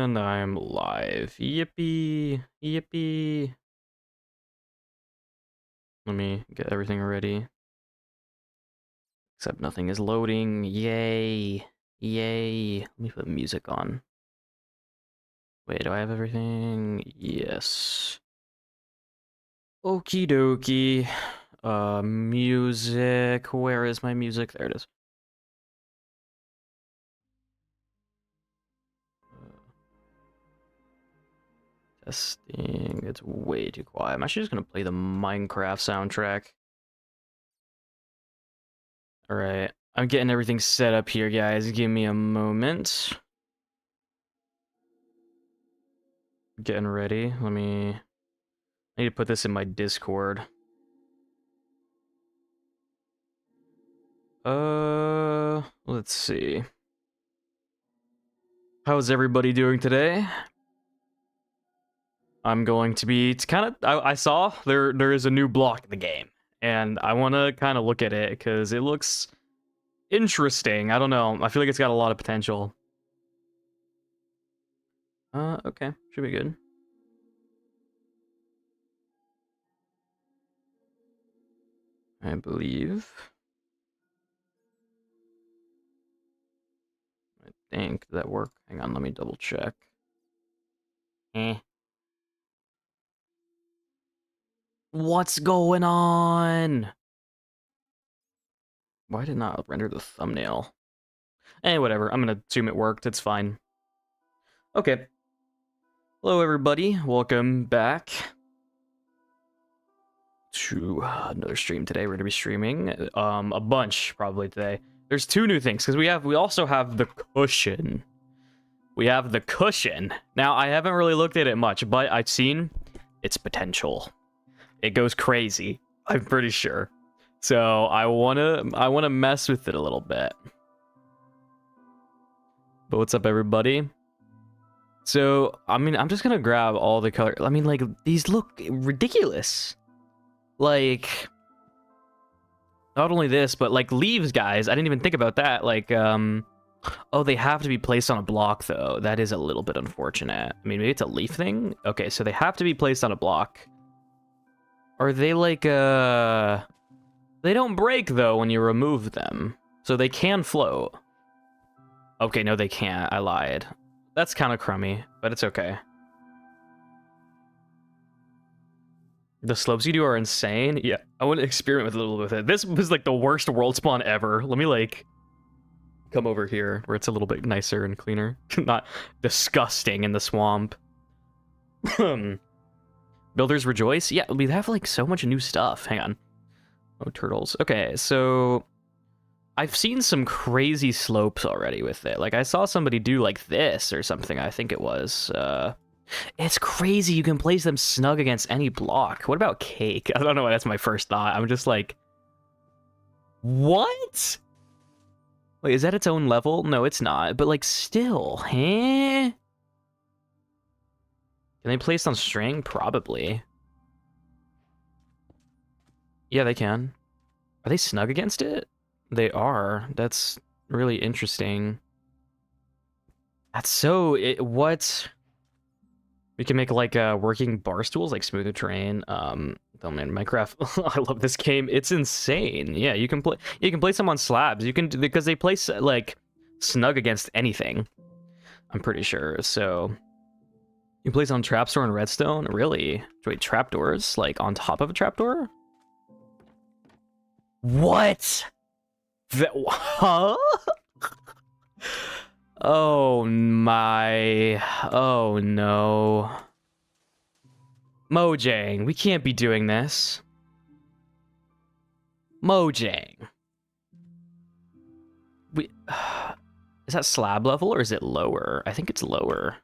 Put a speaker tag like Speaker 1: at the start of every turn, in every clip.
Speaker 1: And I'm live. Yippee! Yippee! Let me get everything ready. Except nothing is loading. Yay! Yay! Let me put music on. Wait, do I have everything? Yes. Okie dokie. Music. Where is my music? There it is. Testing. It's way too quiet. I'm actually just gonna play the Minecraft soundtrack. Alright. I'm getting everything set up here, guys. Give me a moment. Getting ready. I need to put this in my Discord. Let's see. How's everybody doing today? I'm going to be, it's kind of, I saw there is a new block in the game, and I want to kind of look at it because it looks interesting. I don't know. I feel like it's got a lot of potential. Okay. Should be good. I believe. I think that work. Hang on, let me double check. What's going on? Why did not render the thumbnail? Whatever. I'm gonna assume it worked. It's fine. Okay. Hello, everybody. Welcome back to another stream today. We're gonna be streaming a bunch probably today. There's two new things because we also have the cushion. We have the cushion. Now I haven't really looked at it much, but I've seen its potential. It goes crazy. I'm pretty sure. So I wanna mess with it a little bit. But what's up, everybody? So I'm just gonna grab all the color. Like, these look ridiculous. Like, not only this, but like leaves, guys. I didn't even think about that. Like, oh, they have to be placed on a block though. That is a little bit unfortunate. Maybe it's a leaf thing. Okay, so they have to be placed on a block. Are they like they don't break though when you remove them, so they can float. Okay, no, they can't. I lied. That's kind of crummy, but it's okay. The slopes you do are insane. Yeah, I want to experiment with a little bit with it. This was like the worst world spawn ever. Let me like come over here where it's a little bit nicer and cleaner. Not disgusting in the swamp. Builders rejoice. Yeah, we have like so much new stuff. Hang on. Oh, turtles. Okay, so I've seen some crazy slopes already with it. Like I saw somebody do like this or something. I think it was. It's crazy. You can place them snug against any block. What about cake? I don't know why that's my first thought. I'm just like, what? Wait, is that its own level? No, it's not. But like, still, huh? Can they place on string? Probably. Yeah, they can. Are they snug against it? They are. That's really interesting. That's so... what? We can make like working bar stools, like smoother terrain. Oh man, Minecraft. I love this game. It's insane. Yeah, you can place them on slabs. You can, because they place like snug against anything. I'm pretty sure. So you can place on trapdoor and redstone. Really? Wait, trapdoors like on top of a trapdoor? What? Huh? Oh my. Oh no. Mojang, we can't be doing this. Mojang. Is that slab level or is it lower? I think it's lower.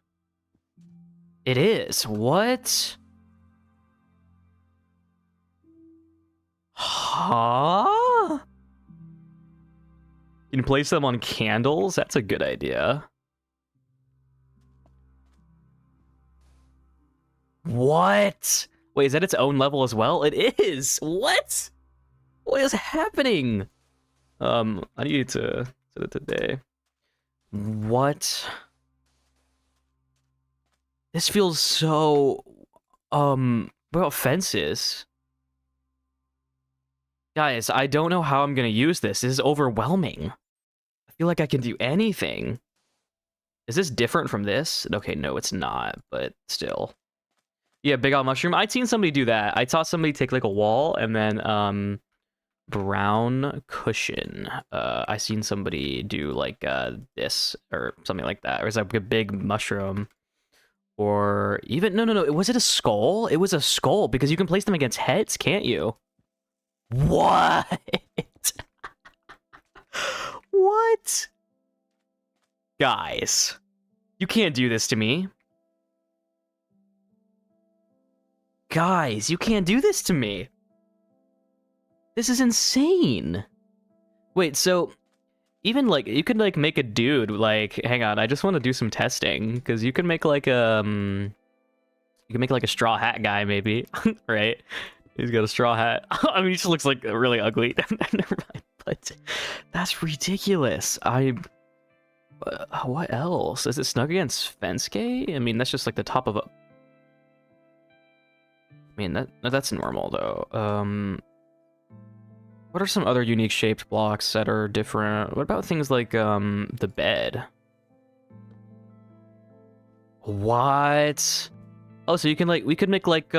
Speaker 1: It is. What? Huh? You can place them on candles? That's a good idea. What? Wait, is that its own level as well? It is! What? What is happening? I need to set it today. What? This feels so, what about fences? Guys, I don't know how I'm gonna use this. This is overwhelming. I feel like I can do anything. Is this different from this? Okay, no, it's not, but still. Yeah, big old mushroom. I'd seen somebody do that. I saw somebody take like a wall and then brown cushion. I seen somebody do like this or something like that. Or it's like a big mushroom. Or even no. Was it a skull? It was a skull because you can place them against heads, can't you? What? What? Guys, you can't do this to me. Guys, you can't do this to me. This is insane. Wait, so even like you could like make a dude like hang on, I just want to do some testing because you can make like you can make like a straw hat guy maybe, right? He's got a straw hat. I mean, he just looks like really ugly. Never mind, but that's ridiculous. What else? Is it snug against Fenske? I mean, that's just like the top of a... I mean, that's normal, though. What are some other unique shaped blocks that are different? What about things like, the bed? What? Oh, so you can, like, we could make, like,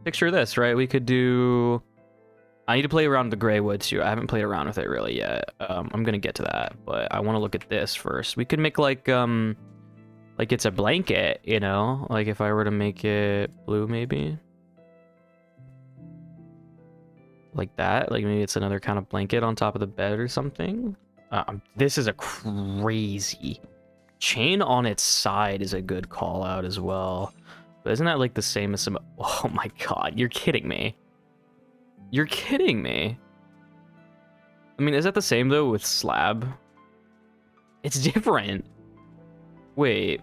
Speaker 1: picture this, right? We could do... I need to play around with the gray wood, too. I haven't played around with it really yet. I'm gonna get to that, but I want to look at this first. We could make, like it's a blanket, you know? Like, if I were to make it blue, maybe? Like that? Like, maybe it's another kind of blanket on top of the bed or something? This is a crazy... Chain on its side is a good call-out as well. But isn't that, like, the same as some... Oh my god, you're kidding me. You're kidding me. I mean, is that the same, though, with slab? It's different. Wait.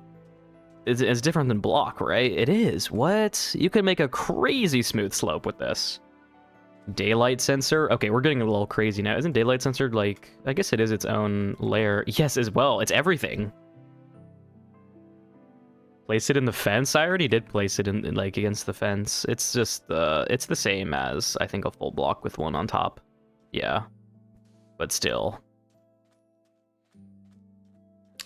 Speaker 1: It's different than block, right? It is. What? You could make a crazy smooth slope with this. Daylight sensor? Okay, we're getting a little crazy now. Isn't daylight sensor, like... I guess it is its own layer. Yes, as well. It's everything. Place it in the fence? I already did place it in like against the fence. It's just it's the same as I think a full block with one on top. Yeah. But still.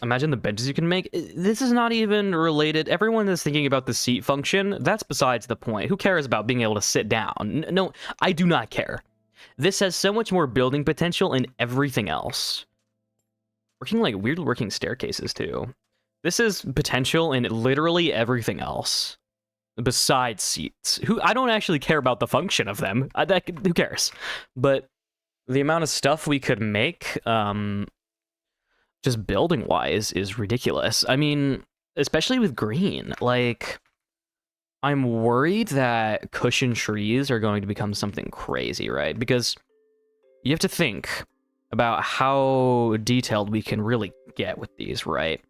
Speaker 1: Imagine the benches you can make. This is not even related. Everyone is thinking about the seat function. That's besides the point. Who cares about being able to sit down? No, I do not care. This has so much more building potential in everything else. Working like weird working staircases too. This is potential in literally everything else besides seats. I don't actually care about the function of them. Who cares? But the amount of stuff we could make, just building wise, is ridiculous. I mean, especially with green. Like, I'm worried that cushion trees are going to become something crazy, right? Because you have to think about how detailed we can really get with these, right?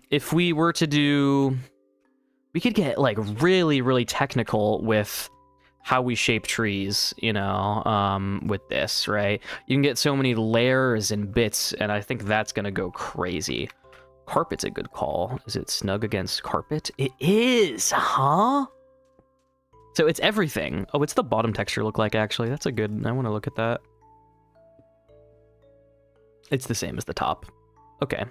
Speaker 1: If we were to do... We could get, like, really, really technical with how we shape trees, you know, with this, right? You can get so many layers and bits, and I think that's gonna go crazy. Carpet's a good call. Is it snug against carpet? It is, huh? So it's everything. Oh, what's the bottom texture look like, actually? That's a good... I want to look at that. It's the same as the top. Okay.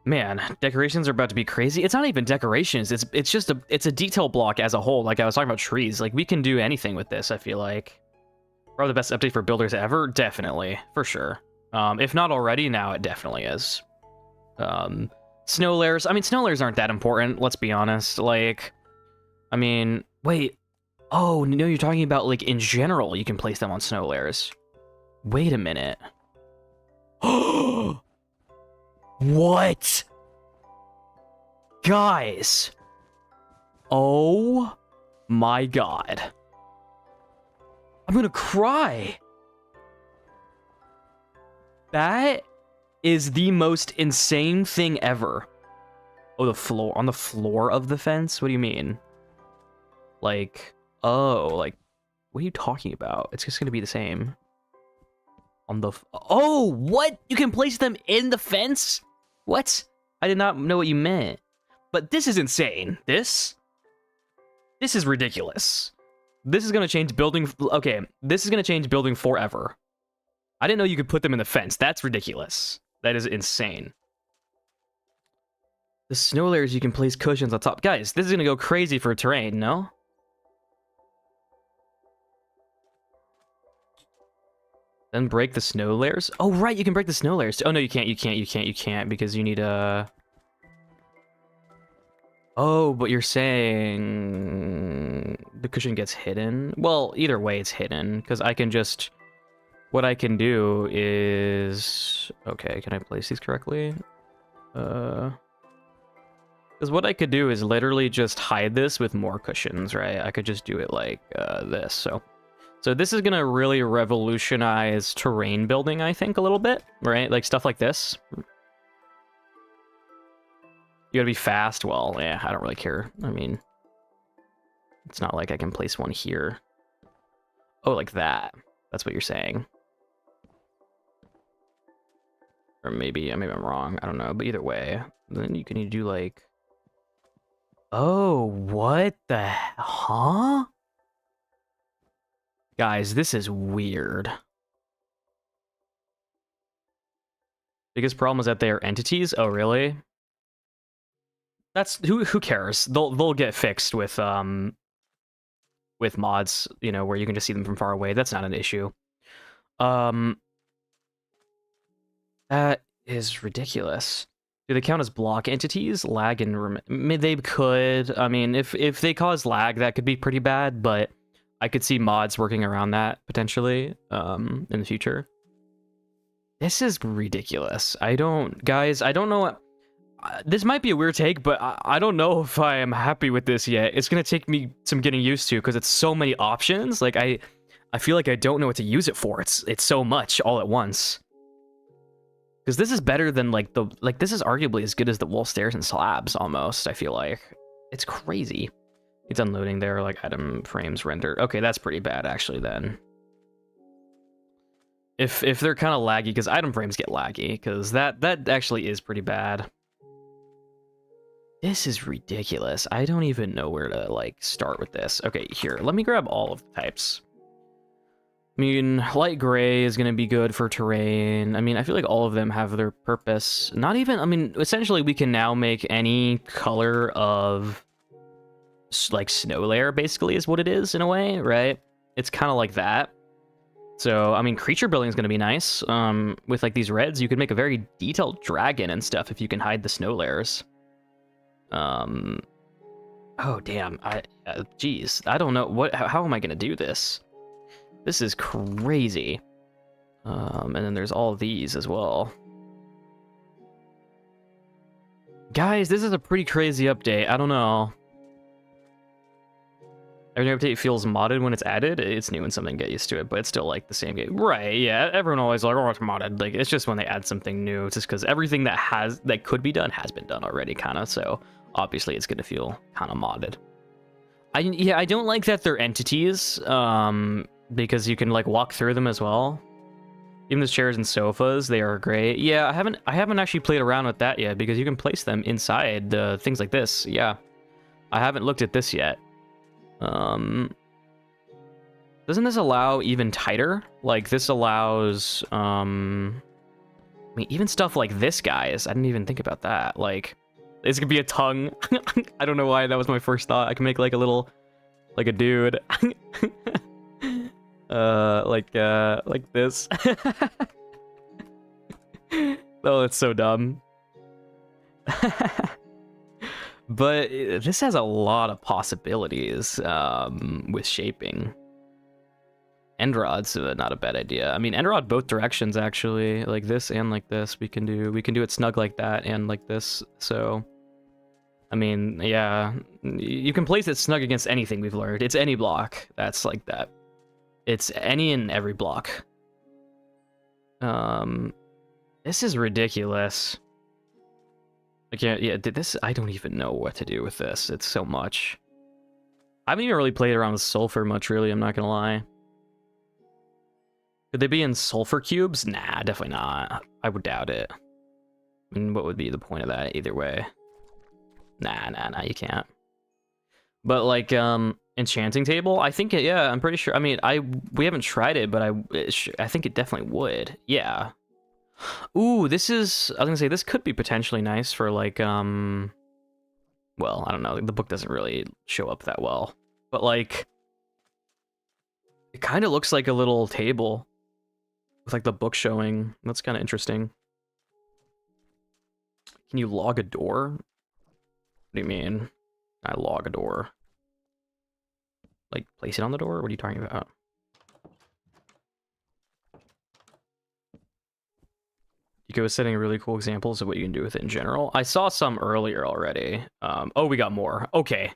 Speaker 1: Man, decorations are about to be crazy. It's not even decorations. It's just a detail block as a whole. Like I was talking about trees. Like we can do anything with this, I feel like. Probably the best update for builders ever. Definitely, for sure. If not already, now it definitely is. Snow layers. I mean, snow layers aren't that important. Let's be honest. Like, I mean, wait. Oh, no, you're talking about like in general, you can place them on snow layers. Wait a minute. Oh. What? Guys. Oh my god. I'm gonna cry. That is the most insane thing ever. Oh, the floor. On the floor of the fence? What do you mean? Like, oh, like, what are you talking about? It's just gonna be the same. On the... Oh, what? You can place them in the fence? What? I did not know what you meant. But this is insane. This is ridiculous. This is gonna change building. Okay, this is gonna change building forever. I didn't know you could put them in the fence. That's ridiculous. That is insane. The snow layers, you can place cushions on top. Guys, this is gonna go crazy for terrain, no? Then break the snow layers? Oh, right, you can break the snow layers. Oh, no, you can't, because you need a... Oh, but you're saying the cushion gets hidden? Well, either way, it's hidden, because I can just... What I can do is... Okay, can I place these correctly? Because what I could do is literally just hide this with more cushions, right? I could just do it like this, so this is gonna really revolutionize terrain building, I think, a little bit, right? Like stuff like this. You gotta be fast. Well, yeah, I don't really care. I mean, it's not like I can place one here. Oh, like that. That's what you're saying. Or maybe I'm wrong. I don't know. But either way, then you can do like... Oh, what the... Huh? Guys, this is weird. Biggest problem is that they are entities? Oh, really? That's... Who cares? They'll get fixed with mods, you know, where you can just see them from far away. That's not an issue. That is ridiculous. Do they count as block entities? Lag and... They could. I mean, if they cause lag, that could be pretty bad, but I could see mods working around that, potentially, in the future. This is ridiculous. Guys, I don't know... This might be a weird take, but I don't know if I am happy with this yet. It's going to take me some getting used to, because it's so many options. Like, I feel like I don't know what to use it for. It's so much all at once. Because this is better than, like, this is arguably as good as the wall stairs and slabs, almost, I feel like. It's crazy. It's unloading there, like, item frames rendered. Okay, that's pretty bad, actually, then. If they're kind of laggy, because item frames get laggy, because that actually is pretty bad. This is ridiculous. I don't even know where to, like, start with this. Okay, here, let me grab all of the types. I mean, light gray is going to be good for terrain. I mean, I feel like all of them have their purpose. Not even, I mean, essentially we can now make any color of, like, snow layer, basically, is what it is, in a way, right? It's kind of like that. So, I mean, creature building is going to be nice. With, like, these reds, you could make a very detailed dragon and stuff if you can hide the snow layers. Oh, damn. Geez. I don't know. How am I going to do this? This is crazy. And then there's all these as well. Guys, this is a pretty crazy update. I don't know. Every update feels modded when it's added. It's new and something, get used to it, but it's still like the same game. Right, yeah. Everyone always like, oh, it's modded. Like, it's just when they add something new. It's just because everything that could be done has been done already, kind of. So obviously it's going to feel kind of modded. I don't like that they're entities. Because you can, like, walk through them as well. Even the chairs and sofas, they are great. Yeah, I haven't actually played around with that yet, because you can place them inside things like this. Yeah, I haven't looked at this yet. Doesn't this allow even tighter? Like, this allows, I mean, even stuff like this, guys. I didn't even think about that. Like, this could be a tongue. I don't know why that was my first thought. I can make, like, a little, like a dude. Like this. Oh, that's so dumb. But this has a lot of possibilities with shaping. End rod's not a bad idea. I mean, end rod both directions, actually, like this and like this. We can do it snug like that and like this. So, I mean, yeah, you can place it snug against anything. We've learned it's any block that's like that. It's any and every block. This is ridiculous. Yeah, this, I don't even know what to do with this. It's so much. I haven't even really played around with sulfur much, really, I'm not gonna lie. Could they be in sulfur cubes? Nah, definitely not. I would doubt it. I mean, what would be the point of that either way? Nah, you can't. But like, enchanting table, I think yeah, I'm pretty sure. I mean, we haven't tried it, but I think it definitely would. Yeah. Ooh, I was gonna say this could be potentially nice for like, well, I don't know. The book doesn't really show up that well, but like, it kind of looks like a little table with like the book showing. That's kind of interesting. Can you log a door? What do you mean? I log a door. Like, place it on the door? What are you talking about? Eco is setting really cool examples of what you can do with it in general. I saw some earlier already. Oh, we got more. Okay.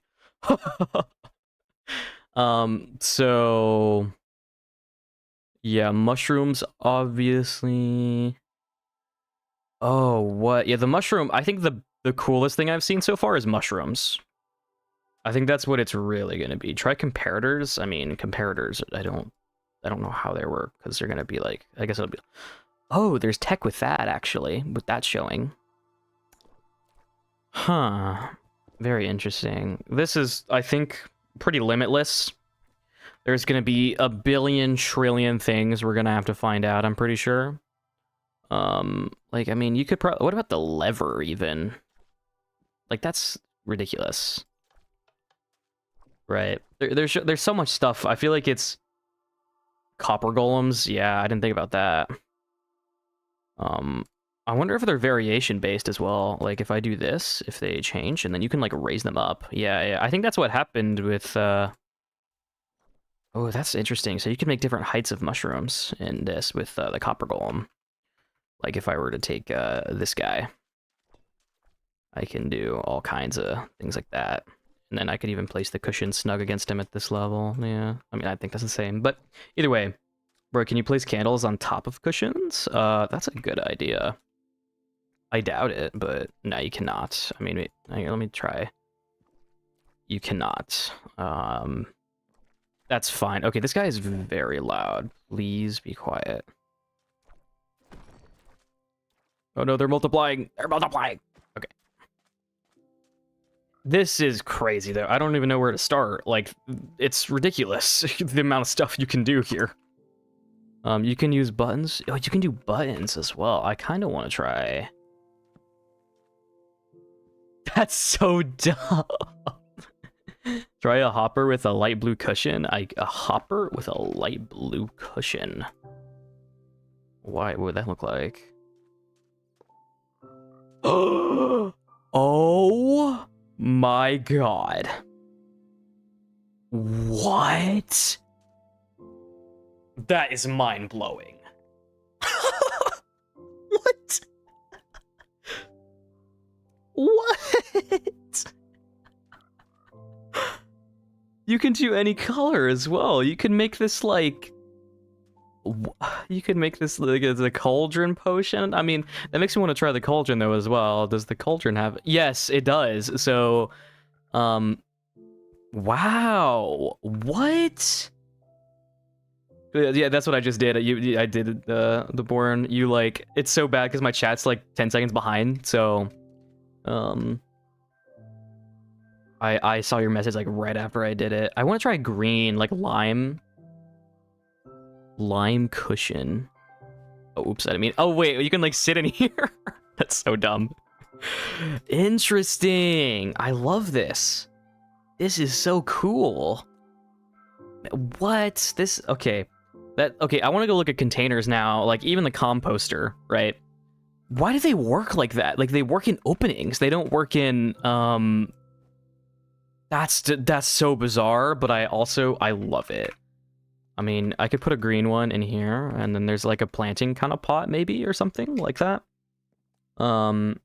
Speaker 1: So yeah, mushrooms, obviously. Oh, what? Yeah, the mushroom. I think the coolest thing I've seen so far is mushrooms. I think that's what it's really gonna be. Try comparators. I mean, comparators. I don't know how they work because they're gonna be like. I guess it'll be. Oh, there's tech with that actually. With that showing. Huh. Very interesting. This is, I think, pretty limitless. There's gonna be a billion trillion things we're gonna have to find out. I'm pretty sure. Like, I mean, you could probably. What about the lever even? Like, that's ridiculous. Right. There's so much stuff. I feel like it's copper golems. Yeah, I didn't think about that. I wonder if they're variation based as well. Like if I do this, if they change, and then you can like raise them up. Yeah, I think that's what happened with. Oh, that's interesting. So you can make different heights of mushrooms in this with the copper golem. Like if I were to take this guy, I can do all kinds of things like that. And then I could even place the cushion snug against him at this level. Yeah, I mean, I think that's the same. But either way, bro, can you place candles on top of cushions? That's a good idea. I doubt it, but no, you cannot. I mean, wait, let me try. You cannot. That's fine. Okay, this guy is very loud. Please be quiet. Oh no, they're multiplying. They're multiplying. Okay. This is crazy, though. I don't even know where to start. Like, it's ridiculous, the amount of stuff you can do here. You can use buttons. Oh, you can do buttons as well. I kind of want to try. That's so dumb. Try a hopper with a light blue cushion. A hopper with a light blue cushion. Why? What would that look like? Oh my god. What? That is mind-blowing. What? What? You can do any color as well. You can make this like... You could make this like as a cauldron potion. I mean, that makes me want to try the cauldron though as well. Does the cauldron have... Yes, it does. So, wow. What? Yeah, that's what I just did. I did the Born. You like... It's so bad because my chat's like 10 seconds behind. So, I saw your message like right after I did it. I want to try green, like lime. Lime cushion. Oh, oops, I didn't mean... Oh, wait, you can like sit in here? That's so dumb. Interesting. I love this. This is so cool. What? This... Okay. Okay, I want to go look at containers now. Like, even the composter, right? Why do they work like that? Like, they work in openings. They don't work in... That's so bizarre, but I love it. I mean, I could put a green one in here, and then there's like a planting kind of pot, maybe, or something like that. Try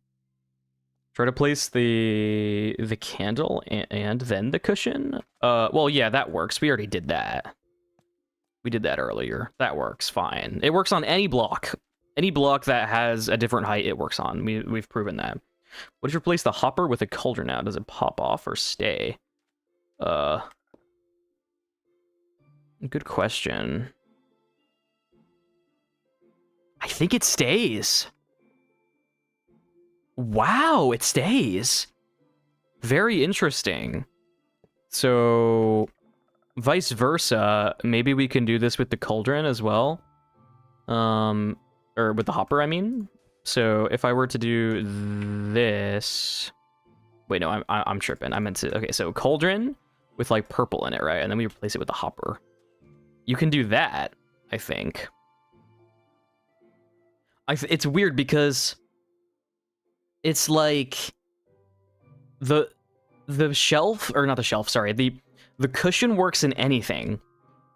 Speaker 1: to place the candle and then the cushion. Well, yeah, that works. We already did that. We did that earlier. That works fine. It works on any block. Any block that has a different height, it works on. We've proven that. What if you replace the hopper with a cauldron now? Does it pop off or stay? Good question. I think it stays. Wow, it stays. Very interesting. So, vice versa, maybe we can do this with the cauldron as well. Or with the hopper, I mean. So, if I were to do this... Wait, no, I'm tripping. I meant to... Okay, so cauldron with, like, purple in it, right? And then we replace it with the hopper. You can do that, I think. It's weird because... It's like... The shelf... Or not the shelf, sorry. The cushion works in anything.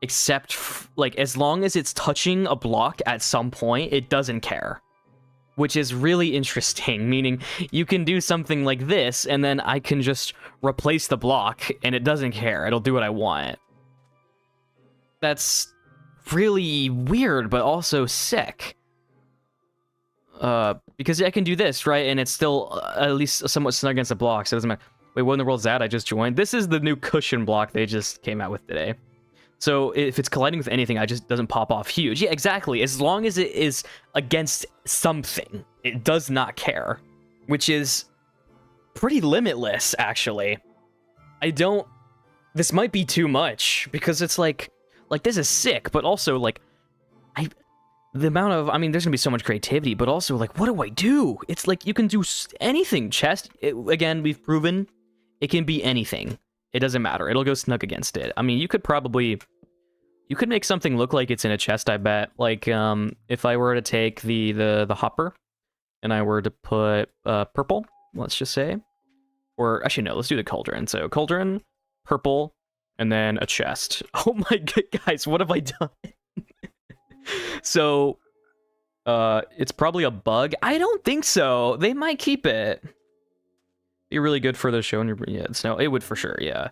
Speaker 1: Except, like, as long as it's touching a block at some point, it doesn't care. Which is really interesting, meaning you can do something like this, and then I can just replace the block, and it doesn't care. It'll do what I want. That's really weird, but also sick. Because I can do this, right? And it's still at least somewhat snug against the block, so it doesn't matter. Wait, what in the world's that? I just joined. This is the new cushion block they just came out with today. So if it's colliding with anything, it just doesn't pop off huge. Yeah, exactly. As long as it is against something, it does not care. Which is pretty limitless, actually. This might be too much, because it's like this is sick, but also, like, the amount of, I mean, there's gonna be so much creativity, but also, like, what do I do? It's like, you can do anything. Chest, again, we've proven, it can be anything. It doesn't matter. It'll go snug against it. I mean, you could make something look like it's in a chest, I bet. Like, if I were to take the hopper, and I were to put purple, let's just say. Or, actually, no, let's do the cauldron. So, cauldron, purple, and then a chest. Oh my god, guys, what have I done? So, it's probably a bug. I don't think so. They might keep it. Be really good for the show and yeah, snow. It would for sure, yeah.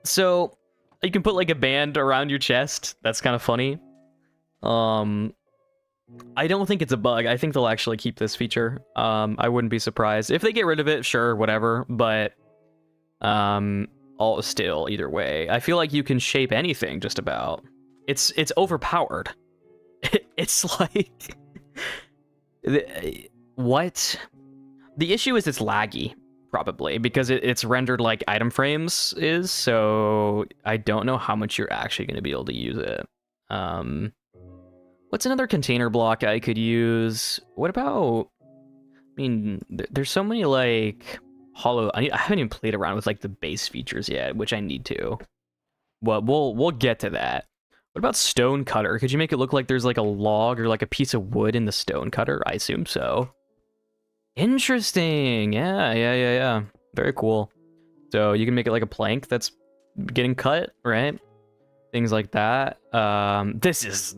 Speaker 1: So you can put like a band around your chest. That's kind of funny. I don't think it's a bug. I think they'll actually keep this feature. I wouldn't be surprised if they get rid of it. Sure, whatever. But all still either way, I feel like you can shape anything just about. It's overpowered. It's like what? The issue is it's laggy. Probably, because it's rendered like item frames is, so I don't know how much you're actually going to be able to use it. What's another container block I could use? What about, I mean, there's so many like hollow, I haven't even played around with like the base features yet, which I need to. Well, we'll get to that. What about stone cutter? Could you make it look like there's like a log or like a piece of wood in the stone cutter? I assume so. Interesting. Yeah. Very cool. So you can make it like a plank that's getting cut, right? Things like that. This is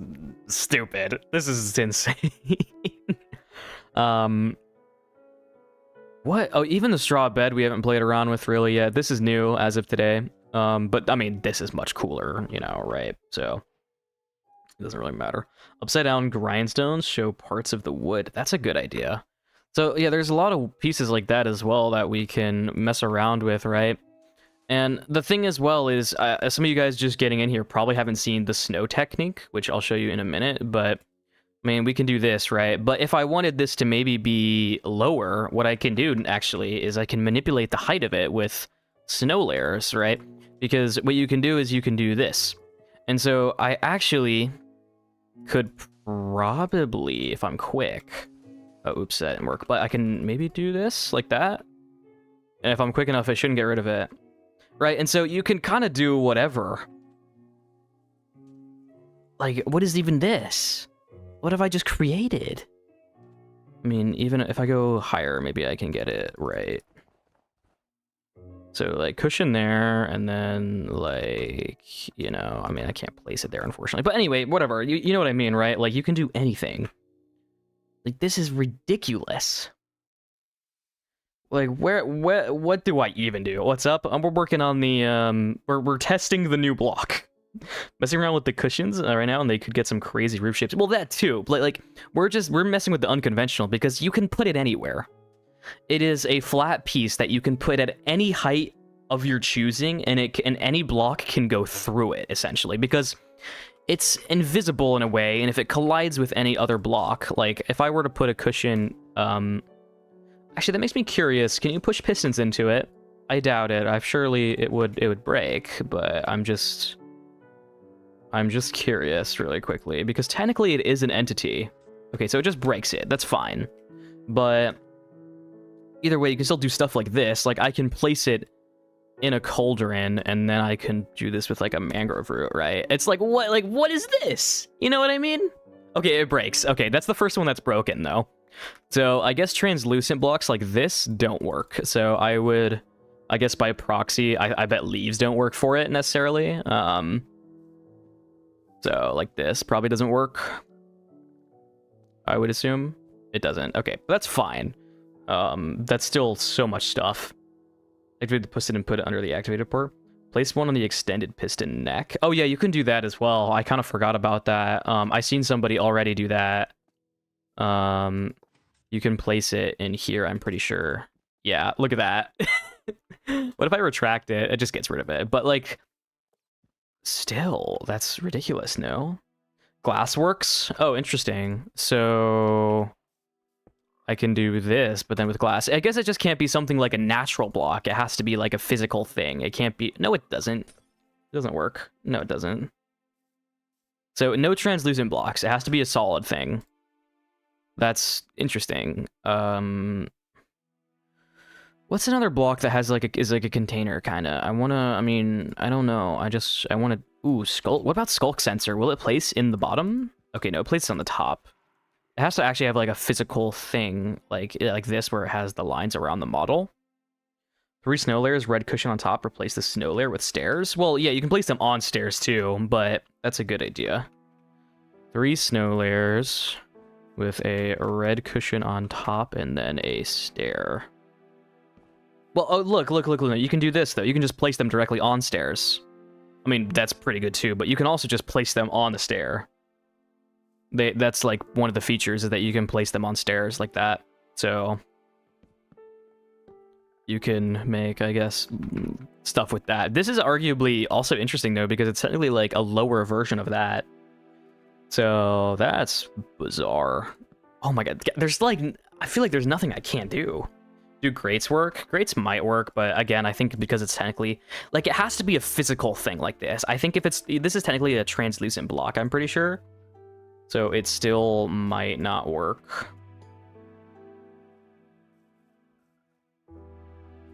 Speaker 1: stupid. This is insane. What? Oh, even the straw bed we haven't played around with really yet. This is new as of today. But I mean, this is much cooler, you know, right? So it doesn't really matter. Upside down grindstones show parts of the wood. That's a good idea. So yeah, there's a lot of pieces like that as well that we can mess around with, right? And the thing as well is, some of you guys just getting in here probably haven't seen the snow technique, which I'll show you in a minute, but I mean, we can do this, right? But if I wanted this to maybe be lower, what I can do actually is I can manipulate the height of it with snow layers, right? Because what you can do is you can do this. And so I actually could probably, if I'm quick, oh, oops, that didn't work, but I can maybe do this like that. And if I'm quick enough, I shouldn't get rid of it. Right, and so you can kind of do whatever. Like, what is even this? What have I just created? I mean, even if I go higher, maybe I can get it right. So, like, cushion there, and then, like, you know, I mean, I can't place it there, unfortunately. But anyway, whatever, you know what I mean, right? Like, you can do anything. Like, this is ridiculous. Like, what do I even do? What's up? We're working on the, we're testing the new block. Messing around with the cushions right now, and they could get some crazy roof shapes. Well, that too. Like, we're messing with the unconventional, because you can put it anywhere. It is a flat piece that you can put at any height of your choosing, and any block can go through it, essentially, because it's invisible in a way, and if it collides with any other block, like, if I were to put a cushion, Actually, that makes me curious. Can you push pistons into it? I doubt it. I've surely it would break, but I'm just curious really quickly because technically it is an entity. Okay, so it just breaks it. That's fine. But either way, you can still do stuff like this. Like I can place it in a cauldron and then I can do this with like a mangrove root, right? It's like what is this? You know what I mean? Okay, it breaks. Okay, that's the first one that's broken though. So I guess translucent blocks like this don't work. So I guess by proxy, I bet leaves don't work for it necessarily. So like this probably doesn't work. I would assume it doesn't. Okay, but that's fine. That's still so much stuff. Activate the piston and put it under the activated port. Place one on the extended piston neck. Oh yeah, you can do that as well. I kind of forgot about that. I seen somebody already do that. You can place it in here, I'm pretty sure. Yeah, look at that. What if I retract it? It just gets rid of it. But like, still, that's ridiculous, no? Glassworks? Oh, interesting. So I can do this, but then with glass. I guess it just can't be something like a natural block. It has to be like a physical thing. It can't be... No, it doesn't. It doesn't work. No, it doesn't. So no translucent blocks. It has to be a solid thing. That's interesting. What's another block that has like is like a container kind of? I don't know. I want to. Ooh, skull. What about skulk sensor? Will it place in the bottom? Okay, no, it places on the top. It has to actually have like a physical thing like this where it has the lines around the model. 3 snow layers, red cushion on top. Replace the snow layer with stairs. Well, yeah, you can place them on stairs too, but that's a good idea. 3 snow layers with a red cushion on top and then a stair. Well, oh, look. You can do this, though. You can just place them directly on stairs. I mean, that's pretty good, too, but you can also just place them on the stair. That's, like, one of the features is that you can place them on stairs like that. So you can make, I guess, stuff with that. This is arguably also interesting, though, because it's technically, like, a lower version of that. So that's bizarre. Oh, my God. There's, like... I feel like there's nothing I can't do. Do grates work? Grates might work, but again, I think because it's technically like it has to be a physical thing like this. I think if this is technically a translucent block, I'm pretty sure. So it still might not work.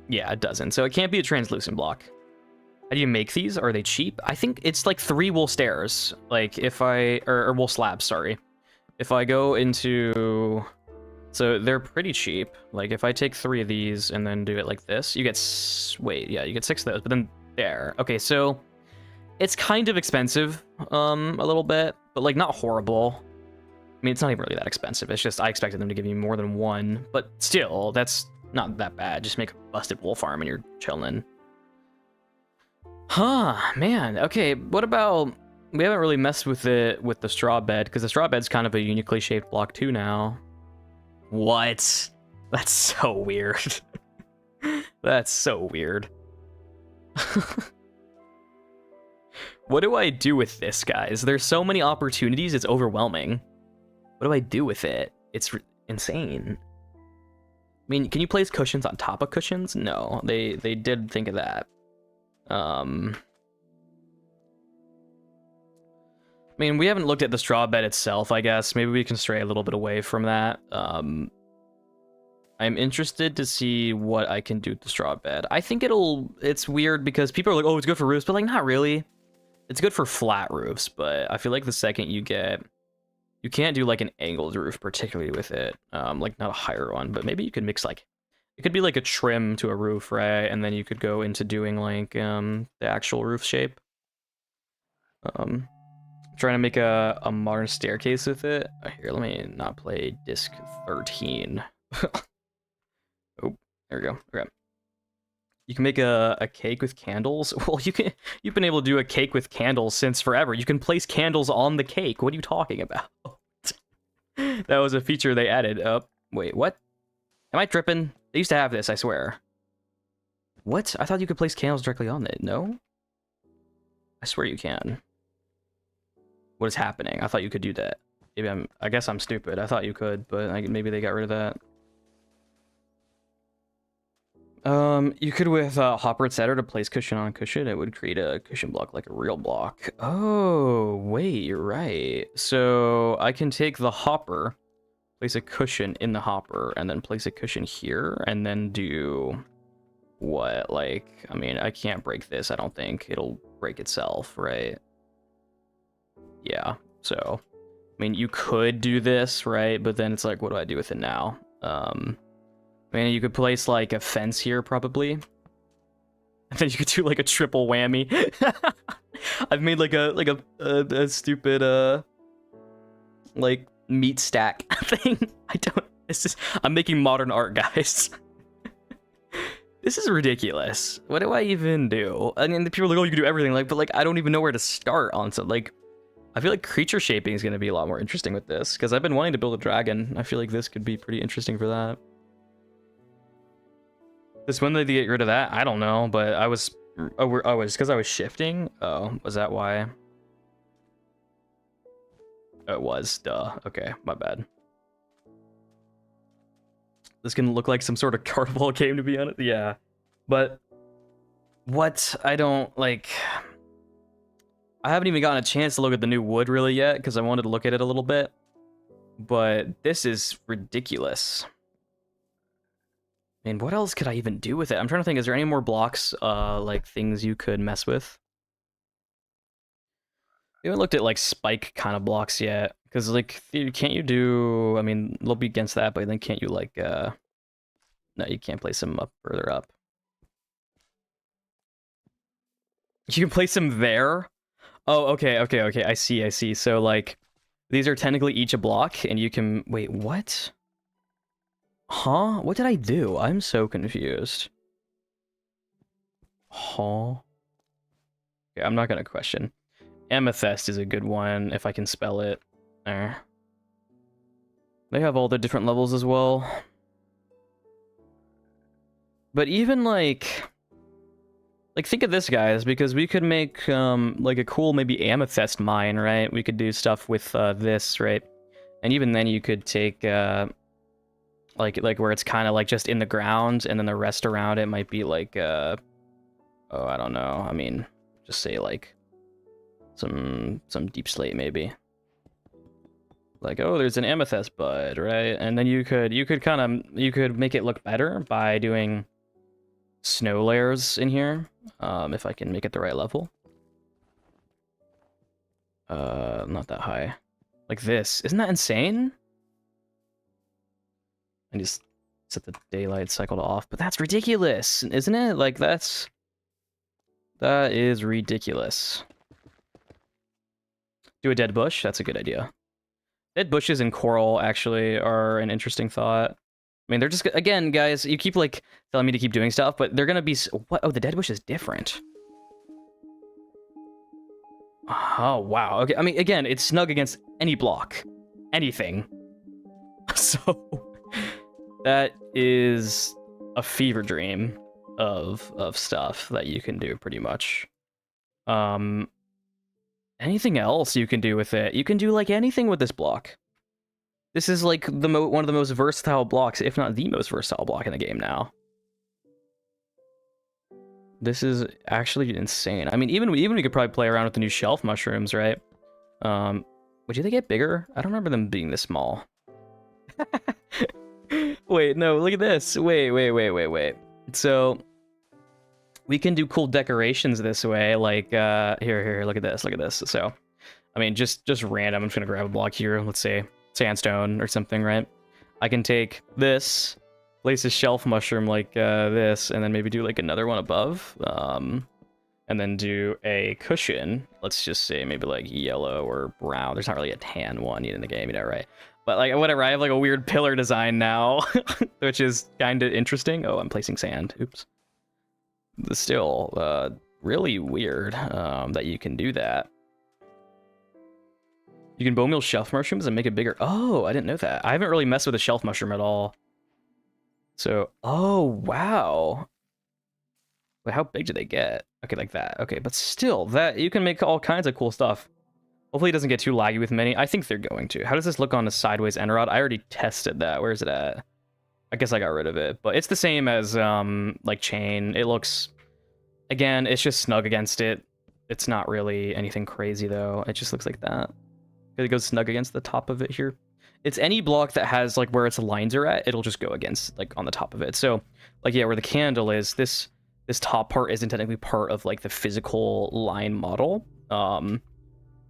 Speaker 1: Yeah, it doesn't. So it can't be a translucent block. How do you make these? Are they cheap? I think it's like 3 wool stairs. Like if I or wool slabs, sorry. If I go into... So they're pretty cheap. Like if I take 3 of these and then do it like this, you get you get 6 of those, but then there. Okay, so it's kind of expensive, a little bit, but like not horrible. I mean, it's not even really that expensive. It's just I expected them to give me more than 1, but still, that's not that bad. Just make a busted wool farm and you're chilling. Huh, man. Okay, what about... We haven't really messed with it with the straw bed, because the straw bed's kind of a uniquely shaped block too now. What? That's so weird. That's so weird. What do I do with this, guys? There's so many opportunities, it's overwhelming. What do I do with it? It's insane. I mean, can you place cushions on top of cushions? No, they did think of that. I mean, we haven't looked at the straw bed itself, I guess. Maybe we can stray a little bit away from that. I'm interested to see what I can do with the straw bed. I think it's weird because people are like, oh, it's good for roofs, but like, not really. It's good for flat roofs, but I feel like the second you can't do like an angled roof particularly with it. Like not a higher one, but maybe you could mix like, it could be like a trim to a roof, right? And then you could go into doing like the actual roof shape. Trying to make a modern staircase with it. Here, let me not play disc 13. Oh, there we go. Okay. You can make a cake with candles. Well, you've been able to do a cake with candles since forever. You can place candles on the cake. What are you talking about? That was a feature they added. Wait, what? Am I tripping? They used to have this, I swear. What? I thought you could place candles directly on it. No? I swear you can. What is happening? I thought you could do that. Maybe I guess I'm stupid. I thought you could, but maybe they got rid of that. You could with hopper etc to place cushion on cushion, it would create a cushion block like a real block. Oh, wait, you're right. So I can take the hopper, place a cushion in the hopper, and then place a cushion here, and then do what? Like, I mean, I can't break this, I don't think. It'll break itself, right? Yeah, so, I mean, you could do this, right? But then it's like, what do I do with it now? I mean, you could place, like, a fence here, probably. And then you could do, like, a triple whammy. I've made, like, a stupid, like, meat stack thing. I'm making modern art, guys. This is ridiculous. What do I even do? I mean, the people are like, oh, you can do everything, like, but, like, I don't even know where to start on something. Like, I feel like creature shaping is going to be a lot more interesting with this, because I've been wanting to build a dragon. I feel like this could be pretty interesting for that. This when they get rid of that, I don't know, but I was because I was shifting. Oh, was that why? Oh, it was. Duh. Okay, my bad. This can look like some sort of cardball game, to be honest. Yeah, but what I don't like. I haven't even gotten a chance to look at the new wood really yet because I wanted to look at it a little bit. But this is ridiculous. I mean, what else could I even do with it? I'm trying to think, is there any more blocks, like, things you could mess with? We haven't looked at, like, spike kind of blocks yet. Because, like, can't you do... I mean, they'll be against that, but then can't you, like, No, you can't place them up further up. You can place them there? Oh, okay, I see. So, like, these are technically each a block, and you can... Wait, what? Huh? What did I do? I'm so confused. Huh? Okay, I'm not gonna question. Amethyst is a good one, if I can spell it. There. They have all the different levels as well. But even, like, think of this, guys, because we could make, like, a cool, maybe amethyst mine, right? We could do stuff with, this, right? And even then you could take, like where it's kind of like just in the ground, and then the rest around it might be like, oh, I don't know. I mean, just say like some deep slate maybe. Like, oh, there's an amethyst bud, right? And then you could make it look better by doing snow layers in here, if I can make it the right level. Not that high. Like this. Isn't that insane? And just set the daylight cycle to off, but that's ridiculous, isn't it? Like, that is ridiculous. Do a dead bush? That's a good idea. Dead bushes and coral actually are an interesting thought. I mean, they're just, again, guys, you keep, like, telling me to keep doing stuff, but they're gonna be, what? Oh, the dead bush is different. Oh, wow. Okay, I mean, again, it's snug against any block. Anything. So... that is a fever dream of stuff that you can do, pretty much. Anything else you can do with it? You can do, like, anything with this block. This is, like, one of the most versatile blocks, if not the most versatile block in the game now. This is actually insane. I mean, even we could probably play around with the new shelf mushrooms, right? Would you think get bigger? I don't remember them being this small. Wait, no, look at this. Wait. So, we can do cool decorations this way, like, here, look at this. So, I mean, just random, I'm just gonna grab a block here, let's say sandstone or something, right? I can take this, place a shelf mushroom like this, and then maybe do, like, another one above, and then do a cushion, let's just say maybe, like, yellow or brown. There's not really a tan one in the game, you know, right? But, like, whatever, I have, like, a weird pillar design now, which is kind of interesting. Oh, I'm placing sand. Oops. Still, really weird that you can do that. You can bone meal shelf mushrooms and make it bigger. Oh, I didn't know that. I haven't really messed with a shelf mushroom at all. So, oh, wow. Wait, how big do they get? Okay, like that. Okay, but still, that you can make all kinds of cool stuff. Hopefully it doesn't get too laggy with many. I think they're going to. How does this look on a sideways end rod? I already tested that. Where is it at? I guess I got rid of it, but it's the same as like chain. It looks, again, it's just snug against it. It's not really anything crazy though. It just looks like that. It goes snug against the top of it here. It's any block that has like where its lines are at, it'll just go against like on the top of it. So like, yeah, where the candle is, this top part isn't technically part of like the physical line model.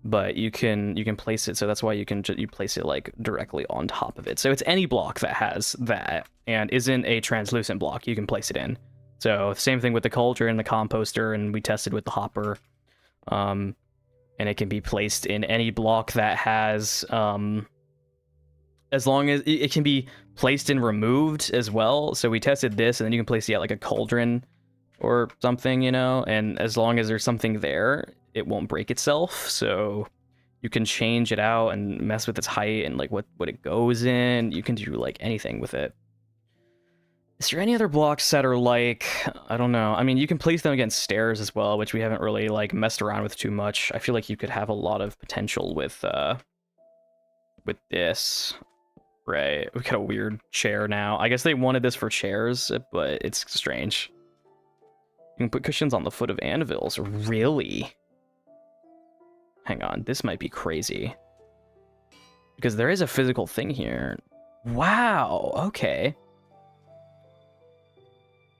Speaker 1: But you can place it, so that's why you place it like directly on top of it. So it's any block that has that and isn't a translucent block, you can place it in. So same thing with the cauldron and the composter, and we tested with the hopper. And it can be placed in any block that has as long as it can be placed and removed as well. So we tested this, and then you can place like a cauldron or something, you know, and as long as there's something there, it won't break itself. So you can change it out and mess with its height and like what it goes in. You can do like anything with it. Is there any other blocks that are like, I don't know. I mean, you can place them against stairs as well, which we haven't really like messed around with too much. I feel like you could have a lot of potential with this. Right, we got a weird chair now. I guess they wanted this for chairs, but it's strange. You can put cushions on the foot of anvils. Really? Hang on, this might be crazy. Because there is a physical thing here. Wow, okay.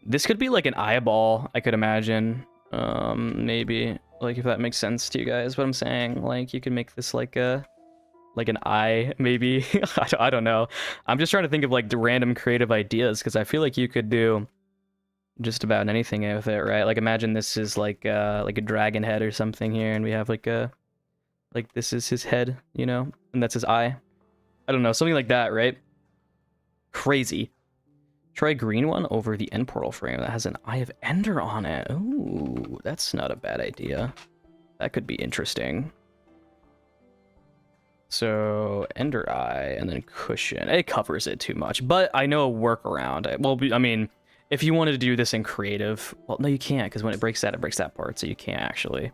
Speaker 1: This could be like an eyeball, I could imagine. Maybe, like if that makes sense to you guys, what I'm saying. Like you could make this like an eye, maybe. I don't know. I'm just trying to think of like the random creative ideas, because I feel like you could do just about anything with it, right? Like imagine this is like a dragon head or something here, and we have like this is his head, you know, and that's his eye. I don't know, something like that, right? Crazy. Try a green one over the end portal frame that has an Eye of Ender on it. Ooh, that's not a bad idea. That could be interesting. So Ender Eye and then cushion. It covers it too much, but I know a workaround. Well, I mean, if you wanted to do this in creative, well, no, you can't, because when it breaks that part, so you can't actually.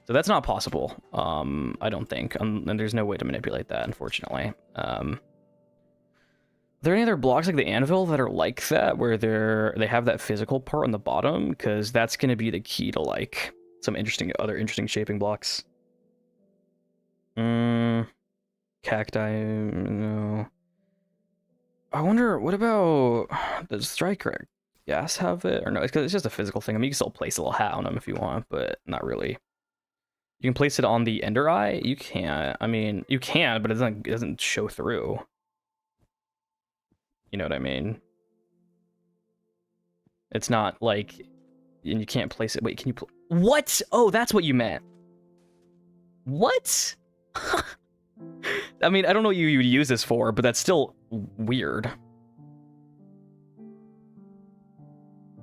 Speaker 1: So that's not possible, I don't think, and there's no way to manipulate that, unfortunately. Are there any other blocks like the anvil that are like that, where they have that physical part on the bottom? Because that's going to be the key to like some other interesting shaping blocks. Cacti, no. I wonder, what about, does Striker Gas have it? Or no, it's just a physical thing. I mean, you can still place a little hat on them if you want, but not really. You can place it on the Ender Eye? You can't. I mean, you can, but it doesn't show through. You know what I mean? It's not like, and you can't place it. Wait, can you what? Oh, that's what you meant. What? I mean, I don't know what you would use this for, but that's still weird.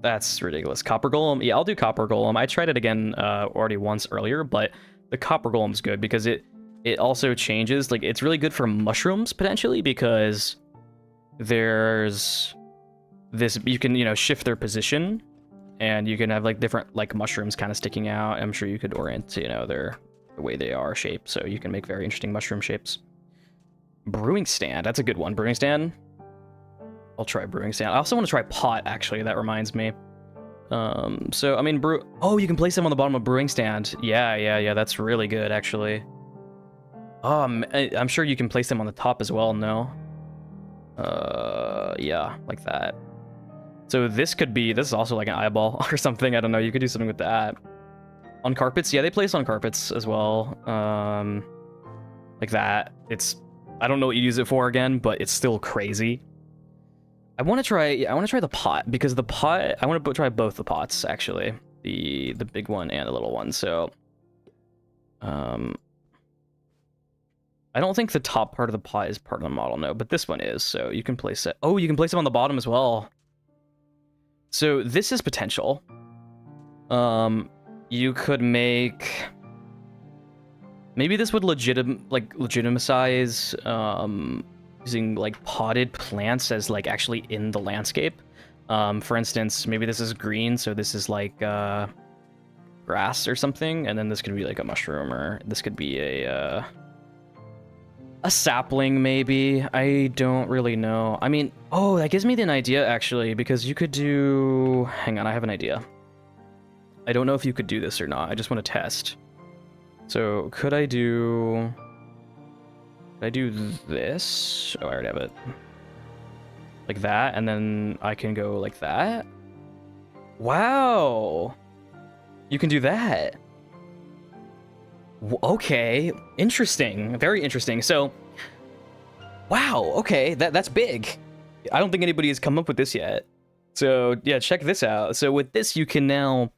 Speaker 1: That's ridiculous. Copper Golem? Yeah, I'll do Copper Golem. I tried it again already once earlier, but the Copper Golem's good because it also changes. Like, it's really good for mushrooms, potentially, because there's this, you can, you know, shift their position, and you can have, like, different, like, mushrooms kind of sticking out. I'm sure you could orient, you know, the way they are shaped, so you can make very interesting mushroom shapes. Brewing stand, that's a good one. Brewing stand? I'll try brewing stand. I also want to try pot, actually, that reminds me. So, I mean, oh, you can place them on the bottom of brewing stand. Yeah, that's really good, actually. I'm sure you can place them on the top as well, no? Yeah, like that. So this is also like an eyeball or something, I don't know, you could do something with that. On carpets, yeah, they place on carpets as well. Like that. I don't know what you use it for again, but it's still crazy. I want to try the pot, because the pot, I want to try both the pots, actually. The big one and the little one, so... I don't think the top part of the pot is part of the model, no, but this one is, so you can place it. Oh, you can place them on the bottom as well. So this is potential. You could make... Maybe this would legitimize using like potted plants as like actually in the landscape. For instance, maybe this is green, so this is like grass or something, and then this could be like a mushroom, or this could be a A sapling, maybe. I don't really know. I mean, oh, that gives me an idea, actually, because you could do... Hang on, I have an idea. I don't know if you could do this or not. I just want to test. So, could I do this? Oh, I already have it. Like that, and then I can go like that? Wow! You can do that. Okay, interesting. Very interesting. So, wow, okay, that's big. I don't think anybody has come up with this yet. So, yeah, check this out. So with this, you can now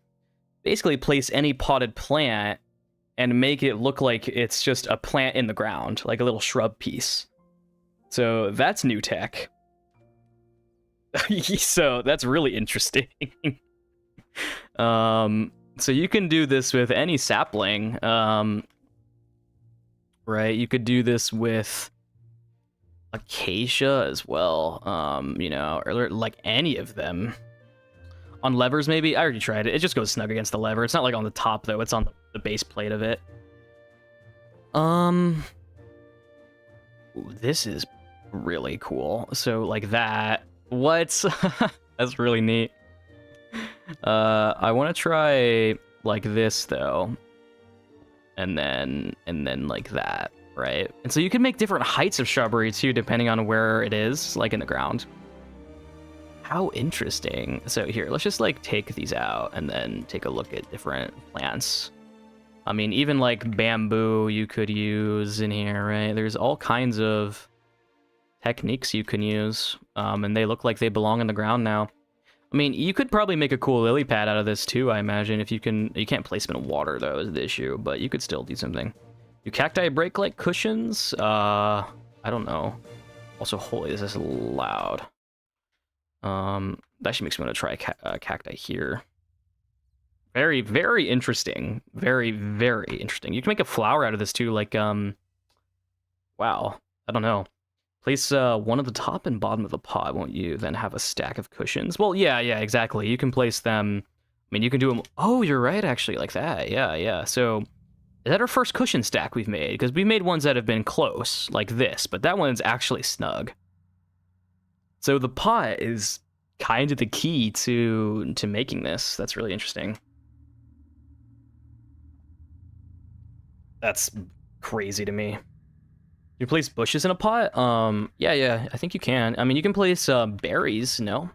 Speaker 1: basically place any potted plant and make it look like it's just a plant in the ground, like a little shrub piece. So that's new tech. So that's really interesting. So you can do this with any sapling, right? You could do this with acacia as well, you know, or like any of them. On levers, maybe? I already tried it. It just goes snug against the lever. It's not like on the top, though. It's on the base plate of it. Ooh, this is really cool. So, like that. What? That's really neat. I want to try like this, though. And then like that, right? And so you can make different heights of shrubbery, too, depending on where it is, like in the ground. How interesting. So here, let's just like take these out and then take a look at different plants. I mean, even like bamboo you could use in here, right? There's all kinds of techniques you can use, and they look like they belong in the ground now. I mean, you could probably make a cool lily pad out of this too, I imagine, if you can. You can't place them in water, though, is the issue, but you could still do something. Do cacti break like cushions? I don't know. Also, holy, this is loud. That actually makes me want to try cacti here. Very, very interesting. Very, very interesting. You can make a flower out of this too, like, wow. I don't know. Place one at the top and bottom of the pot, won't you? Then have a stack of cushions. Well, yeah, exactly. You can place them. I mean, you can do them. Oh, you're right, actually, like that. Yeah. So, is that our first cushion stack we've made? Because we made ones that have been close, like this, but that one's actually snug. So the pot is kind of the key to making this. That's really interesting. That's crazy to me. You place bushes in a pot? Yeah, I think you can. I mean, you can place berries, no?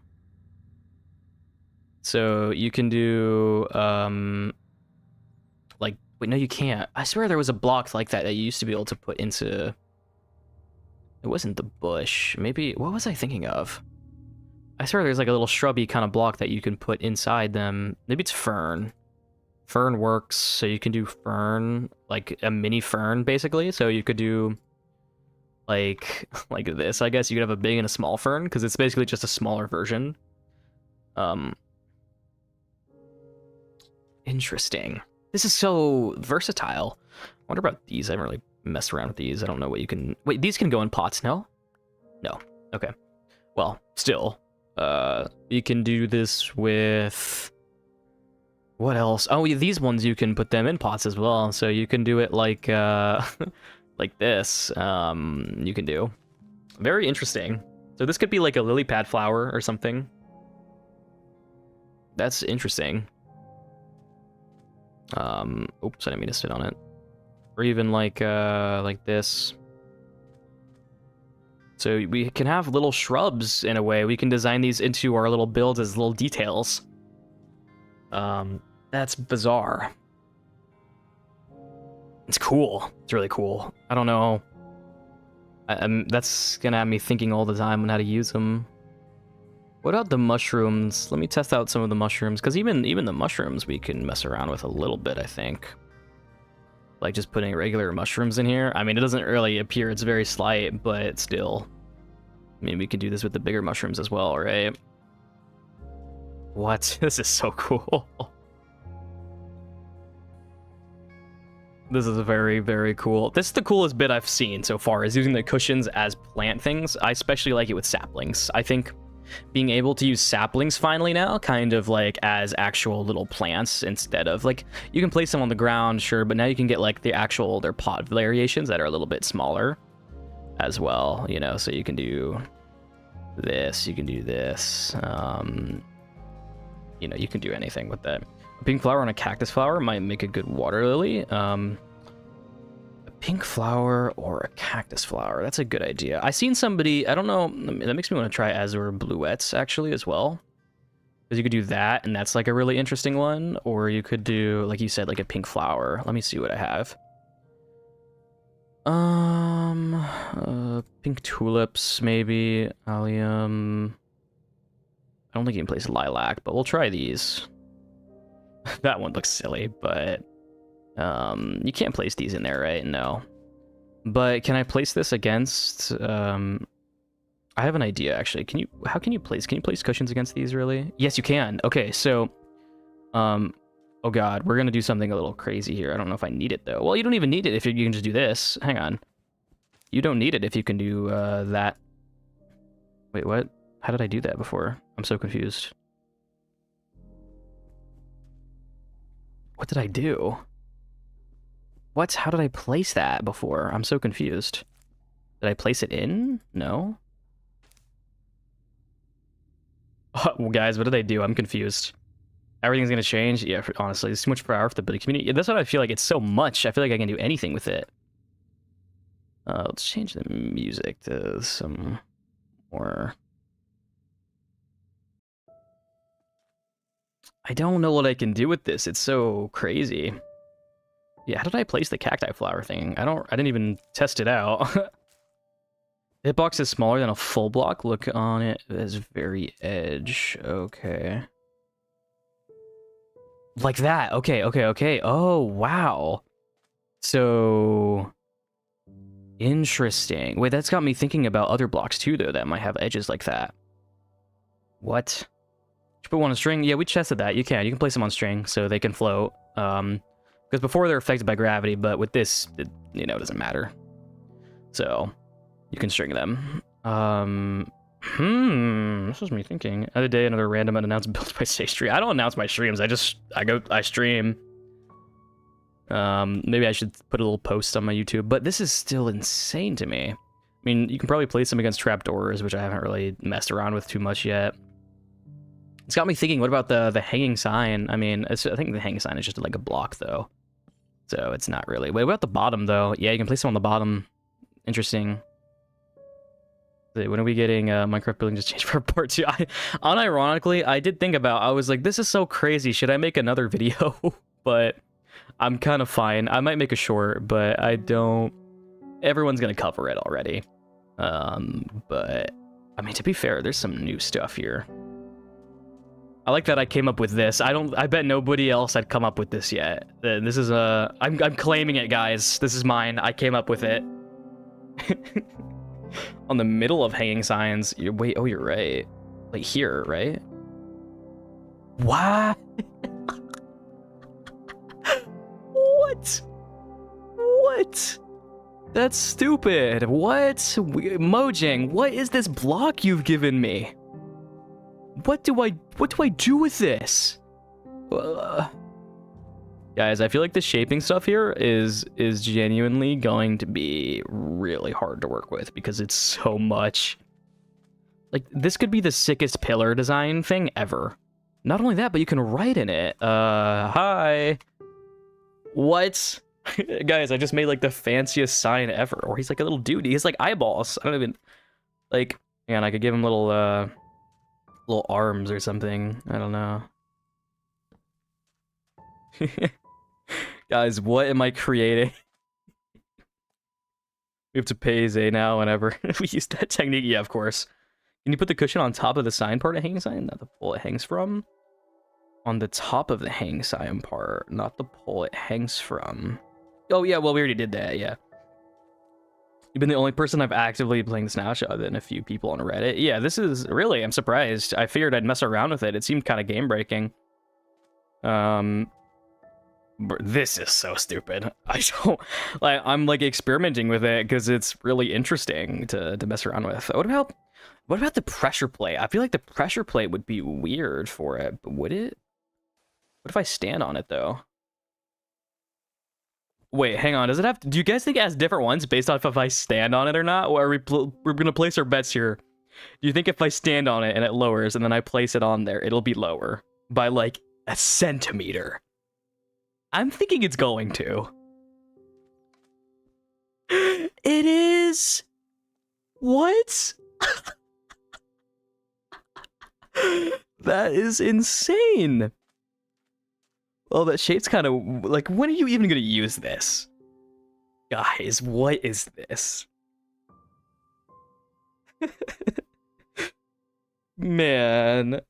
Speaker 1: So you can do like, wait, no, you can't. I swear there was a block like that you used to be able to put into. It wasn't the bush. Maybe, what was I thinking of? I swear there's like a little shrubby kind of block that you can put inside them. Maybe it's fern. Fern works, so you can do fern, like a mini fern, basically. So you could do like this, I guess. You could have a big and a small fern, because it's basically just a smaller version. Interesting. This is so versatile. I wonder about these. I haven't really messed around with these. I don't know what you can... Wait, these can go in pots, no? No. Okay. Well, still. You can do this with... What else? Oh, these ones, you can put them in pots as well. So you can do it like, like this. You can do. Very interesting. So this could be like a lily pad flower or something. That's interesting. Oops, I didn't mean to sit on it. Or even like this. So we can have little shrubs in a way. We can design these into our little builds as little details. That's bizarre. It's cool. It's really cool. I don't know. That's gonna have me thinking all the time on how to use them. What about the mushrooms? Let me test out some of the mushrooms, because even the mushrooms we can mess around with a little bit, I think. Like just putting regular mushrooms in here. I mean, it doesn't really appear, it's very slight, but still. I mean, we could do this with the bigger mushrooms as well, right? What? This is so cool. This is very, very cool. This is the coolest bit I've seen so far, is using the cushions as plant things. I especially like it with saplings. I think being able to use saplings finally now, kind of like as actual little plants instead of like, you can place them on the ground, sure, but now you can get like the actual, their pot variations that are a little bit smaller. as well, you know, so you can do this, you can do this, you know, you can do anything with that. A pink flower on a cactus flower might make a good water lily. A pink flower or a cactus flower, that's a good idea. I seen somebody, I don't know, that makes me want to try azure bluettes actually as well. Because you could do that, and that's like a really interesting one. Or you could do, like you said, like a pink flower. Let me see what I have. Pink tulips, maybe. Allium. I don't think you can place lilac, but we'll try these. That one looks silly, but you can't place these in there, right? No. But can I place this against? I have an idea actually. How can you place cushions against these really? Yes, you can. Okay, so oh god, we're gonna do something a little crazy here. I don't know if I need it though. Well, you don't even need it if you can just do this. Hang on. You don't need it if you can do that. Wait, what? How did I do that before? I'm so confused. What did I do? What? How did I place that before? I'm so confused. Did I place it in? No. Well, guys, what did I do? I'm confused. Everything's gonna change? Yeah, honestly, it's too much power for the building community. That's what I feel like. It's so much. I feel like I can do anything with it. Let's change the music to some more... I don't know what I can do with this. It's so crazy. Yeah, how did I place the cacti flower thing? I didn't even test it out. Hitbox is smaller than a full block. Look on it as very edge. Okay. Like that. Okay, okay, okay. Oh, wow. So... interesting. Wait, that's got me thinking about other blocks too, though, that might have edges like that. What? You put one on string? Yeah, we tested that. You can place them on string so they can float. Because before they're affected by gravity, but with this, it, you know, it doesn't matter. So, you can string them. This was me thinking. Other day, another random unannounced build by Say Stream. I don't announce my streams. I stream. Maybe I should put a little post on my YouTube, but this is still insane to me. I mean, you can probably place them against trapdoors, which I haven't really messed around with too much yet. It's got me thinking, what about the hanging sign? I mean, I think the hanging sign is just like a block, though. So it's not really. Wait, what about the bottom, though? Yeah, you can place them on the bottom. Interesting. When are we getting Minecraft building just changed for part 2? Unironically, I did think about, I was like, this is so crazy. Should I make another video? But I'm kind of fine. I might make a short, but I don't... Everyone's going to cover it already. But, I mean, to be fair, there's some new stuff here. I like that I came up with this. I bet nobody else had come up with this yet. This is I'm claiming it, guys. This is mine. I came up with it. On the middle of hanging signs. Wait, oh, you're right. Like here, right? What? What? What? That's stupid. What? Mojang, what is this block you've given me? What do I do with this? Guys, I feel like the shaping stuff here is genuinely going to be really hard to work with because it's so much. Like, this could be the sickest pillar design thing ever. Not only that, but you can write in it. Hi. What? Guys, I just made like the fanciest sign ever. Or he's like a little dude. He has like eyeballs. I don't even like, man, I could give him little arms or something. I don't know. Guys, what am I creating? We have to pay Zay now whenever we use that technique. Yeah, of course. Can you put the cushion on top of the sign part of hanging sign? Not the pole it hangs from. On the top of the hang sign part, not the pole it hangs from. Oh yeah, well we already did that, yeah. You've been the only person I've actively playing the snapshot other than a few people on Reddit. Yeah, this is really, I'm surprised. I figured I'd mess around with it. It seemed kind of game breaking. This is so stupid. I don't like. I'm like experimenting with it because it's really interesting to mess around with. What about the pressure plate? I feel like the pressure plate would be weird for it, but would it? What if I stand on it though? Wait, hang on. Does it have? Do you guys think it has different ones based off if I stand on it or not? Or are we're gonna place our bets here? Do you think if I stand on it and it lowers, and then I place it on there, it'll be lower by like a centimeter? I'm thinking it's going to. It is. What? That is insane. Oh, that shade's kind of like, when are you even gonna use this? Guys, what is this? Man.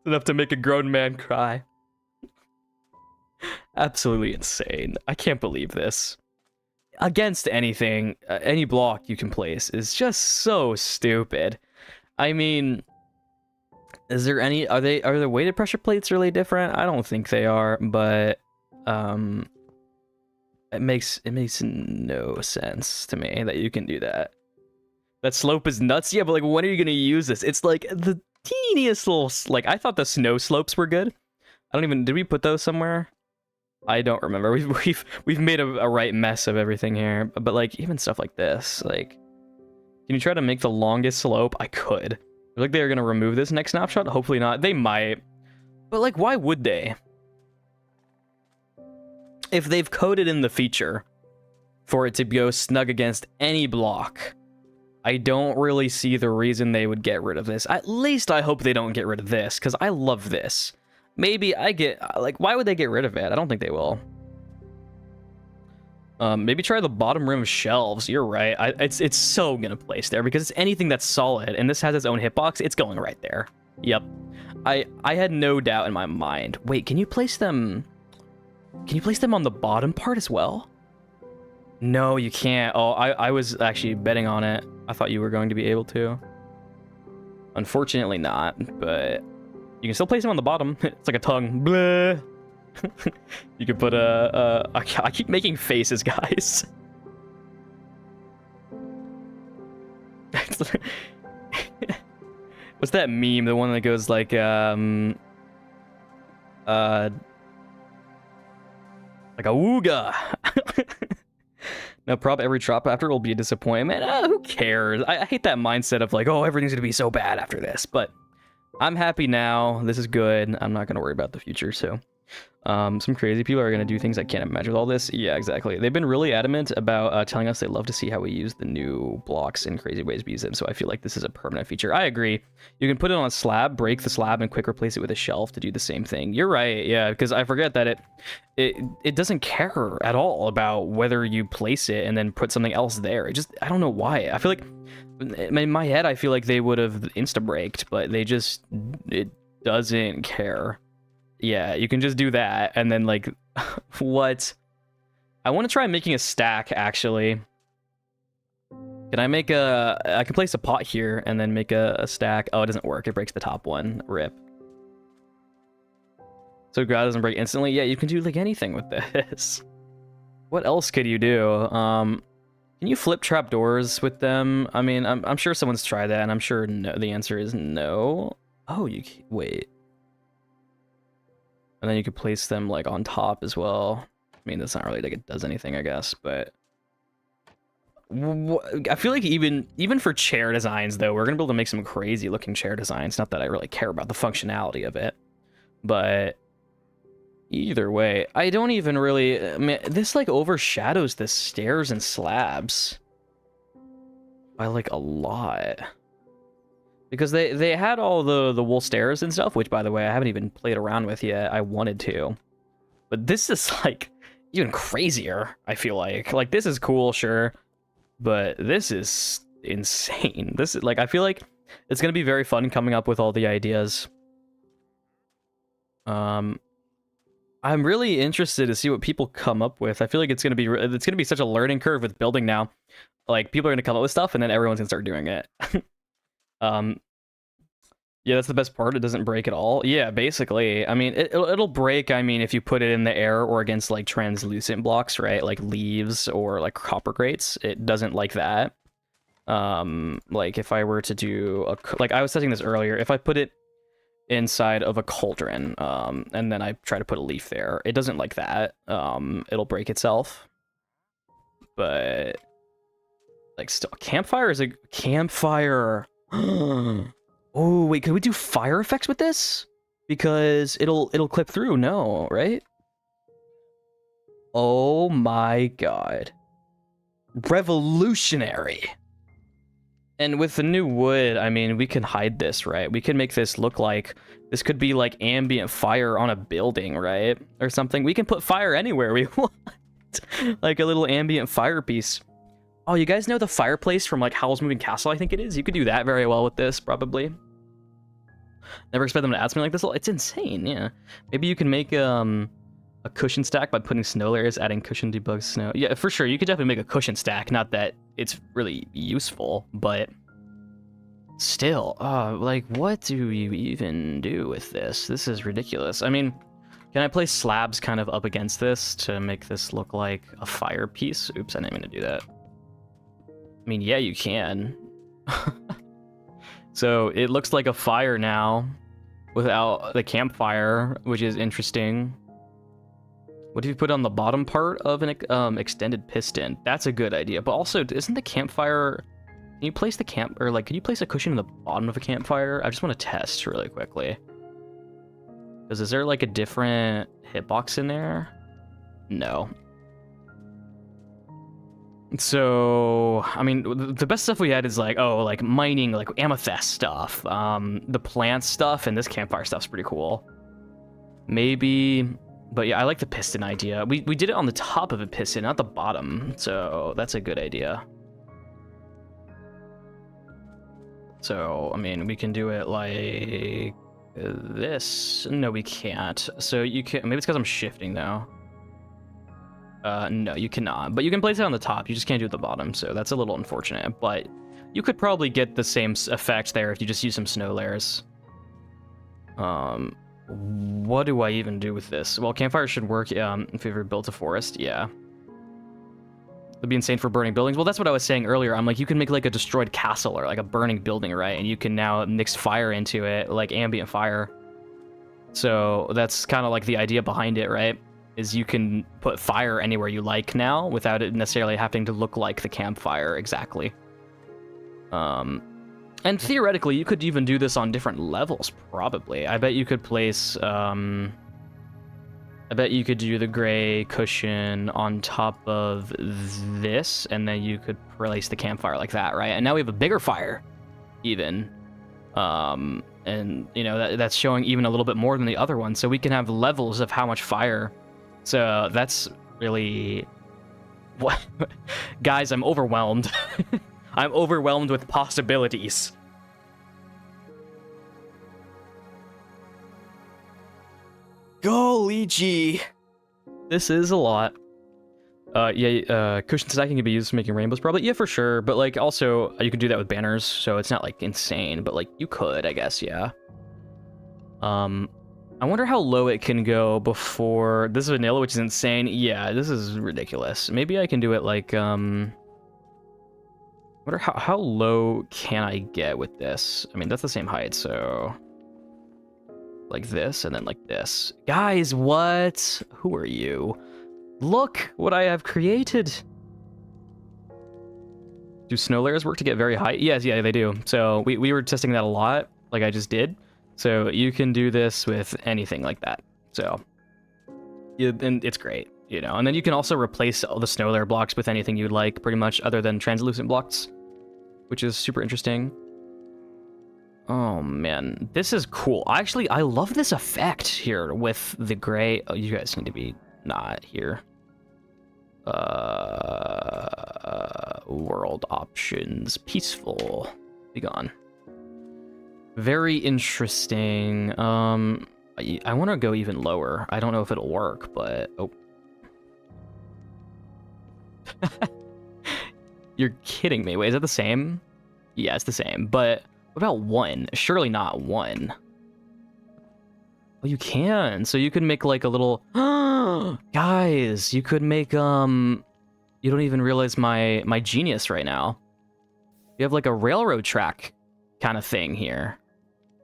Speaker 1: Enough to make a grown man cry. Absolutely insane. I can't believe this. Against anything, any block you can place is just so stupid. I mean, is there any, are the weighted pressure plates really different? I don't think they are, but it makes no sense to me that you can do that. That slope is nuts. Yeah, but like, when are you gonna use this? It's like the teeniest little, like, I thought the snow slopes were good. I don't even, did we put those somewhere? I don't remember. We've made a right mess of everything here. But like, even stuff like this, like, can you try to make the longest slope? I could. I feel like they're gonna remove this next snapshot. Hopefully not. They might. But like, why would they? If they've coded in the feature for it to go snug against any block, I don't really see the reason they would get rid of this. At least I hope they don't get rid of this, because I love this. Maybe I get, like, why would they get rid of it? I don't think they will. Maybe try the bottom rim of shelves. You're right. It's so gonna place there, because it's anything that's solid, and this has its own hitbox. It's going right there. Yep. I had no doubt in my mind. Wait, can you place them? Can you place them on the bottom part as well? No, you can't. Oh, I was actually betting on it. I thought you were going to be able to. Unfortunately not, but you can still place them on the bottom. It's like a tongue. Blah. You could put I keep making faces, guys. What's that meme? The one that goes like, like a wooga. No, prop every drop after will be a disappointment. Who cares? I hate that mindset of like, oh, everything's gonna be so bad after this. But I'm happy now. This is good. I'm not gonna worry about the future. So, some crazy people are gonna do things I can't imagine with all this. Yeah, exactly. They've been really adamant about telling us they love to see how we use the new blocks in crazy ways we use them. So I feel like this is a permanent feature. I agree. You can put it on a slab, break the slab, and quick replace it with a shelf to do the same thing. You're right. Yeah, because I forget that it doesn't care at all about whether you place it and then put something else there. It just, I don't know why. I feel like in my head, I feel like they would have insta-braked, but they just, it doesn't care. Yeah, you can just do that, and then, like, what? I want to try making a stack, actually. Can I make I can place a pot here, and then make a stack. Oh, it doesn't work. It breaks the top one. Rip. So ground doesn't break instantly? Yeah, you can do, like, anything with this. What else could you do? Can you flip trapdoors with them? I mean, I'm sure someone's tried that, and I'm sure no, the answer is no. Oh, you... Wait. And then you could place them, like, on top as well. I mean, that's not really like it does anything, I guess, but... I feel like even for chair designs, though, we're going to be able to make some crazy-looking chair designs. Not that I really care about the functionality of it. But... either way, I don't even really... I mean, this, like, overshadows the stairs and slabs. By, like, a lot. Because they had all the wool stairs and stuff, which, by the way, I haven't even played around with yet. I wanted to. But this is, like, even crazier, I feel like. Like, this is cool, sure. But this is insane. This is, like, I feel like it's going to be very fun coming up with all the ideas. I'm really interested to see what people come up with. I feel like it's going to be such a learning curve with building now. Like, people are going to come up with stuff, and then everyone's going to start doing it. Yeah, that's the best part. It doesn't break at all. Yeah, basically. I mean, it'll break, I mean, if you put it in the air or against, like, translucent blocks, right? Like leaves or, like, copper grates. It doesn't like that. Like, if I were to do like, I was testing this earlier. If I put it inside of a cauldron, and then I try to put a leaf there. It doesn't like that. It'll break itself. But like, still, campfire is a campfire. Oh wait, could we do fire effects with this? Because it'll clip through. No, right? Oh my god. Revolutionary. And with the new wood, I mean, we can hide this, right? We can make this look like this could be like ambient fire on a building, right? Or something. We can put fire anywhere we want. Like a little ambient fire piece. Oh, you guys know the fireplace from like Howl's Moving Castle, I think it is? You could do that very well with this, probably. Never expect them to add something like this. It's insane, yeah. Maybe you can make a cushion stack by putting snow layers, adding cushion debugs snow. Yeah, for sure. You could definitely make a cushion stack. Not that it's really useful, but still, like, what do you even do with this? This is ridiculous. I mean, can I place slabs kind of up against this to make this look like a fire piece? Oops, I didn't mean to do that. I mean, yeah, you can. So it looks like a fire now without the campfire, which is interesting. What if you put on the bottom part of an extended piston? That's a good idea. But also, isn't the campfire... Can you place the can you place a cushion in the bottom of a campfire? I just want to test really quickly. Because is there like a different hitbox in there? No. So, I mean, the best stuff we had is like, oh, like mining, like amethyst stuff. The plant stuff and this campfire stuff's pretty cool. Maybe... But yeah, I like the piston idea. We did it on the top of a piston, not the bottom. So that's a good idea. So, I mean, we can do it like this. No, we can't. So you can, maybe it's because I'm shifting though. No, you cannot. But you can place it on the top. You just can't do it at the bottom. So that's a little unfortunate. But you could probably get the same effect there if you just use some snow layers. What do I even do with this? Well, campfire should work if you ever built a forest. Yeah. It'd be insane for burning buildings. Well, that's what I was saying earlier. I'm like, you can make like a destroyed castle or like a burning building, right? And you can now mix fire into it, like ambient fire. So that's kind of like the idea behind it, right? Is you can put fire anywhere you like now without it necessarily having to look like the campfire exactly. And theoretically, you could even do this on different levels, probably. I bet you could place, I bet you could do the gray cushion on top of this, and then you could place the campfire like that, right? And now we have a bigger fire, even. And, you know, that's showing even a little bit more than the other one. So we can have levels of how much fire. So that's really... What? Guys, I'm overwhelmed. I'm overwhelmed with possibilities. Golly gee. This is a lot. Cushion stacking can be used for making rainbows, probably. Yeah, for sure. But, like, also, you could do that with banners, so it's not, like, insane. But, like, you could, I guess, yeah. I wonder how low it can go before... This is vanilla, which is insane. Yeah, this is ridiculous. Maybe I can do it, like, I wonder how low can I get with this? I mean, that's the same height, so... Like this, and then like this. Guys, what? Who are you? Look what I have created. Do snow layers work to get very high? Yes, yeah, they do. So we were testing that a lot, like I just did. So you can do this with anything like that. So, and it's great, you know. And then you can also replace all the snow layer blocks with anything you'd like, pretty much, other than translucent blocks, which is super interesting. Oh man, this is cool. Actually, I love this effect here with the gray. Oh, you guys need to be not here. World options, peaceful, be gone. Very interesting. I want to go even lower. I don't know if it'll work, but oh. You're kidding me. Wait, is that the same? Yeah, it's the same, but what about 1? Surely not 1. Oh, you can. So you can make like a little... Guys, you could make, you don't even realize my genius right now. You have like a railroad track kind of thing here.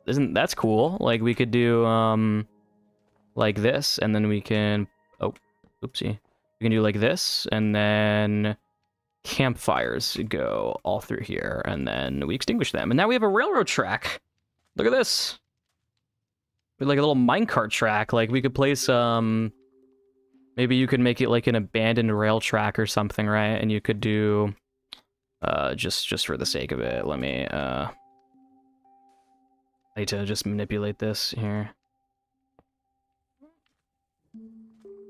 Speaker 1: that's cool. Like we could do like this, and then we can oopsie. We can do like this, and then campfires go all through here, and then we extinguish them. And now we have a railroad track. Look at this. With like a little minecart track. Like we could place maybe you could make it like an abandoned rail track or something, right? And you could do just for the sake of it, let me I need to just manipulate this here.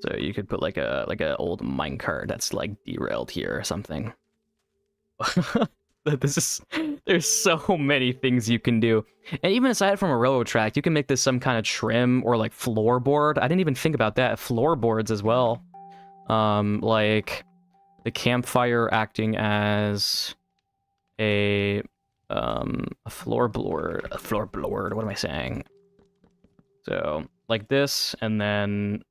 Speaker 1: So you could put like a old minecart that's like derailed here or something. There's so many things you can do. And even aside from a railroad track, you can make this some kind of trim or like floorboard. I didn't even think about that. Floorboards as well. Like the campfire acting as a floorboard. What am I saying? So like this, and then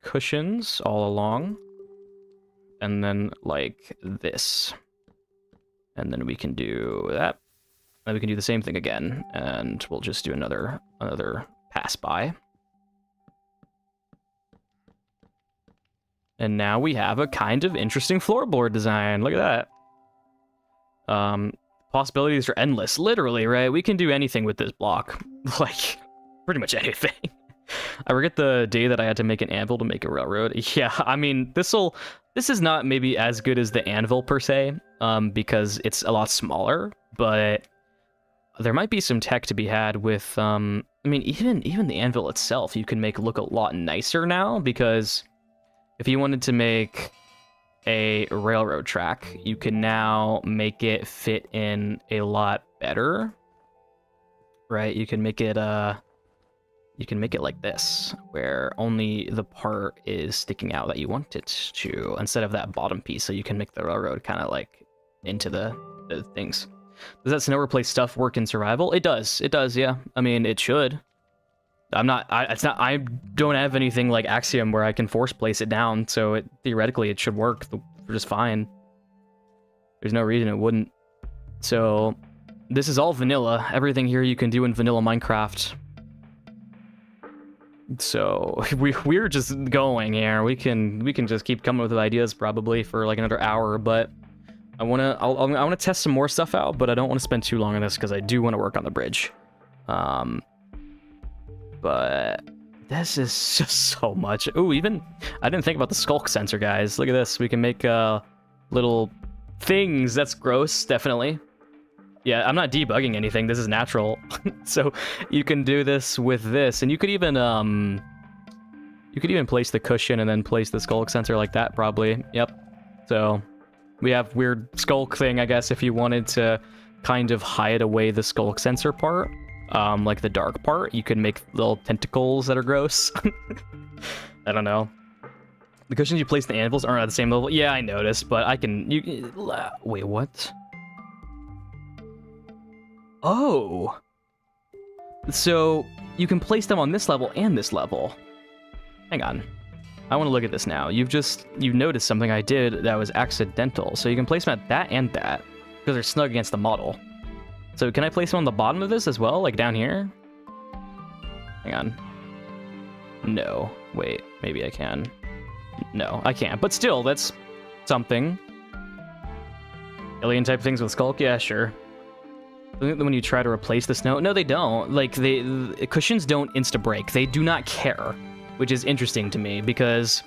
Speaker 1: cushions all along, and then like this, and then we can do that, and we can do the same thing again, and we'll just do another pass by. And now we have a kind of interesting floorboard design. Look at that. Possibilities are endless, literally, right? We can do anything with this block. Like, pretty much anything. I forget the day that I had to make an anvil to make a railroad. Yeah, I mean, this is not maybe as good as the anvil per se, because it's a lot smaller, but there might be some tech to be had with, I mean, even the anvil itself, you can make look a lot nicer now, because if you wanted to make a railroad track, you can now make it fit in a lot better, right? You can make it like this, where only the part is sticking out that you want it to, instead of that bottom piece, so you can make the railroad kind of like into the things. Does that snow replace stuff work in survival? It does, yeah. I mean, it should. I don't have anything like Axiom where I can force place it down, so theoretically it should work just fine. There's no reason it wouldn't. So this is all vanilla. Everything here you can do in vanilla Minecraft. So we're just going here. We can just keep coming with ideas probably for like another hour, but I wanna test some more stuff out, but I don't want to spend too long on this because I do want to work on the bridge. But this is just so much. Ooh, even I didn't think about the skulk sensor, guys. Look at this. We can make little things. That's gross, definitely. Yeah, I'm not debugging anything. This is natural. So you can do this with this, and you could even place the cushion and then place the skulk sensor like that, probably. Yep. So we have weird skulk thing, I guess, if you wanted to kind of hide away the skulk sensor part. Like the dark part, you can make little tentacles that are gross. I don't know. The cushions you place the anvils aren't at the same level. Yeah, I noticed, but I can. Wait, what? Oh. So you can place them on this level and this level. Hang on. I want to look at this now. You've noticed something I did that was accidental. So you can place them at that and that because they're snug against the model. So can I place them on the bottom of this as well, like down here? Hang on. No. Wait, maybe I can. No, I can't. But still, that's something. Alien type things with skulk? Yeah, sure. When you try to replace the snow, no, they don't. Like the cushions don't insta-break. They do not care, which is interesting to me because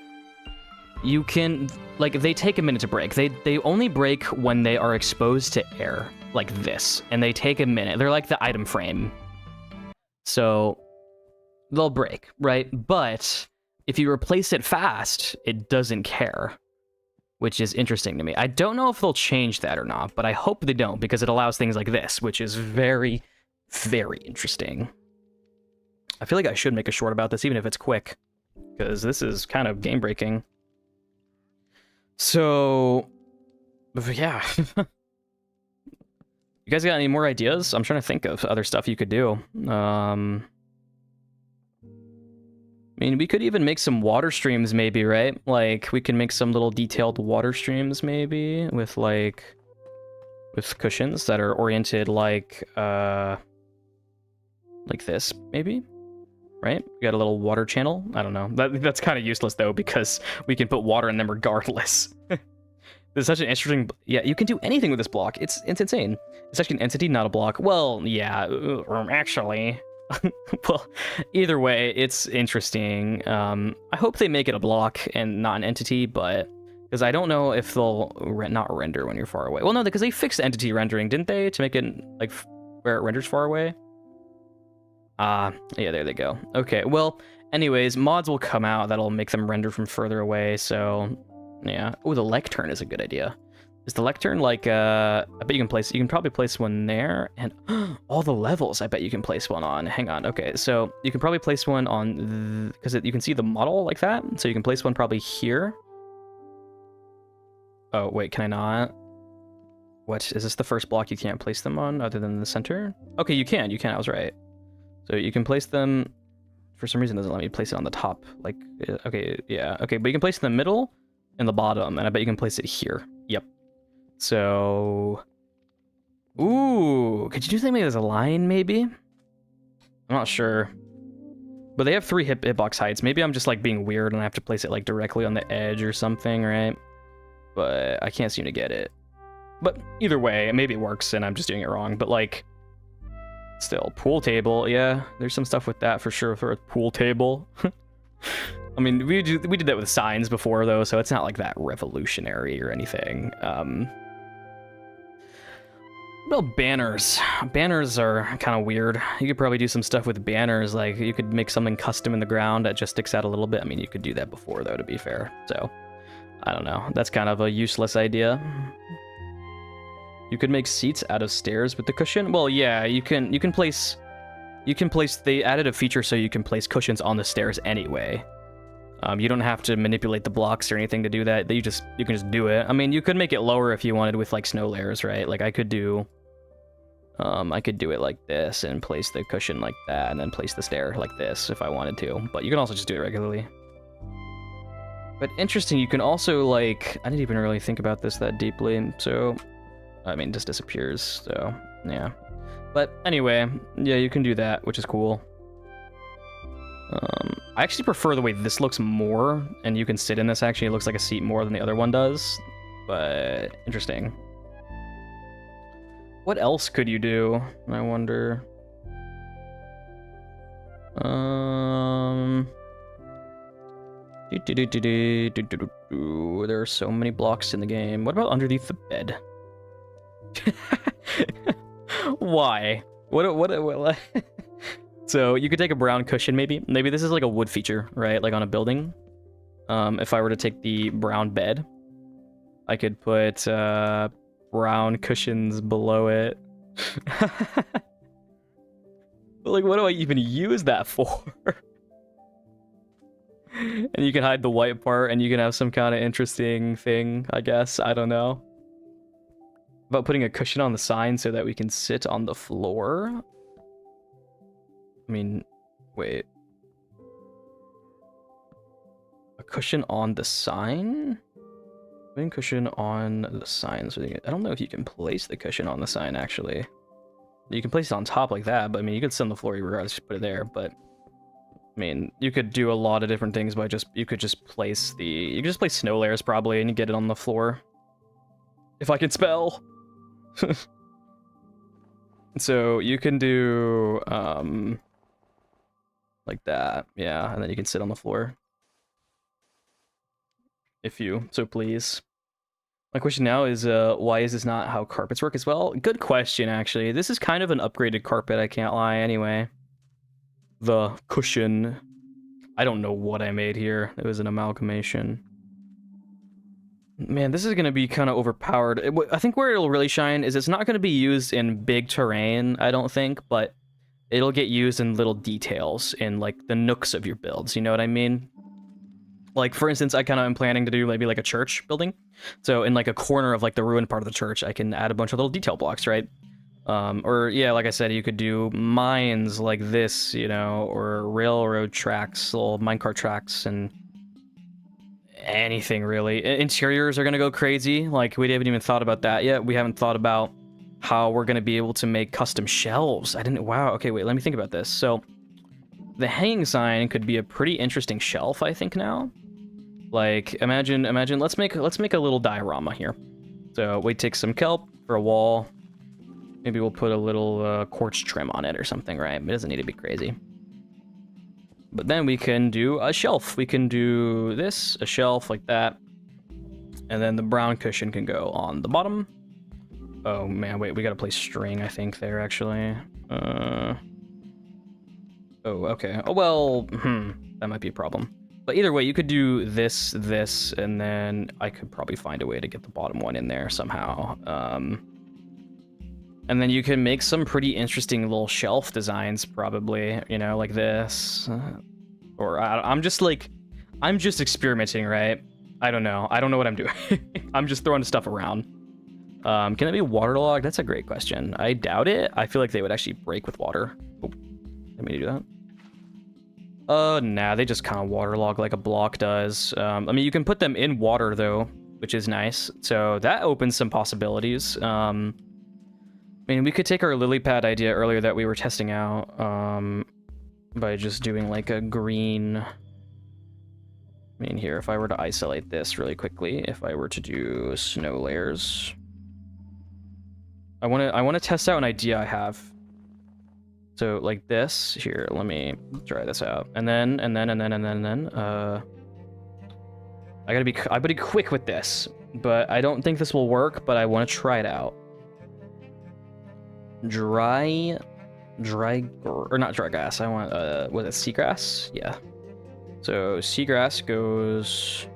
Speaker 1: you can, like, they take a minute to break. They only break when they are exposed to air, like this, and they take a minute. They're like the item frame, so they'll break, right? But if you replace it fast, it doesn't care, which is interesting to me. I don't know if they'll change that or not, but I hope they don't, because it allows things like this, which is very, very interesting. I feel like I should make a short about this, even if it's quick, because this is kind of game-breaking. So, yeah. You guys got any more ideas? I'm trying to think of other stuff you could do. I mean, we could even make some water streams, maybe, right? Like, we can make some little detailed water streams, maybe, with, like, with cushions that are oriented like, like this, maybe? Right? We got a little water channel. I don't know. That's kind of useless though, because we can put water in them regardless. This is such an interesting... Yeah, you can do anything with this block. It's insane. It's actually an entity, not a block. Well, yeah, actually... Well, either way, it's interesting. I hope they make it a block and not an entity, but... Because I don't know if they'll not render when you're far away. Well, no, because they fixed entity rendering, didn't they? To make it, like, where it renders far away? Yeah, there they go. Okay, well, anyways, mods will come out that'll make them render from further away, so... Yeah. Oh, the lectern is a good idea. Is the lectern like, I bet you can probably place one there, and all the levels, I bet you can place one on. Hang on, okay, so you can probably place one on, because you can see the model like that, so you can place one probably here. Oh, wait, can I not? What, is this the first block you can't place them on, other than the center? Okay, you can, I was right. So you can place them, for some reason it doesn't let me place it on the top, like, okay, yeah, okay, but you can place it in the middle, and the bottom, and I bet you can place it here. Yep. So, ooh, could you do something as a line, maybe? I'm not sure. But they have 3 hitbox heights. Maybe I'm just like being weird and I have to place it like directly on the edge or something, right? But I can't seem to get it. But either way, maybe it works and I'm just doing it wrong. But like, still, pool table, yeah, there's some stuff with that for sure for a pool table. I mean, we did that with signs before though, so it's not like that revolutionary or anything. Well, banners. Banners are kind of weird. You could probably do some stuff with banners, like you could make something custom in the ground that just sticks out a little bit. I mean, you could do that before though, to be fair. So, I don't know. That's kind of a useless idea. You could make seats out of stairs with the cushion. Well, yeah, you can place, they added a feature so you can place cushions on the stairs anyway. You don't have to manipulate the blocks or anything to do that. You can just do it. I mean, you could make it lower if you wanted with like snow layers, right? Like I could do it like this and place the cushion like that and then place the stair like this if I wanted to. But you can also just do it regularly. But interesting, you can also like, I didn't even really think about this that deeply. So, I mean, it just disappears. So, yeah. But anyway, yeah, you can do that, which is cool. I actually prefer the way this looks more, and you can sit in this actually. It looks like a seat more than the other one does, but interesting. What else could you do? I wonder. There are so many blocks in the game. What about underneath the bed? Why? What? So you could take a brown cushion, maybe. Maybe this is like a wood feature, right? Like on a building. If I were to take the brown bed, I could put brown cushions below it. But like, what do I even use that for? And you can hide the white part, and you can have some kind of interesting thing, I guess. I don't know. About putting a cushion on the sign so that we can sit on the floor. I mean, wait. A cushion on the sign? Putting cushion on the sign. So I don't know if you can place the cushion on the sign, actually. You can place it on top like that, but I mean, you could sit on the floor regardless, just put it there, but... I mean, you could do a lot of different things by you could just place snow layers probably, and you get it on the floor. If I can spell! So, you can do, like that, yeah, and then you can sit on the floor. If you so please. My question now is, why is this not how carpets work as well? Good question, actually. This is kind of an upgraded carpet, I can't lie, anyway. The cushion. I don't know what I made here. It was an amalgamation. Man, this is going to be kind of overpowered. I think where it'll really shine is it's not going to be used in big terrain, I don't think, but it'll get used in little details, in like the nooks of your builds, you know what I mean? Like, for instance, I kind of am planning to do maybe like a church building. So in like a corner of like the ruined part of the church, I can add a bunch of little detail blocks, right? Or yeah, like I said, you could do mines like this, you know, or railroad tracks, little minecart tracks, and anything really. Interiors are gonna go crazy. Like, we haven't even thought about that yet. We haven't thought about how we're gonna be able to make custom shelves. I didn't. Wow. Okay, wait. Let me think about this. So, the hanging sign could be a pretty interesting shelf, I think now. Like, imagine. Let's make a little diorama here. So we take some kelp for a wall. Maybe we'll put a little quartz trim on it or something, right? It doesn't need to be crazy. But then we can do a shelf. We can do this, a shelf like that. And then the brown cushion can go on the bottom. Oh man, wait, we gotta place string, I think, there actually. Oh, okay. Oh, well, that might be a problem. But either way, you could do this, and then I could probably find a way to get the bottom one in there somehow. And then you can make some pretty interesting little shelf designs, probably, you know, like this. Or I'm just experimenting, right? I don't know what I'm doing. I'm just throwing stuff around. Can it be waterlogged? That's a great question. I doubt it. I feel like they would actually break with water. Oh, let me do that. Nah, they just kind of waterlog like a block does. I mean, you can put them in water though, which is nice. So that opens some possibilities. I mean, we could take our lily pad idea earlier that we were testing out, by just doing like a green. I mean, here, if I were to isolate this really quickly, if I were to do snow layers, I want to test out an idea I have. So like this here, let me try this out, and then I gotta be quick with this, but I don't think this will work, but I want to try it out. Or not dry grass. I want was it seagrass? Yeah. So seagrass goes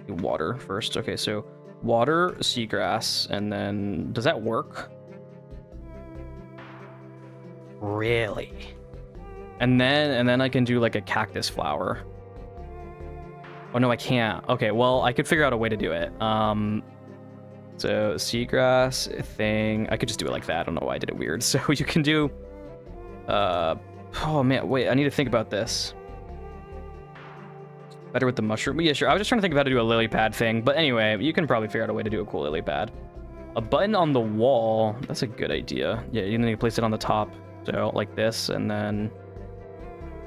Speaker 1: water first. Okay, so water, seagrass, and then does that work? Really? And then I can do like a cactus flower. Oh no, I can't. Okay, well, I could figure out a way to do it. So seagrass thing, I could just do it like that. I don't know why I did it weird. So you can do, oh man, wait, I need to think about this. Better with the mushroom. Yeah, sure. I was just trying to think of how to do a lily pad thing, but anyway, you can probably figure out a way to do a cool lily pad. A button on the wall, that's a good idea. Yeah, you need to place it on the top. So like this, and then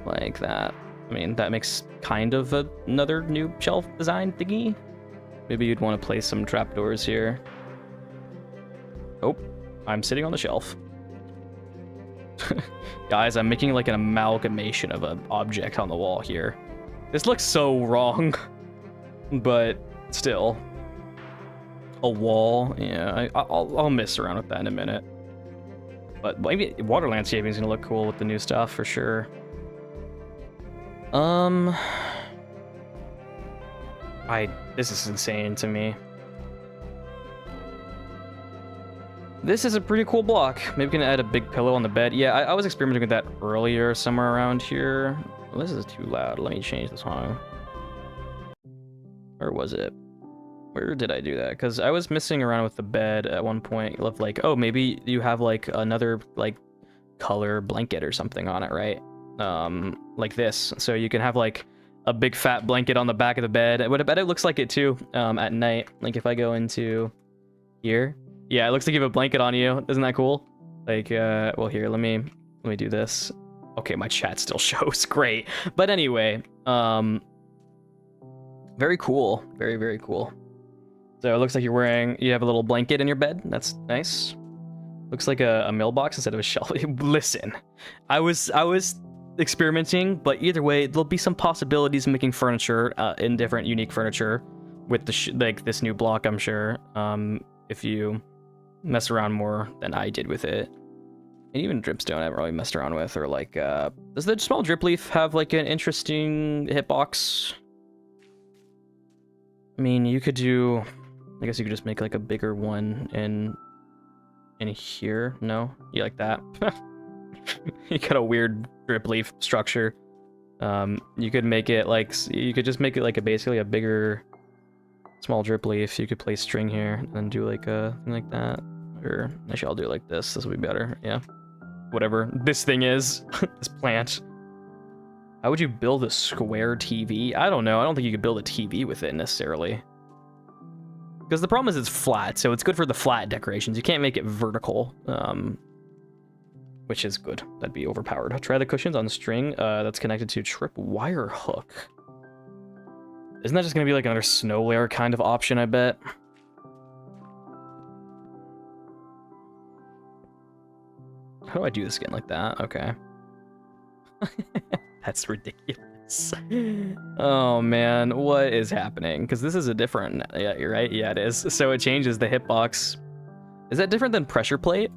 Speaker 1: like that. I mean, that makes kind of another new shelf design thingy. Maybe you'd want to place some trapdoors here. Oh, I'm sitting on the shelf. Guys, I'm making like an amalgamation of an object on the wall here. This looks so wrong, but still. A wall, yeah, I'll mess around with that in a minute. But maybe water landscaping is gonna look cool with the new stuff for sure. This is insane to me. This is a pretty cool block. Maybe we can add a big pillow on the bed. Yeah, I was experimenting with that earlier somewhere around here. Well, this is too loud. Let me change the song. Or was it? Where did I do that? Because I was messing around with the bed at one point. Of like, oh, maybe you have like another like color blanket or something on it, right? Like this. So you can have like a big fat blanket on the back of the bed. I bet it looks like it too at night. Like if I go into here. Yeah, it looks like you have a blanket on you. Isn't that cool? Like, well, here, let me do this. Okay, my chat still shows. Great. But anyway, very cool. Very, very cool. So it looks like you have a little blanket in your bed. That's nice. Looks like a mailbox instead of a shelf. Listen, I was experimenting, but either way, there'll be some possibilities of making furniture in different unique furniture with the like this new block, I'm sure. If you mess around more than I did with it. And even dripstone I haven't really messed around with, or like does the small drip leaf have like an interesting hitbox? I mean, you could do, I guess you could just make like a bigger one in here. No, you like that? You got a weird drip leaf structure. You could make it like, you could just make it like basically a bigger small drip leaf. You could place string here and do like a thing like that. Or actually I'll do it like this. This will be better. Yeah. Whatever this thing is. This plant. How would you build a square TV? I don't know. I don't think you could build a TV with it necessarily. Because the problem is it's flat, so it's good for the flat decorations. You can't make it vertical, which is good. That'd be overpowered. Try the cushions on the string that's connected to a trip wire hook. Isn't that just going to be like another snow layer kind of option, I bet? How do I do this again? Like that? Okay. That's ridiculous. Oh man, what is happening? Because this is a different... Yeah, you're right. Yeah, it is. So it changes the hitbox. Is that different than pressure plate?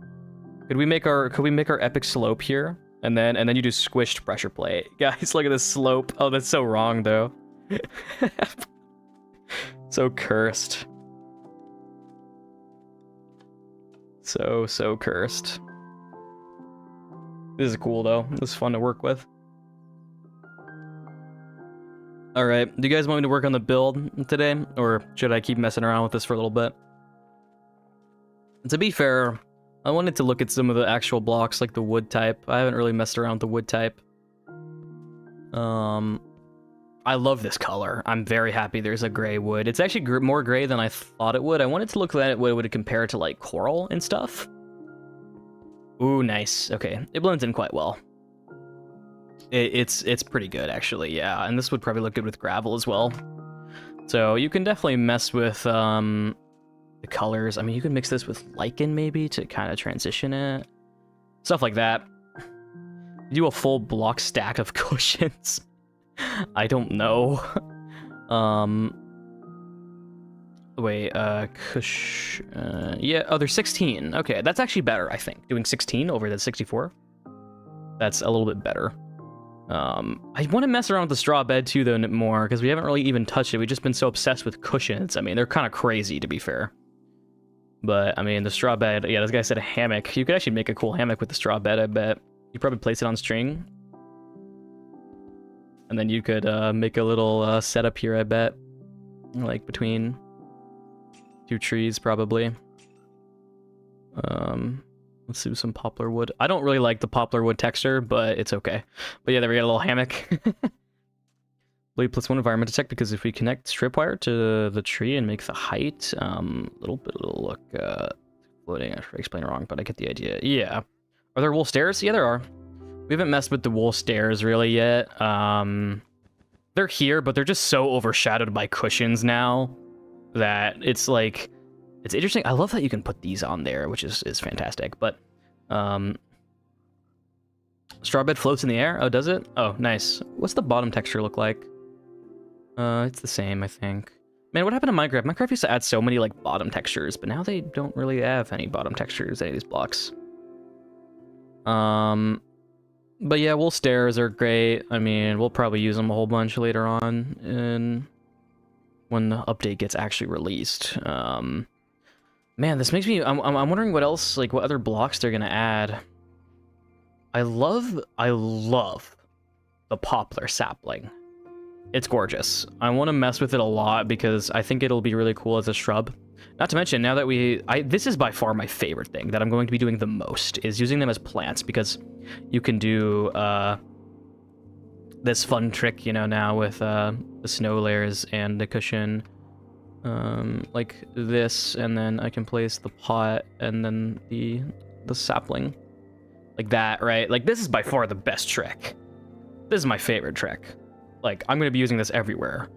Speaker 1: Could we make our epic slope here? And then you do squished pressure plate. Guys, look at this slope. Oh, that's so wrong though. So cursed. So cursed. This is cool though. This is fun to work with. Alright, do you guys want me to work on the build today? Or should I keep messing around with this for a little bit? To be fair, I wanted to look at some of the actual blocks, like the wood type. I haven't really messed around with the wood type. I love this color. I'm very happy there's a gray wood. It's actually more gray than I thought it would. I wanted to look at it, what it would compare to like coral and stuff. Ooh, nice. Okay, it blends in quite well. It's pretty good actually, yeah. And this would probably look good with gravel as well. So you can definitely mess with the colors. I mean, you could mix this with lichen maybe to kind of transition it. Stuff like that. You do a full block stack of cushions. I don't know. Wait, yeah, oh, there's 16. Okay, that's actually better, I think. Doing 16 over the 64. That's a little bit better. I want to mess around with the straw bed too, though, more, because we haven't really even touched it. We've just been so obsessed with cushions. I mean, they're kind of crazy, to be fair. But, I mean, the straw bed, yeah, this guy said a hammock. You could actually make a cool hammock with the straw bed, I bet. You probably place it on string. And then you could make a little setup here, I bet. Like, between two trees, probably. Let's do some poplar wood. I don't really like the poplar wood texture, but it's okay. But yeah, there we got a little hammock. Blade +1 environment detect, because if we connect strip wire to the tree and make the height, little bit of look floating. I explained it wrong, but I get the idea. Yeah. Are there wool stairs? Yeah, there are. We haven't messed with the wool stairs really yet. They're here, but they're just so overshadowed by cushions now that it's like, it's interesting. I love that you can put these on there, which is fantastic. But straw bed floats in the air. Oh, does it? Oh, nice. What's the bottom texture look like? It's the same, I think. Man, what happened to Minecraft? Minecraft used to add so many like bottom textures, but now they don't really have any bottom textures, any of these blocks. But yeah, wool stairs are great. I mean, we'll probably use them a whole bunch later on when the update gets actually released. Man, this makes me... I'm wondering what else, like, what other blocks they're gonna add. I love the poplar sapling. It's gorgeous. I want to mess with it a lot because I think it'll be really cool as a shrub. Not to mention, now that this is by far my favorite thing that I'm going to be doing the most, is using them as plants, because you can do this fun trick, you know, now with the snow layers and the cushion. Like this, and then I can place the pot and then the sapling. Like that, right? Like, this is by far the best trick. This is my favorite trick. Like, I'm going to be using this everywhere.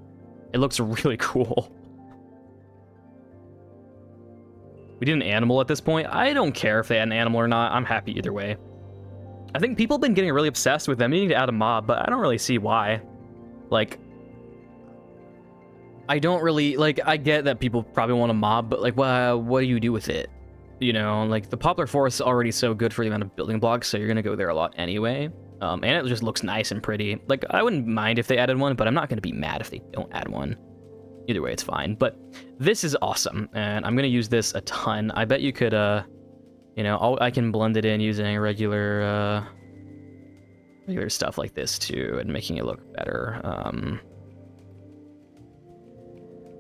Speaker 1: It looks really cool. We did an animal at this point. I don't care if they add an animal or not. I'm happy either way. I think people have been getting really obsessed with them needing to add a mob, but I don't really see why. Like, I don't really, like, I get that people probably want a mob, but, like, what do you do with it? You know, like, the poplar forest is already so good for the amount of building blocks, so you're gonna go there a lot anyway. And it just looks nice and pretty. Like, I wouldn't mind if they added one, but I'm not gonna be mad if they don't add one. Either way, it's fine. But this is awesome, and I'm gonna use this a ton. I bet you could, you know, I can blend it in using regular stuff like this too, and making it look better.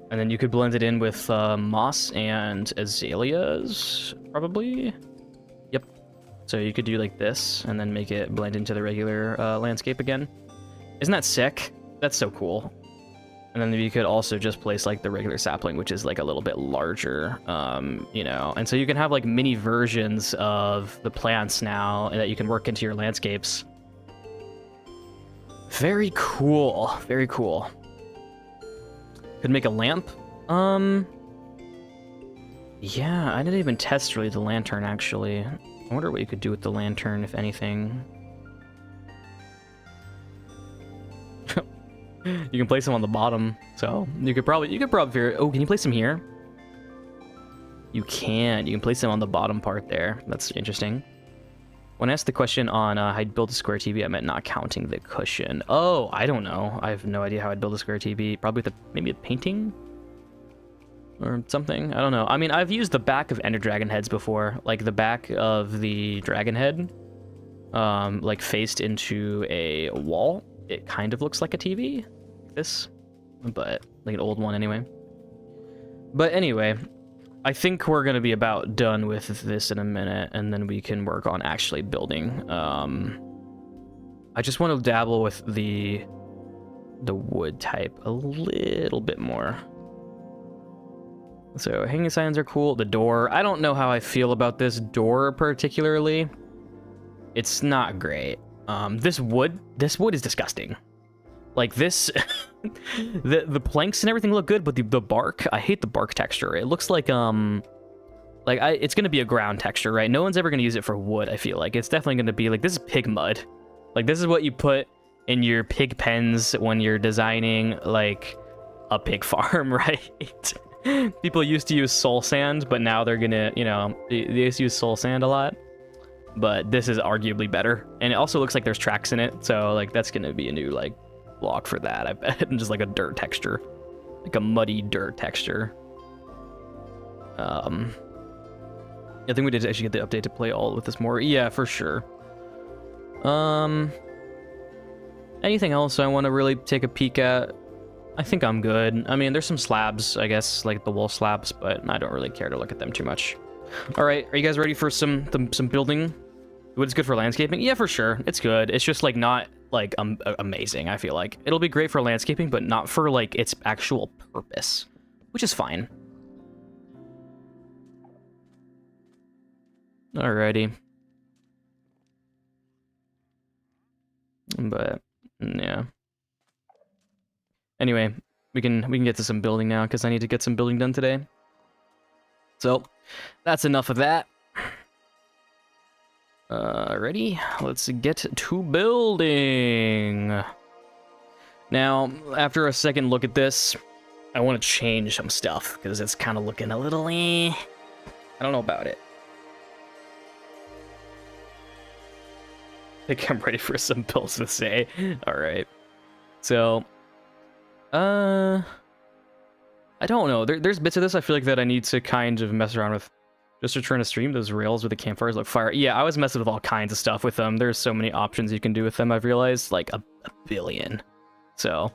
Speaker 1: And then you could blend it in with moss and azaleas, probably. Yep. So you could do like this, and then make it blend into the regular landscape again. Isn't that sick? That's so cool. And then you could also just place like the regular sapling, which is like a little bit larger, you know. And so you can have like mini versions of the plants now that you can work into your landscapes. Very cool. Very cool. Could make a lamp. Yeah, I didn't even test really the lantern actually. I wonder what you could do with the lantern, if anything. You can place them on the bottom, so you could probably figure. Oh, can you place them here? You can place them on the bottom part there. That's interesting. When I asked the question on how I'd build a square TV, I meant not counting the cushion. Oh, I don't know. I have no idea how I'd build a square TV. Probably with maybe a painting or something. I don't know. I mean, I've used the back of Ender Dragon heads before, like the back of the dragon head, like faced into a wall. It kind of looks like a TV, like this, but like an old one anyway. But anyway, I think we're gonna be about done with this in a minute, and then we can work on actually building. I just want to dabble with the wood type a little bit more. So hanging signs are cool. The door, I don't know how I feel about this door particularly. It's not great. This wood is disgusting. Like this, the planks and everything look good, but the bark, I hate the bark texture. It looks like it's gonna be a ground texture, right? No one's ever gonna use it for wood. I feel like it's definitely gonna be like, this is pig mud. Like this is what you put in your pig pens when you're designing like a pig farm, right? People used to use soul sand, but now they're gonna, you know, they used to use soul sand a lot. But this is arguably better, and it also looks like there's tracks in it, so like that's gonna be a new like block for that, I bet. And just like a dirt texture, like a muddy dirt texture. I think we did actually get the update to play all with this more. Yeah, for sure. Anything else I want to really take a peek at? I think I'm good. I mean, there's some slabs, I guess, like the wall slabs, but I don't really care to look at them too much. All right, are you guys ready for some building? Wood's good for landscaping? Yeah, for sure. It's good. It's just like not like amazing, I feel like. It'll be great for landscaping, but not for like its actual purpose, which is fine. Alrighty. But yeah. Anyway, we can get to some building now because I need to get some building done today. So that's enough of that. Ready? Let's get to building. Now, after a second look at this, I want to change some stuff because it's kind of looking a little I don't know about it. I think I'm ready for some builds to say. All right. So, I don't know. There's bits of this I feel like that I need to kind of mess around with. Just to try to stream those rails with the campfires look fire. Yeah, I was messing with all kinds of stuff with them. There's so many options you can do with them, I've realized. Like a billion. So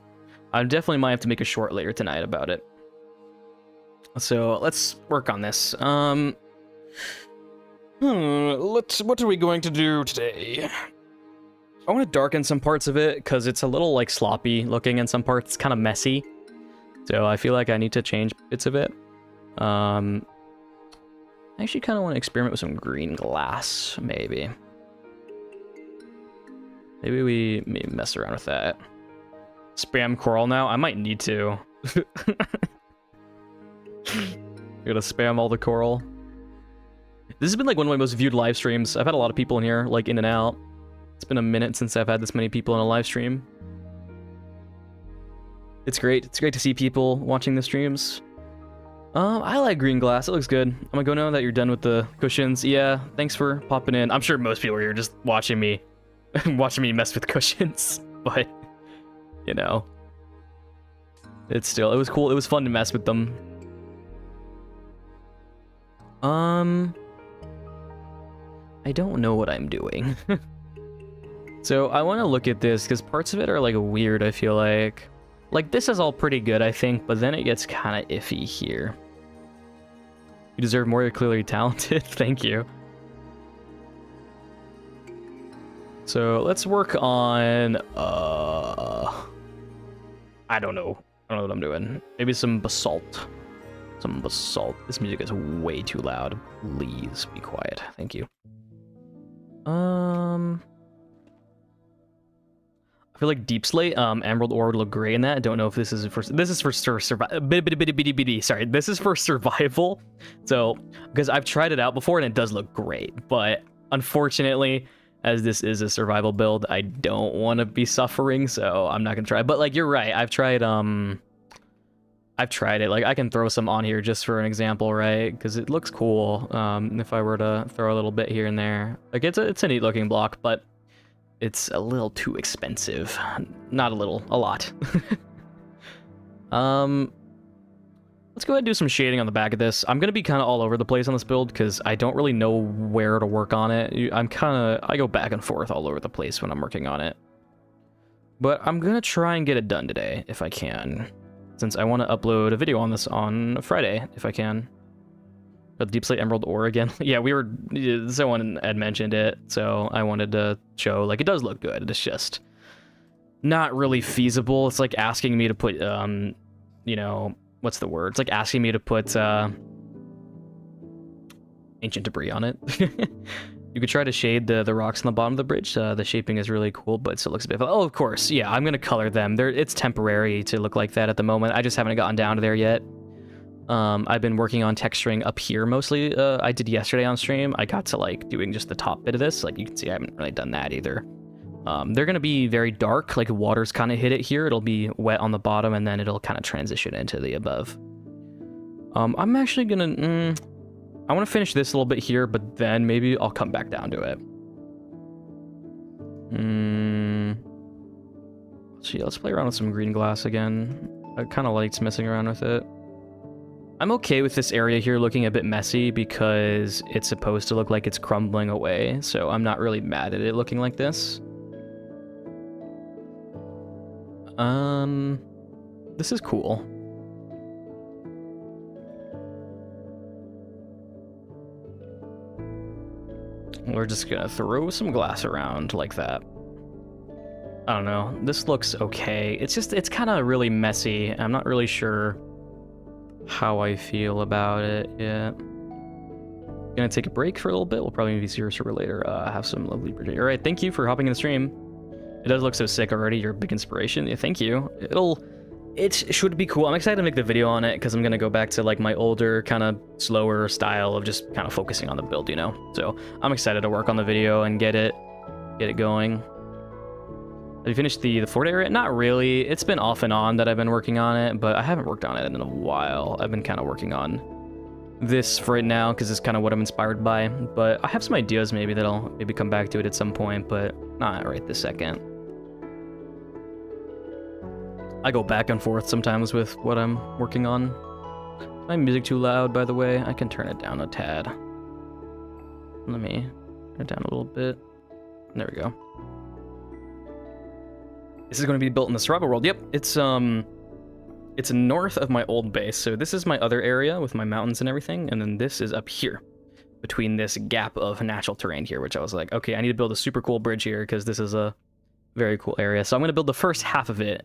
Speaker 1: I definitely might have to make a short later tonight about it. So let's work on this. What are we going to do today? I want to darken some parts of it because it's a little like sloppy looking in some parts. It's kind of messy. So I feel like I need to change bits of it. I actually kind of want to experiment with some green glass, maybe. Maybe we mess around with that. Spam coral now? I might need to. Gotta spam all the coral. This has been like one of my most viewed live streams. I've had a lot of people in here, like in and out. It's been a minute since I've had this many people in a live stream. It's great. It's great to see people watching the streams. I like green glass. It looks good. I'm gonna go now that you're done with the cushions. Yeah, thanks for popping in. I'm sure most people are here just watching me, watching me mess with cushions. But, you know, it was cool. It was fun to mess with them. I don't know what I'm doing. So I want to look at this because parts of it are like weird, I feel like. Like this is all pretty good, I think, but then it gets kind of iffy here. You deserve more, you're clearly talented. Thank you. So let's work on, I don't know. I don't know what I'm doing. Maybe some basalt. Some basalt. This music is way too loud. Please be quiet. Thank you. I feel like Deep Slate, Emerald Ore would look great in that. I don't know if this is for sorry, this is for survival. So, because I've tried it out before and it does look great, but unfortunately, as this is a survival build, I don't want to be suffering, so I'm not gonna try. But like, you're right, I've tried it. Like, I can throw some on here just for an example, right? Because it looks cool. If I were to throw a little bit here and there, like it's a neat looking block, but it's a little too expensive. Not a little, a lot. Let's go ahead and do some shading on the back of this. I'm gonna be kind of all over the place on this build because I don't really know where to work on it. I go back and forth all over the place when I'm working on it. But I'm gonna try and get it done today if I can, since I want to upload a video on this on Friday if I can. The Deep Slate Emerald Ore again. Yeah, someone had mentioned it, so I wanted to show, like, it does look good. It's just not really feasible. It's like asking me to put, you know, what's the word? It's like asking me to put ancient debris on it. You could try to shade the rocks on the bottom of the bridge. The shaping is really cool, but it still looks a bit... Oh, of course. Yeah, I'm going to color them. It's temporary to look like that at the moment. I just haven't gotten down to there yet. I've been working on texturing up here mostly. I did yesterday on stream. I got to like doing just the top bit of this. Like you can see, I haven't really done that either. They're going to be very dark, like water's kind of hit it here. It'll be wet on the bottom and then it'll kind of transition into the above. I'm actually going to... I want to finish this a little bit here, but then maybe I'll come back down to it. Let's play around with some green glass again. I kind of liked messing around with it. I'm okay with this area here looking a bit messy because it's supposed to look like it's crumbling away, so I'm not really mad at it looking like this. This is cool. We're just gonna throw some glass around like that. I don't know. This looks okay. It's kind of really messy. I'm not really sure how I feel about it yet. Gonna take a break for a little bit. We'll probably be serious for later. Have some lovely birthday. All right, thank you for hopping in the stream. It does look so sick already. You're a big inspiration. Yeah, thank you. It should be cool. I'm excited to make the video on it because I'm gonna go back to like my older, kind of slower style of just kind of focusing on the build, you know. So I'm excited to work on the video and get it going. Have you finished the fort area? Not really. It's been off and on that I've been working on it, but I haven't worked on it in a while. I've been kind of working on this for right now because it's kind of what I'm inspired by. But I have some ideas maybe that I'll maybe come back to it at some point, but not right this second. I go back and forth sometimes with what I'm working on. Is my music too loud, by the way? I can turn it down a tad. Let me turn it down a little bit. There we go. This is going to be built in the survival world. Yep, it's north of my old base. So this is my other area with my mountains and everything, and then this is up here between this gap of natural terrain here, which I was like, okay, I need to build a super cool bridge here because this is a very cool area. So I'm going to build the first half of it.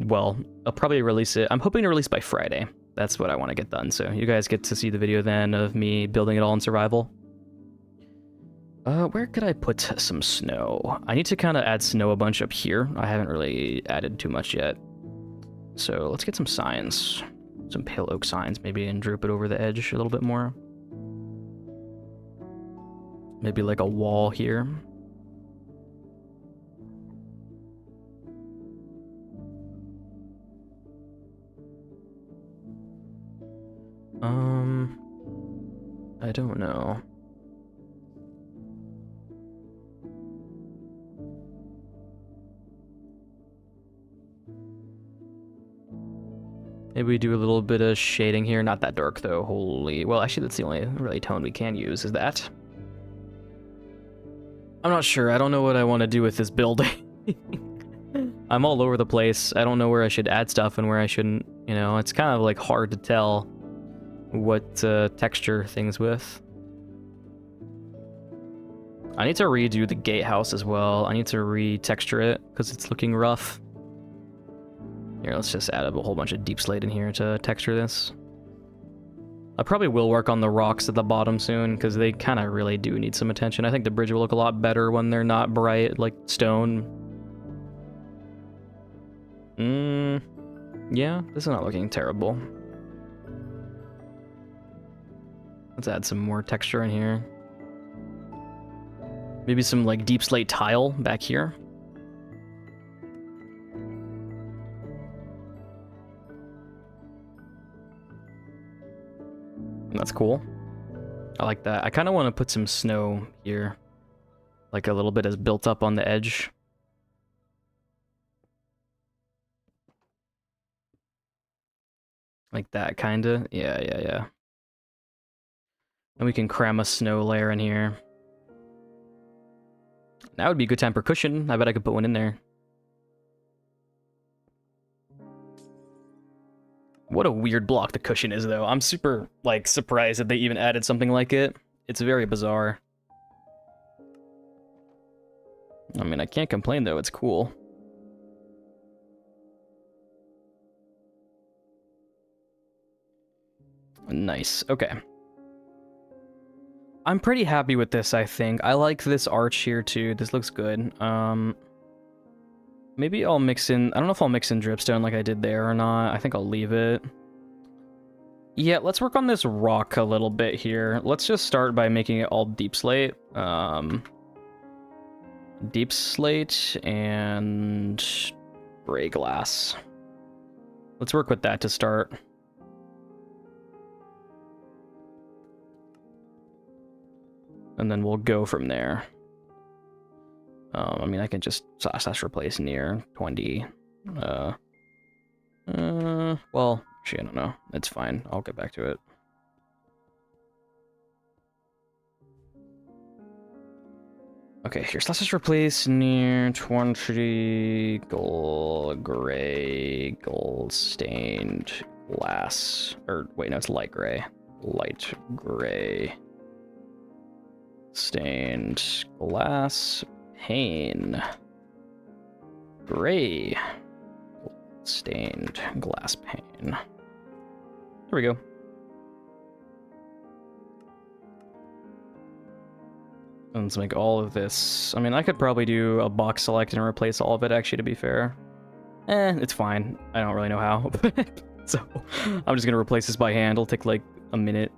Speaker 1: Well, I'll probably release it. I'm hoping to release by Friday. That's what I want to get done. So you guys get to see the video then of me building it all in survival. Where could I put some snow? I need to kind of add snow a bunch up here. I haven't really added too much yet. So let's get some signs. Some pale oak signs maybe, and droop it over the edge a little bit more. Maybe like a wall here. I don't know. Maybe we do a little bit of shading here. Not that dark though. Holy. Well, actually, that's the only really tone we can use, is that. I'm not sure. I don't know what I want to do with this building. I'm all over the place. I don't know where I should add stuff and where I shouldn't. You know, it's kind of like hard to tell what texture things with. I need to redo the gatehouse as well. I need to re-texture it because it's looking rough. Here, let's just add a whole bunch of deep slate in here to texture this. I probably will work on the rocks at the bottom soon, because they kind of really do need some attention. I think the bridge will look a lot better when they're not bright, like stone. Yeah, this is not looking terrible. Let's add some more texture in here. Maybe some, like, deep slate tile back here. That's cool. I like that. I kind of want to put some snow here. Like a little bit is built up on the edge. Like that, kind of. Yeah. And we can cram a snow layer in here. That would be a good time for cushion. I bet I could put one in there. What a weird block the cushion is, though. I'm super, like, surprised that they even added something like it. It's very bizarre. I mean, I can't complain, though. It's cool. Nice. Okay. I'm pretty happy with this, I think. I like this arch here, too. This looks good. Maybe I'll mix in... I don't know if I'll mix in dripstone like I did there or not. I think I'll leave it. Yeah, let's work on this rock a little bit here. Let's just start by making it all deep slate. Deep slate and gray glass. Let's work with that to start. And then we'll go from there. I mean, I can just slash replace near 20. Well, actually, I don't know. It's fine. I'll get back to it. Okay, here, slash replace near 20 gold, gray, gold stained glass. Or, wait, no, it's light gray. Light gray. Stained glass pane. Gray. Stained glass pane. There we go. And let's make all of this. I mean, I could probably do a box select and replace all of it, actually, to be fair. It's fine. I don't really know how. So, I'm just gonna replace this by hand. It'll take like a minute.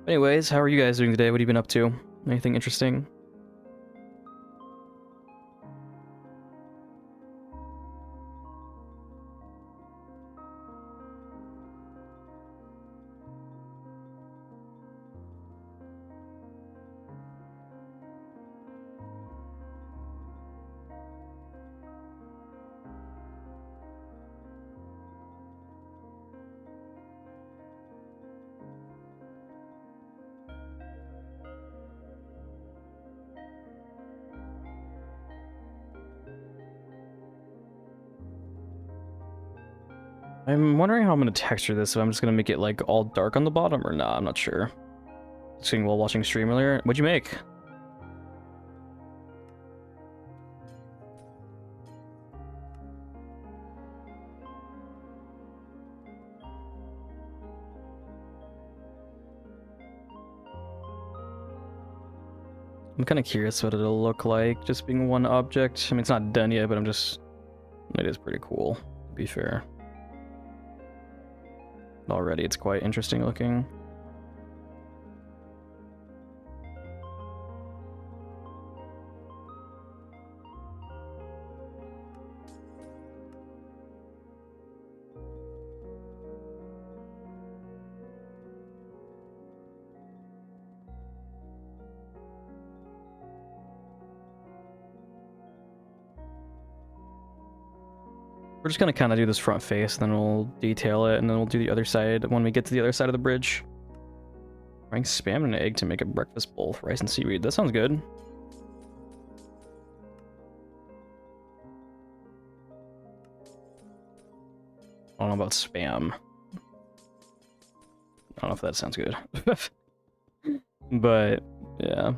Speaker 1: Anyways, how are you guys doing today? What have you been up to? Anything interesting? I'm wondering how I'm going to texture this, if I'm just going to make it like all dark on the bottom or not. I'm not sure. Seeing while watching stream earlier. What'd you make? I'm kind of curious what it'll look like, just being one object. I mean, it's not done yet, but it is pretty cool, to be fair. Already, it's quite interesting looking. We're just gonna kind of do this front face, then we'll detail it, and then we'll do the other side when we get to the other side of the bridge. Frying spam and an egg to make a breakfast bowl with rice and seaweed. That sounds good. I don't know about spam. I don't know if that sounds good. But, yeah.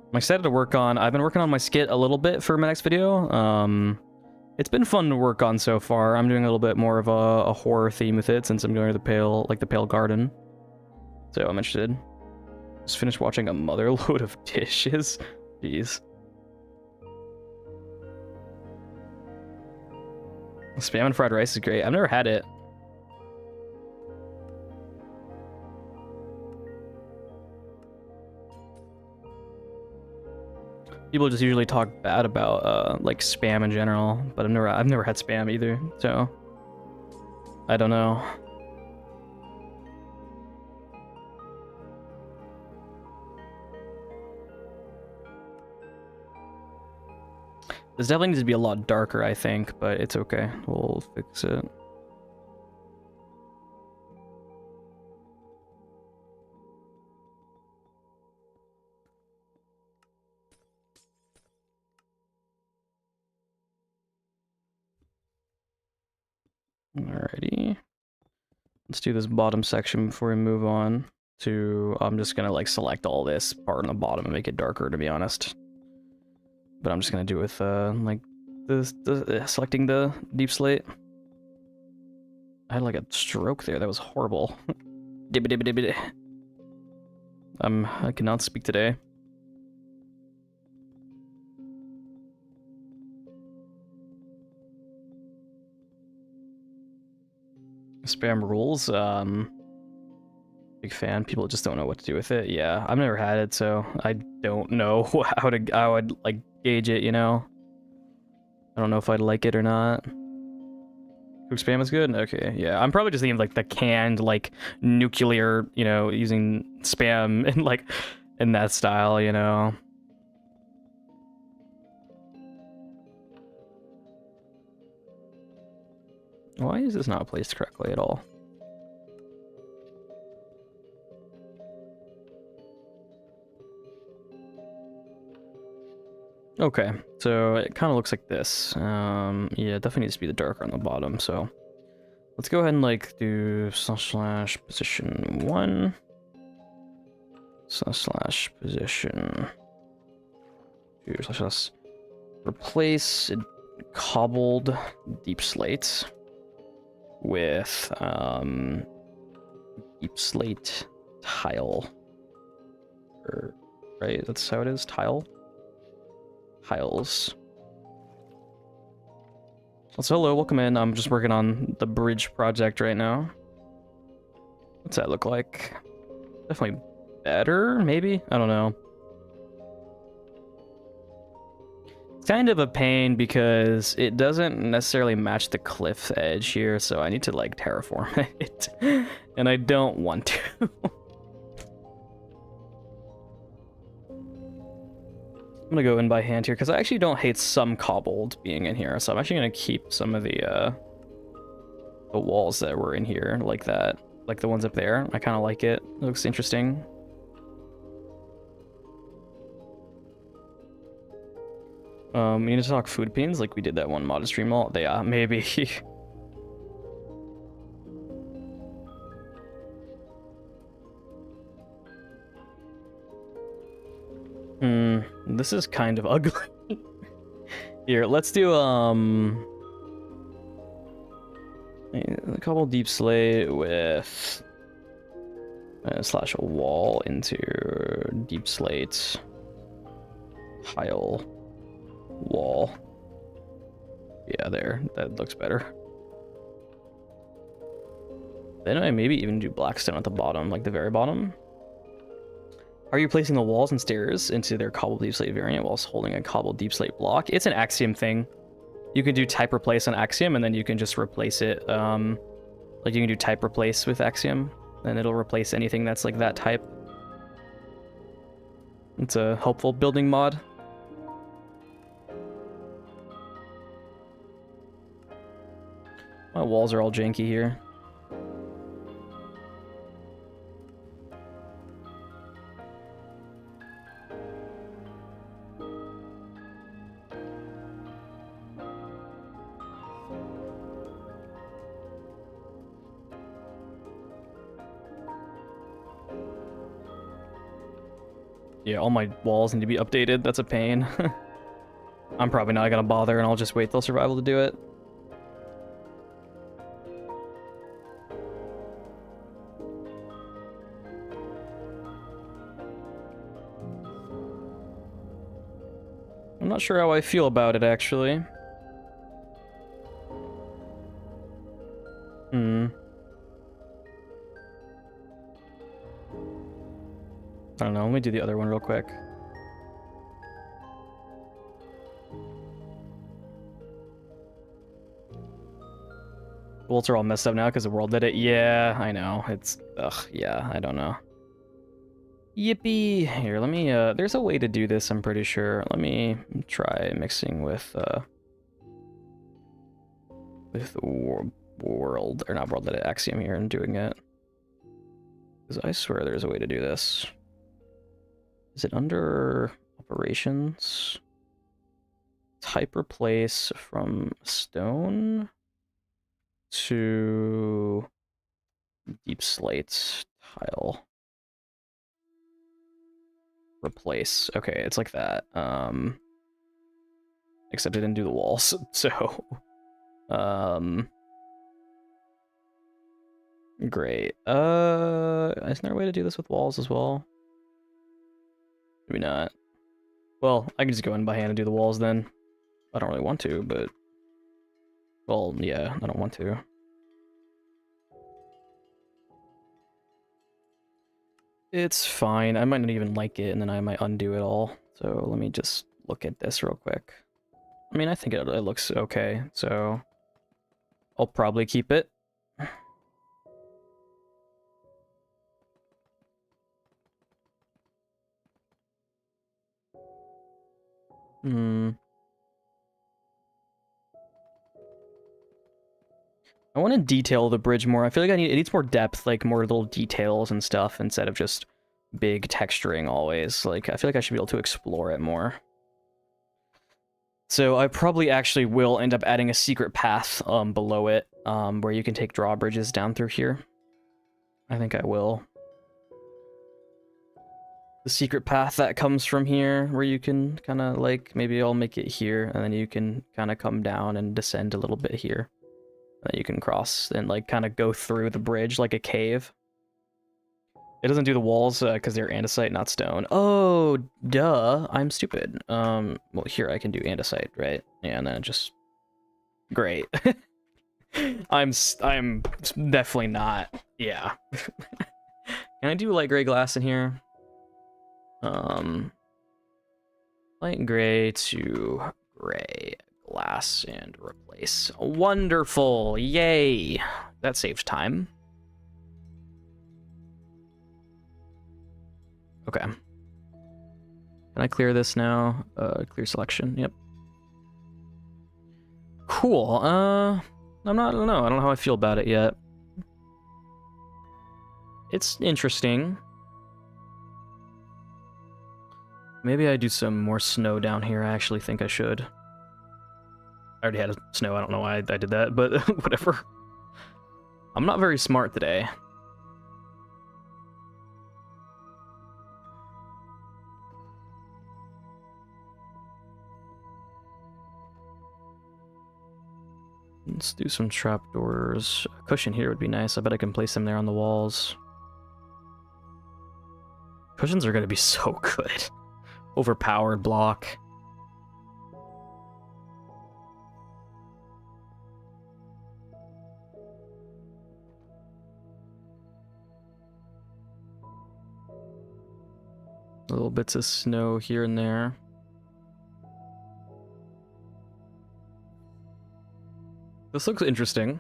Speaker 1: I'm excited to work on... I've been working on my skit a little bit for my next video. It's been fun to work on so far. I'm doing a little bit more of a horror theme with it since I'm doing the Pale Garden. So I'm interested. Just finished watching a mother load of dishes. Jeez. Spam and fried rice is great. I've never had it. People just usually talk bad about like spam in general, but I've never had spam either, so I don't know. This definitely needs to be a lot darker, I think, but it's okay. We'll fix it. Alrighty. Let's do this bottom section before we move on to... I'm just gonna like select all this part on the bottom and make it darker, to be honest. But I'm just gonna do it with like selecting the deep slate. I had like a stroke there. That was horrible. I cannot speak today. Spam rules. Big fan. People just don't know what to do with it. Yeah, I've never had it, so I don't know how I'd like gauge it. You know, I don't know if I'd like it or not. Cook spam is good. Okay, yeah, I'm probably just thinking of, like the canned like nuclear, you know, using spam and like in that style, you know. Why is this not placed correctly at all? Okay, so it kind of looks like this. Yeah, it definitely needs to be the darker on the bottom, so let's go ahead and like do slash position 1 slash position 2 slash replace cobbled deep slate with deep slate tile, right? That's how it is. Tiles. So hello, welcome in. I'm just working on the bridge project right now. What's that look like? Definitely better, maybe? I don't know. It's kind of a pain because it doesn't necessarily match the cliff edge here, so I need to like terraform it. And I don't want to. I'm gonna go in by hand here because I actually don't hate some cobbled being in here, so I'm actually gonna keep some of the walls that were in here like that, like the ones up there. I kind of like it. It looks interesting. We need to talk food pins like we did that one mod stream all. Yeah, maybe. This is kind of ugly. Here, let's do a couple deep slate with slash a wall into deep slate tile wall. Yeah, there. That looks better. Then I maybe even do blackstone at the bottom, like the very bottom. Are you placing the walls and stairs into their cobbled deep slate variant whilst holding a cobbled deep slate block? It's an axiom thing. You can do type replace on axiom, and then you can just replace it. Like you can do type replace with axiom, and it'll replace anything that's like that type. It's a helpful building mod. My walls are all janky here. Yeah, all my walls need to be updated. That's a pain. I'm probably not gonna bother, and I'll just wait till survival to do it. I'm not sure how I feel about it, actually. I don't know, let me do the other one real quick. Bolts are all messed up now because the world did it. Yeah, I know. It's, ugh, yeah, I don't know. Yippee! Here, let me, there's a way to do this, I'm pretty sure. Let me try mixing with world, or not world, but Axiom here and doing it. Because I swear there's a way to do this. Is it under operations? Type replace from stone to deep slate tile. Replace. Okay, it's like that. Except it didn't do the walls, so great. Isn't there a way to do this with walls as well? Maybe not. Well, I can just go in by hand and do the walls then. I don't really want to, but well, yeah, I don't want to. It's fine. I might not even like it, and then I might undo it all. So let me just look at this real quick. I mean, I think it looks okay, so I'll probably keep it. I want to detail the bridge more. I feel like it needs more depth, like more little details and stuff instead of just big texturing always. Like, I feel like I should be able to explore it more. So I probably actually will end up adding a secret path below it, where you can take drawbridges down through here. I think I will. The secret path that comes from here, where you can kind of like, maybe I'll make it here, and then you can kind of come down and descend a little bit here. And then you can cross and like kind of go through the bridge like a cave. It doesn't do the walls because they're andesite, not stone. Oh, duh. I'm stupid. Well, here I can do andesite, right? Yeah, and then just great. I'm definitely not. Yeah. Can I do light gray glass in here? Light gray to gray glass and replace. Wonderful. Yay. That saves time. Okay. Can I clear this now? Clear selection. Yep. Cool. I don't know. I don't know how I feel about it yet. It's interesting. Maybe I do some more snow down here. I actually think I should. I already had snow. I don't know why I did that, but whatever. I'm not very smart today. Let's do some trapdoors. A cushion here would be nice. I bet I can place them there on the walls. Cushions are going to be so good. Overpowered block. Little bits of snow here and there. This looks interesting.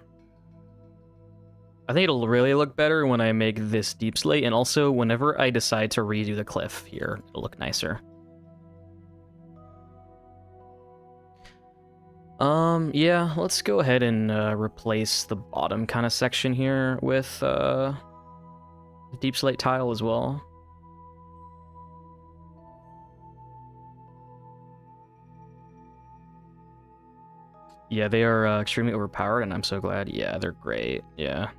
Speaker 1: I think it'll really look better when I make this deep slate, and also whenever I decide to redo the cliff here, it'll look nicer. Yeah, let's go ahead and replace the bottom kind of section here with the deep slate tile as well. Yeah, they are extremely overpowered, and I'm so glad. Yeah, they're great. Yeah.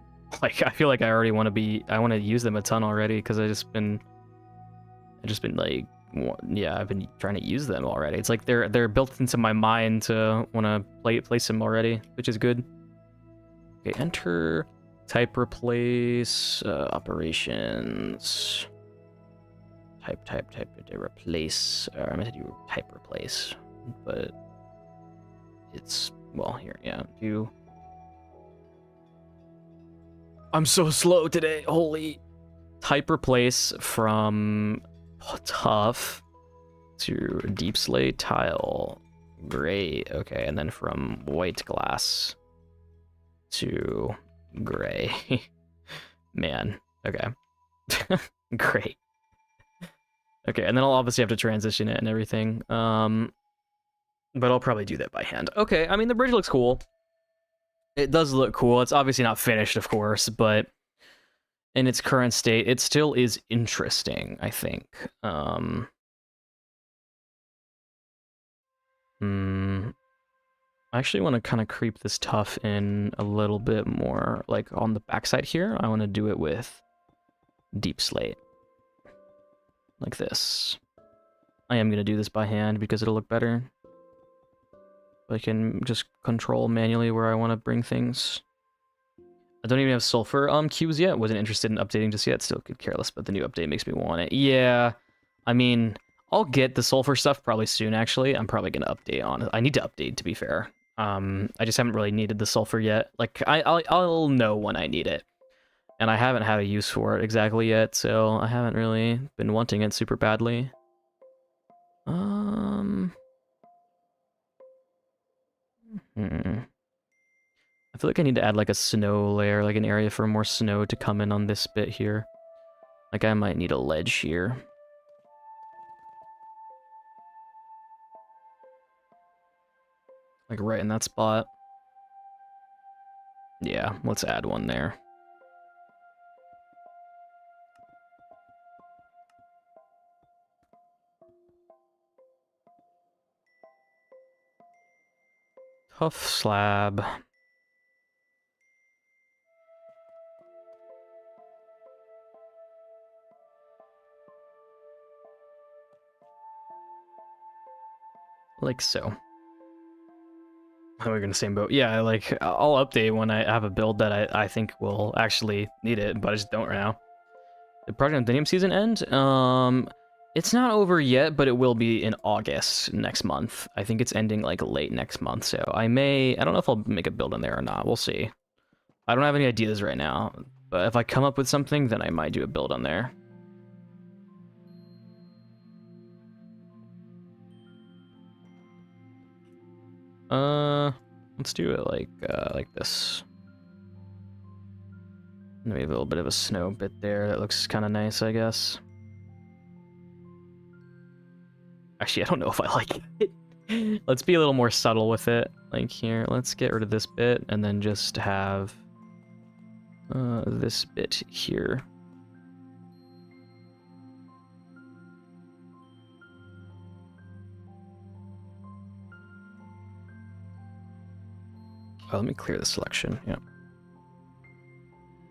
Speaker 1: Like, I feel like I already want to use them a ton already, because I've just been like yeah, I've been trying to use them already. It's like they're built into my mind to want to place them already, which is good. Okay, enter, type replace, operations, type to replace. I meant to do type replace, but it's, well, here, yeah, do. I'm so slow today, holy. Type replace from tough to deep slate tile, gray, okay, and then from white glass to gray. Man, okay. Great. Okay, and then I'll obviously have to transition it and everything. But I'll probably do that by hand. Okay, I mean, the bridge looks cool. It does look cool. It's obviously not finished, of course, but in its current state, it still is interesting, I think. I actually want to kind of creep this tough in a little bit more, like on the backside here. I want to do it with deep slate, like this. I am going to do this by hand because it'll look better. I can just control manually where I want to bring things. I don't even have sulfur cues yet. Wasn't interested in updating just yet. Still could care less, but the new update makes me want it. Yeah, I mean, I'll get the sulfur stuff probably soon, actually. I'm probably going to update on it. I need to update, to be fair. I just haven't really needed the sulfur yet. Like, I'll know when I need it. And I haven't had a use for it exactly yet, so I haven't really been wanting it super badly. I feel like I need to add like a snow layer, like an area for more snow to come in on this bit here. Like I might need a ledge here. Like right in that spot. Yeah, let's add one there. Tough slab. Like so. We're in the same boat. Yeah, like, I'll update when I have a build that I think will actually need it, but I just don't right now. The Project Athenium season end? It's not over yet, but it will be in August next month. I think it's ending, like, late next month, so I don't know if I'll make a build in there or not. We'll see. I don't have any ideas right now, but if I come up with something, then I might do a build on there. Let's do it like this. Maybe a little bit of a snow bit there. That looks kind of nice, I guess. Actually, I don't know if I like it. Let's be a little more subtle with it. Like here, let's get rid of this bit and then just have this bit here. Oh, let me clear the selection. Yeah.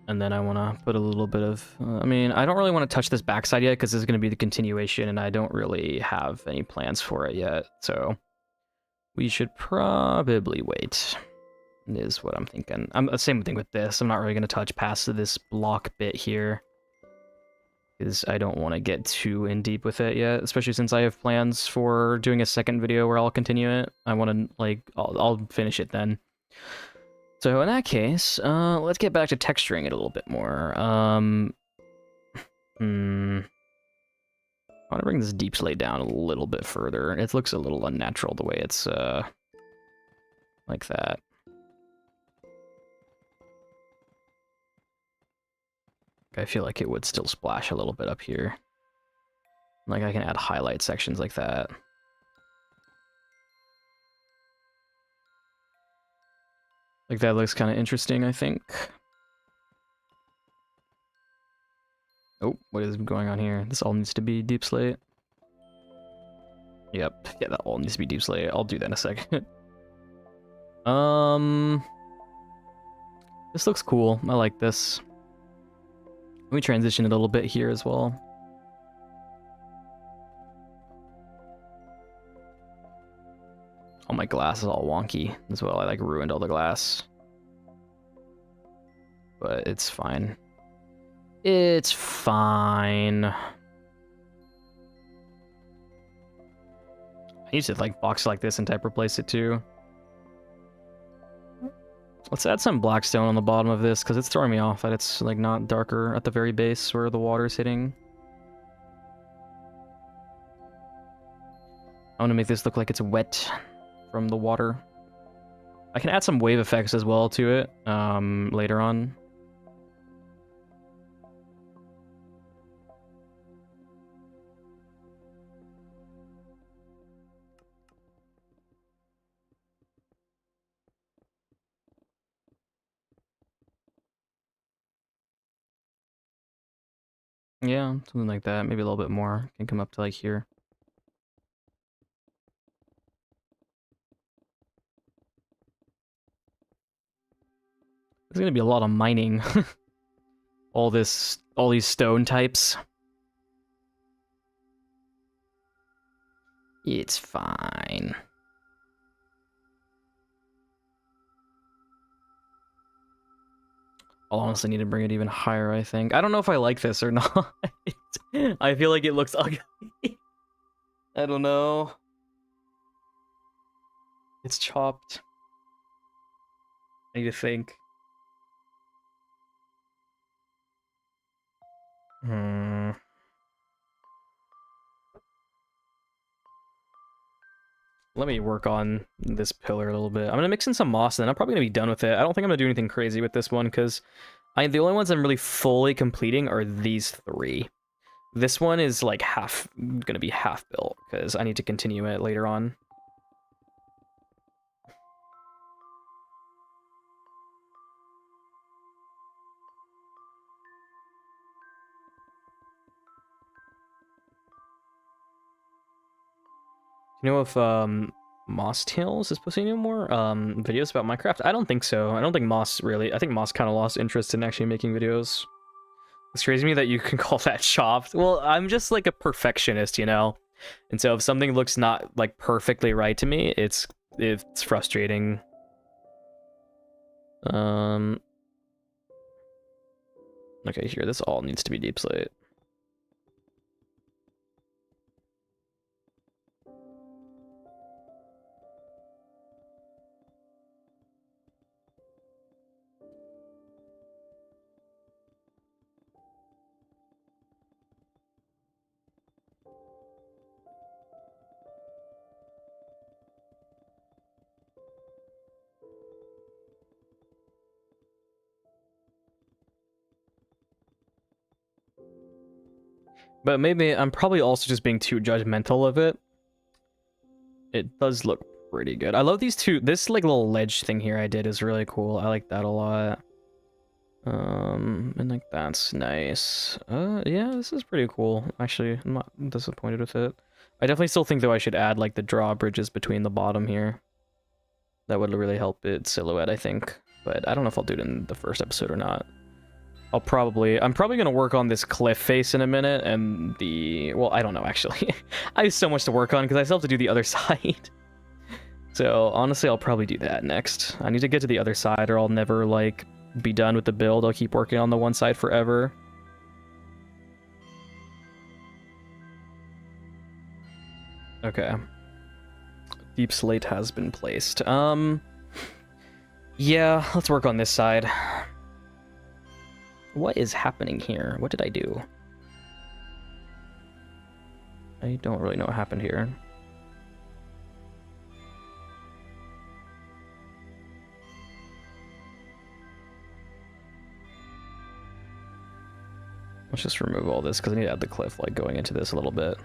Speaker 1: And then I want to put a little bit of... I mean, I don't really want to touch this backside yet because this is going to be the continuation and I don't really have any plans for it yet. So we should probably wait, is what I'm thinking. Same thing with this. I'm not really going to touch past this block bit here because I don't want to get too in deep with it yet, especially since I have plans for doing a second video where I'll continue it. I want to, like, I'll finish it then. So in that case, let's get back to texturing it a little bit more. I want to bring this deep slate down a little bit further. It looks a little unnatural the way it's, like that. I feel like it would still splash a little bit up here. Like I can add highlight sections like that. Like that looks kind of interesting, I think. Oh, what is going on here? This all needs to be deep slate. Yep, yeah, that all needs to be deep slate. I'll do that in a second. This looks cool. I like this. Let me transition it a little bit here as well. All my glass is all wonky as well. I like ruined all the glass. But it's fine. It's fine. I need to like box like this and type replace it too. Let's add some black stone on the bottom of this because it's throwing me off that it's like not darker at the very base where the water's hitting. I want to make this look like it's wet from the water. I can add some wave effects as well to it later on. Yeah, something like that. Maybe a little bit more. Can come up to like here. There's gonna be a lot of mining. all these stone types. It's fine. I'll honestly need to bring it even higher, I think. I don't know if I like this or not. I feel like it looks ugly. I don't know. It's chopped. I need to think. Let me work on this pillar a little bit. I'm gonna mix in some moss, and then I'm probably gonna be done with it. I don't think I'm gonna do anything crazy with this one, because the only ones I'm really fully completing are these three. This one is like gonna be half built, because I need to continue it later on. You know if Moss Tales is posting any more videos about Minecraft? I don't think so. I don't think Moss really. I think Moss kind of lost interest in actually making videos. It's crazy to me that you can call that chopped. Well, I'm just like a perfectionist, you know? And so if something looks not like perfectly right to me, it's frustrating. Okay, here, this all needs to be deep slate. But maybe I'm probably also just being too judgmental of it. It does look pretty good. I love these two. This like little ledge thing here I did is really cool. I like that a lot. And like that's nice. Yeah, this is pretty cool. Actually, I'm not disappointed with it. I definitely still think though I should add like the drawbridges between the bottom here. That would really help it silhouette, I think. But I don't know if I'll do it in the first episode or not. I'm probably gonna work on this cliff face in a minute, and well, I don't know actually. I have so much to work on because I still have to do the other side. So honestly, I'll probably do that next. I need to get to the other side, or I'll never like be done with the build. I'll keep working on the one side forever. Okay. Deep slate has been placed. Yeah, let's work on this side. What is happening here? What did I do? I don't really know what happened here. Let's just remove all this because I need to add the cliff like going into this a little bit.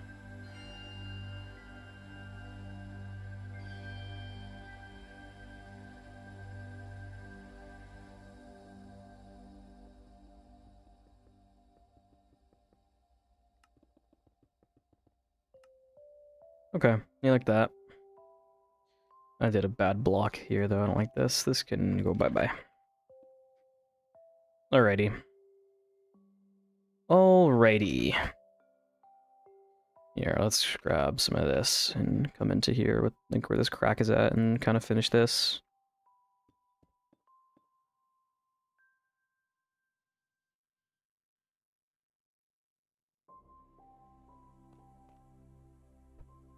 Speaker 1: Okay, you like that. I did a bad block here though, I don't like this. This can go bye-bye. Alrighty. Alrighty. Here, let's grab some of this and come into here with like where this crack is at and kind of finish this.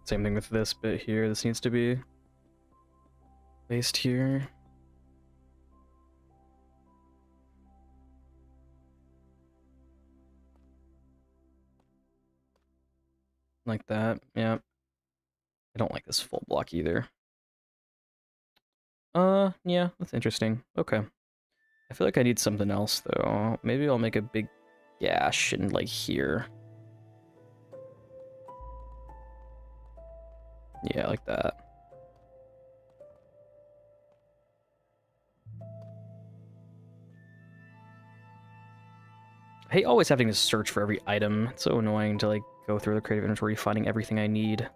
Speaker 1: Same thing with this bit here. This needs to be placed here. Like that, yeah. I don't like this full block either. Yeah, that's interesting. Okay. I feel like I need something else, though. Maybe I'll make a big gash in, like, here. Yeah, like that. I hate always having to search for every item. It's so annoying to, like, go through the creative inventory finding everything I need.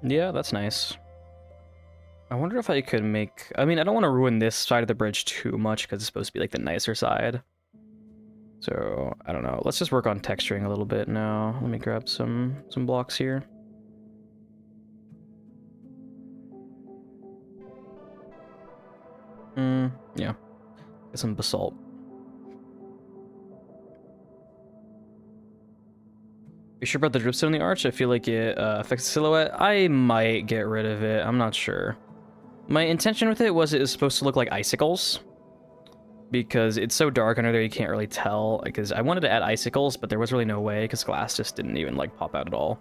Speaker 1: Yeah, that's nice. I wonder if I could make... I mean, I don't want to ruin this side of the bridge too much because it's supposed to be, like, the nicer side. So, I don't know. Let's just work on texturing a little bit now. Let me grab some blocks here. Yeah. Get some basalt. You sure about the dripstone in the arch? I feel like it affects the silhouette. I might get rid of it. I'm not sure. My intention with it was supposed to look like icicles. Because it's so dark under there you can't really tell. Because I wanted to add icicles, but there was really no way because glass just didn't even like pop out at all.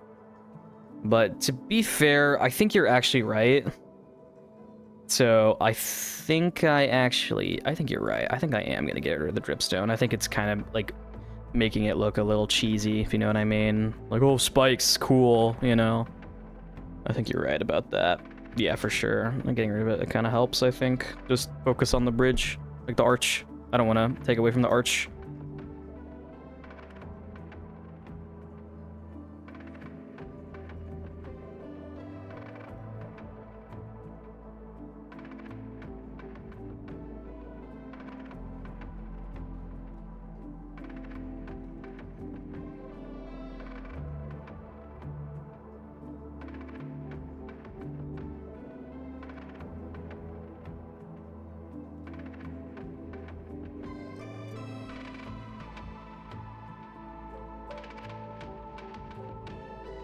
Speaker 1: But to be fair, I think you're actually right. So I think you're right. I think I am going to get rid of the dripstone. I think it's kind of like making it look a little cheesy, if you know what I mean. Like, oh, spikes, cool, you know. I think you're right about that. Yeah, for sure. Getting rid of it kind of helps, I think. Just focus on the bridge, like the arch. I don't want to take away from the arch.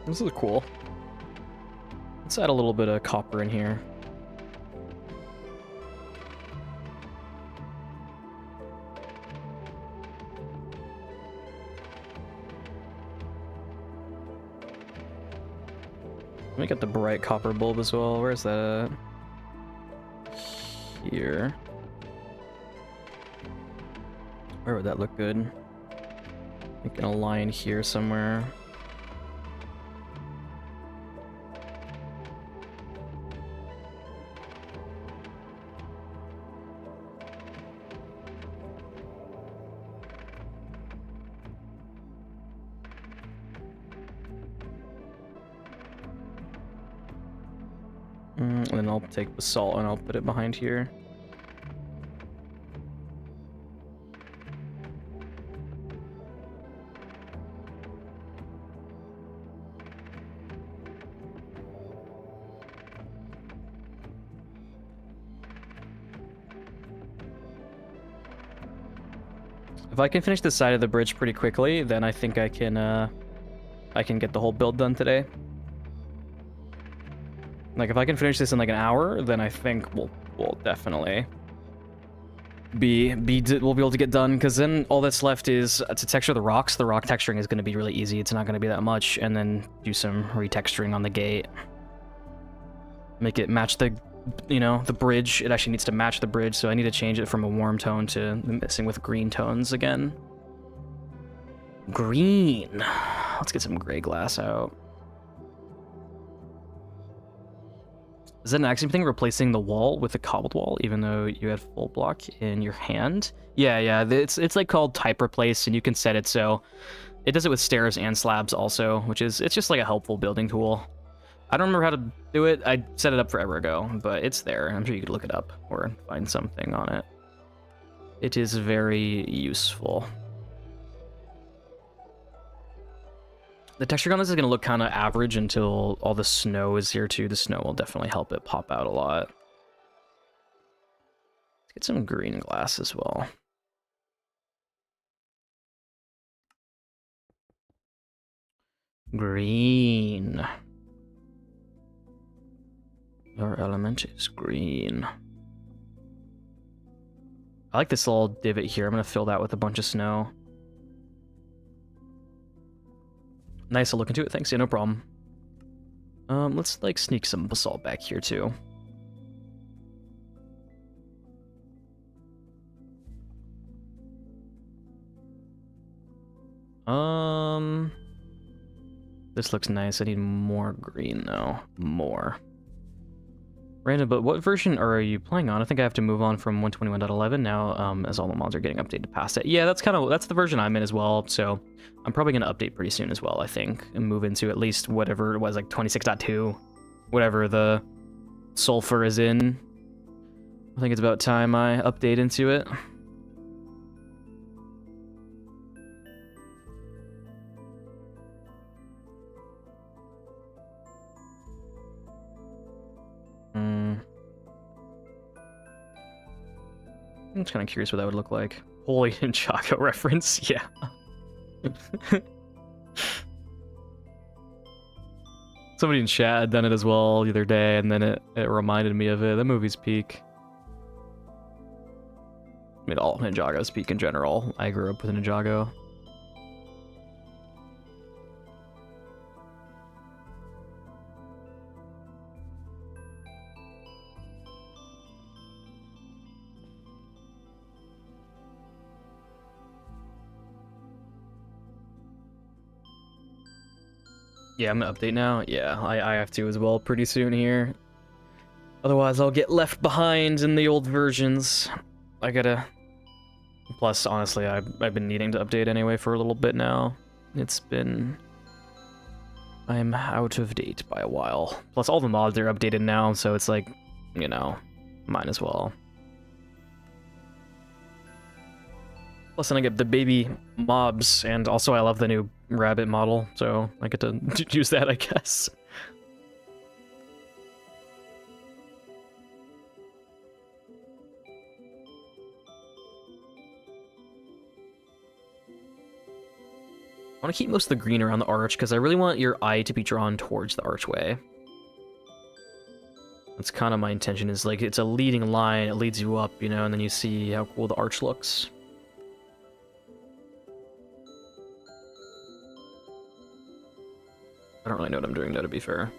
Speaker 1: This is cool. Let's add a little bit of copper in here. Let me get the bright copper bulb as well. Where's that at? Here. Where would that look good? Making a line here somewhere. And then I'll take the salt and I'll put it behind here. If I can finish this side of the bridge pretty quickly, then I think I can get the whole build done today. Like, if I can finish this in like an hour, then I think we'll definitely we'll be able to get done, because then all that's left is to texture the rocks. The rock texturing is going to be really easy. It's not going to be that much, and then do some retexturing on the gate. Make it match the, you know, the bridge. It actually needs to match the bridge, so I need to change it from a warm tone to mixing with green tones again. Green. Let's get some gray glass out. Is that an accident thing, replacing the wall with a cobbled wall, even though you had full block in your hand? Yeah, it's like called type replace, and you can set it so it does it with stairs and slabs also, it's just like a helpful building tool. I don't remember how to do it. I set it up forever ago, but it's there. I'm sure you could look it up or find something on it. It is very useful. The texture on this is going to look kind of average until all the snow is here too. The snow will definitely help it pop out a lot. Let's get some green glass as well. Green. Our element is green. I like this little divot here. I'm going to fill that with a bunch of snow. Nice to look into it. Thanks. Yeah, no problem. Let's like sneak some basalt back here too. This looks nice. I need more green though. More. Random, but what version are you playing on? I think I have to move on from 121.11 now, as all the mods are getting updated past it. Yeah, that's the version I'm in as well, so I'm probably going to update pretty soon as well, I think, and move into at least whatever it was, like 26.2, whatever the sulfur is in. I think it's about time I update into it. I'm just kind of curious what that would look like. Holy Ninjago reference, yeah. Somebody in chat had done it as well the other day, and then it reminded me of it. The movie's peak. I mean, all Ninjagos peak in general. I grew up with a Ninjago. Yeah, I'm gonna update now. Yeah, I have to as well pretty soon here. Otherwise, I'll get left behind in the old versions. I gotta... Plus, honestly, I've been needing to update anyway for a little bit now. It's been... I'm out of date by a while. Plus, all the mods are updated now, so it's like, you know, might as well. Plus, then I get the baby mobs, and also I love the new rabbit model, so I get to use that, I guess. I want to keep most of the green around the arch, because I really want your eye to be drawn towards the archway. That's kind of my intention, is like, it's a leading line, it leads you up, you know, and then you see how cool the arch looks. I don't really know what I'm doing, though, to be fair.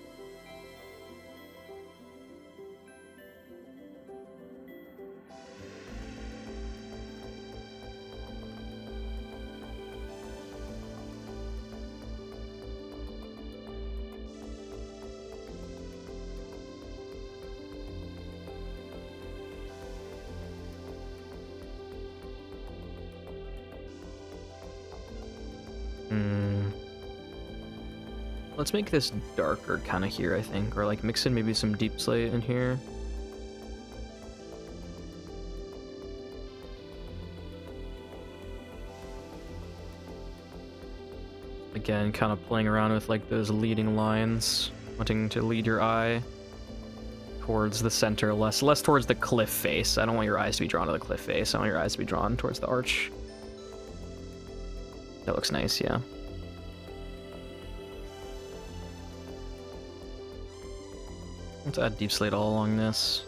Speaker 1: Let's make this darker kind of here, I think, or like mix in maybe some deep slate in here. Again, kind of playing around with like those leading lines, wanting to lead your eye towards the center, less towards the cliff face. I don't want your eyes to be drawn to the cliff face. I want your eyes to be drawn towards the arch. That looks nice, yeah. Let's add deep slate all along this.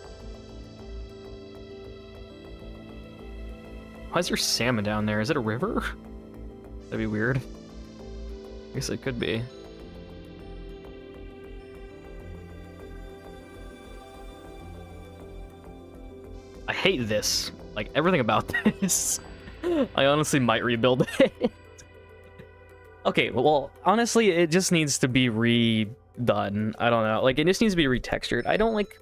Speaker 1: Why is there salmon down there? Is it a river? That'd be weird. I guess it could be. I hate this. Like, everything about this. I honestly might rebuild it. Okay, well, honestly, it just needs to be redone. I don't know. Like, it just needs to be retextured. I don't like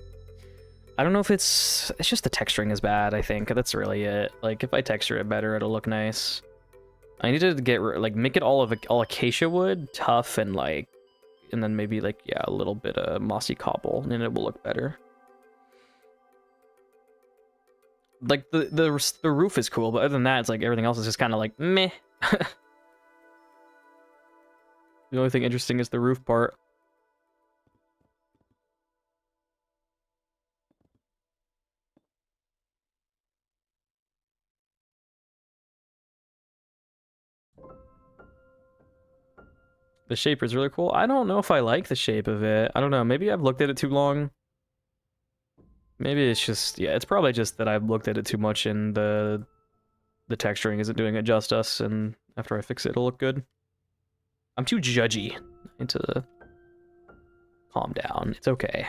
Speaker 1: I don't know if it's just the texturing is bad, I think. That's really it. Like, if I texture it better, it'll look nice. I need to get, like, make it all acacia wood, tough, and, like, and then maybe, like, yeah, a little bit of mossy cobble, and it will look better. Like, the roof is cool, but other than that, it's like everything else is just kind of like, meh. The only thing interesting is the roof part. The shape is really cool. I don't know if I like the shape of it. I don't know. Maybe I've looked at it too long. Maybe it's just, yeah, it's probably just that I've looked at it too much and the texturing isn't doing it justice, and after I fix it, it'll look good. I'm too judgy. I need to calm down. It's okay.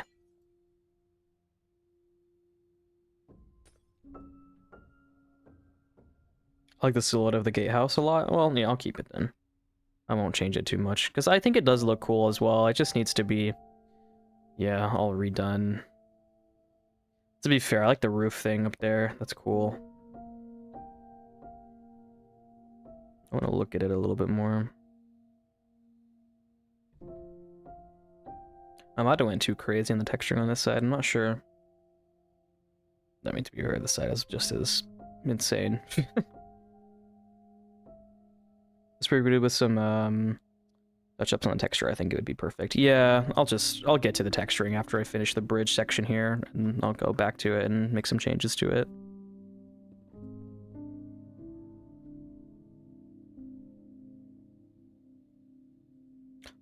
Speaker 1: I like the silhouette of the gatehouse a lot. Well, yeah, I'll keep it then. I won't change it too much, because I think it does look cool as well. It just needs to be, yeah, all redone. To be fair, I like the roof thing up there. That's cool. I want to look at it a little bit more. I might have went too crazy on the texturing on this side. I'm not sure. I mean, to be fair, this side is just as insane. It's pretty good with some touch-ups on the texture. I think it would be perfect. Yeah, I'll get to the texturing after I finish the bridge section here, and I'll go back to it and make some changes to it.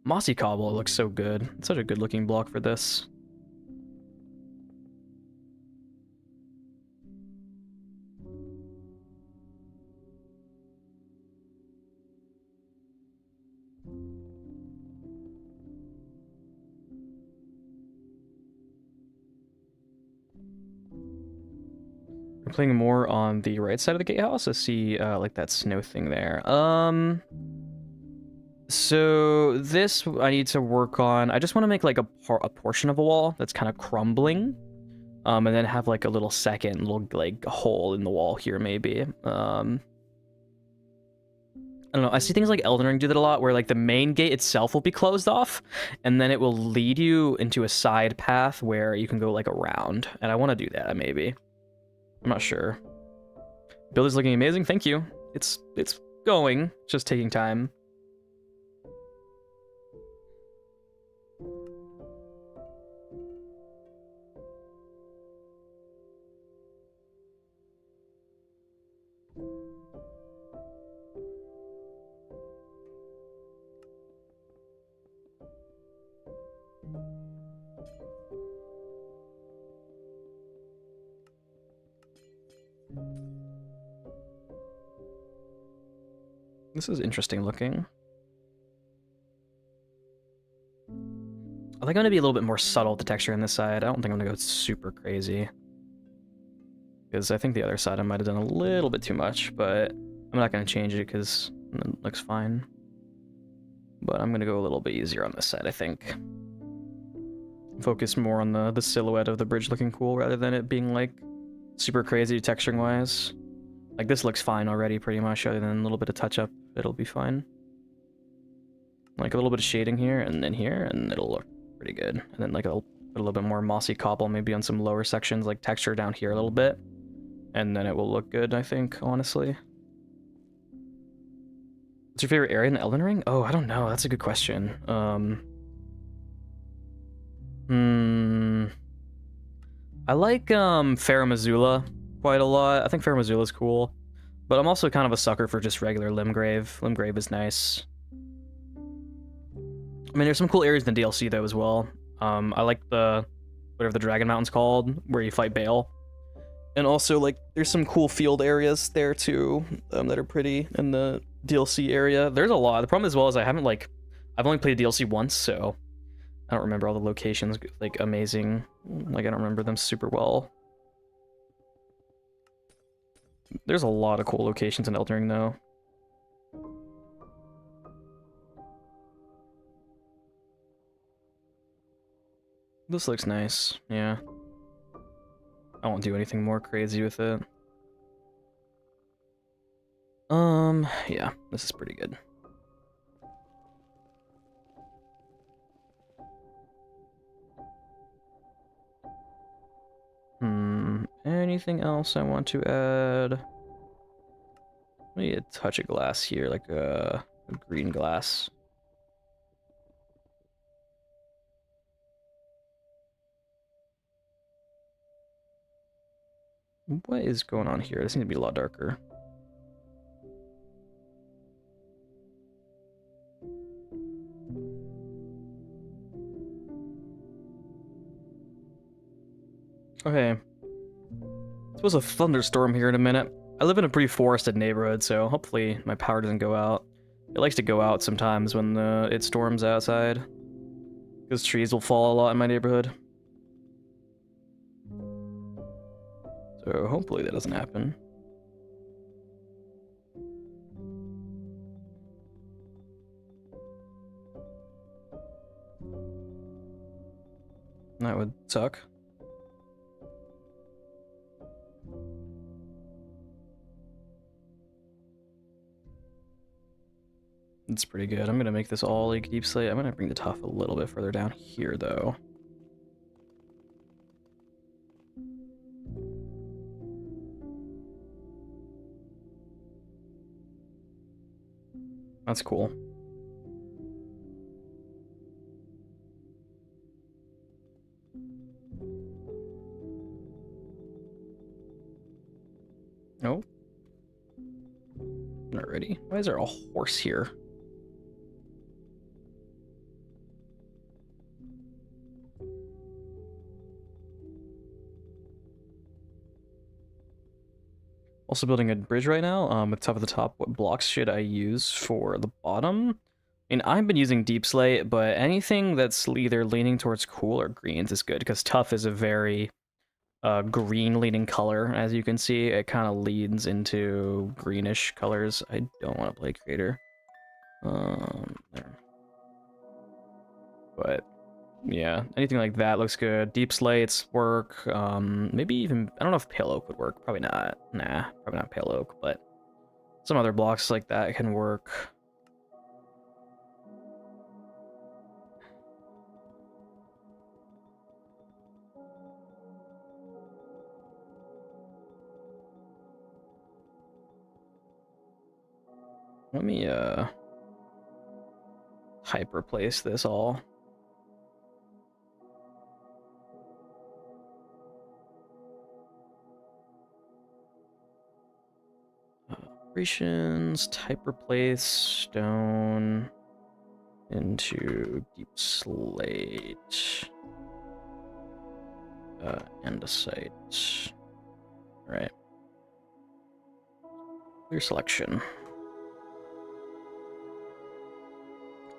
Speaker 1: Mossy Cobble looks so good. It's such a good looking block for this. We're playing more on the right side of the gatehouse. I see like that snow thing there. So this I need to work on. I just want to make like a portion of a wall that's kind of crumbling. And then have like a little second little like hole in the wall here maybe. I don't know. I see things like Elden Ring do that a lot, where like the main gate itself will be closed off, and then it will lead you into a side path where you can go like around. And I want to do that maybe. I'm not sure. Build is looking amazing. Thank you. It's going. Just taking time. This is interesting looking. I think I'm going to be a little bit more subtle with the texture on this side. I don't think I'm going to go super crazy. Because I think the other side I might have done a little bit too much, but I'm not going to change it because it looks fine. But I'm going to go a little bit easier on this side, I think. Focus more on the silhouette of the bridge looking cool rather than it being like super crazy texturing-wise. Like this looks fine already pretty much, other than a little bit of touch-up, it'll be fine. Like a little bit of shading here, and it'll look pretty good. And then like I'll put a little bit more mossy cobble maybe on some lower sections, like texture down here a little bit. And then it will look good, I think, honestly. What's your favorite area in Elden Ring? Oh, I don't know. That's a good question. I like Farum Azula quite a lot. I think Farum Azula is cool. But I'm also kind of a sucker for just regular Limgrave. Limgrave is nice. I mean, there's some cool areas in the DLC, though, as well. I like whatever the Dragon Mountain's called, where you fight Bale. And also, like, there's some cool field areas there, too, that are pretty in the DLC area. There's a lot. The problem as well is I've only played DLC once, so I don't remember all the locations, like, amazing. Like, I don't remember them super well. There's a lot of cool locations in Elden Ring, though. This looks nice, yeah. I won't do anything more crazy with it. Yeah, this is pretty good. Anything else I want to add? Maybe a touch of glass here, like a green glass. What is going on here? This needs to be a lot darker. Okay. Suppose a thunderstorm here in a minute. I live in a pretty forested neighborhood, so hopefully my power doesn't go out. It likes to go out sometimes when it storms outside, because trees will fall a lot in my neighborhood. So hopefully that doesn't happen. That would suck. It's pretty good. I'm gonna make this all like deep slate. I'm gonna bring the top a little bit further down here though. That's cool. No. Not ready. Why is there a horse here? Also building a bridge right now. With top of the top, what blocks should I use for the bottom? I mean, I've been using deep slate, but anything that's either leaning towards cool or greens is good, because tough is a very green leaning color. As you can see, it kind of leads into greenish colors. I don't want to play creator. There. But yeah, anything like that looks good. Deep slates work. Maybe even, I don't know if pale oak would work. Probably not. Nah, probably not pale oak, but some other blocks like that can work. Let me hyper replace this all. Operations, type replace, stone into deep slate. Andesite. All right. Clear selection.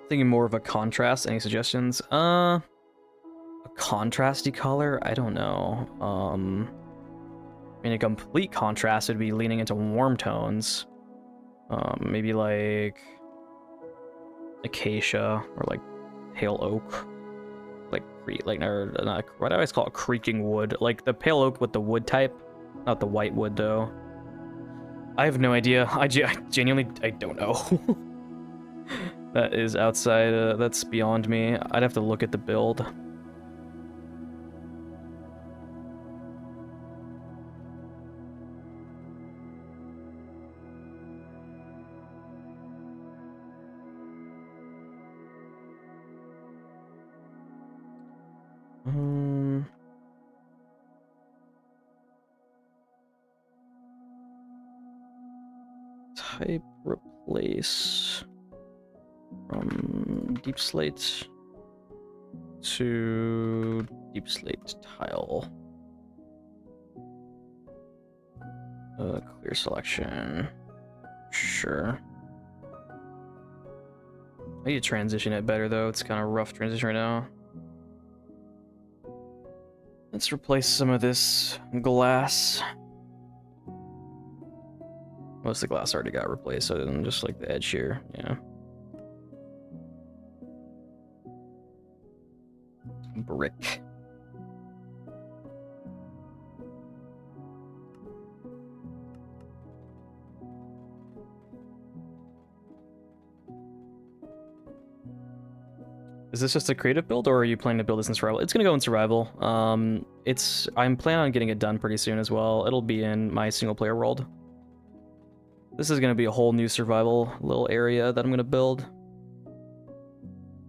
Speaker 1: Thinking more of a contrast. Any suggestions? A contrasty color? I don't know. I mean, a complete contrast would be leaning into warm tones. Maybe like acacia or like pale oak. Or not, what do I always call it? Creaking wood. Like the pale oak with the wood type, not the white wood though. I have no idea. I genuinely, I don't know. That is outside, that's beyond me. I'd have to look at the build. Type replace from deep slate to deep slate tile. Clear selection. Sure. I need to transition it better though. It's kind of rough transition right now. Let's replace some of this glass. Most of the glass already got replaced, other than just like the edge here. Yeah. Brick. Is this just a creative build, or are you planning to build this in survival? It's gonna go in survival. I'm planning on getting it done pretty soon as well. It'll be in my single player world. This is gonna be a whole new survival little area that I'm gonna build.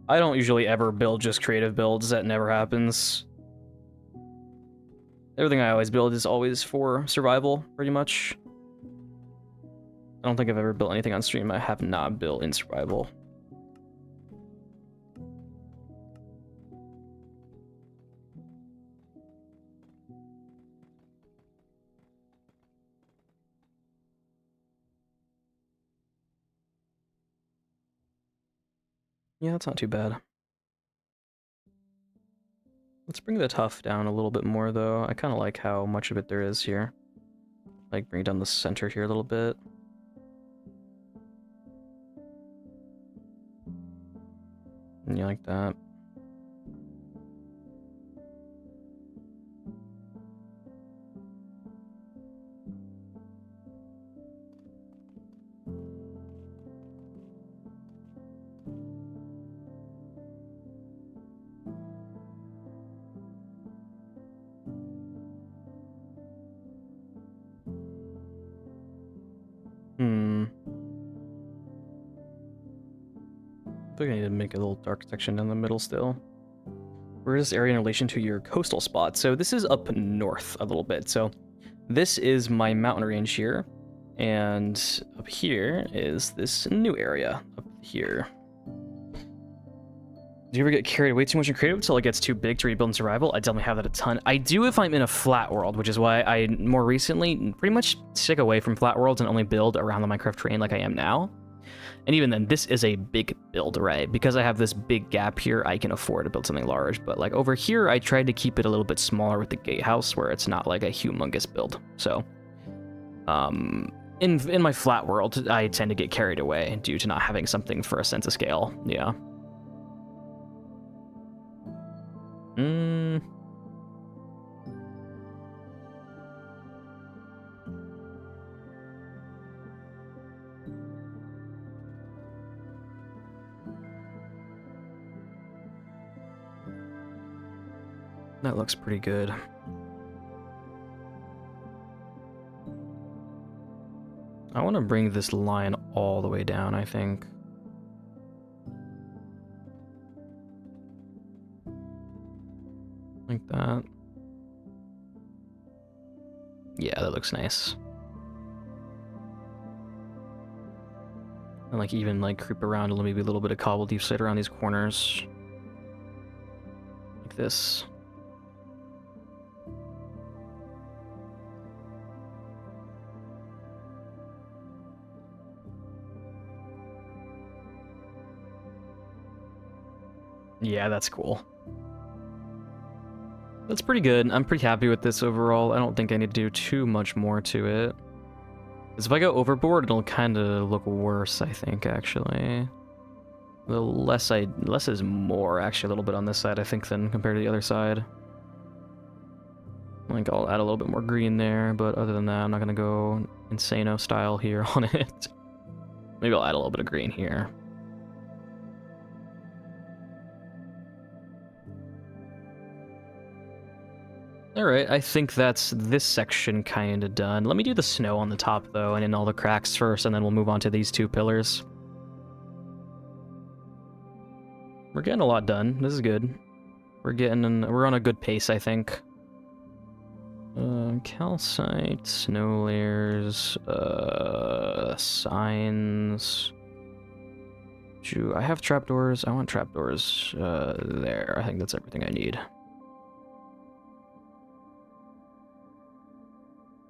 Speaker 1: I don't usually ever build just creative builds. That never happens. Everything I always build is always for survival, pretty much. I don't think I've ever built anything on stream I have not built in survival. Yeah, that's not too bad. Let's bring the tough down a little bit more, though. I kind of like how much of it there is here. Like, bring down the center here a little bit. And you like that. I think I need to make a little dark section down the middle still. Where is this area in relation to your coastal spot? So this is up north a little bit. So this is my mountain range here. And up here is this new area up here. Do you ever get carried away too much in creative until it gets too big to rebuild in survival? I definitely have that a ton. I do if I'm in a flat world, which is why I more recently pretty much stick away from flat worlds and only build around the Minecraft terrain like I am now. And even then, this is a big build, right? Because I have this big gap here, I can afford to build something large. But like over here, I tried to keep it a little bit smaller with the gatehouse where it's not like a humongous build. So, in my flat world, I tend to get carried away due to not having something for a sense of scale. Yeah. That looks pretty good. I want to bring this line all the way down, I think. Like that. Yeah, that looks nice. And like even like creep around maybe a little bit of cobble deep slate around these corners. Like this. Yeah, that's cool. That's pretty good. I'm pretty happy with this overall. I don't think I need to do too much more to it. Because if I go overboard, it'll kind of look worse, I think, actually. The less is more, actually, a little bit on this side, I think, than compared to the other side. Like, I'll add a little bit more green there, but other than that, I'm not going to go Insano style here on it. Maybe I'll add a little bit of green here. Alright, I think that's this section kind of done. Let me do the snow on the top, though, and in all the cracks first, and then we'll move on to these two pillars. We're getting a lot done. This is good. We're on a good pace, I think. Calcite, snow layers, signs. I have trapdoors. I want trapdoors there. I think that's everything I need.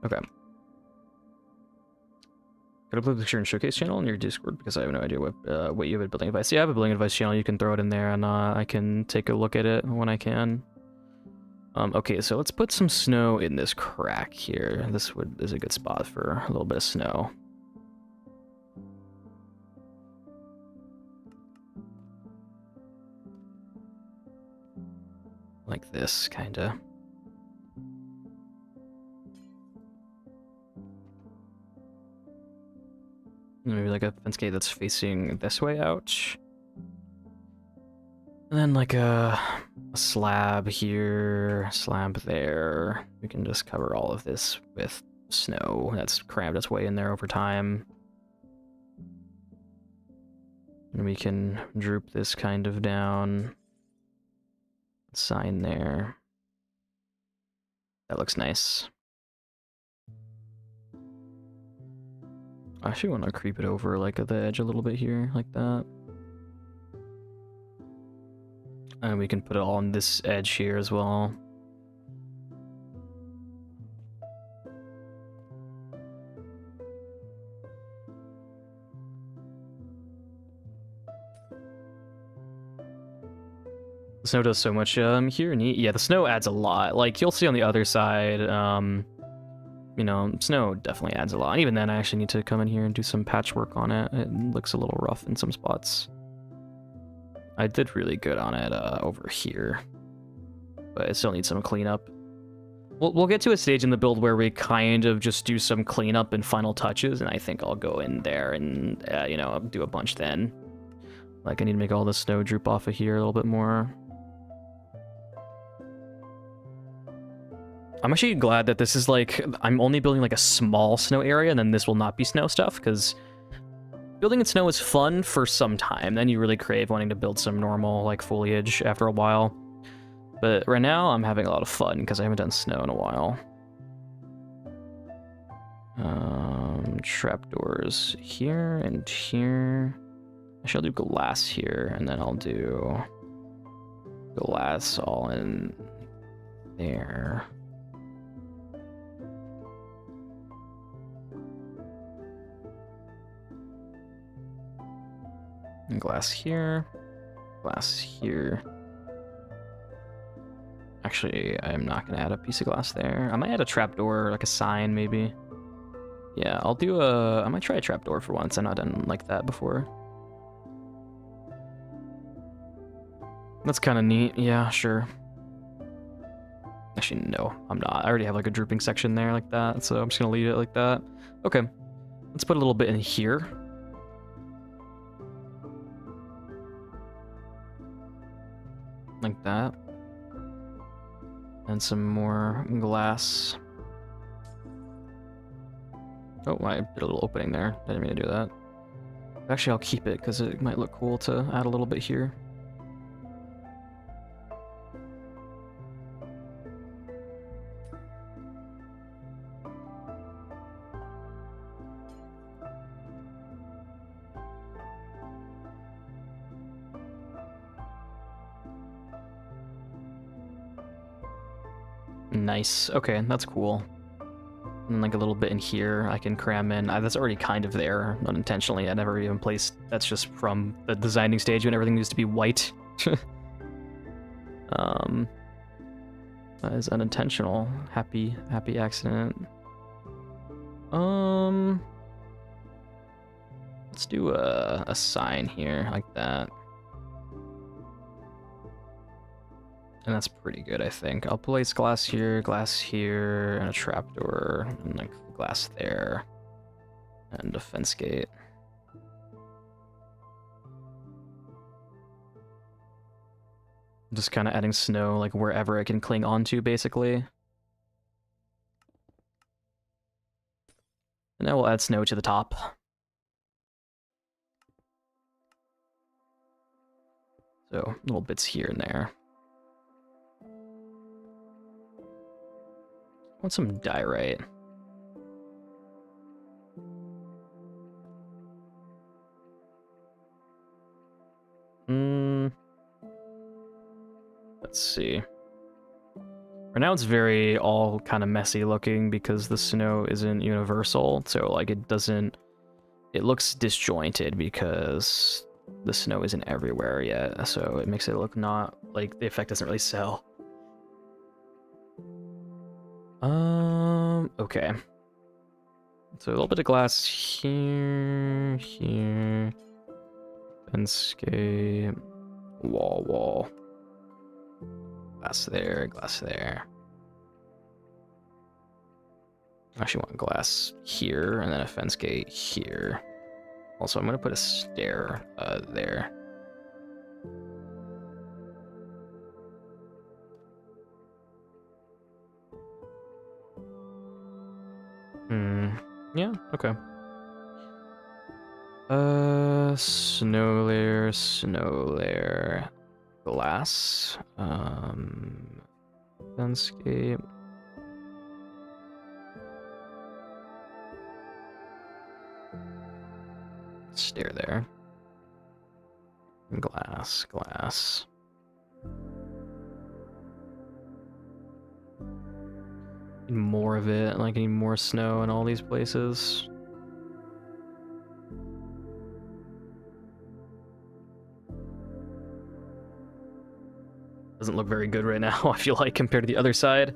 Speaker 1: Okay. Gotta put the picture in showcase channel in your Discord because I have no idea what you have a building advice. Yeah, I have a building advice channel. You can throw it in there and I can take a look at it when I can. Okay, so let's put some snow in this crack here. This is a good spot for a little bit of snow. Like this, kinda. Maybe like a fence gate that's facing this way out. And then like a slab here, slab there. We can just cover all of this with snow that's crammed its way in there over time. And we can droop this kind of down. Sign there. That looks nice. I actually want to creep it over like at the edge a little bit here, like that. And we can put it all on this edge here as well. The snow does so much here. Neat. Yeah, the snow adds a lot. Like, you'll see on the other side, you know, snow definitely adds a lot. And even then, I actually need to come in here and do some patchwork on it. It looks a little rough in some spots. I did really good on it over here, but it still needs some cleanup. We'll get to a stage in the build where we kind of just do some cleanup and final touches, and I think I'll go in there and, you know, do a bunch then. Like, I need to make all the snow droop off of here a little bit more. I'm actually glad that this is like, I'm only building like a small snow area, and then this will not be snow stuff, because building in snow is fun for some time. Then you really crave wanting to build some normal like foliage after a while. But right now I'm having a lot of fun because I haven't done snow in a while. Trapdoors here and here. Actually, I'll do glass here, and then I'll do glass all in there. And glass here, glass here. Actually, I'm not gonna add a piece of glass there. I might add a trapdoor, like a sign, maybe. Yeah, I'll do I might try a trapdoor for once. I've not done like that before. That's kind of neat. Yeah, sure. Actually, no, I'm not. I already have like a drooping section there like that, so I'm just gonna leave it like that. Okay, let's put a little bit in here. Like that. And some more glass. Oh, I did a little opening there. I didn't mean to do that. Actually, I'll keep it because it might look cool to add a little bit here. Nice. Okay, that's cool. And then like a little bit in here I can cram in. That's already kind of there, unintentionally. I never even placed... That's just from the designing stage when everything used to be white. That is unintentional. Happy accident. Let's do a sign here, like that. And that's pretty good, I think. I'll place glass here, and a trapdoor, and like glass there, and a fence gate. Just kind of adding snow like wherever it can cling onto, basically. And now we'll add snow to the top. So little bits here and there. I want some diorite. Let's see. Right now it's very all kind of messy looking because the snow isn't universal, so like it looks disjointed because the snow isn't everywhere yet, so it makes it look not like the effect doesn't really sell. Okay. So a little bit of glass here, landscape, wall. Glass there. I actually want glass here, and then a fence gate here. Also, I'm gonna put a stair there. Yeah, okay. Snow layer, glass, landscape. Stair there. Glass. Need more of it, like I need more snow in all these places. Doesn't look very good right now, I feel like, compared to the other side.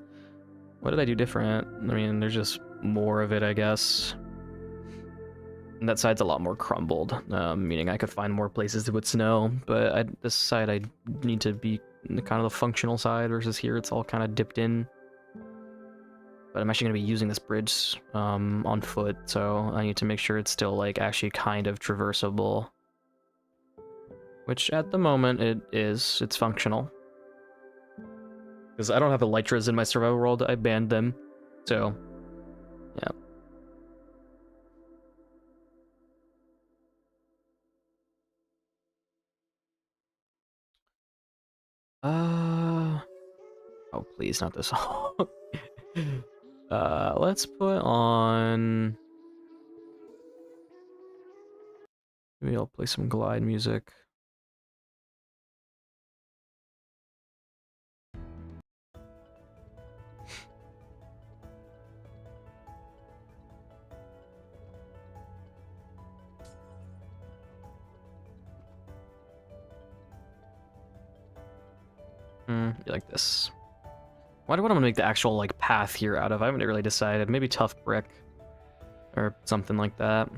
Speaker 1: What did I do different? I mean, there's just more of it, I guess. And that side's a lot more crumbled, meaning I could find more places to put snow, but this side I need to be kind of the functional side versus here it's all kind of dipped in. But I'm actually going to be using this bridge on foot, so I need to make sure it's still like actually kind of traversable. Which at the moment it is, it's functional. Because I don't have elytras in my survival world, I banned them, so yeah. Oh please, not this. Let's put on... Maybe I'll play some glide music. Like this. What I'm gonna make the actual like path here out of? I haven't really decided. Maybe tough brick or something like that.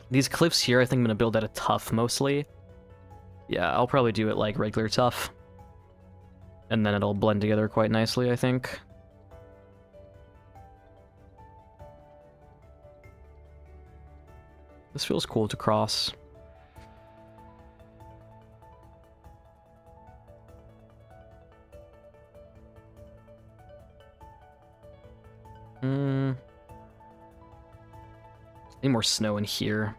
Speaker 1: These cliffs here, I think I'm gonna build out of tough mostly. Yeah, I'll probably do it like regular tough. And then it'll blend together quite nicely, I think. This feels cool to cross. Need more snow in here.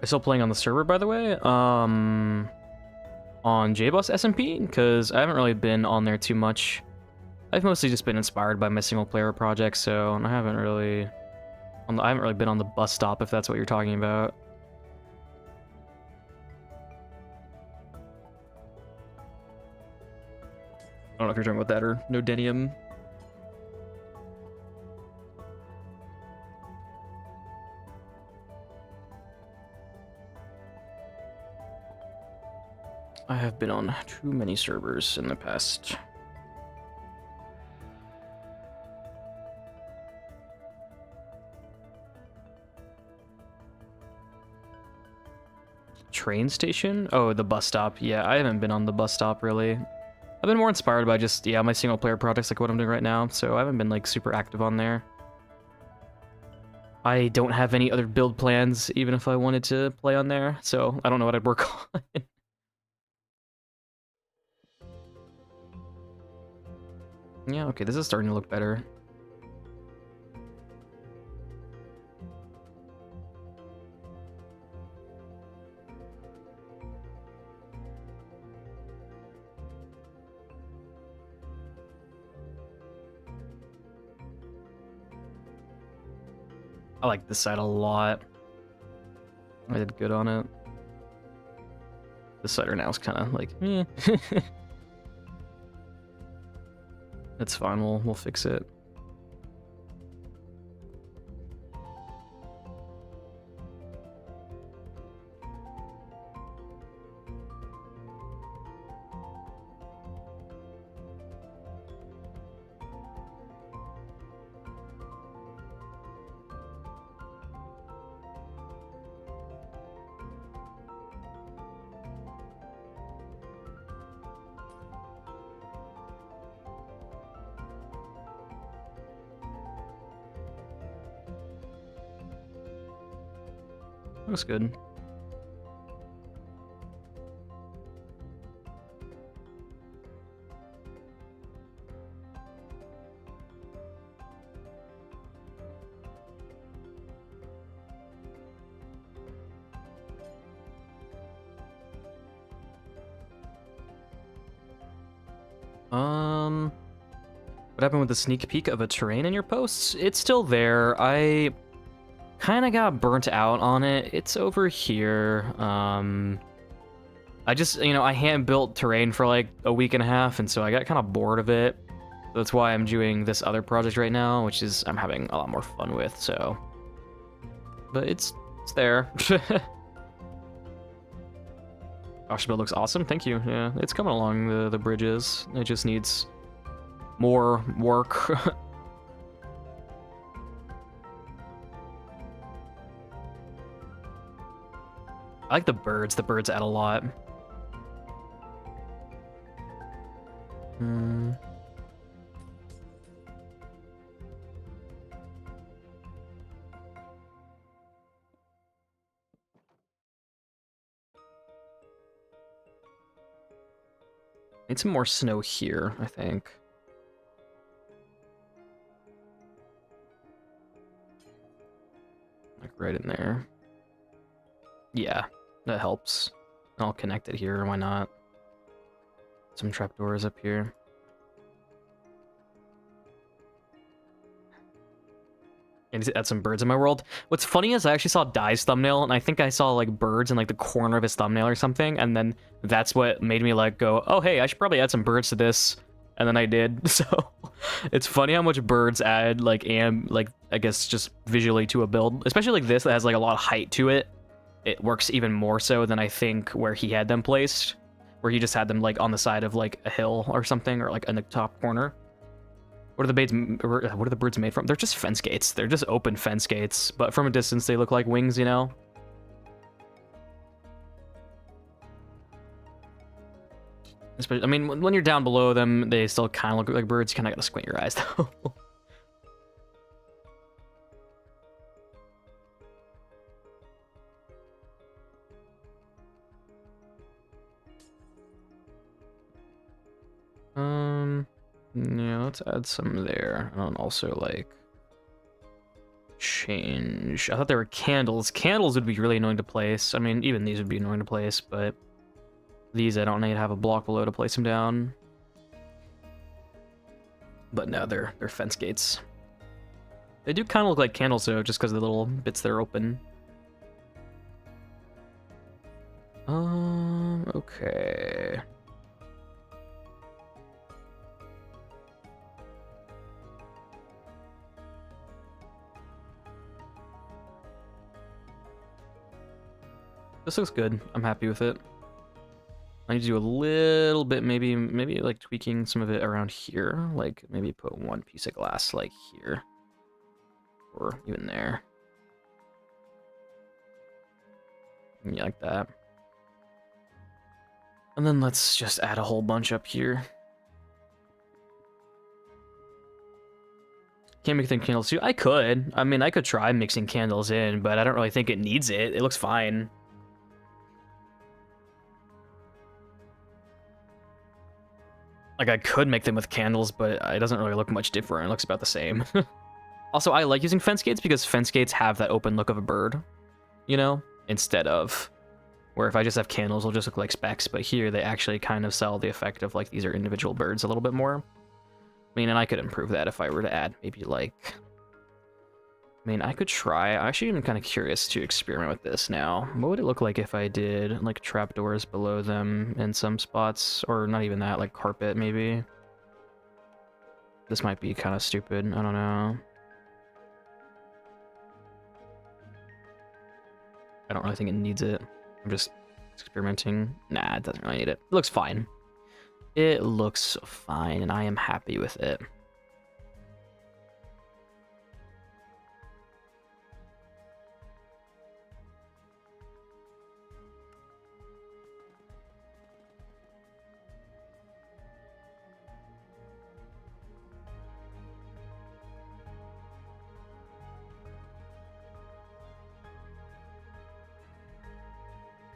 Speaker 1: Are still playing on the server, by the way? On JBus SMP? Because I haven't really been on there too much. I've mostly just been inspired by my single player projects, so I haven't really been on the bus stop, if that's what you're talking about. I don't know if you're talking about that or Nodenium. I have been on too many servers in the past. Train station? Oh, the bus stop. Yeah, I haven't been on the bus stop, really. I've been more inspired by just, yeah, my single player projects like what I'm doing right now, so I haven't been, like, super active on there. I don't have any other build plans, even if I wanted to play on there, so I don't know what I'd work on. Yeah, okay, this is starting to look better. I like this side a lot. I did good on it. This side right now is kind of like, eh. That's fine, we'll fix it. Looks good. What happened with the sneak peek of a terrain in your posts? It's still there. I kind of got burnt out on it. It's over here. I just, I hand-built terrain for like a week and a half, and so I got kind of bored of it. That's why I'm doing this other project right now, which is I'm having a lot more fun with, so. But it's there. Gosh, build looks awesome. Thank you. Yeah, it's coming along the bridges. It just needs more work. I like the birds. The birds add a lot. Need some more snow here, I think. Like right in there. Yeah, that helps. I'll connect it here, why not? Some trapdoors up here. And add some birds in my world. What's funny is I actually saw Dai's thumbnail, and I think I saw like birds in like the corner of his thumbnail or something, and then that's what made me like go, oh hey, I should probably add some birds to this, and then I did. So it's funny how much birds add like I guess just visually to a build, especially like this that has like a lot of height to it. It works even more so than I think where he had them placed, where he just had them like on the side of like a hill or something, or like in the top corner. What are the birds made from? They're just fence gates. They're just open fence gates, but from a distance they look like wings, you know? I mean, when you're down below them, they still kind of look like birds. You kind of gotta squint your eyes, though. Yeah, let's add some there. And also, like, change. I thought there were candles. Candles would be really annoying to place. I mean, even these would be annoying to place, but these I don't need to have a block below to place them down. But no, they're fence gates. They do kind of look like candles, though, just because of the little bits that are open. Okay. This looks good. I'm happy with it. I need to do a little bit, maybe like tweaking some of it around here. Like maybe put one piece of glass like here. Or even there. Yeah, like that. And then let's just add a whole bunch up here. Can't make the candles too. I could. I mean, I could try mixing candles in, but I don't really think it needs it. It looks fine. Like, I could make them with candles, but it doesn't really look much different. It looks about the same. Also, I like using fence gates because fence gates have that open look of a bird, you know? Instead of where if I just have candles, it'll just look like specks, but here they actually kind of sell the effect of, like, these are individual birds a little bit more. I mean, and I could improve that if I were to add maybe, like... I mean, I could try. I actually am kind of curious to experiment with this now. What would it look like if I did, like, trapdoors below them in some spots? Or not even that, like carpet, maybe? This might be kind of stupid. I don't know. I don't really think it needs it. I'm just experimenting. Nah, it doesn't really need it. It looks fine. It looks fine, and I am happy with it.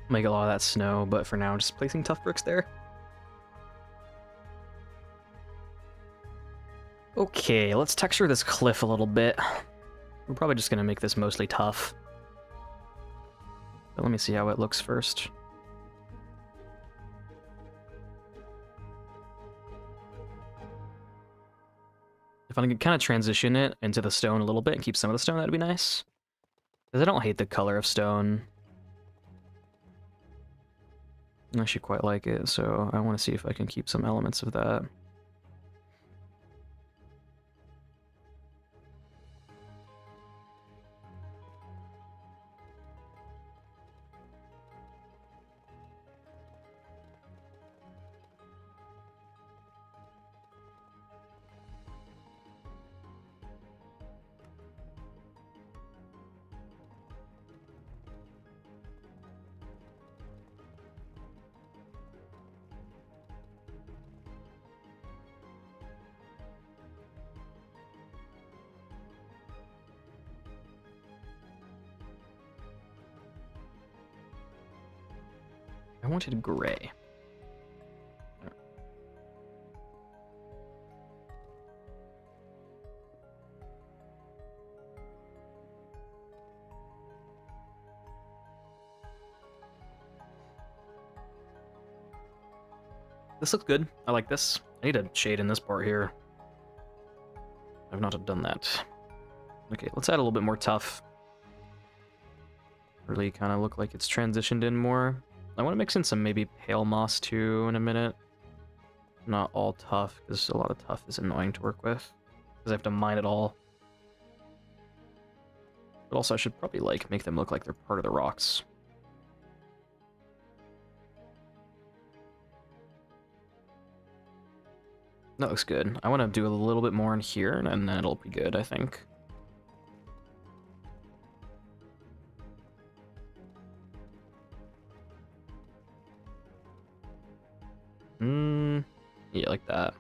Speaker 1: Make a lot of that snow, but for now, I'm just placing tough bricks there. Okay, let's texture this cliff a little bit. We're probably just gonna make this mostly tough. But let me see how it looks first. If I can kind of transition it into the stone a little bit and keep some of the stone, that'd be nice. Because I don't hate the color of stone. I actually quite like it, so I want to see if I can keep some elements of that. I wanted gray. This looks good. I like this. I need a shade in this part here. I've not done that. Okay, let's add a little bit more tough. Really kind of look like it's transitioned in more. I want to mix in some maybe pale moss too in a minute. Not all tough, because a lot of tough is annoying to work with. Because I have to mine it all. But also I should probably like make them look like they're part of the rocks. That looks good. I want to do a little bit more in here, and then it'll be good, I think. Yeah, like that.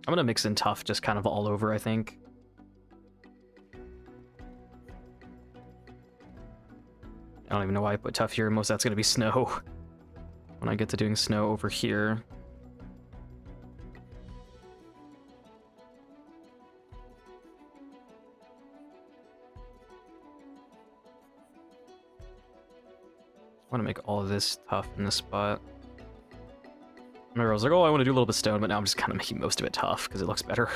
Speaker 1: I'm gonna mix in tough just kind of all over, I think. I don't even know why I put tough here. Most of that's gonna be snow. When I get to doing snow over here. I want to make all of this tough in this spot. Remember, I was like, oh, I want to do a little bit of stone, but now I'm just kind of making most of it tough because it looks better.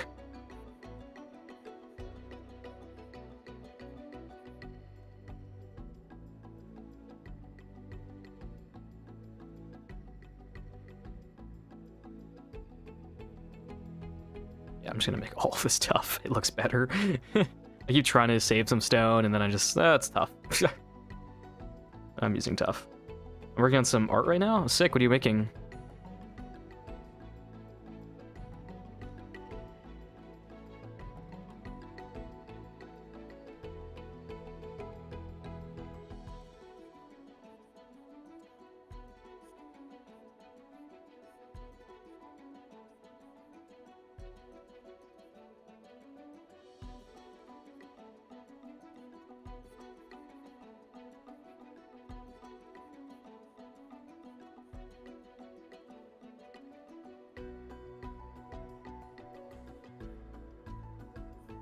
Speaker 1: Yeah, I'm just gonna make all of this tough. It looks better. I keep trying to save some stone, and then I just, it's tough. I'm using tough. I'm working on some art right now. Sick, what are you making?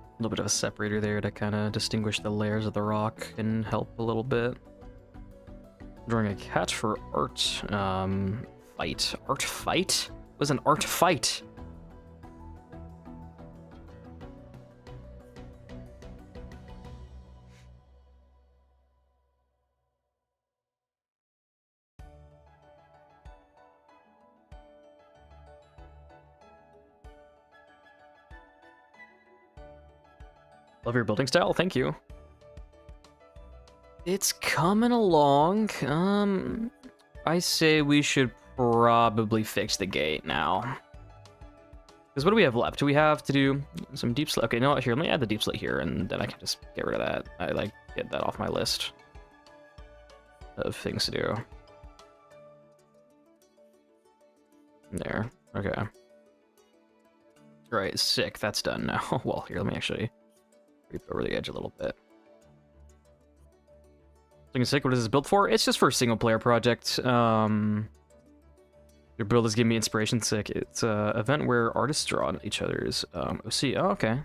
Speaker 1: A little bit of a separator there to kind of distinguish the layers of the rock and help a little bit. Drawing a cat for art fight. Art fight? What was an art fight? Love your building style, thank you. It's coming along. I say we should probably fix the gate now. Because what do we have left? Do we have to do some deep slate? Okay, no, here, let me add the deep slate here, and then I can just get rid of that. I like get that off my list of things to do. There, okay. Right, sick, that's done now. Well, here, let me actually creep over the edge a little bit. Something sick, what is this built for? It's just for a single player project. Your build is giving me inspiration. Sick. It's a event where artists draw on each other's OC. Oh, okay.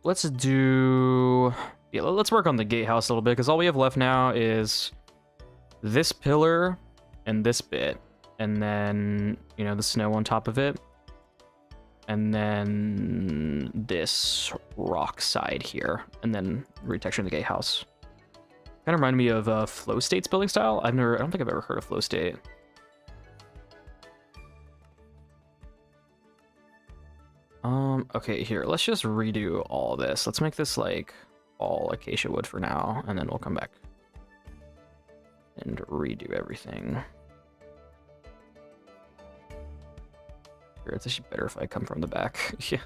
Speaker 1: Let's do... Yeah, let's work on the gatehouse a little bit, because all we have left now is this pillar and this bit, and then, you know, the snow on top of it, and then this rock side here, and then retexturing the gatehouse. Kind of reminded me of Flow State's building style. I don't think I've ever heard of Flow State. Okay, here, let's just redo all this. Let's make this like all acacia wood for now, and then we'll come back and redo everything. Here, it's actually better if I come from the back. Yeah.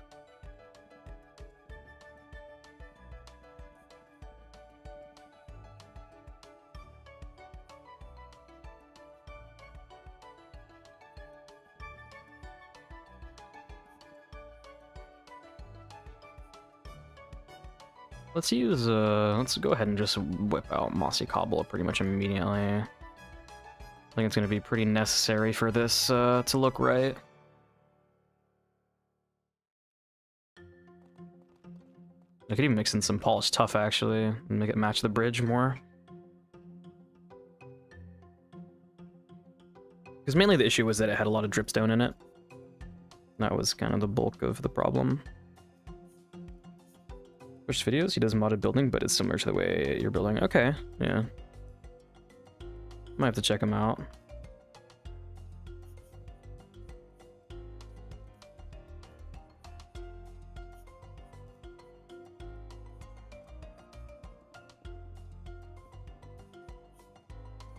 Speaker 1: Let's go ahead and just whip out Mossy Cobble pretty much immediately. I think it's going to be pretty necessary for this to look right. I could even mix in some polished tuff actually, and make it match the bridge more. Because mainly the issue was that it had a lot of dripstone in it. That was kind of the bulk of the problem. Which videos? He does modded building, but it's similar to the way you're building. Okay, yeah. Might have to check him out.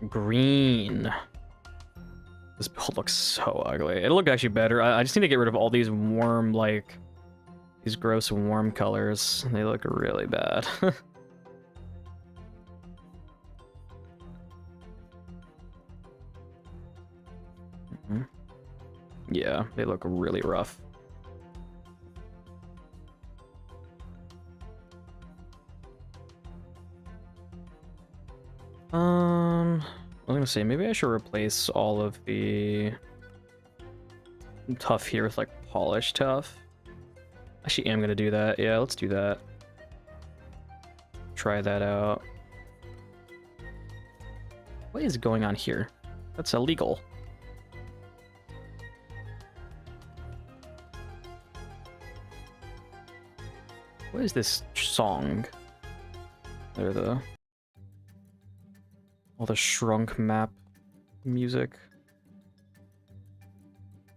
Speaker 1: Green. This build looks so ugly. It looked actually better. I just need to get rid of all these warm, like... These gross warm colors. They look really bad. Yeah, they look really rough. I was gonna say, maybe I should replace all of the tuff here with like polished tuff. Actually am gonna do that. Yeah, let's do that. Try that out. What is going on here? That's illegal. What is this song? There, all the shrunk map music.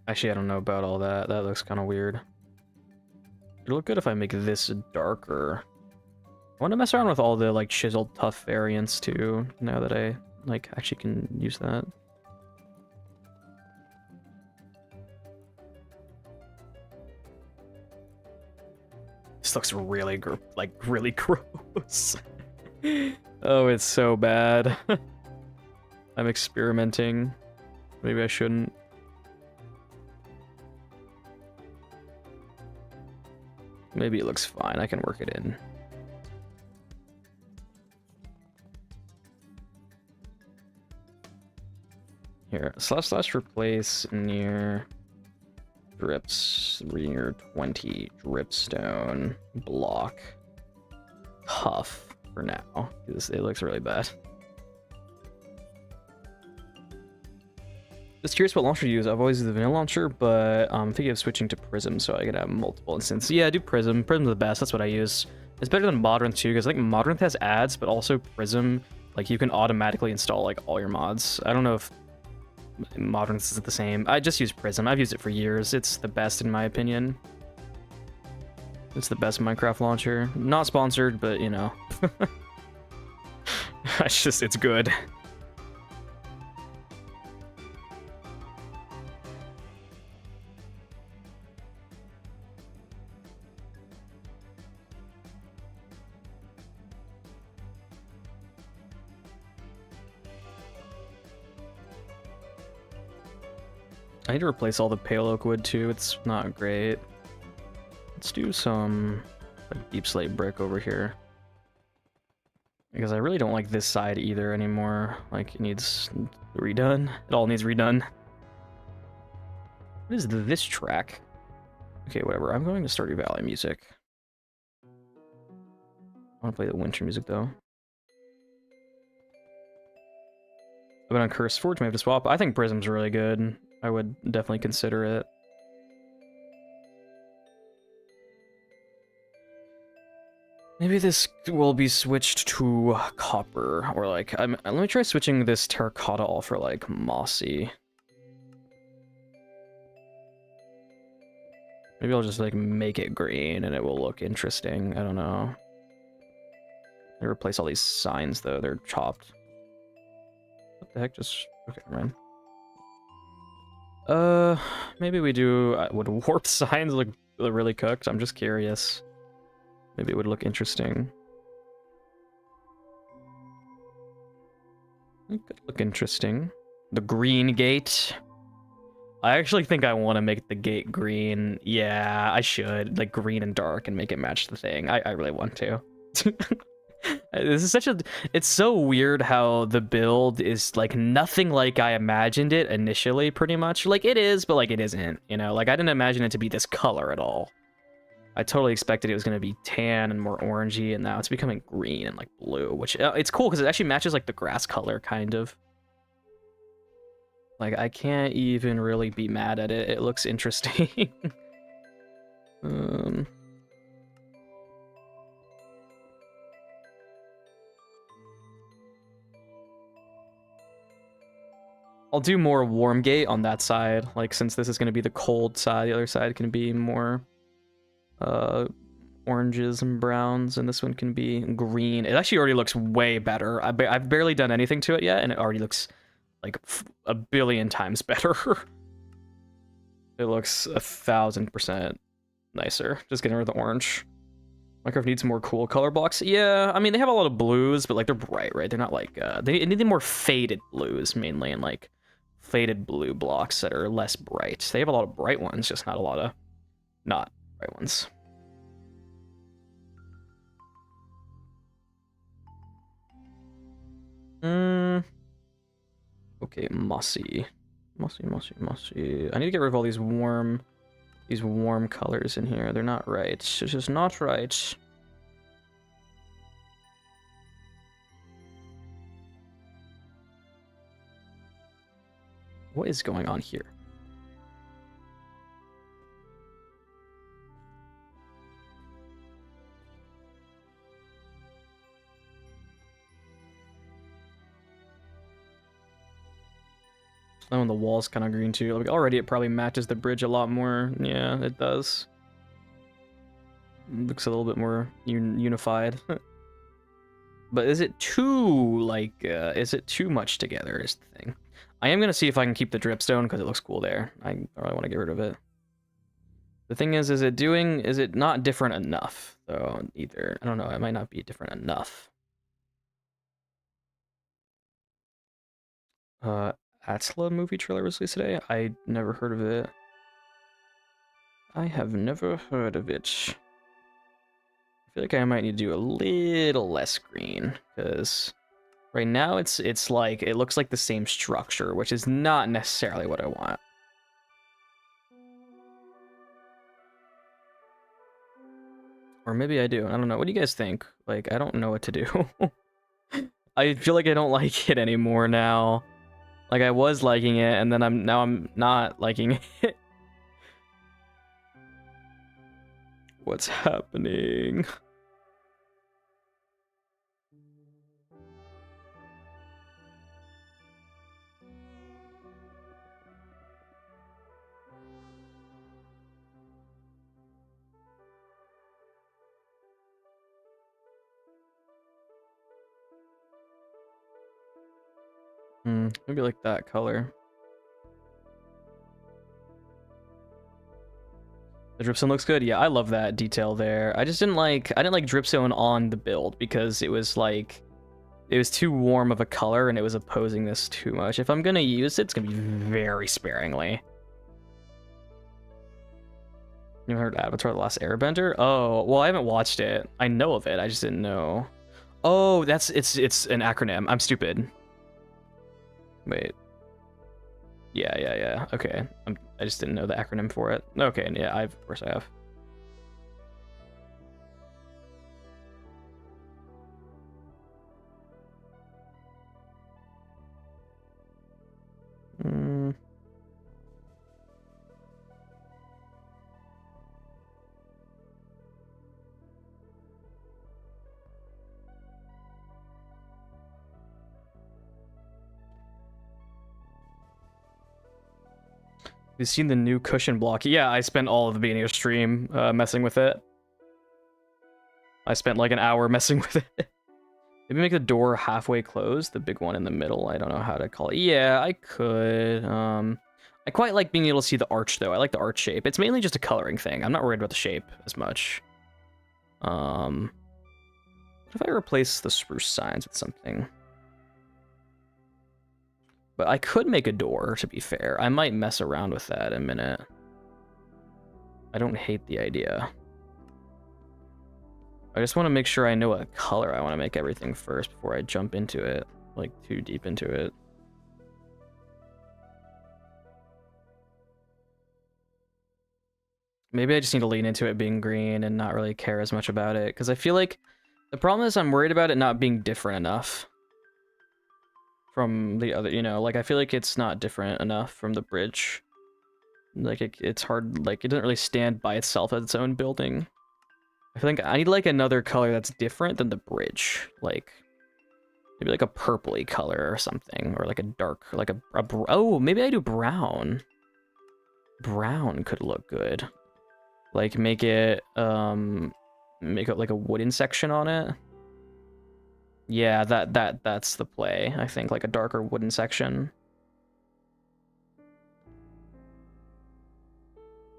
Speaker 1: Actually, I don't know about all that. That looks kind of weird. It'd look good if I make this darker. I want to mess around with all the like chiseled tuff variants too, now that I like actually can use that. This looks really really gross. Oh, it's so bad. I'm experimenting. Maybe I shouldn't. Maybe it looks fine. I can work it in. Here, / replace near drips, near 20 dripstone block huff for now, because it looks really bad. Just curious what launcher to use. I've always used the vanilla launcher, but I'm thinking of switching to Prism so I could have multiple instances. Yeah, do Prism. Prism's the best. That's what I use. It's better than Modrinth too, because I think Modrinth has ads, but also Prism, like you can automatically install like all your mods. I don't know if Modrinth is the same. I just use Prism. I've used it for years. It's the best in my opinion. It's the best Minecraft launcher. Not sponsored, but you know. It's good. I need to replace all the pale oak wood too. It's not great. Let's do some like deep slate brick over here. Because I really don't like this side either anymore. Like, it needs redone. It all needs redone. What is this track? Okay, whatever. I'm going to Stardew Valley music. I want to play the winter music, though. I've been on Cursed Forge, may have to swap. I think Prism's really good. I would definitely consider it. Maybe this will be switched to copper, or like, let me try switching this terracotta all for like mossy. Maybe I'll just like make it green and it will look interesting. I don't know. I replace all these signs though, they're chopped. What the heck, just, okay, man. Maybe we do, would warp signs look really cooked? I'm just curious. Maybe it would look interesting. It could look interesting. The green gate. I actually think I want to make the gate green. Yeah, I should. Like green and dark and make it match the thing. I really want to. This is such a... It's so weird how the build is like nothing like I imagined it initially, pretty much. Like it is, but like it isn't. You know, like I didn't imagine it to be this color at all. I totally expected it was going to be tan and more orangey, and now it's becoming green and like blue, which it's cool because it actually matches like the grass color, kind of. Like, I can't even really be mad at it. It looks interesting. I'll do more warm gate on that side, like since this is going to be the cold side, the other side can be more oranges and browns, and this one can be green. It actually already looks way better. I've barely done anything to it yet, and it already looks like a billion times better. It looks 1,000% nicer. Just getting rid of the orange. Minecraft needs more cool color blocks. Yeah, I mean, they have a lot of blues, but like they're bright, right? They're not like, they need more faded blues mainly, and like faded blue blocks that are less bright. They have a lot of bright ones, just not a lot of not bright ones. Okay, mossy. Mossy. I need to get rid of all these warm colors in here. They're not right. It's just not right. What is going on here? Oh, the wall's kind of green too. Like already it probably matches the bridge a lot more. Yeah, it does. It looks a little bit more unified. But is it too, like, is it too much together is the thing. I am going to see if I can keep the dripstone because it looks cool there. I really want to get rid of it. The thing is it not different enough, though, either? I don't know, it might not be different enough. Atla movie trailer was released today? I never heard of it. I have never heard of it. I feel like I might need to do a little less green, because right now it's like, it looks like the same structure, which is not necessarily what I want. Or maybe I do. I don't know. What do you guys think? Like, I don't know what to do. I feel like I don't like it anymore now. Like, I was liking it, and then I'm not liking it. What's happening? Maybe like that color. The dripstone looks good. Yeah, I love that detail there. I didn't like dripstone on the build because it was like, it was too warm of a color and it was opposing this too much. If I'm gonna use it, it's gonna be very sparingly. You heard Avatar: The Last Airbender? Oh, well, I haven't watched it. I know of it, I just didn't know. Oh, it's an acronym. I'm stupid. Wait. Yeah. Okay. I just didn't know the acronym for it. Okay, yeah, of course I have. Mm. You've seen the new cushion block? Yeah, I spent all of the beginning of stream messing with it. I spent like an hour messing with it. Maybe make the door halfway closed, the big one in the middle. I don't know how to call it. Yeah, I could. I quite like being able to see the arch though. I like the arch shape. It's mainly just a coloring thing. I'm not worried about the shape as much. What if I replace the spruce signs with something? But I could make a door, to be fair. I might mess around with that in a minute. I don't hate the idea. I just want to make sure I know what color I want to make everything first before I jump into it, like too deep into it. Maybe I just need to lean into it being green and not really care as much about it, because I feel like the problem is I'm worried about it not being different enough from the other, you know, like I feel like it's not different enough from the bridge. Like it's hard, like it doesn't really stand by itself as its own building. I think I need like another color that's different than the bridge, like maybe like a purpley color or something, or like a dark, like oh, maybe I do brown. Brown could look good. Like make it like a wooden section on it. Yeah, that's the play. I think like a darker wooden section.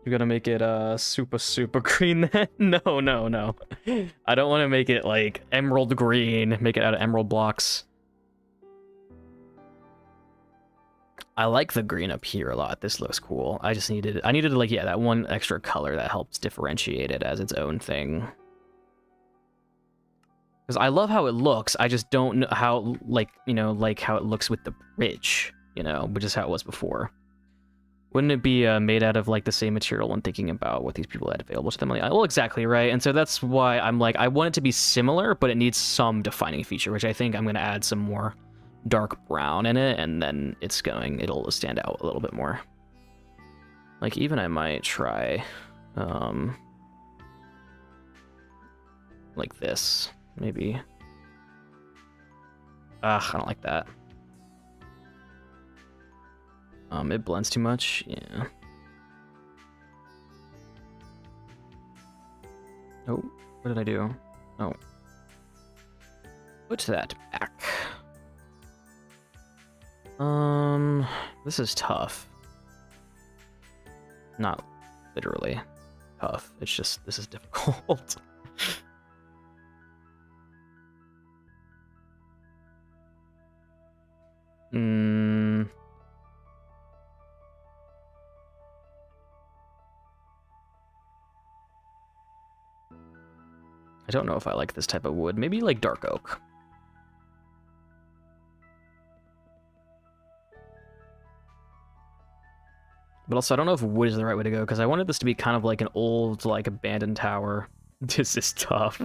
Speaker 1: You gotta make it super green then? No. I don't want to make it like emerald green, make it out of emerald blocks. I like the green up here a lot. This looks cool. I needed like, yeah, that one extra color that helps differentiate it as its own thing. Because I love how it looks, I just don't know how, like, you know, like how it looks with the bridge, you know, which is how it was before. Wouldn't it be made out of like the same material when thinking about what these people had available to them? Like, well, exactly, right? And so that's why I'm like, I want it to be similar, but it needs some defining feature, which I think I'm going to add some more dark brown in it, and then it'll stand out a little bit more. Like, even I might try, like this, maybe. Ugh, I don't like that. It blends too much, yeah. Oh, what did I do? Oh. Put that back. This is tough. Not literally tough, it's just, this is difficult. I don't know if I like this type of wood. Maybe like dark oak. But also, I don't know if wood is the right way to go, because I wanted this to be kind of like an old, like, abandoned tower. This is tough.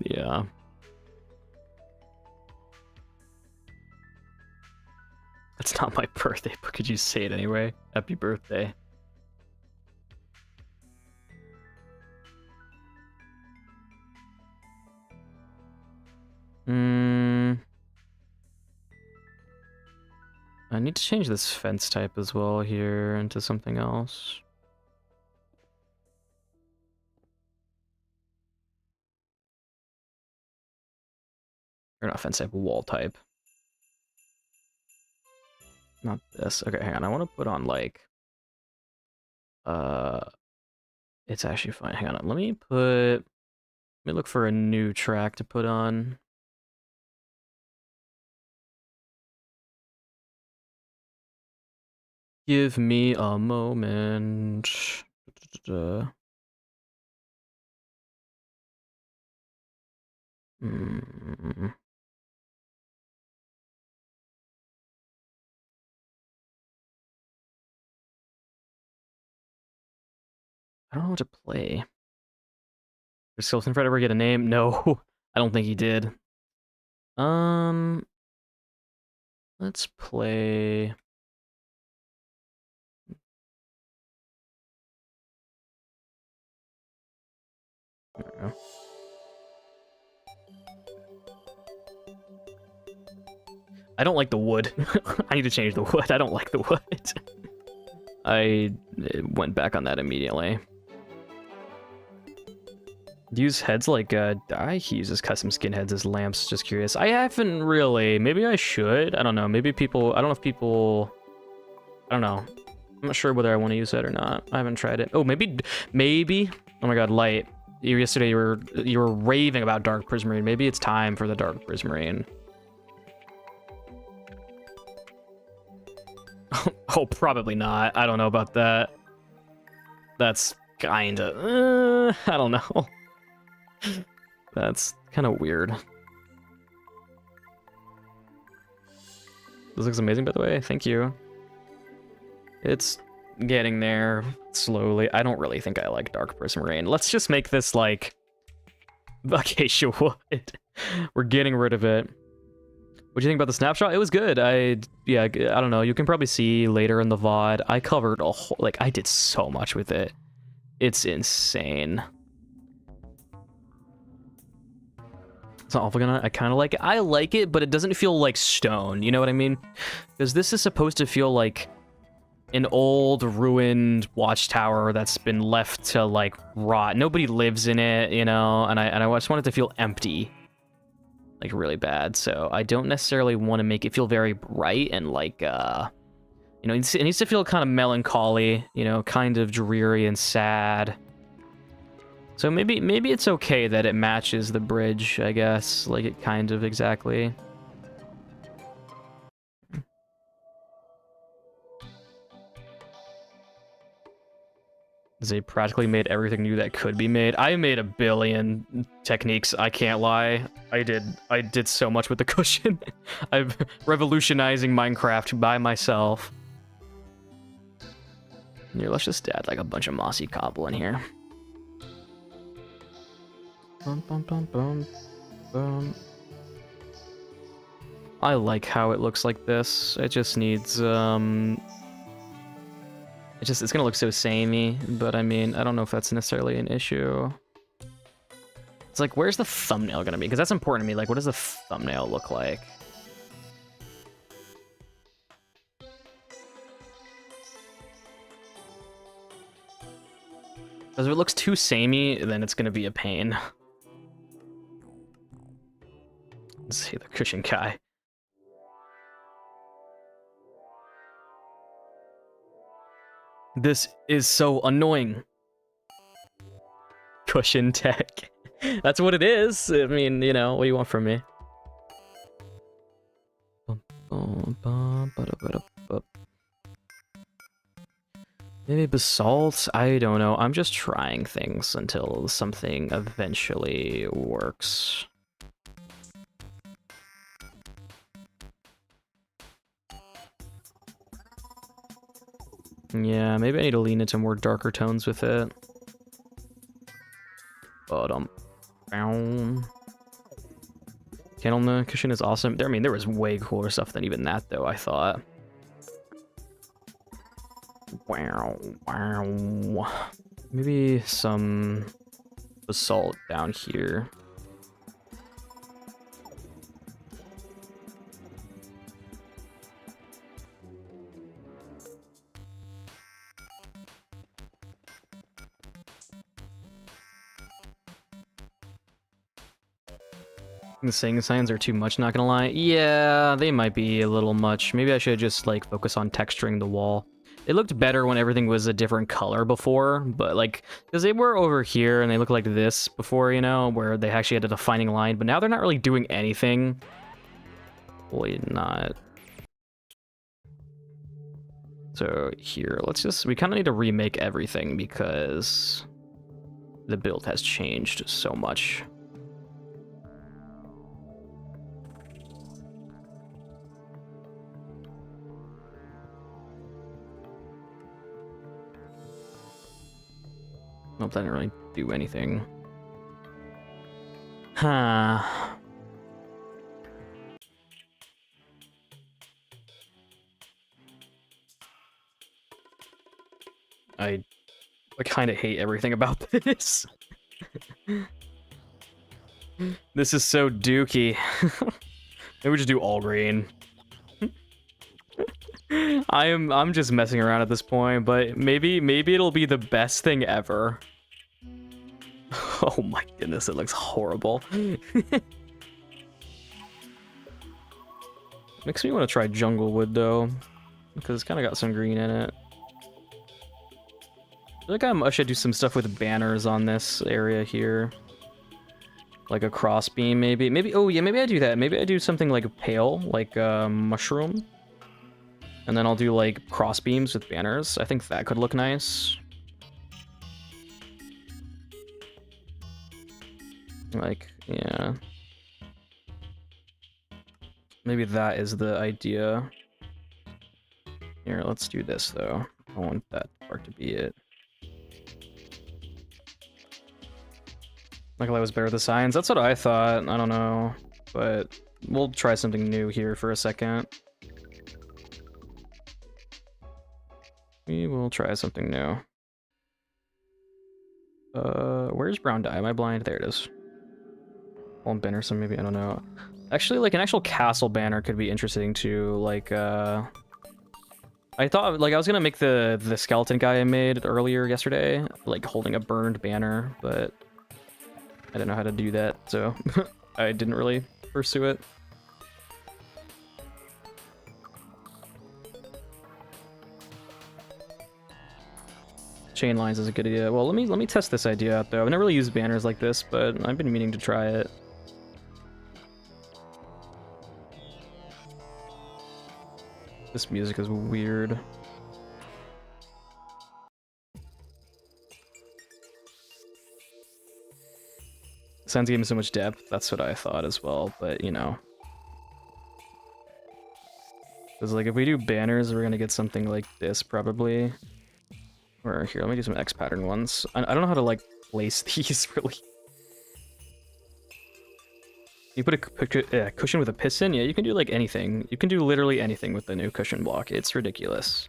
Speaker 1: Yeah. It's not my birthday, but could you say it anyway? Happy birthday. I need to change this fence type as well here into something else. Or not fence type, wall type. Not this. Okay, hang on. I want to put on like... It's actually fine. Hang on. Let me look for a new track to put on. Give me a moment. Hmm. I don't know what to play. Did Skeleton Fred ever get a name? No, I don't think he did. Let's play. I don't know. I don't like the wood. I need to change the wood. I don't like the wood. I went back on that immediately. Use heads like he uses custom skin heads as lamps. Just curious. I haven't really. Maybe I should. I don't know. Maybe people. I don't know if people. I don't know. I'm not sure whether I want to use that or not. I haven't tried it. Oh, maybe. Oh my God, Light. Yesterday you were raving about Dark Prismarine. Maybe it's time for the Dark Prismarine. Oh, probably not. I don't know about that. That's kinda... I don't know. That's kind of weird. This looks amazing, by the way. Thank you. It's getting there slowly. I don't really think I like Dark Prismarine. Let's just make this like Acacia Wood. We're getting rid of it. What do you think about the snapshot? It was good. I don't know. You can probably see later in the VOD. I covered a whole, like, I did so much with it. It's insane. It's not awful gonna. I kind of like it. I like it, but it doesn't feel like stone. You know what I mean? Because this is supposed to feel like an old, ruined watchtower that's been left to like rot. Nobody lives in it, you know. And I just want it to feel empty. Like really bad, so I don't necessarily want to make it feel very bright and like you know, it needs to feel kind of melancholy, you know, kind of dreary and sad. So maybe it's okay that it matches the bridge, I guess, like it kind of exactly. They practically made everything new that could be made. I made a billion techniques, I can't lie. I did so much with the cushion. I'm revolutionizing Minecraft by myself. Here, let's just add like a bunch of mossy cobble in here. Bum, bum, bum, bum, bum. I like how it looks like this. It just needs it's gonna look so samey, but I mean, I don't know if that's necessarily an issue. It's like, where's the thumbnail gonna be? Because that's important to me. Like, what does the thumbnail look like? Because if it looks too samey, then it's gonna be a pain. Let's see the cushion guy. This is so annoying. Cushion tech. That's what it is. I mean, you know, what do you want from me? Maybe basalt? I don't know. I'm just trying things until something eventually works. Yeah, maybe I need to lean into more darker tones with it. But Candle cushion is awesome. I mean, there was way cooler stuff than even that, though, I thought. Wow. Maybe some basalt down here. The saying signs are too much, not gonna lie. Yeah, they might be a little much. Maybe I should just like focus on texturing the wall. It looked better when everything was a different color before, but like, because they were over here and they looked like this before, you know, where they actually had a defining line, but now they're not really doing anything. Boy, not. So here, we kind of need to remake everything because the build has changed so much. Hope that didn't really do anything. Huh. I kind of hate everything about this. This is so dookie. Maybe we just do all green. I'm just messing around at this point, but maybe it'll be the best thing ever. Oh my goodness, it looks horrible. Makes me want to try Junglewood though, because it's kind of got some green in it. I feel like I should do some stuff with banners on this area here. Like a crossbeam, maybe. Oh yeah, maybe I do that. Maybe I do something like pale, like mushroom. And then I'll do like crossbeams with banners. I think that could look nice. Like, yeah. Maybe that is the idea. Here, let's do this though. I want that part to be it. Like, that was better with the signs. That's what I thought. I don't know, but we'll try something new here for a second. We will try something new. Where's brown dye? Am I blind? There it is. One banner, so maybe, I don't know. Actually, like, an actual castle banner could be interesting too. Like, I thought, like, I was gonna make the skeleton guy I made earlier yesterday, like, holding a burned banner, but I didn't know how to do that, so I didn't really pursue it. Chain lines is a good idea. Well, let me test this idea out though. I've never really used banners like this, but I've been meaning to try it. This music is weird. Sounds gave me so much depth. That's what I thought as well, but you know. Because like if we do banners, we're gonna get something like this probably. Or here, let me do some X pattern ones. I don't know how to like place these really. You put a cushion with a piston? Yeah, you can do like anything. You can do literally anything with the new cushion block. It's ridiculous.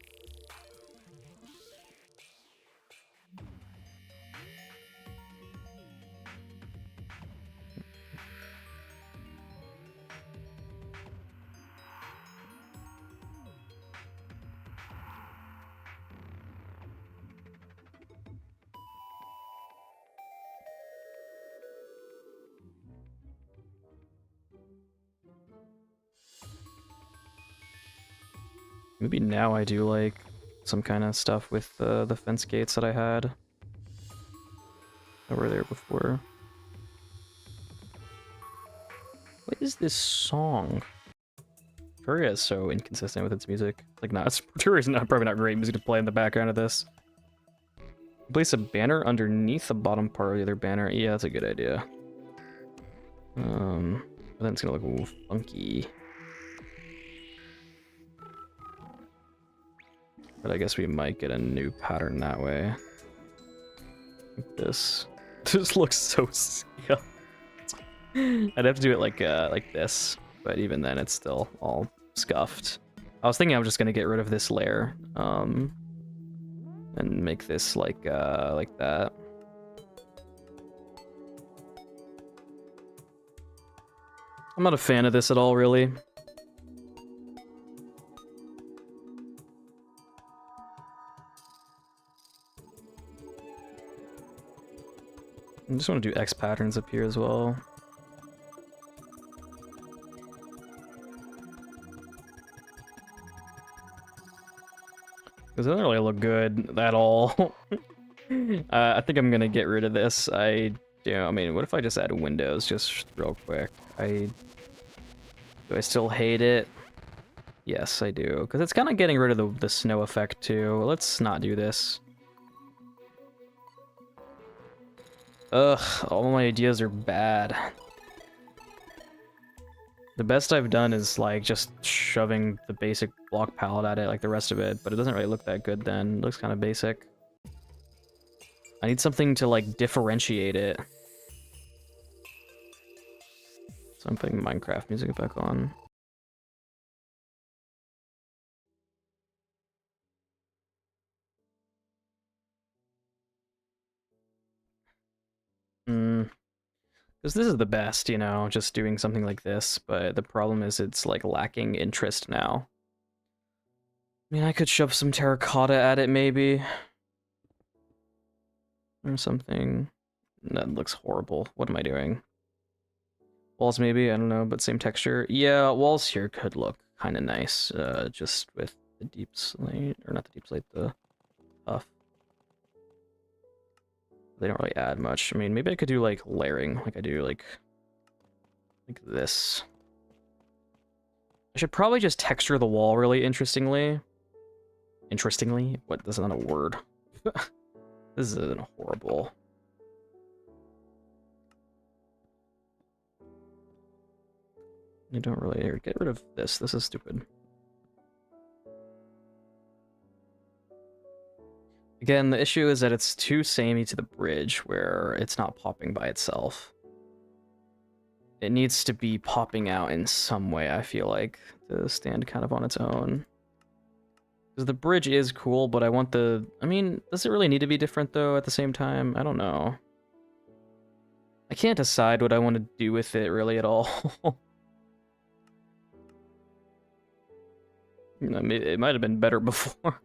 Speaker 1: Maybe now I do like some kind of stuff with the fence gates that I had that were there before. What is this song? Furia is so inconsistent with its music. Like, Furia is probably not great music to play in the background of this. Place a banner underneath the bottom part of the other banner. Yeah, that's a good idea. But then it's gonna look funky. But I guess we might get a new pattern that way. Like this. This looks so scale. I'd have to do it like this, but even then it's still all scuffed. I was thinking I was just gonna get rid of this layer, and make this like that. I'm not a fan of this at all, really. I just want to do X patterns up here as well. Because it doesn't really look good at all. I think I'm gonna get rid of this. I mean, what if I just add windows just real quick? Do I still hate it? Yes, I do. Because it's kind of getting rid of the snow effect too. Let's not do this. Ugh, all my ideas are bad. The best I've done is like just shoving the basic block palette at it like the rest of it, but it doesn't really look that good then. It looks kind of basic. I need something to, like, differentiate it. So I'm putting Minecraft music back on. Because this is the best, you know, just doing something like this, but the problem is it's, like, lacking interest now. I mean, I could shove some terracotta at it, maybe. Or something. That looks horrible. What am I doing? Walls, maybe? I don't know, but same texture. Yeah, walls here could look kind of nice, just with the deep slate, or not the deep slate, the puff. They don't really add much. I mean, maybe I could do, like, layering, like I do, like this. I should probably just texture the wall really interestingly. Interestingly? What? That's not a word. This is horrible. You don't really... Here, get rid of this. This is stupid. Again, the issue is that it's too samey to the bridge, where it's not popping by itself. It needs to be popping out in some way, I feel like, to stand kind of on its own. Because the bridge is cool, but I want the... I mean, does it really need to be different, though, at the same time? I don't know. I can't decide what I want to do with it, really, at all. It might have been better before.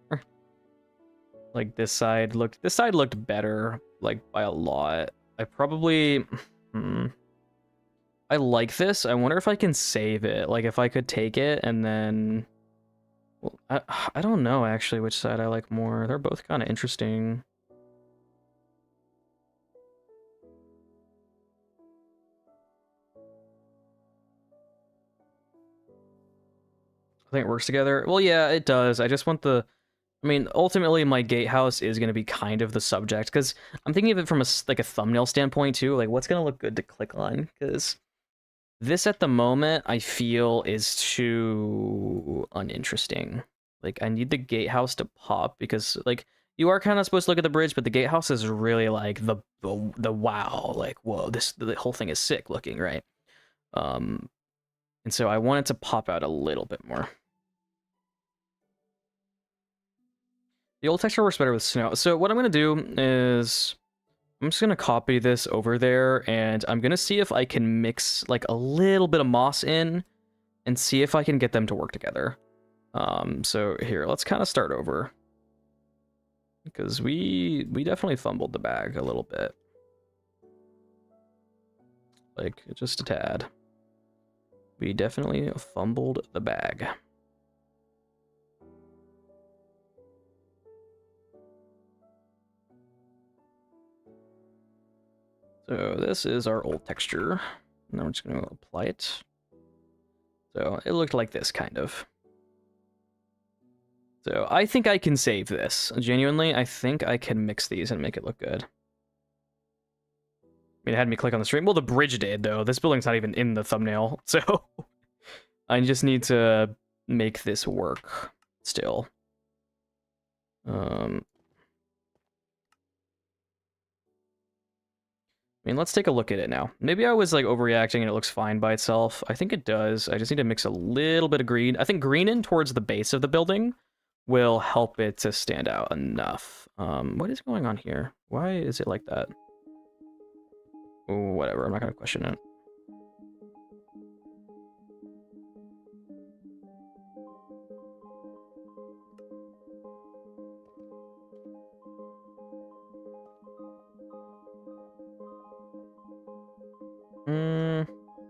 Speaker 1: Like, this side looked better, like, by a lot. I probably... I like this. I wonder if I can save it. Like, if I could take it and then... Well, I don't know, actually, which side I like more. They're both kind of interesting. I think it works together. Well, yeah, it does. I just want the... I mean, ultimately, my gatehouse is going to be kind of the subject, because I'm thinking of it from a thumbnail standpoint, too. Like, what's going to look good to click on? Because this, at the moment, I feel is too uninteresting. Like, I need the gatehouse to pop, because, like, you are kind of supposed to look at the bridge, but the gatehouse is really, like, the wow. Like, whoa, the whole thing is sick looking, right? And so I want it to pop out a little bit more. The old texture works better with snow. So what I'm going to do is I'm just going to copy this over there, and I'm going to see if I can mix like a little bit of moss in and see if I can get them to work together. So here, let's kind of start over, because we definitely fumbled the bag a little bit. Like, just a tad. We definitely fumbled the bag. So this is our old texture. Now we're just going to apply it. So it looked like this, kind of. So I think I can save this. Genuinely, I think I can mix these and make it look good. I mean, it had me click on the stream. Well, the bridge did, though. This building's not even in the thumbnail, so I just need to make this work still. I mean, let's take a look at it now. Maybe I was, like, overreacting and it looks fine by itself. I think it does. I just need to mix a little bit of green. I think green in towards the base of the building will help it to stand out enough. What is going on here? Why is it like that? Whatever, I'm not going to question it.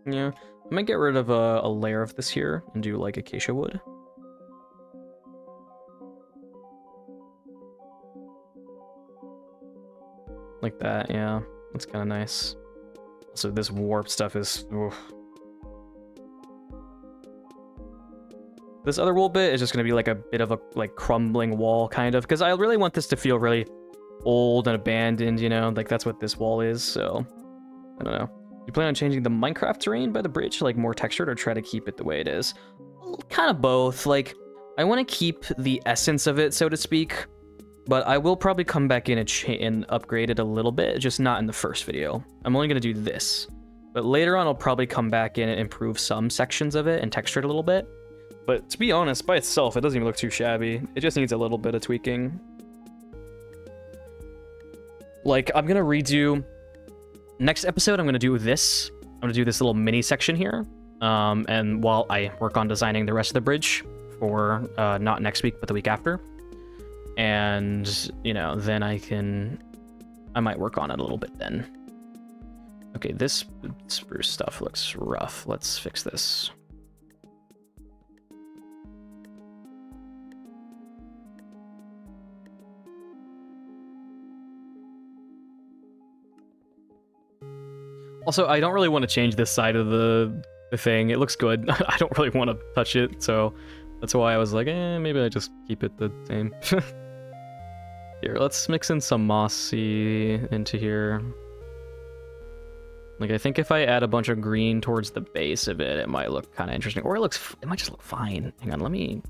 Speaker 1: Yeah, I might get rid of a layer of this here and do like acacia wood. Like that, yeah. That's kind of nice. Also, this warp stuff is... Oof. This other wool bit is just going to be like a bit of a like crumbling wall, kind of. Because I really want this to feel really old and abandoned, you know? Like, that's what this wall is, so... I don't know. You plan on changing the Minecraft terrain by the bridge to, like, more textured, or try to keep it the way it is? Kind of both. Like, I want to keep the essence of it, so to speak, But I will probably come back in and upgrade it a little bit, just not in the first video. I'm only going to do this. But later on, I'll probably come back in and improve some sections of it and texture it a little bit. But to be honest, by itself, it doesn't even look too shabby. It just needs a little bit of tweaking. Like, I'm going to redo... Next episode, I'm going to do this. I'm going to do this little mini section here. And while I work on designing the rest of the bridge for not next week, but the week after. And, you know, then I might work on it a little bit then. Okay, this spruce stuff looks rough. Let's fix this. Also, I don't really want to change this side of the thing. It looks good. I don't really want to touch it, so that's why I was like, maybe I just keep it the same. Here, let's mix in some mossy into here. Like, I think if I add a bunch of green towards the base of it, it might look kind of interesting. Or it might just look fine. Hang on, let me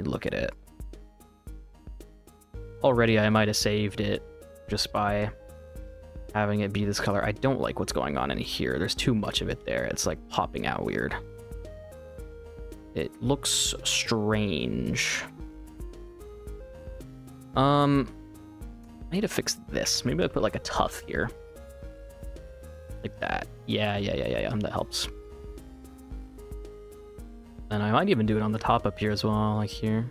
Speaker 1: look at it. Already, I might have saved it just by having it be this color. I don't like what's going on in here. There's too much of it there. It's like popping out weird. It looks strange. I need to fix this. Maybe I put like a tuff here. Like that. Yeah, that helps. And I might even do it on the top up here as well, like here.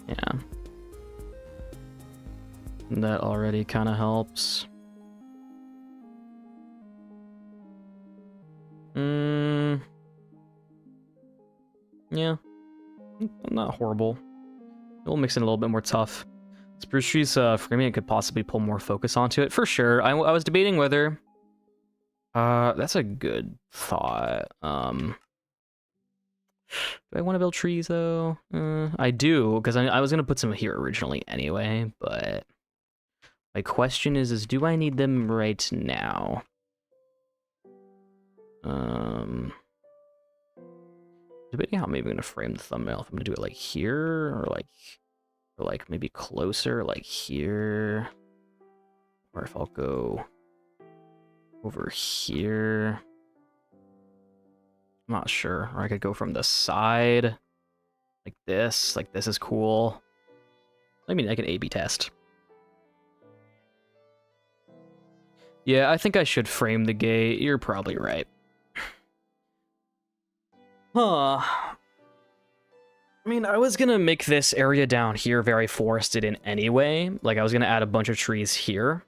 Speaker 1: Yeah. And that already kind of helps. Yeah. Not horrible. We'll mix in a little bit more tough. Spruce trees framing could possibly pull more focus onto it, for sure. I was debating whether... that's a good thought. Do I want to build trees, though? I do, because I was going to put some here originally anyway, but... My question is do I need them right now? Debating how maybe I'm going to frame the thumbnail. If I'm going to do it like here, or like maybe closer, like here. Or if I'll go over here. I'm not sure. Or I could go from the side. Like this. Like this is cool. I mean, I can A/B test. Yeah, I think I should frame the gate. You're probably right. Huh. I mean, I was gonna make this area down here very forested in anyway. Like, I was gonna add a bunch of trees here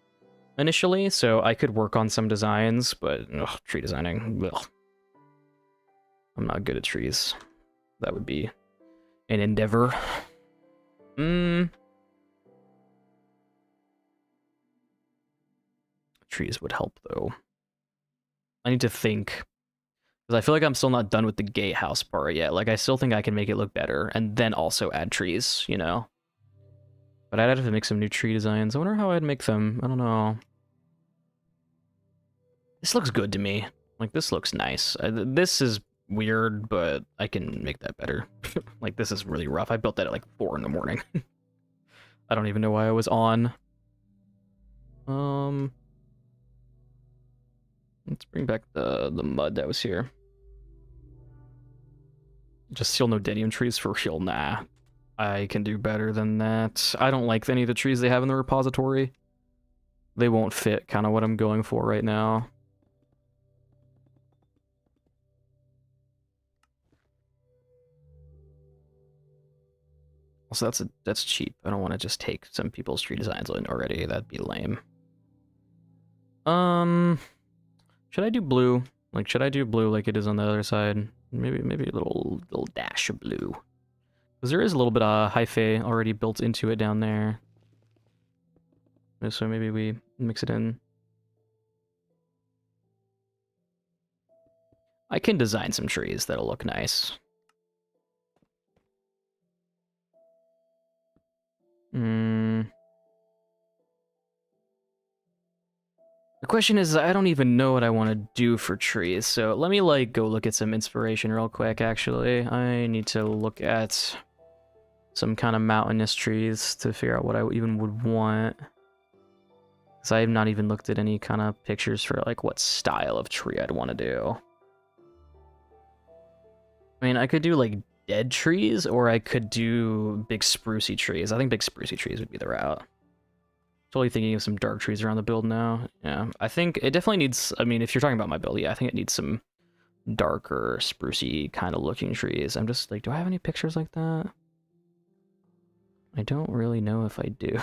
Speaker 1: initially, so I could work on some designs, but tree designing, ugh. I'm not good at trees. That would be an endeavor. Trees would help, though. I need to think. Because I feel like I'm still not done with the gatehouse part yet. Like, I still think I can make it look better, and then also add trees, you know? But I'd have to make some new tree designs. I wonder how I'd make them. I don't know. This looks good to me. Like, this looks nice. This is weird, but I can make that better. Like, this is really rough. I built that at like 4 in the morning. I don't even know why I was on. Let's bring back the mud that was here. Just seal nodenium trees for real? Nah. I can do better than that. I don't like any of the trees they have in the repository. They won't fit kind of what I'm going for right now. Also, that's cheap. I don't want to just take some people's tree designs in already. That'd be lame. Should I do blue? Like, should I do blue like it is on the other side? Maybe a little dash of blue. Because there is a little bit of hyphae already built into it down there. So maybe we mix it in. I can design some trees that'll look nice. The question is, I don't even know what I want to do for trees, so let me, like, go look at some inspiration real quick, actually. I need to look at some kind of mountainous trees to figure out what I even would want. Because I have not even looked at any kind of pictures for like what style of tree I'd want to do. I mean, I could do like dead trees, or I could do big sprucey trees. I think big sprucey trees would be the route. Totally thinking of some dark trees around the build now. Yeah, I think it definitely needs, I mean, if you're talking about my build, yeah, I think it needs some darker, sprucey kind of looking trees. I'm just like, do I have any pictures like that? I don't really know if I do.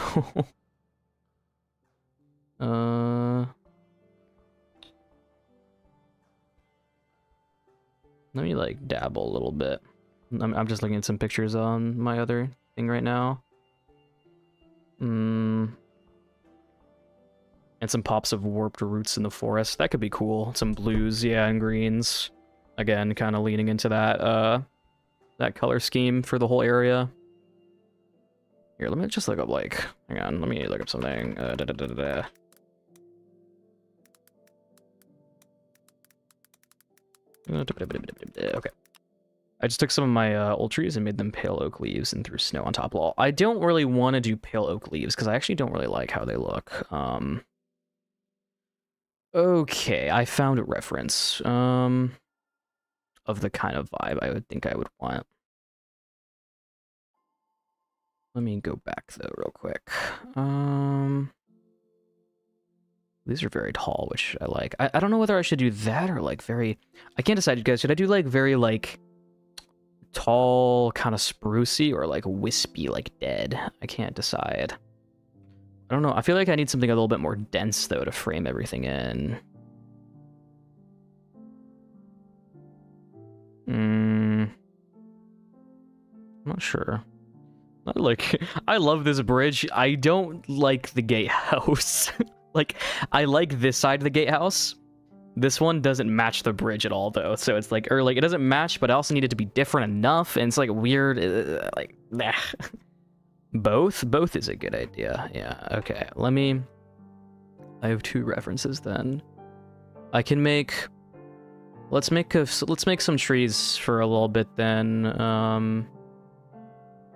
Speaker 1: Let me like dabble a little bit. I'm just looking at some pictures on my other thing right now. And some pops of warped roots in the forest. That could be cool. Some blues, yeah, and greens. Again, kind of leaning into that that color scheme for the whole area. Here, let me just look up like, hang on, let me look up something. Okay. I just took some of my old trees and made them pale oak leaves and threw snow on top of all. I don't really want to do pale oak leaves because I actually don't really like how they look. Okay, I found a reference of the kind of vibe I would think I would want. Let me go back though real quick. These are very tall, which I like. I don't know whether I should do that or like very, I can't decide, guys. Should I do like very like tall, kind of sprucey, or like wispy, like dead? I can't decide. I don't know. I feel like I need something a little bit more dense though to frame everything in. I'm not sure. Like, I love this bridge. I don't like the gatehouse. Like, I like this side of the gatehouse. This one doesn't match the bridge at all, though. So it's like, or like, it doesn't match, but I also need it to be different enough. And it's like weird, like, nah. Both is a good idea. Yeah. Okay. I have two references then. I can make. Let's make some trees for a little bit then.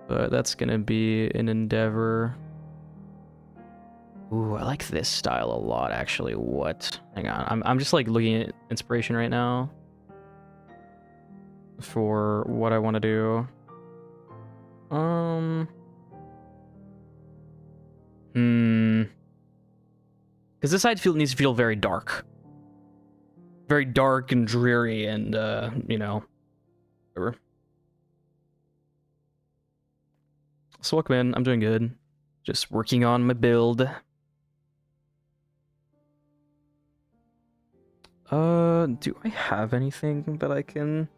Speaker 1: But that's gonna be an endeavor. Ooh, I like this style a lot, actually. What? Hang on, I'm just like looking at inspiration right now for what I want to do. Because this side needs to feel very dark and dreary, and you know, whatever. So welcome in. I'm doing good. Just working on my build. Do I have anything that I can?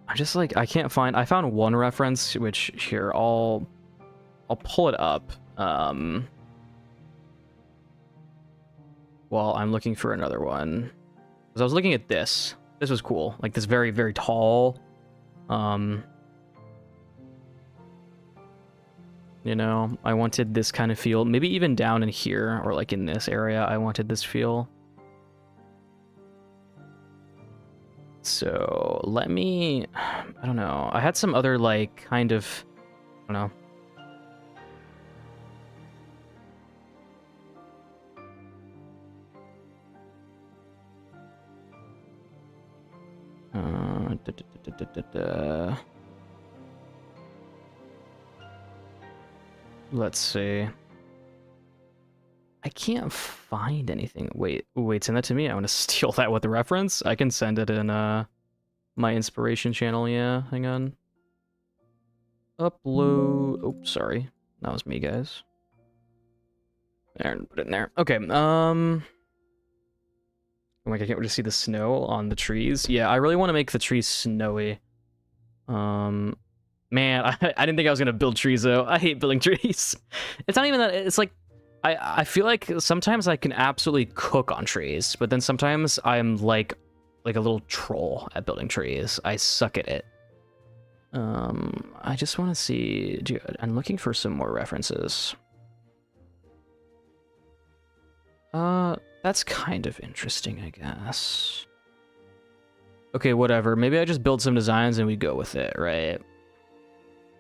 Speaker 1: I just like, I can't find. I found one reference, which here I'll pull it up. While I'm looking for another one, because I was looking at this. This was cool. Like this very, very tall. You know, I wanted this kind of feel. Maybe even down in here or like in this area, I wanted this feel. So let me, I don't know. I had some other like kind of, I don't know. Let's see. I can't find anything. Wait, send that to me. I want to steal that with the reference. I can send it in my inspiration channel. Yeah, hang on. Upload. Oh, sorry, that was me, guys. There, put it in there. Okay. Like I can't wait to see the snow on the trees. Yeah, I really want to make the trees snowy. Man, I didn't think I was gonna build trees though. I hate building trees. It's not even that. It's like I feel like sometimes I can absolutely cook on trees, but then sometimes I'm like a little troll at building trees. I suck at it. I just want to see. Dude, I'm looking for some more references. That's kind of interesting, I guess. Okay, whatever. Maybe I just build some designs and we go with it, right?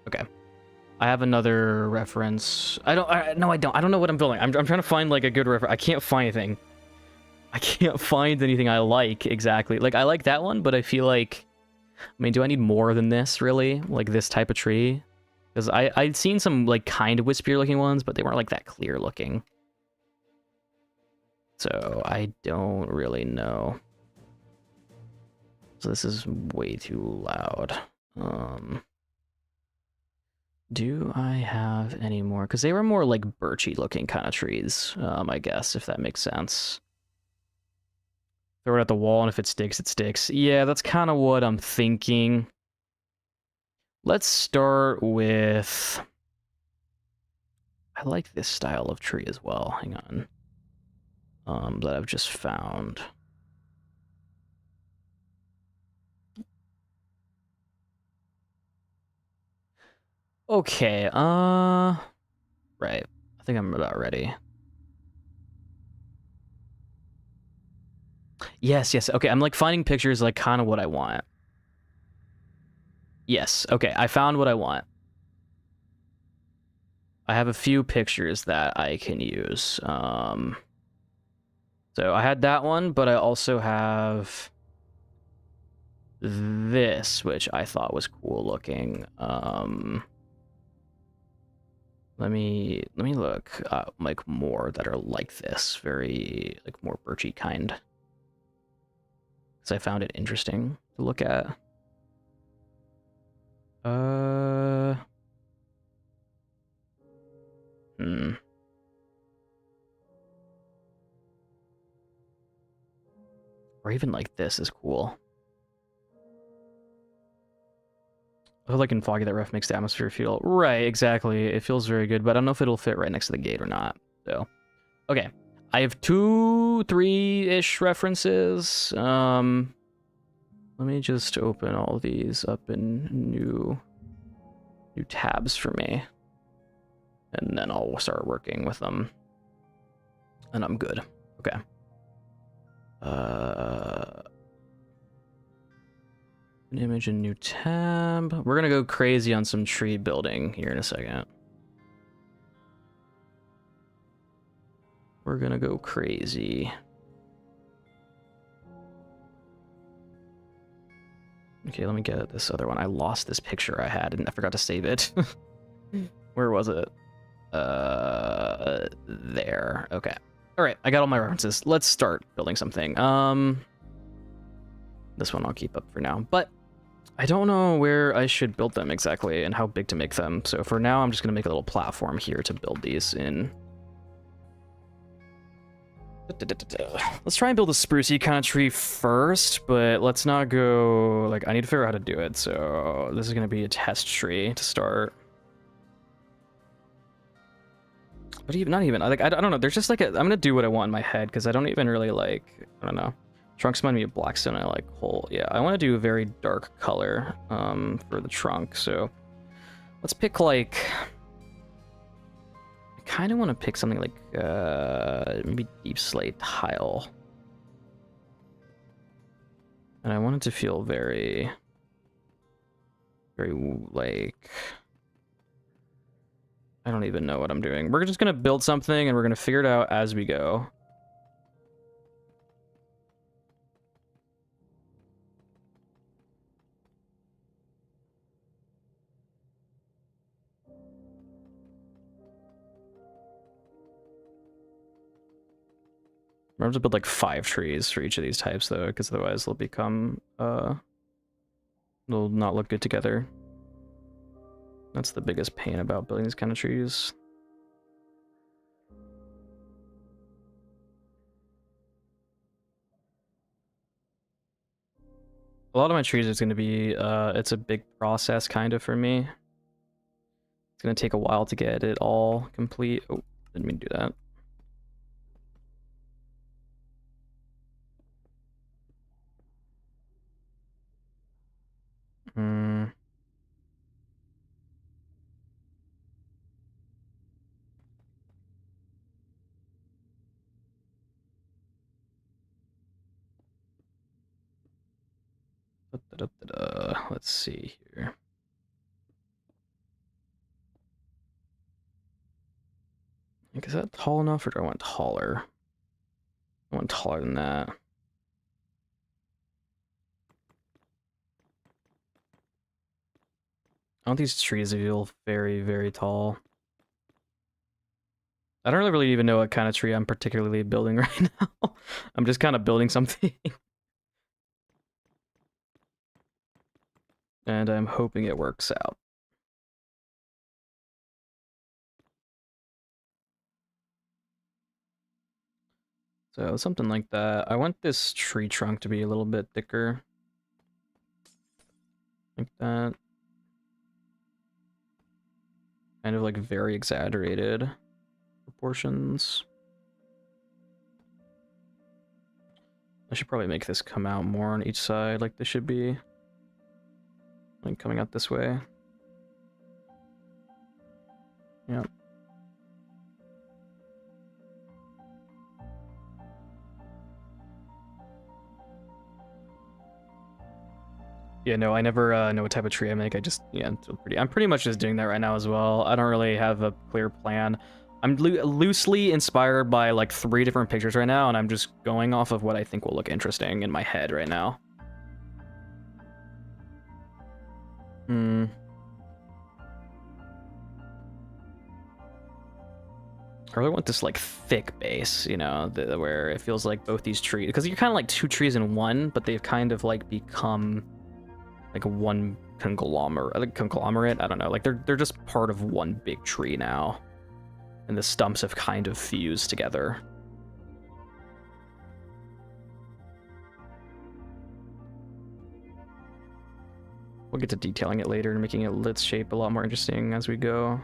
Speaker 1: Okay. I have another reference. No, I don't. I don't know what I'm building. I'm trying to find like a good reference. I can't find anything. I can't find anything I like exactly. Like I like that one, but I feel like, I mean, do I need more than this really? Like this type of tree? Because I'd seen some like kind of wispier looking ones, but they weren't like that clear looking. So I don't really know. So this is way too loud. Do I have any more? Because they were more like birchy looking kind of trees, I guess, if that makes sense. Throw it at the wall, and if it sticks, it sticks. Yeah, that's kind of what I'm thinking. Let's start with... I like this style of tree as well. Hang on. That I've just found. Okay, right. I think I'm about ready. Yes, yes. Okay, I'm like finding pictures like kind of what I want. Yes, okay, I found what I want. I have a few pictures that I can use. So I had that one, but I also have this, which I thought was cool looking. Let me look like more that are like this, very like more birchy kind, because I found it interesting to look at. Hmm. Or even like this is cool. I feel like in foggy that ref makes the atmosphere feel right. Exactly, it feels very good, but I don't know if it'll fit right next to the gate or not. So, okay, I have 2, 3-ish references. Let me just open all these up in new tabs for me, and then I'll start working with them, and I'm good. Okay. An image in new tab. We're gonna go crazy on some tree building here in a second. We're gonna go crazy. Okay, let me get this other one. I lost this picture I had and I forgot to save it. Where was it? There. Okay. All right, I got all my references. Let's start building something. This one I'll keep up for now, but I don't know where I should build them exactly and how big to make them. So for now, I'm just gonna make a little platform here to build these in. Let's try and build a sprucey kind of tree first, but let's not go, like, I need to figure out how to do it. So this is gonna be a test tree to start. But even, not even, like, I don't know, there's just like I'm gonna do what I want in my head, because I don't even really like, I don't know. Trunks remind me of Blackstone. I like whole, yeah, I want to do a very dark color for the trunk. So let's pick like, I kind of want to pick something like maybe deep slate tile, and I want it to feel very, very like, I don't even know what I'm doing. We're just gonna build something and we're gonna figure it out as we go. We're going to build like 5 trees for each of these types though, because otherwise they'll become they'll not look good together. That's the biggest pain about building these kind of trees. A lot of my trees is going to be it's a big process kind of for me. It's going to take a while to get it all complete. Oh, didn't mean to do that. Let's see here. Like, is that tall enough, or do I want taller? I want taller than that. I want these trees to feel very, very tall. I don't really even know what kind of tree I'm particularly building right now. I'm just kind of building something. And I'm hoping it works out. So something like that. I want this tree trunk to be a little bit thicker. Like that. Kind of like very exaggerated proportions. I should probably make this come out more on each side like this should be. Like coming out this way. Yep. Yeah, no, I never know what type of tree I make. I just, yeah, I'm pretty much just doing that right now as well. I don't really have a clear plan. I'm loosely inspired by like 3 different pictures right now, and I'm just going off of what I think will look interesting in my head right now. I really want this like thick base, you know, where it feels like both these trees, because you're kind of like 2 trees in one, but they've kind of like become like one conglomerate. I don't know, like they're just part of one big tree now, and the stumps have kind of fused together. We'll get to detailing it later and making its shape a lot more interesting as we go.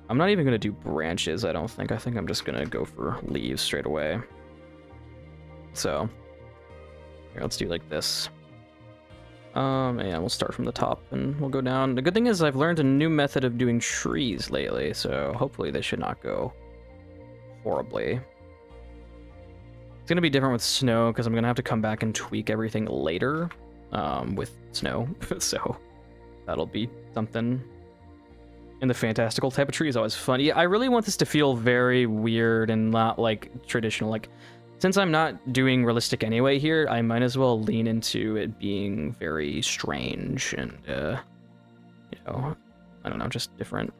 Speaker 1: I'm not even going to do branches, I don't think. I think I'm just going to go for leaves straight away. So, here, let's do like this. Yeah, we'll start from the top and we'll go down. The good thing is I've learned a new method of doing trees lately, so hopefully they should not go horribly. It's going to be different with snow because I'm going to have to come back and tweak everything later with snow, so that'll be something. And the fantastical type of tree is always fun. Yeah, I really want this to feel very weird and not like traditional. Like, since I'm not doing realistic anyway here, I might as well lean into it being very strange and, you know, I don't know, just different.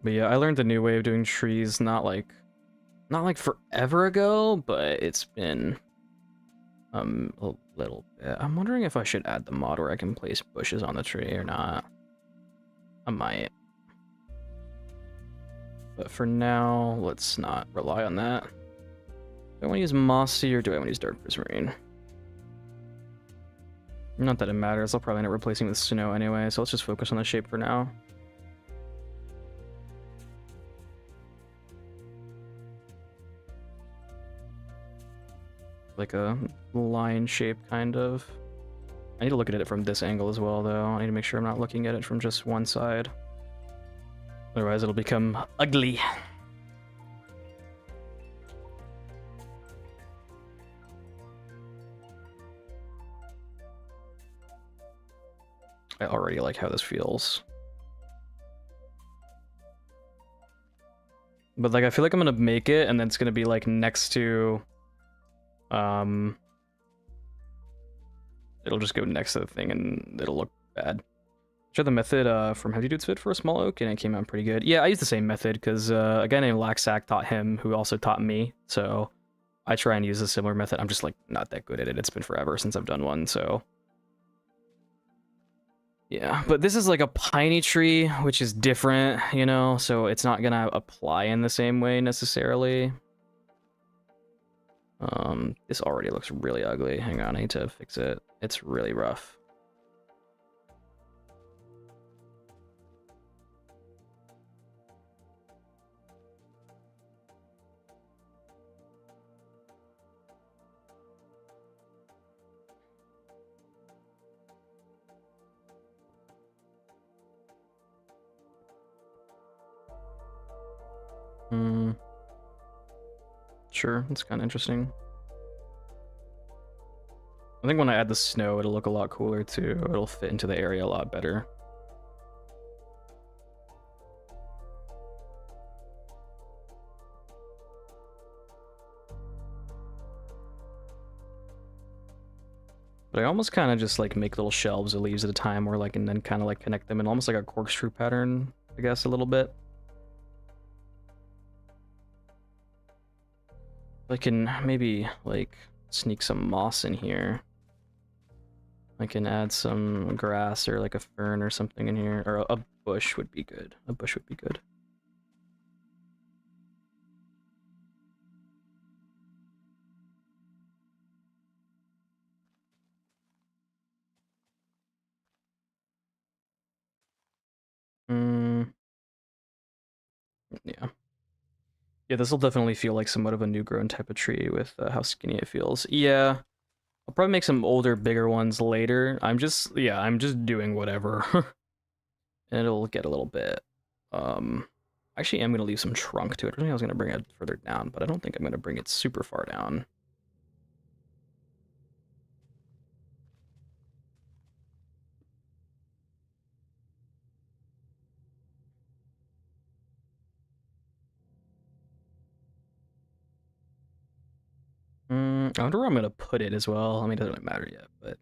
Speaker 1: But yeah, I learned a new way of doing trees, not like forever ago, but it's been a little bit. I'm wondering if I should add the mod where I can place bushes on the tree or not. I might. But for now, let's not rely on that. Do I want to use mossy or do I want to use dark prismarine? Not that it matters, I'll probably end up replacing with snow anyway, so let's just focus on the shape for now. Like a line shape, kind of. I need to look at it from this angle as well, though. I need to make sure I'm not looking at it from just one side. Otherwise, it'll become ugly. I already like how this feels. But, like, I feel like I'm gonna make it, and then it's gonna be, like, next to... It'll just go next to the thing, and it'll look bad. Tried the method from Heavy Dudes Fit for a small oak, and it came out pretty good. Yeah, I used the same method, because a guy named Laxac taught him, who also taught me, so I try and use a similar method. I'm just, like, not that good at it. It's been forever since I've done one, so... Yeah, but this is like a piney tree, which is different, you know, so it's not gonna apply in the same way necessarily. This already looks really ugly. Hang on, I need to fix it. It's really rough. Hmm. Sure, that's kind of interesting. I think when I add the snow, it'll look a lot cooler too. It'll fit into the area a lot better. But I almost kind of just like make little shelves of leaves at a time, or like, and then kind of like connect them in almost like a corkscrew pattern, I guess, a little bit. I can maybe like sneak some moss in here. I can add some grass or like a fern or something in here, or a bush would be good. A bush would be good. Mm, yeah. Yeah, this will definitely feel like somewhat of a new grown type of tree with how skinny it feels. Yeah, I'll probably make some older, bigger ones later. I'm just doing whatever. And it'll get a little bit, um, actually I'm gonna leave some trunk to it. I think I was gonna bring it further down, but I don't think I'm gonna bring it super far down. I wonder where I'm gonna put it as well. I mean, it doesn't really matter yet, but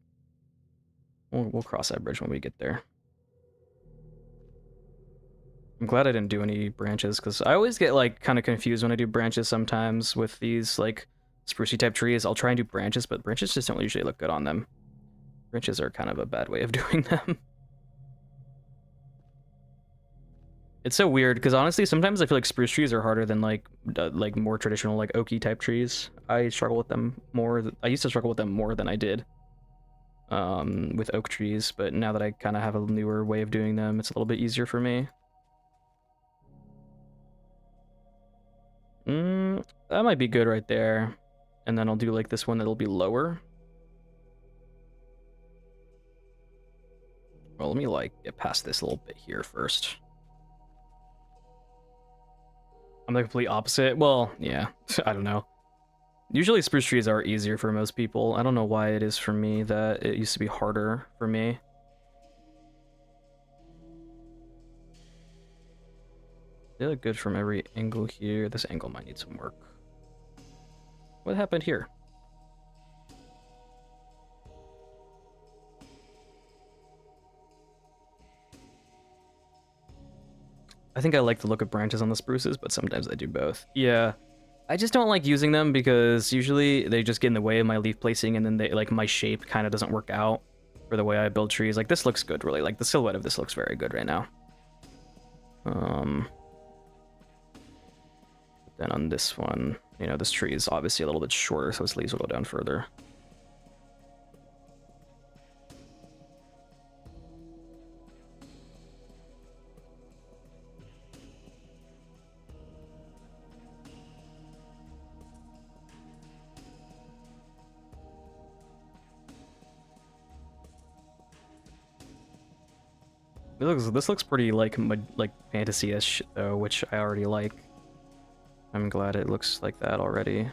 Speaker 1: we'll cross that bridge when we get there. I'm glad I didn't do any branches, because I always get like kind of confused when I do branches sometimes with these like sprucey type trees. I'll try and do branches, but branches just don't usually look good on them. Branches are kind of a bad way of doing them. It's so weird because honestly, sometimes I feel like spruce trees are harder than like more traditional like oaky type trees. I struggle with them more. I used to struggle with them more than I did with oak trees, but now that I kind of have a newer way of doing them, it's a little bit easier for me. That might be good right there. And then I'll do like this one that'll be lower. Well, let me like get past this little bit here first. I'm the complete opposite. Well, yeah, I don't know. Usually spruce trees are easier for most people. I don't know why it is for me that it used to be harder for me. They look good from every angle here. This angle might need some work. What happened here? I think I like the look of branches on the spruces, but sometimes I do both. Yeah, I just don't like using them because usually they just get in the way of my leaf placing, and then they like my shape kind of doesn't work out for the way I build trees. Like this looks good, really. Like the silhouette of this looks very good right now. Then on this one, you know, this tree is obviously a little bit shorter, so its leaves will go down further. This looks pretty like fantasy-ish though, which I already like. I'm glad it looks like that already.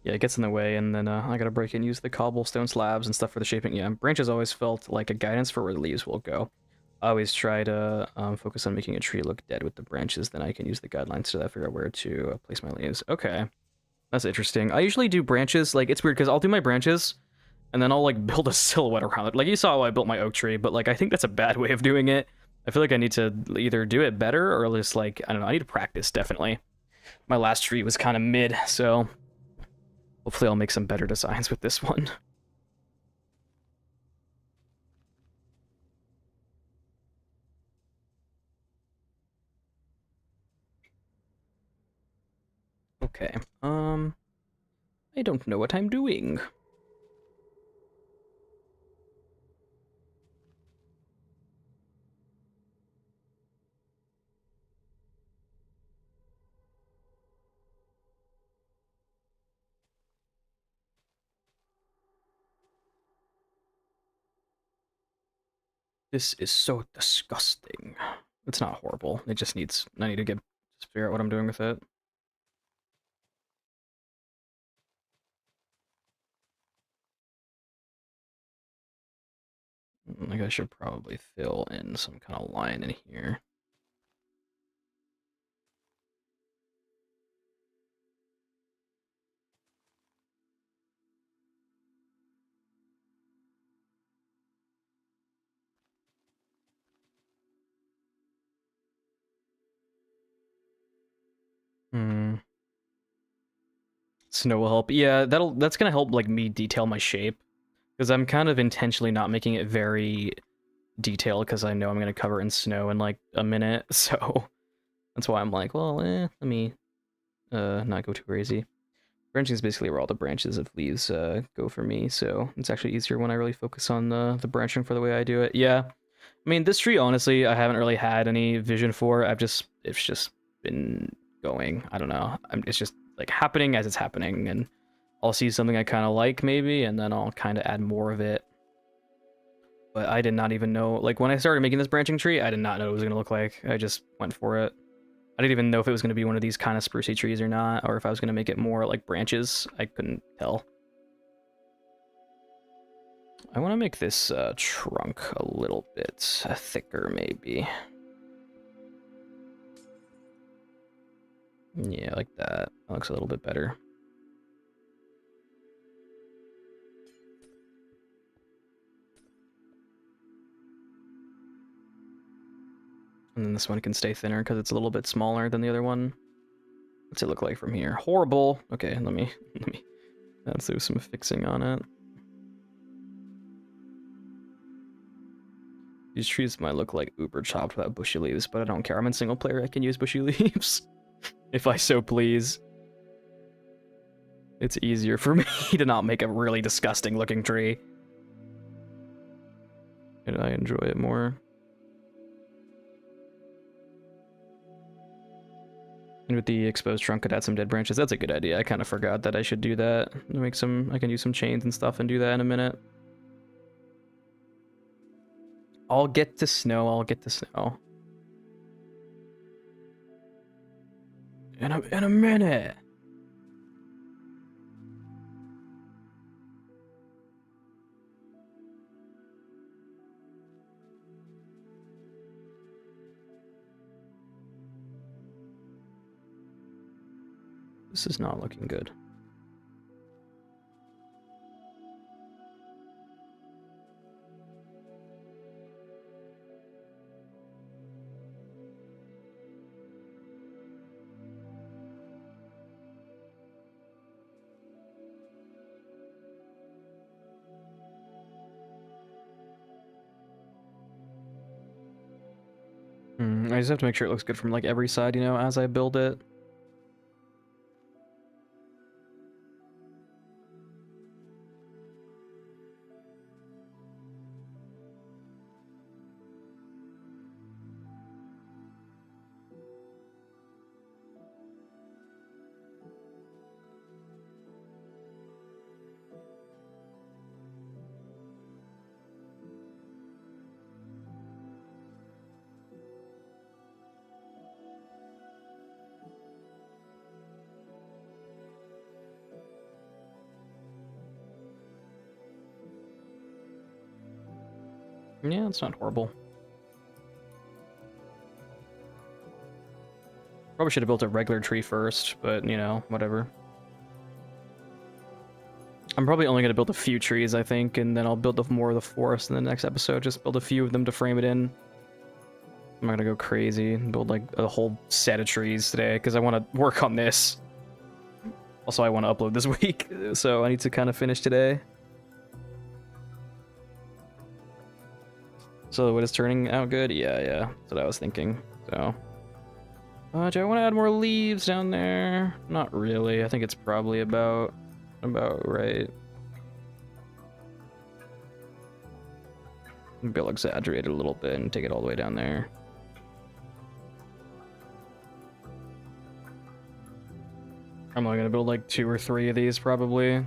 Speaker 1: Yeah, it gets in the way, and then I gotta break and use the cobblestone slabs and stuff for the shaping. Yeah, branches always felt like a guidance for where the leaves will go. I always try to focus on making a tree look dead with the branches, then I can use the guidelines to figure out where to place my leaves. Okay, that's interesting. I usually do branches, like, it's weird, because I'll do my branches, and then I'll, like, build a silhouette around it. Like, you saw how I built my oak tree, but, like, I think that's a bad way of doing it. I feel like I need to either do it better, or just, like, I don't know, I need to practice, definitely. My last tree was kind of mid, so hopefully I'll make some better designs with this one. Okay, I don't know what I'm doing. This is so disgusting. It's not horrible. It just needs... I need to just figure out what I'm doing with it. Like I should probably fill in some kind of line in here. Snow will help. Yeah, that's gonna help like me detail my shape. Because I'm kind of intentionally not making it very detailed because I know I'm gonna cover it in snow in like a minute. So that's why I'm like, well, let me not go too crazy. Branching is basically where all the branches of leaves go for me, so it's actually easier when I really focus on the branching for the way I do it. Yeah, I mean, this tree, honestly, I haven't really had any vision for. It's just been going. I don't know. It's just like happening as it's happening, and I'll see something I kind of like maybe, and then I'll kind of add more of it. But I did not even know, like when I started making this branching tree, I did not know what it was gonna look like. I just went for it. I didn't even know if it was going to be one of these kind of sprucey trees or not, or if I was going to make it more like branches. I couldn't tell. I want to make this trunk a little bit thicker, maybe. Yeah, like that. That looks a little bit better. And then this one can stay thinner because it's a little bit smaller than the other one. What's it look like from here? Horrible. Okay, let's do some fixing on it. These trees might look like uber chopped without bushy leaves, but I don't care. I'm in single player. I can use bushy leaves if I so please. It's easier for me to not make a really disgusting looking tree. And I enjoy it more. And with the exposed trunk, could add some dead branches. That's a good idea. I kind of forgot that I should do that. I can use some chains and stuff and do that in a minute. I'll get to snow. In a minute. This is not looking good. I just have to make sure it looks good from like every side, you know, as I build it. Yeah, it's not horrible. Probably should have built a regular tree first, but you know, whatever. I'm probably only going to build a few trees, I think, and then I'll build more of the forest in the next episode. Just build a few of them to frame it in. I'm not going to go crazy and build like a whole set of trees today because I want to work on this. Also, I want to upload this week, so I need to kind of finish today. So the wood is turning out good? Yeah, that's what I was thinking. So, do I want to add more leaves down there? Not really. I think it's probably about right. Maybe I'll exaggerate it a little bit and take it all the way down there. I'm only gonna build like 2 or 3 of these probably.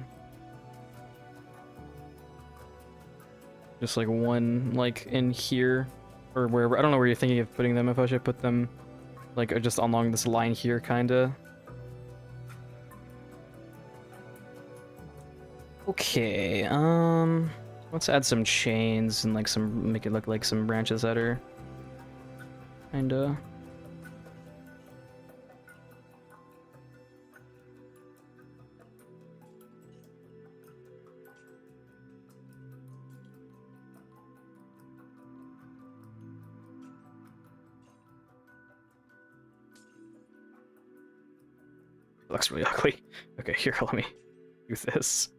Speaker 1: Just like one like in here or wherever. I don't know where you're thinking of putting them. If I should put them like just along this line here, kinda. Okay, let's add some chains and like make it look like some branches that are kinda. Looks really ugly. Okay, here, let me do this.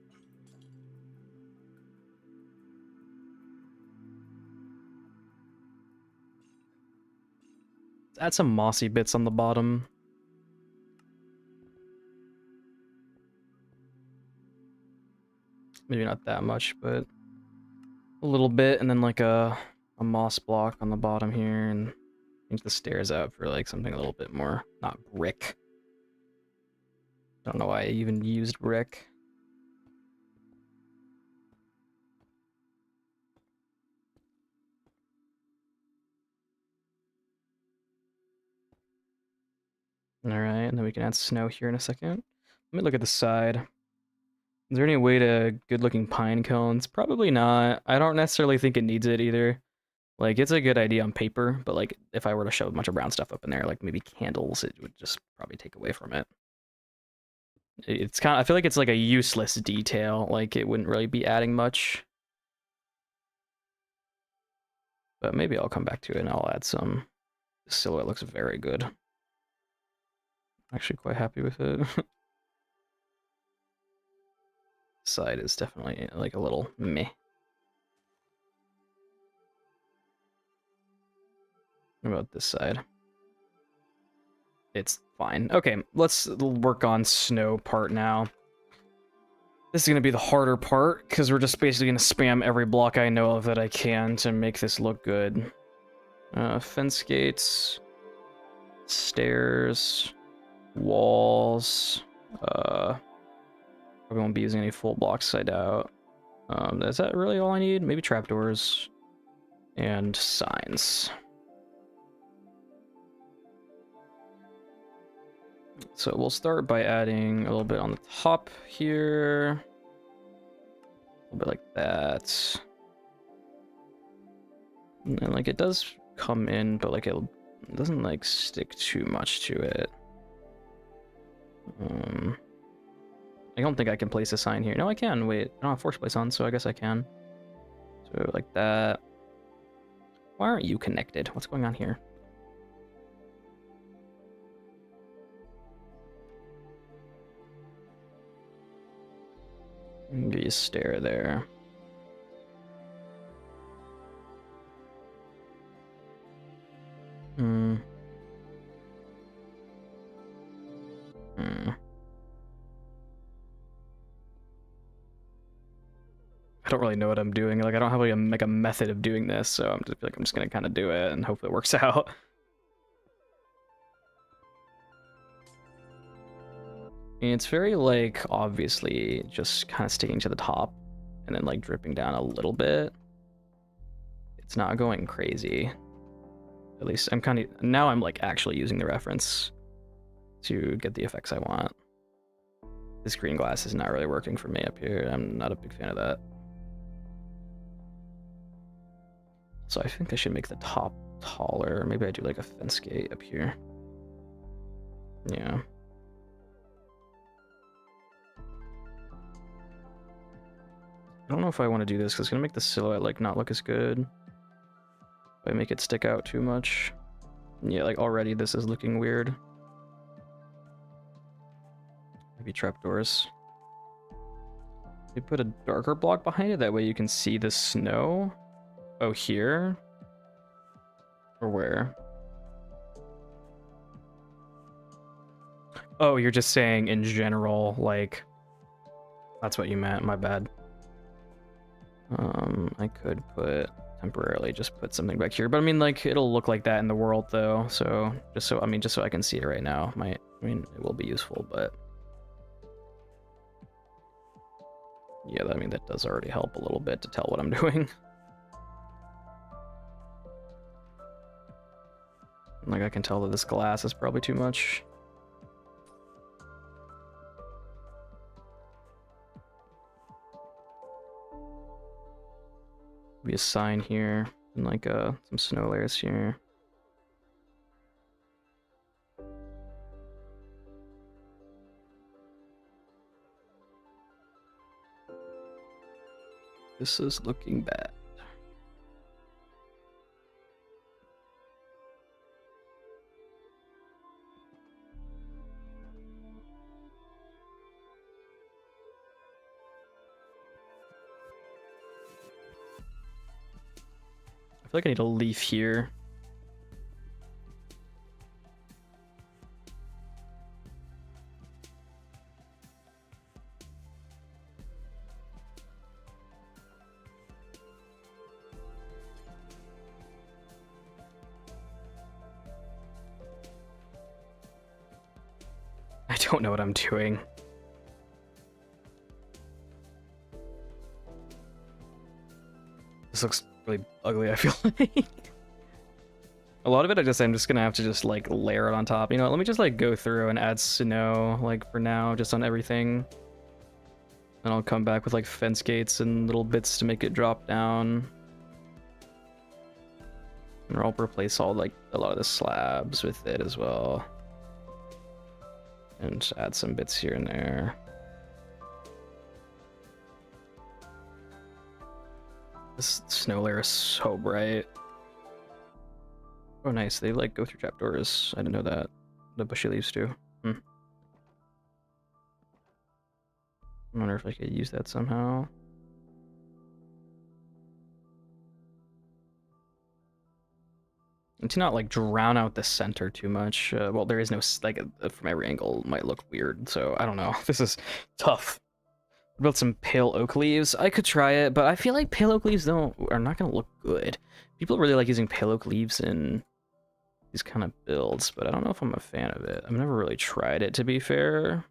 Speaker 1: Let's add some mossy bits on the bottom. Maybe not that much, but a little bit, and then like a moss block on the bottom here, and change the stairs out for like something a little bit more, not brick. I don't know why I even used brick. Alright, and then we can add snow here in a second. Let me look at the side. Is there any way to good-looking pine cones? Probably not. I don't necessarily think it needs it either. Like, it's a good idea on paper, but like, if I were to shove a bunch of brown stuff up in there, like maybe candles, it would just probably take away from it. It's kind of, I feel like it's like a useless detail. Like, it wouldn't really be adding much. But maybe I'll come back to it and I'll add some. The silhouette looks very good. Actually quite happy with it. Side is definitely like a little meh. What about this side? It's fine. Okay, let's work on snow part now. This is going to be the harder part, because we're just basically going to spam every block I know of that I can to make this look good. Fence gates, stairs, walls, probably won't be using any full blocks, I doubt. Is that really all I need? Maybe trapdoors and signs. So we'll start by adding a little bit on the top here. A little bit like that. And like it does come in, but like it doesn't like stick too much to it. I don't think I can place a sign here. No, I can. Wait, I don't have force place on, so I guess I can. So like that. Why aren't you connected? What's going on here? Maybe a stair there. I don't really know what I'm doing. Like, I don't have like a method of doing this, so I'm just gonna kind of do it and hope it works out. And it's very like obviously just kind of sticking to the top and then like dripping down a little bit. It's not going crazy. At least I'm kind of now I'm like actually using the reference to get the effects I want. This green glass is not really working for me up here. I'm not a big fan of that. So I think I should make the top taller. Maybe I do like a fence gate up here. Yeah. I don't know if I want to do this because it's gonna make the silhouette like not look as good. If I make it stick out too much. Yeah, like already this is looking weird. Maybe trapdoors. We put a darker block behind it, that way you can see the snow. Oh, here? Or where? Oh, you're just saying in general, like... That's what you meant, my bad. I could put... temporarily just put something back here, but I mean, like, it'll look like that in the world, though, so... just so I can see it right now. I mean, it will be useful, but... yeah, I mean, that does already help a little bit to tell what I'm doing. Like, I can tell that this glass is probably too much. Be a sign here, and like some snow layers here. This is looking bad. I feel like I need a leaf here. I don't know what I'm doing. This looks really ugly, I feel like. A lot of it, I'm just gonna have to just like layer it on top. You know, let me just like go through and add snow, like for now, just on everything. Then I'll come back with like fence gates and little bits to make it drop down. And I'll replace all like a lot of the slabs with it as well. And add some bits here and there. This snow layer is so bright. Oh, nice. They like go through trapdoors. I didn't know that. The bushy leaves do. I wonder if I could use that somehow. And to not like drown out the center too much. Well, there is no like from every angle it might look weird. So I don't know. This is tough. What about some pale oak leaves? I could try it, but I feel like pale oak leaves are not gonna look good. People really like using pale oak leaves in these kind of builds, but I don't know if I'm a fan of it. I've never really tried it, to be fair.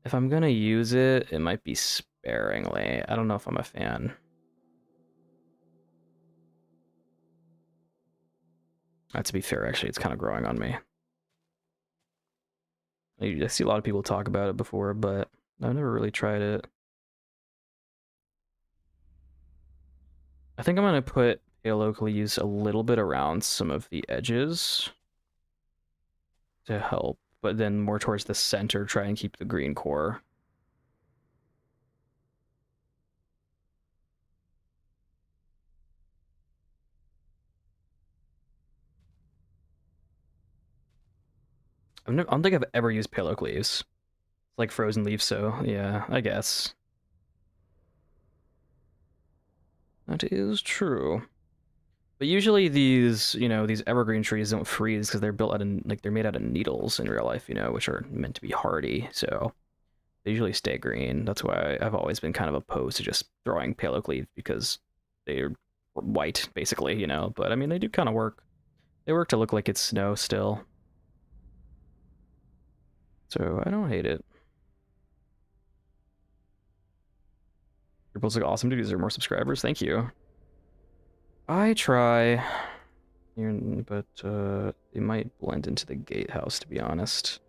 Speaker 1: If I'm gonna use it, it might be sparingly. I don't know if I'm a fan. To be fair, actually, it's kind of growing on me. I see a lot of people talk about it before, but I've never really tried it. I think I'm gonna put pale oak leaves a little bit around some of the edges to help, but then more towards the center, try and keep the green core. I don't think I've ever used pale oak leaves. It's like frozen leaves, so yeah, I guess. That is true. But usually these, these evergreen trees don't freeze because they're built out of, like, they're made out of needles in real life, which are meant to be hardy, so they usually stay green. That's why I've always been kind of opposed to just throwing pale oak leaves, because they're white, basically, but I mean, they do kind of work. They work to look like it's snow still. So I don't hate it. Your builds look awesome, dude. These are more subscribers. Thank you. I try, but they might blend into the gatehouse, to be honest.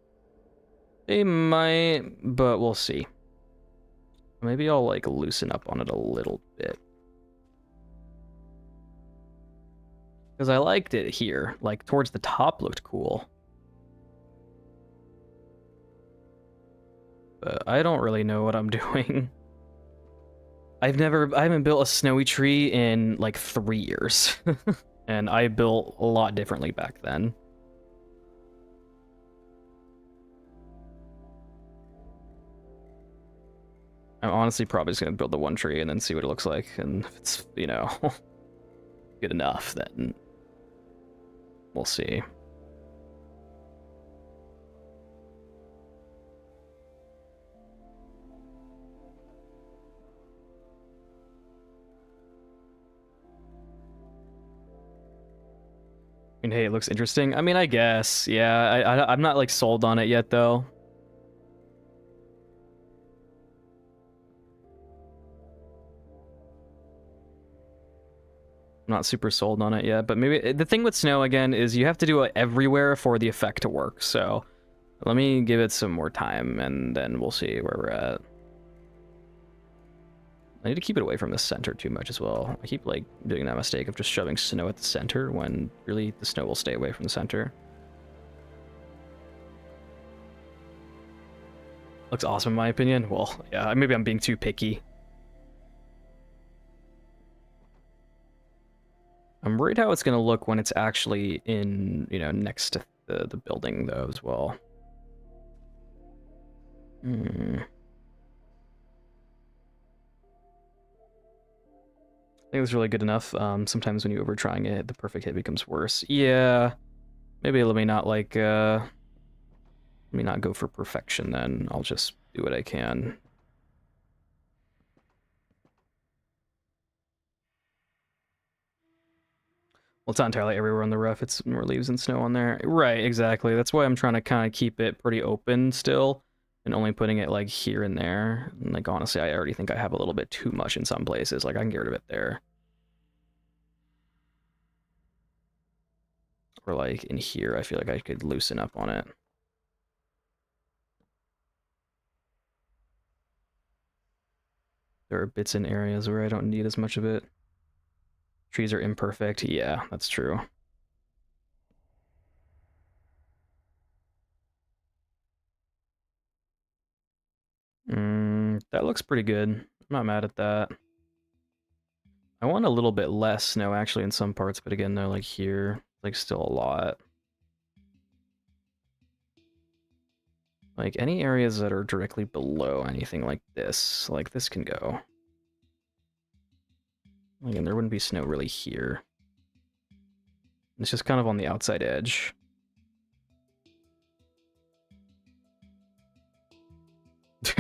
Speaker 1: They might, but we'll see. Maybe I'll like loosen up on it a little bit. Because I liked it here. Like towards the top looked cool. But I don't really know what I'm doing. I haven't built a snowy tree in like 3 years. And I built a lot differently back then. I'm honestly probably just gonna build the one tree and then see what it looks like. And if it's, good enough, then we'll see. I mean, hey, it looks interesting. I mean, I guess, yeah. I'm not like sold on it yet, though. I'm not super sold on it yet, but maybe the thing with snow again is you have to do it everywhere for the effect to work. So let me give it some more time and then we'll see where we're at. I need to keep it away from the center too much as well. I keep like doing that mistake of just shoving snow at the center when really the snow will stay away from the center. Looks awesome in my opinion. Well, yeah, maybe I'm being too picky. I'm worried how it's going to look when it's actually in, you know, next to the building, though, as well. I think it's really good enough. Sometimes when you over-trying it, the perfect hit becomes worse. Yeah, maybe let me not, like, let me not go for perfection, then. I'll just do what I can. Well, it's not entirely everywhere on the roof. It's more leaves and snow on there. Right, exactly. That's why I'm trying to kind of keep it pretty open still and only putting it like here and there. And like, honestly, I already think I have a little bit too much in some places. Like, I can get rid of it there. Or like in here, I feel like I could loosen up on it. There are bits in areas where I don't need as much of it. Trees are imperfect. Yeah, that's true. That looks pretty good. I'm not mad at that. I want a little bit less snow actually in some parts, but again, though, like here, like still a lot. Like any areas that are directly below anything like this can go. Again, there wouldn't be snow really here. It's just kind of on the outside edge.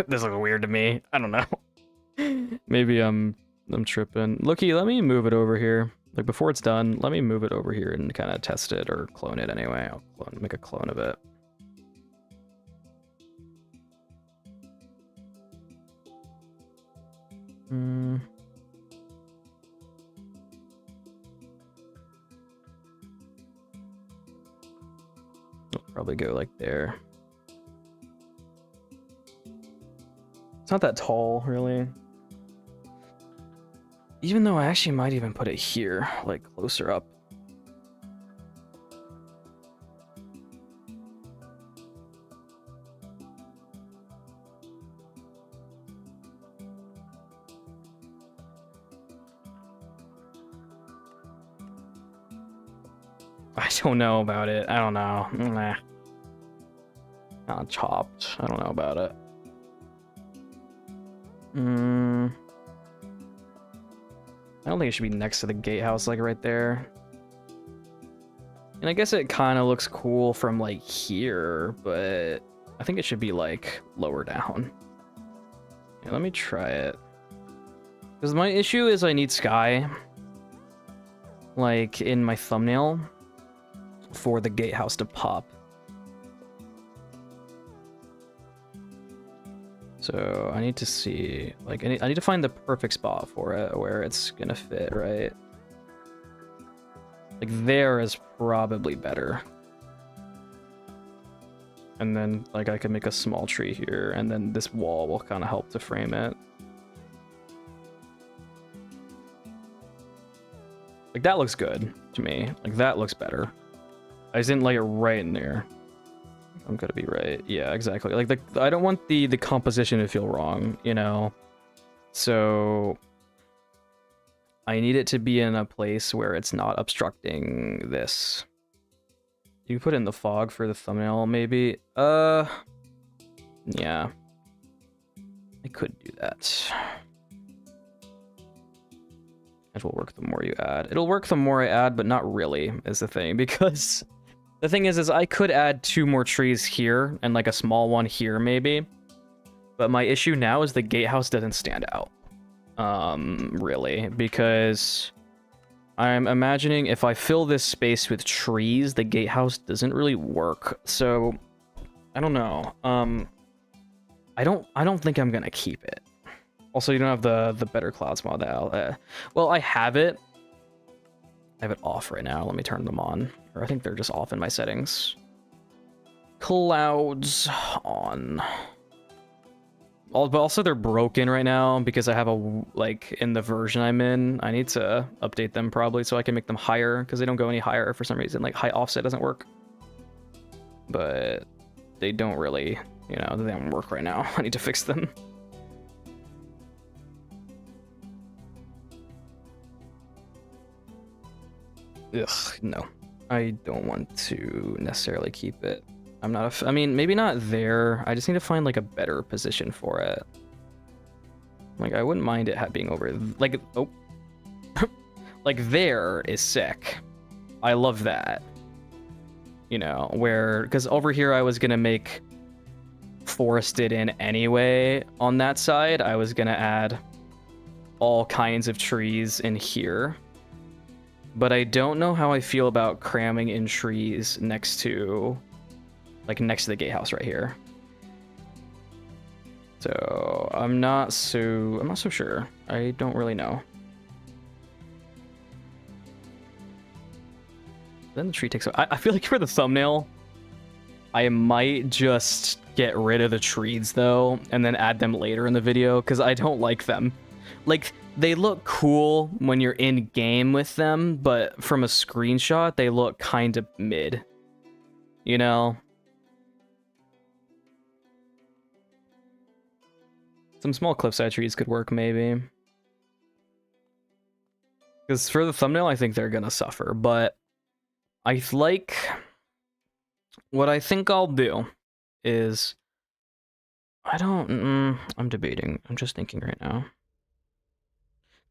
Speaker 1: This looks weird to me. I don't know. Maybe I'm tripping. Looky, let me move it over here. Like before it's done, let me move it over here and kind of test it or clone it anyway. I'll make a clone of it. I'll probably go like there. It's not that tall, really. Even though I actually might even put it here, like closer up. I don't know about it. I don't know. Nah. Not chopped. I don't know about it. I don't think it should be next to the gatehouse, like right there. And I guess it kind of looks cool from like here, but I think it should be like lower down. Yeah, let me try it. Because my issue is I need sky, like in my thumbnail, for the gatehouse to pop. So I need to see, like, I need to find the perfect spot for it where it's gonna fit, right? Like there is probably better. And then like I can make a small tree here and then this wall will kind of help to frame it. Like that looks good to me. Like that looks better. I just didn't like it right in there. I'm gonna be right. Yeah, exactly. Like I don't want the composition to feel wrong, you know? So I need it to be in a place where it's not obstructing this. You put in the fog for the thumbnail, maybe? Yeah. I could do that. It will work the more you add. It'll work the more I add, but not really, is the thing, because the thing is I could add 2 more trees here and like a small one here maybe. But my issue now is the gatehouse doesn't stand out. Really, because I'm imagining if I fill this space with trees, the gatehouse doesn't really work. So I don't know. I don't think I'm gonna keep it. Also, you don't have the Better Clouds mod out. Well, I have it, I have it off right now. Let me turn them on. Or I think they're just off in my settings. Clouds on. But also they're broken right now because I have a, like, in the version I'm in, I need to update them probably so I can make them higher because they don't go any higher for some reason. Like, high offset doesn't work. But they don't really, you know, they don't work right now. I need to fix them. Ugh, no. I don't want to necessarily keep it. I'm not I mean, maybe not there. I just need to find, like, a better position for it. Like, I wouldn't mind it being over, like, oh. Like, there is sick. I love that. You know, where, because over here I was gonna make forested in anyway on that side. I was gonna add all kinds of trees in here. But I don't know how I feel about cramming in trees next to, like, next to the gatehouse right here. So I'm not so sure. I don't really know. Then the tree takes. I feel like for the thumbnail, I might just get rid of the trees though, and then add them later in the video because I don't like them. Like, they look cool when you're in game with them, but from a screenshot, they look kind of mid. You know? Some small cliffside trees could work, maybe. Because for the thumbnail, I think they're gonna suffer, but I like... What I think I'll do is... I'm debating. I'm just thinking right now.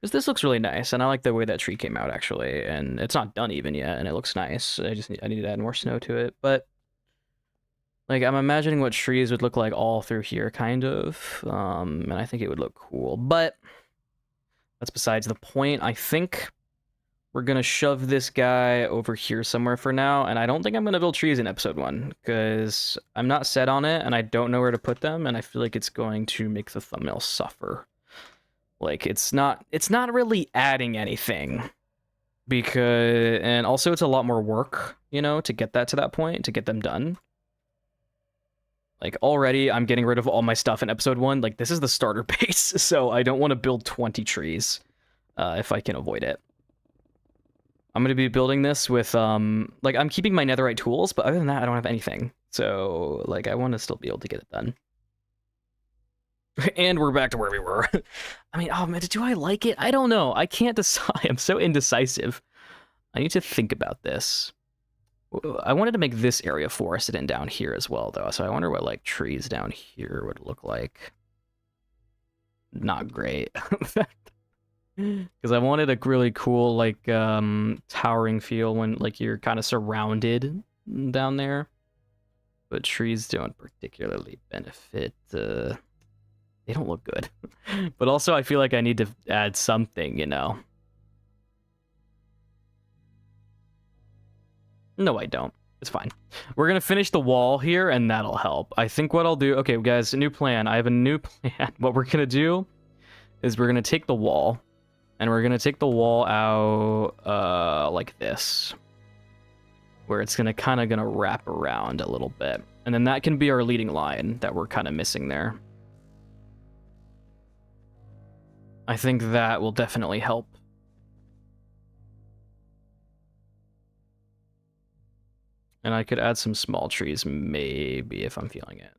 Speaker 1: Because this looks really nice, and I like the way that tree came out, actually. And it's not done even yet, and it looks nice. I need to add more snow to it, but... Like, I'm imagining what trees would look like all through here, kind of. And I think it would look cool, but... That's besides the point. I think we're gonna shove this guy over here somewhere for now, and I don't think I'm gonna build trees in episode 1, because I'm not set on it, and I don't know where to put them, and I feel like it's going to make the thumbnail suffer. Like, it's not really adding anything, because, and also it's a lot more work, you know, to get that to that point, to get them done. Like, already I'm getting rid of all my stuff in episode 1. Like, this is the starter base, so I don't want to build 20 trees if I can avoid it. I'm going to be building this with, like, I'm keeping my netherite tools, but other than that, I don't have anything. So, like, I want to still be able to get it done. And we're back to where we were. I mean, oh man, do I like it? I don't know. I can't decide. I'm so indecisive. I need to think about this. I wanted to make this area forested in down here as well, though. So I wonder what, like, trees down here would look like. Not great. Because I wanted a really cool, like, towering feel when, like, you're kind of surrounded down there. But trees don't particularly benefit. They don't look good. But also, I feel like I need to add something, you know. No, I don't. It's fine. We're going to finish the wall here, and that'll help. I think what I'll do... Okay, guys, a new plan. I have a new plan. What we're going to do is we're going to take the wall, and we're going to take the wall out like this, where it's kind of going to wrap around a little bit. And then that can be our leading line that we're kind of missing there. I think that will definitely help. And I could add some small trees, maybe, if I'm feeling it.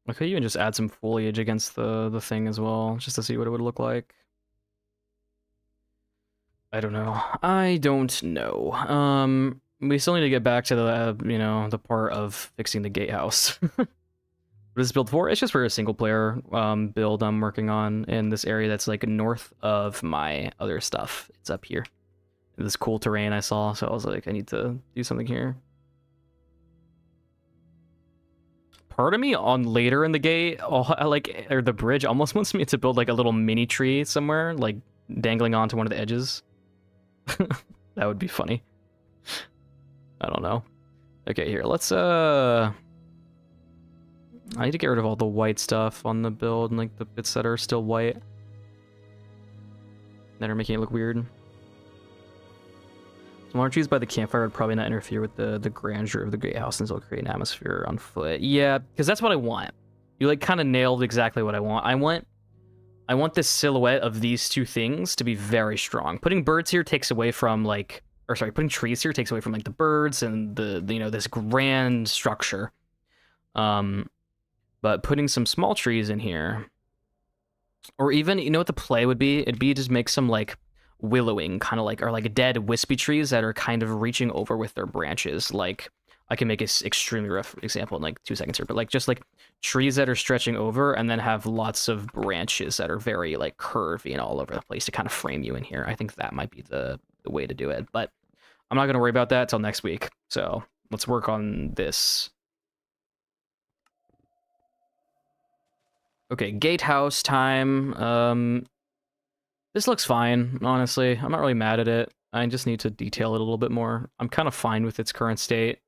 Speaker 1: I could even just add some foliage against the thing as well, just to see what it would look like. I don't know. I don't know. We still need to get back to the, you know, the part of fixing the gatehouse. What is this build for? It's just for a single player build I'm working on in this area that's like north of my other stuff. It's up here. This cool terrain I saw, so I was like, I need to do something here. Part of me on later in the gate, like, or the bridge, almost wants me to build like a little mini tree somewhere, like dangling onto one of the edges. That would be funny. I don't know. Okay, here, let's I need to get rid of all the white stuff on the build and like the bits that are still white that are making it look weird. Smaller trees by the campfire would probably not interfere with the grandeur of the gatehouse and still create an atmosphere on foot. Yeah, because that's what I want. You like kind of nailed exactly what I want. I want this silhouette of these two things to be very strong. Putting birds here takes away from like, or sorry, putting trees here takes away from like the birds and the you know, this grand structure. But putting some small trees in here, or even, you know what the play would be? It'd be just make some like willowing, kind of like, or like dead wispy trees that are kind of reaching over with their branches. Like, I can make an extremely rough example in like 2 seconds here, but like just like trees that are stretching over and then have lots of branches that are very like curvy and all over the place to kind of frame you in here. I think that might be the way to do it, but I'm not going to worry about that till next week. So let's work on this. Okay, gatehouse time. This looks fine, honestly. I'm not really mad at it. I just need to detail it a little bit more. I'm kind of fine with its current state.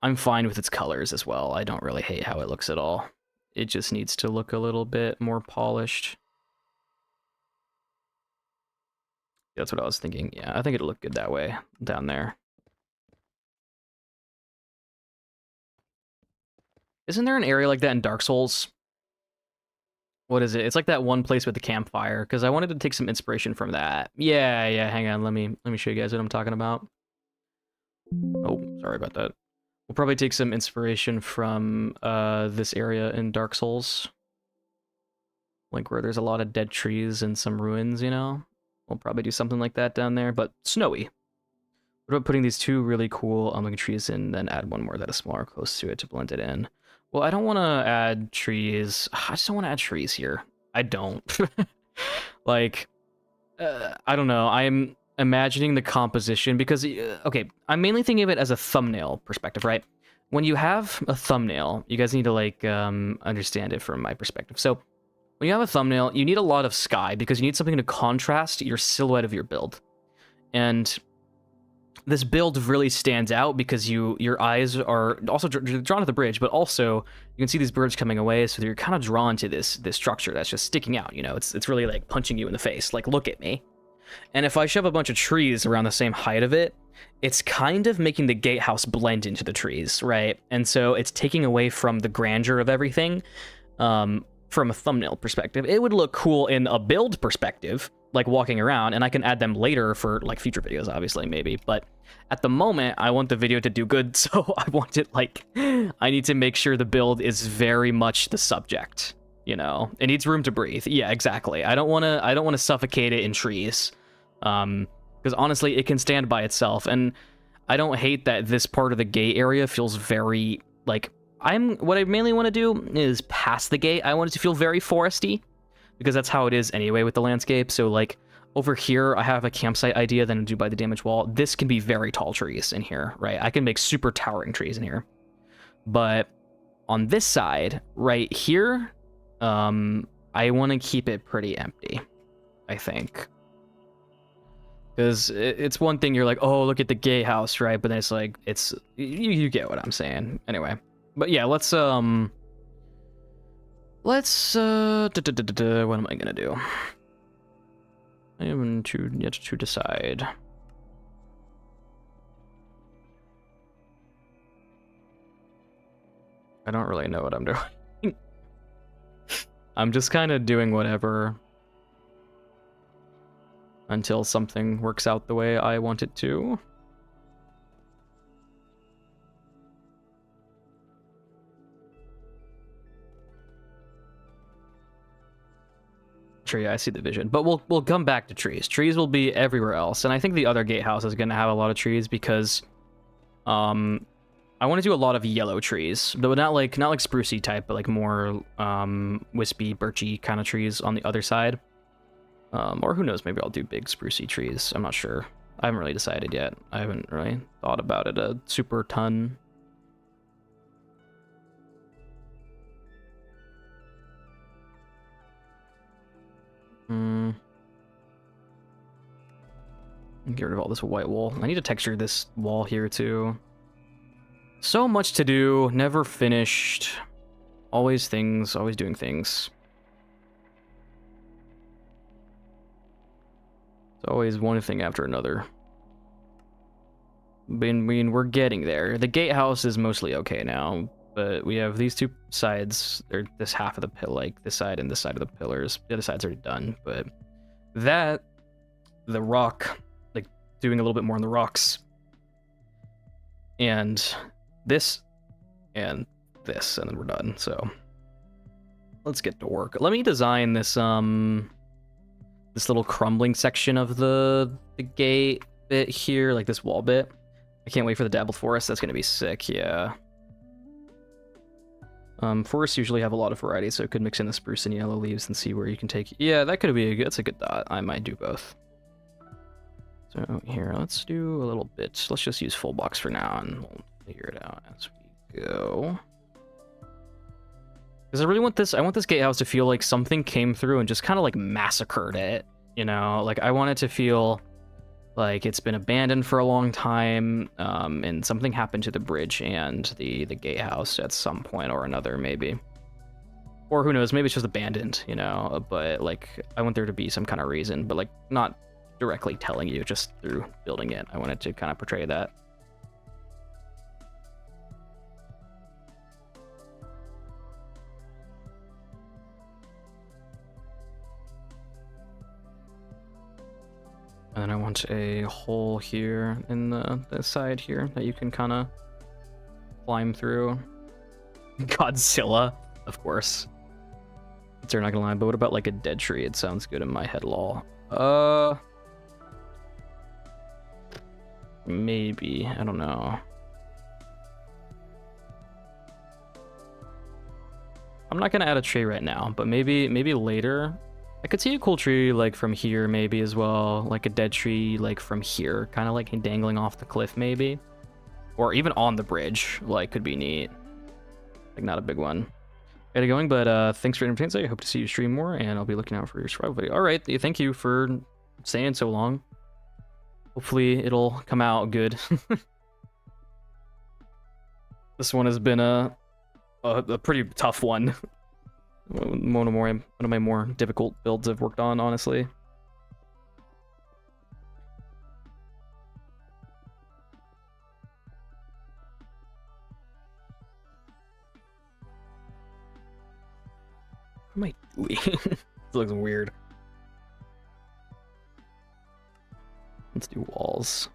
Speaker 1: I'm fine with its colors as well. I don't really hate how it looks at all. It just needs to look a little bit more polished. That's what I was thinking. Yeah, I think it'll look good that way, down there. Isn't there an area like that in Dark Souls? What is it? It's like that one place with the campfire, because I wanted to take some inspiration from that. Yeah, hang on. Let me show you guys what I'm talking about. Oh, sorry about that. We'll probably take some inspiration from this area in Dark Souls. Like where there's a lot of dead trees and some ruins, you know? We'll probably do something like that down there, but snowy. What about putting these two really cool looking trees in, then add one more that is smaller close to it to blend it in? Well, I don't want to add trees. I just don't want to add trees here. I don't. Like, I don't know. I'm imagining the composition because, okay, I'm mainly thinking of it as a thumbnail perspective, right? When you have a thumbnail, you guys need to, like, understand it from my perspective. So, when you have a thumbnail, you need a lot of sky because you need something to contrast your silhouette of your build. And this build really stands out because your eyes are also drawn to the bridge, but also you can see these birds coming away, so you're kind of drawn to this structure that's just sticking out. You know, it's really like punching you in the face, like look at me. And if I shove a bunch of trees around the same height of it, it's kind of making the gatehouse blend into the trees, right? And so it's taking away from the grandeur of everything. From a thumbnail perspective, it would look cool in a build perspective, like walking around, and I can add them later for like future videos, obviously, maybe. But at the moment, I want the video to do good, so I want it like, I need to make sure the build is very much the subject, you know? It needs room to breathe. Yeah, exactly. I don't want to suffocate it in trees. Because honestly, it can stand by itself, and I don't hate that this part of the gate area feels very, like, what I mainly want to do is past the gate. I want it to feel very foresty, because that's how it is anyway with the landscape. So like over here, I have a campsite idea that I do by the damage wall. This can be very tall trees in here, right? I can make super towering trees in here. But on this side, right here, I want to keep it pretty empty, I think. Because it's one thing you're like, oh, look at the gatehouse, right? But then it's like, you get what I'm saying. Anyway. But yeah, let's what am I gonna do? I am yet to decide. I don't really know what I'm doing. I'm just kind of doing whatever until something works out the way I want it to. Sure, yeah, I see the vision, but we'll come back to trees. Trees will be everywhere else, and I think the other gatehouse is going to have a lot of trees because, I want to do a lot of yellow trees, though not like sprucey type, but like more wispy, birchy kind of trees on the other side. Or who knows, maybe I'll do big sprucey trees. I'm not sure. I haven't really decided yet. I haven't really thought about it a super ton. Get rid of all this white wool. I need to texture this wall here too. So much to do, never finished. Always things, always doing things. It's always one thing after another. I mean, we're getting there. The gatehouse is mostly okay now, but we have these two sides, or this half of the pill, like this side and this side of the pillars. The other side's already done, but that, the rock, like doing a little bit more on the rocks, and this, and this, and then we're done. So let's get to work. Let me design this this little crumbling section of the gate bit here, like this wall bit. I can't wait for the dappled forest. That's gonna be sick. Yeah. Forests usually have a lot of variety, so it could mix in the spruce and yellow leaves and see where you can take. Yeah, that could be that's a good thought. I might do both. So here, let's do a little bit. Let's just use full box for now, and we'll figure it out as we go. Because I really want this. I want this gatehouse to feel like something came through and just kind of like massacred it. You know, like I want it to feel like it's been abandoned for a long time, and something happened to the bridge and the gatehouse at some point or another, maybe. Or who knows, maybe it's just abandoned, you know, but like I want there to be some kind of reason, but like not directly telling you, just through building it. I wanted to kind of portray that. And then I want a hole here in the side here that you can kind of climb through. Godzilla, of course. They're not gonna lie, but what about like a dead tree? It sounds good in my head, lol. Maybe, I don't know. I'm not gonna add a tree right now, but maybe later. I could see a cool tree like from here maybe as well, like a dead tree like from here, kind of like dangling off the cliff maybe, or even on the bridge, like could be neat. Like not a big one. Got it going, but thanks for your entertainment. I hope to see you stream more, and I'll be looking out for your survival video. All right, thank you for staying so long. Hopefully it'll come out good. This one has been a pretty tough one. One of my more difficult builds I've worked on, honestly. What am I doing? This looks weird. Let's do walls.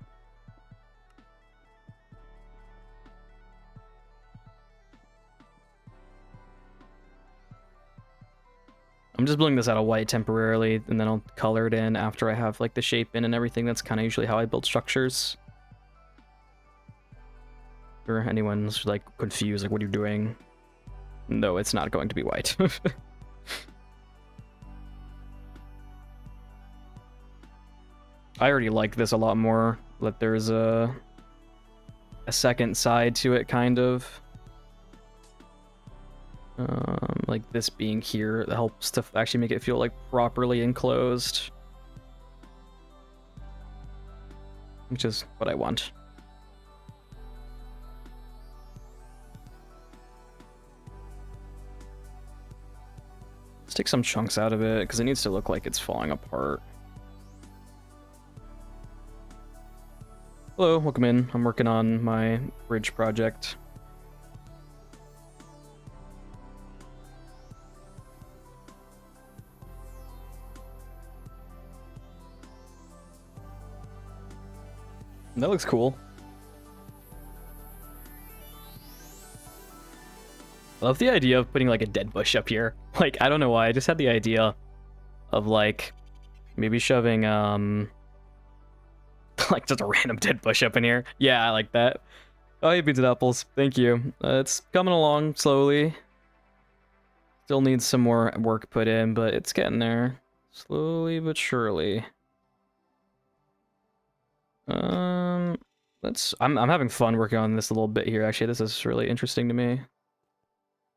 Speaker 1: I'm just building this out of white temporarily, and then I'll color it in after I have like the shape in and everything. That's kind of usually how I build structures. For anyone who's like confused, like what are you doing? No, it's not going to be white. I already like this a lot more, that there's a second side to it, kind of. Like this being here, that helps to actually make it feel like properly enclosed. Which is what I want. Let's take some chunks out of it, because it needs to look like it's falling apart. Hello, welcome in. I'm working on my bridge project. That looks cool. I love the idea of putting like a dead bush up here. Like, I don't know why, I just had the idea of like maybe shoving like just a random dead bush up in here. Yeah, I like that. Oh, hey, beans and apples. Thank you. It's coming along slowly. Still needs some more work put in, but it's getting there. Slowly but surely. I'm having fun working on this a little bit here. Actually, this is really interesting to me.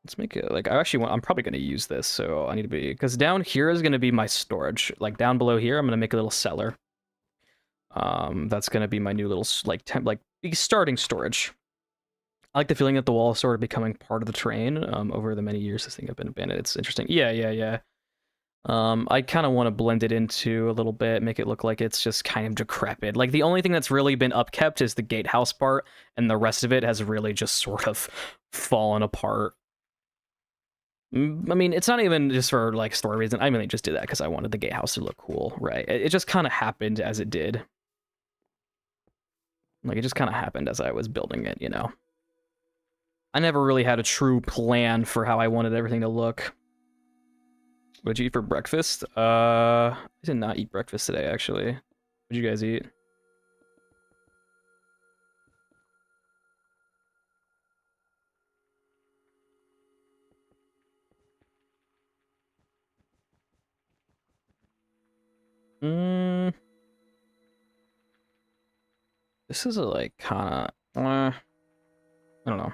Speaker 1: Let's make it like I'm probably going to use this, so I need to be, because down here is going to be my storage. Like down below here, I'm going to make a little cellar. That's going to be my new little like starting storage. I like the feeling that the wall is sort of becoming part of the terrain over the many years this thing have been abandoned. It's interesting. Yeah. I kind of want to blend it into a little bit, make it look like it's just kind of decrepit. Like the only thing that's really been upkept is the gatehouse part, and the rest of it has really just sort of fallen apart. I mean, it's not even just for like story reason. I mainly just did that because I wanted the gatehouse to look cool, right? It just kind of happened as it did. Like it just kind of happened as I was building it, you know. I never really had a true plan for how I wanted everything to look. What did you eat for breakfast? I did not eat breakfast today, actually. What did you guys eat? This is a like kind of I don't know.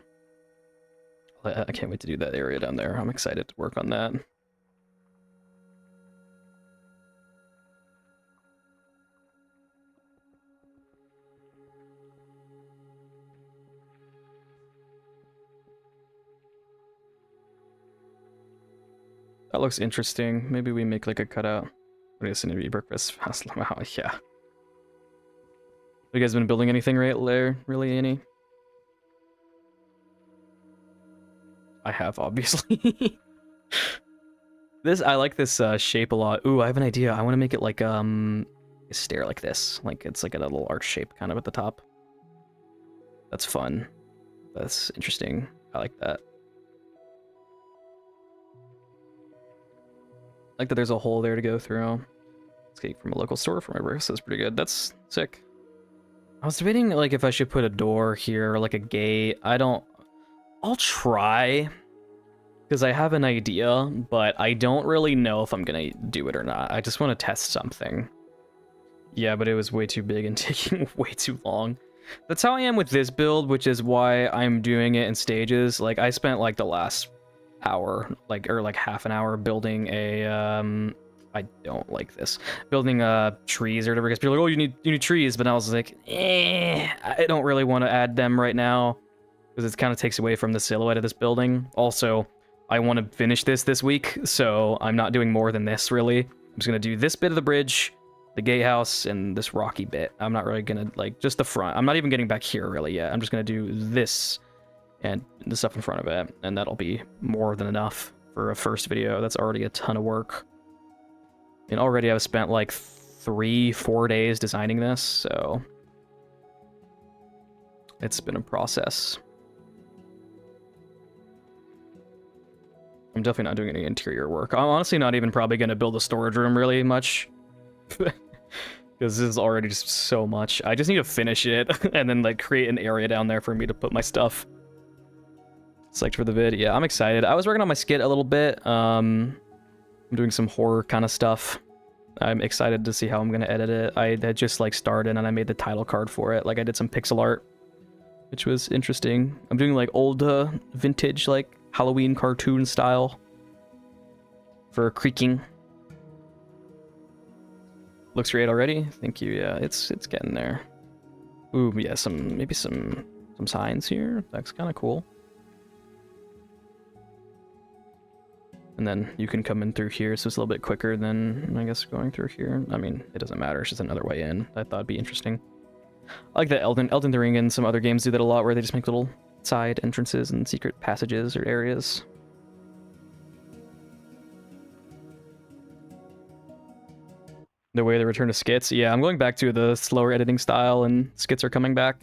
Speaker 1: I can't wait to do that area down there. I'm excited to work on that. That looks interesting. Maybe we make like a cutout. What is going to be breakfast? Yeah. Have you guys been building anything right there? Really, any? I have, obviously. I like this shape a lot. Ooh, I have an idea. I want to make it like a stair like this. Like it's like a little arch shape kind of at the top. That's fun. That's interesting. I like that. I like that there's a hole there to go through. Escape from a local store for my breakfast. That's pretty good. That's sick. I was debating like if I should put a door here or like a gate. I'll try because I have an idea, but I don't really know if I'm gonna do it or not. I just want to test something. Yeah, but it was way too big and taking way too long. That's how I am with this build, which is why I'm doing it in stages. Like I spent like the last hour, or like half an hour building a I don't like this. Building trees or whatever, because people are like, oh, you need trees, but I was like, I don't really want to add them right now because it kind of takes away from the silhouette of this building. Also, I want to finish this week, so I'm not doing more than this really. I'm just gonna do this bit of the bridge, the gatehouse, and this rocky bit. I'm not really gonna like just the front. I'm not even getting back here really yet. I'm just gonna do this and the stuff in front of it, and that'll be more than enough for a first video. That's already a ton of work. And already I've spent like 3-4 days designing this, so it's been a process. I'm definitely not doing any interior work. I'm honestly not even probably going to build a storage room really much. Because this is already just so much. I just need to finish it and then like create an area down there for me to put my stuff. Psyched for the vid. Yeah, I'm excited. I was working on my skit a little bit. I'm doing some horror kind of stuff. I'm excited to see how I'm going to edit it. I had just like started and I made the title card for it. Like I did some pixel art, which was interesting. I'm doing like old vintage like Halloween cartoon style for creaking. Looks great already. Thank you. Yeah, it's getting there. Ooh, yeah, maybe some signs here. That's kind of cool. And then you can come in through here, so it's a little bit quicker than, I guess, going through here. I mean, it doesn't matter, it's just another way in. I thought it'd be interesting. I like that Elden Ring and some other games do that a lot, where they just make little side entrances and secret passages or areas. The way they return to skits. Yeah, I'm going back to the slower editing style, and skits are coming back.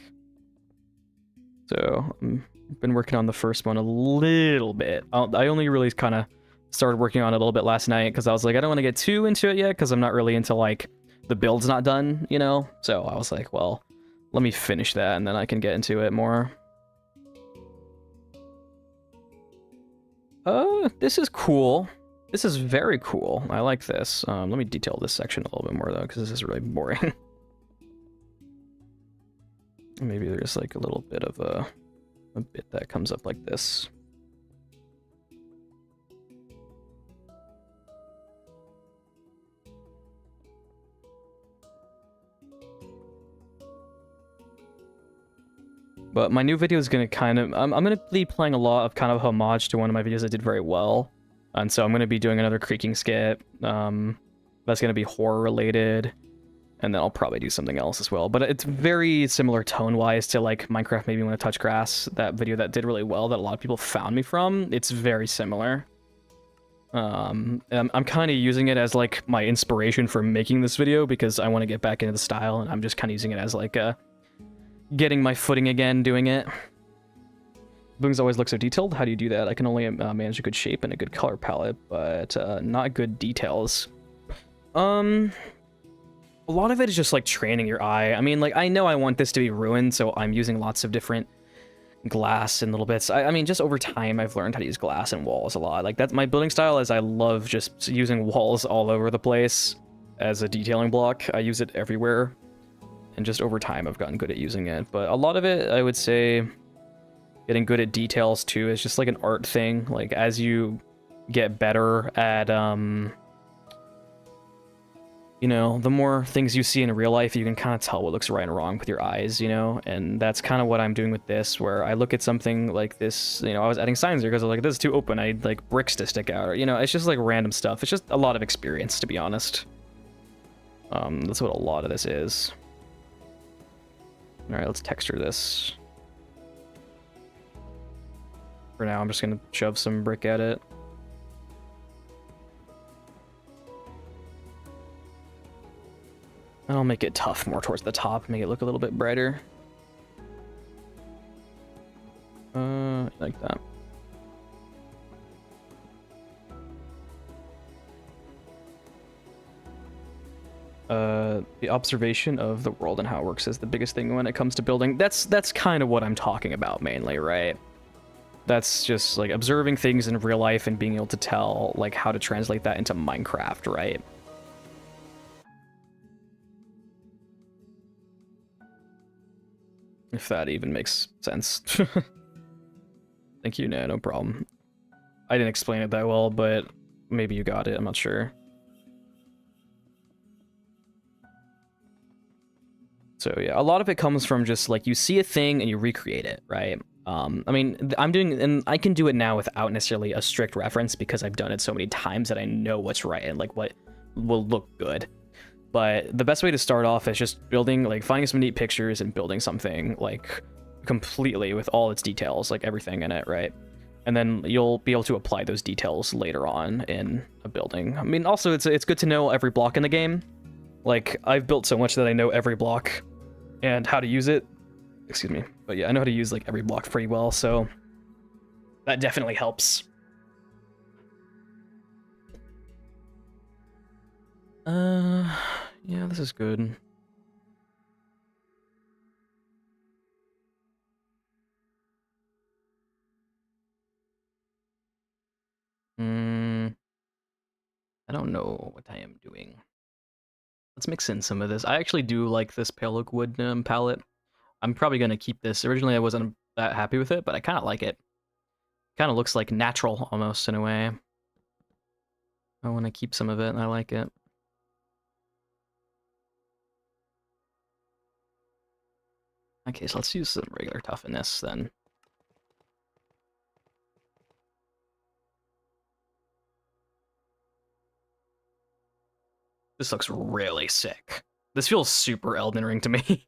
Speaker 1: So, I've been working on the first one a little bit. I only really kind of started working on it a little bit last night because I was like, I don't want to get too into it yet because I'm not really into like the build's not done, you know? So I was like, well, let me finish that and then I can get into it more. This is cool. This is very cool. I like this. Let me detail this section a little bit more though, because this is really boring. Maybe there's like a little bit of a bit that comes up like this. But my new video is going to kind of... I'm going to be playing a lot of kind of homage to one of my videos that did very well. And so I'm going to be doing another creaking skit. That's going to be horror related. And then I'll probably do something else as well. But it's very similar tone-wise to like Minecraft Maybe When I Touch Grass, that video that did really well that a lot of people found me from. It's very similar. I'm kind of using it as like my inspiration for making this video because I want to get back into the style, and I'm just kind of using it as like a getting my footing again doing it. Boons always look so detailed. How do you do that? I can only manage a good shape and a good color palette, but not good details. A lot of it is just like training your eye. I mean, like, I know I want this to be ruined, so I'm using lots of different glass and little bits. I mean, just over time, I've learned how to use glass and walls a lot. Like, that's my building style is I love just using walls all over the place as a detailing block. I use it everywhere, and just over time, I've gotten good at using it. But a lot of it, I would say, getting good at details too is just like an art thing. Like, as you get better at, you know, the more things you see in real life, you can kind of tell what looks right and wrong with your eyes, you know? And that's kind of what I'm doing with this, where I look at something like this, you know, I was adding signs here because I was like, this is too open, I need like bricks to stick out, or, you know, it's just like random stuff. It's just a lot of experience, to be honest. That's what a lot of this is. All right, let's texture this. For now, I'm just gonna shove some brick at it. I'll make it tough more towards the top, make it look a little bit brighter. Like that. The observation of the world and how it works is the biggest thing when it comes to building. That's kind of what I'm talking about mainly, right? That's just like observing things in real life and being able to tell like how to translate that into Minecraft, right? If that even makes sense. Thank you, no problem. I didn't explain it that well, but maybe you got it, I'm not sure. So yeah, a lot of it comes from just like you see a thing and you recreate it, right? I mean, I'm doing, and I can do it now without necessarily a strict reference because I've done it so many times that I know what's right and like what will look good. But the best way to start off is just building, like finding some neat pictures and building something like completely with all its details, like everything in it, right? And then you'll be able to apply those details later on in a building. I mean, also it's good to know every block in the game. Like, I've built so much that I know every block and how to use it. Excuse me. But yeah, I know how to use like every block pretty well, so that definitely helps. Yeah, this is good. I don't know what I am doing. Let's mix in some of this. I actually do like this pale oak wood palette. I'm probably going to keep this. Originally, I wasn't that happy with it, but I kind of like it. Kind of looks like natural, almost, in a way. I want to keep some of it, and I like it. Okay, so let's use some regular toughness, then. This looks really sick. This feels super Elden Ring to me.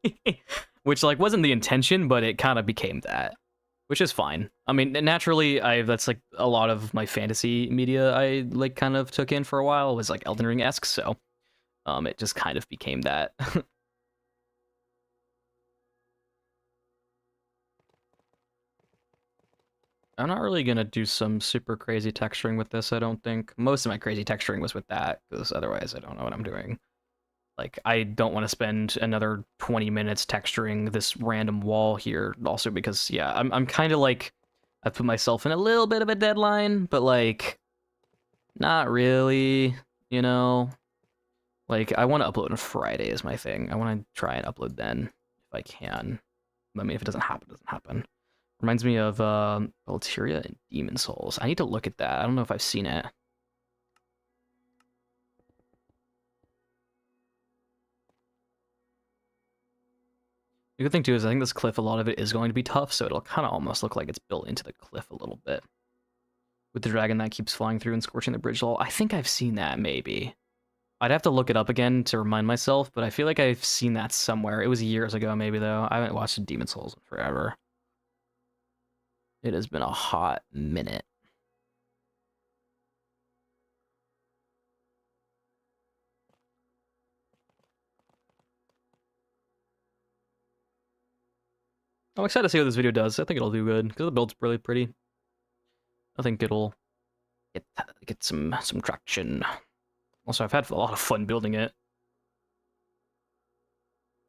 Speaker 1: Which, like, wasn't the intention, but it kind of became that. Which is fine. I mean, naturally, that's, like, a lot of my fantasy media I, like, kind of took in for a while was, like, Elden Ring-esque, so... it just kind of became that. I'm not really gonna do some super crazy texturing with this, I don't think. Most of my crazy texturing was with that, because otherwise I don't know what I'm doing. Like, I don't want to spend another 20 minutes texturing this random wall here, also because, yeah, I'm kind of like, I've put myself in a little bit of a deadline, but, like, not really, you know? Like, I want to upload on Friday is my thing. I want to try and upload then, if I can. I mean, if it doesn't happen, it doesn't happen. Reminds me of Valteria and Demon Souls. I need to look at that. I don't know if I've seen it. The good thing too is I think this cliff, a lot of it is going to be tough, so it'll kind of almost look like it's built into the cliff a little bit. With the dragon that keeps flying through and scorching the bridge wall. I think I've seen that, maybe. I'd have to look it up again to remind myself, but I feel like I've seen that somewhere. It was years ago, maybe, though. I haven't watched Demon's Souls in forever. It has been a hot minute. I'm excited to see what this video does. I think it'll do good, because the build's really pretty. I think it'll get some traction. Also, I've had a lot of fun building it.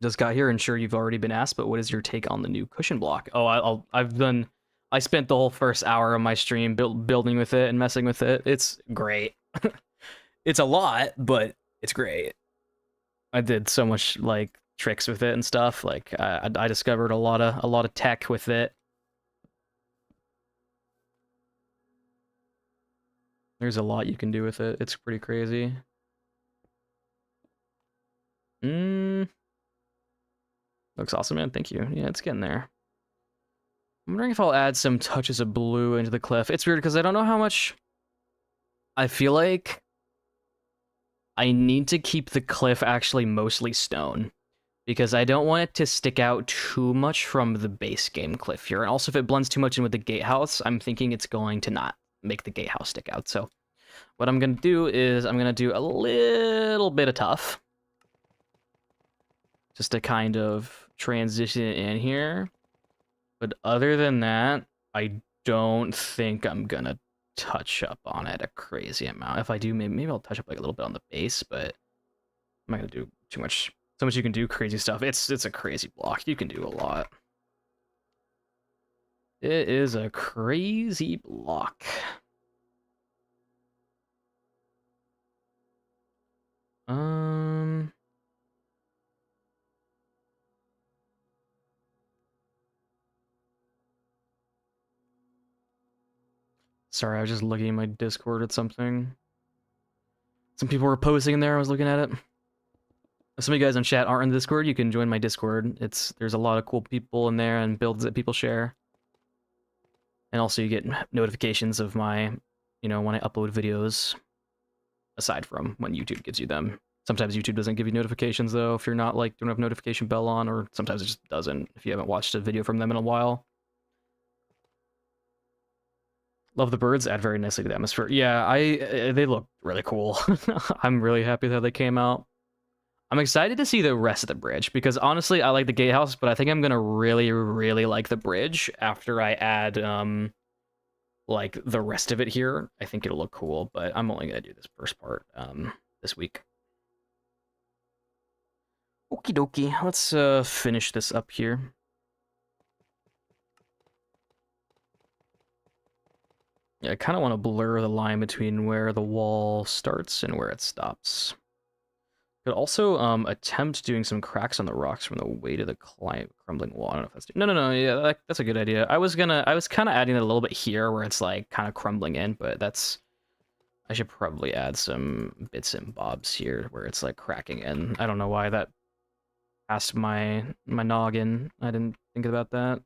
Speaker 1: Just got here, and sure, you've already been asked, but what is your take on the new cushion block? Oh, I spent the whole first hour of my stream building with it and messing with it. It's great. It's a lot, but it's great. I did so much like tricks with it and stuff. Like I discovered a lot of tech with it. There's a lot you can do with it. It's pretty crazy. Looks awesome, man. Thank you. Yeah, it's getting there. I'm wondering if I'll add some touches of blue into the cliff. It's weird because I don't know how much. I feel like I need to keep the cliff actually mostly stone, because I don't want it to stick out too much from the base game cliff here. And also, if it blends too much in with the gatehouse, I'm thinking it's going to not make the gatehouse stick out. So what I'm going to do is I'm going to do a little bit of tough, just to kind of transition it in here. But other than that, I don't think I'm going to touch up on it a crazy amount. If I do, maybe I'll touch up like a little bit on the base, but I'm not going to do too much. So much you can do, crazy stuff. It's a crazy block. You can do a lot. It is a crazy block. Sorry, I was just looking at my Discord at something. Some people were posting in there, I was looking at it. If some of you guys on chat aren't in the Discord, you can join my Discord. There's a lot of cool people in there and builds that people share. And also you get notifications of my, when I upload videos, aside from when YouTube gives you them. Sometimes YouTube doesn't give you notifications though, if you're not don't have notification bell on, or sometimes it just doesn't if you haven't watched a video from them in a while. Love the birds, add very nicely to the atmosphere. Yeah, they look really cool. I'm really happy that they came out. I'm excited to see the rest of the bridge, because honestly, I like the gatehouse, but I think I'm gonna really, really like the bridge after I add like the rest of it here. I think it'll look cool, but I'm only gonna do this first part this week. Okie dokie, let's finish this up here. Yeah, I kind of want to blur the line between where the wall starts and where it stops. Could also attempt doing some cracks on the rocks from the weight of the crumbling wall. I don't know if that's... No, yeah, that's a good idea. I was kind of adding it a little bit here where it's like kind of crumbling in, but I should probably add some bits and bobs here where it's like cracking in. I don't know why that passed my noggin. I didn't think about that.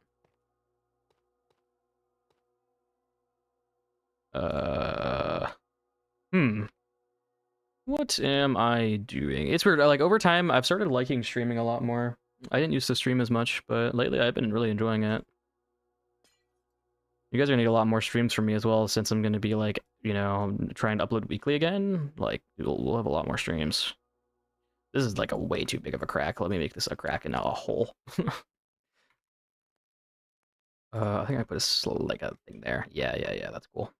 Speaker 1: What am I doing? It's weird. Like, over time, I've started liking streaming a lot more. I didn't used to stream as much, but lately I've been really enjoying it. You guys are gonna get a lot more streams from me as well, since I'm gonna be like, trying to upload weekly again. Like, we'll have a lot more streams. This is like a way too big of a crack. Let me make this a crack and not a hole. I think I put a thing there. Yeah, that's cool.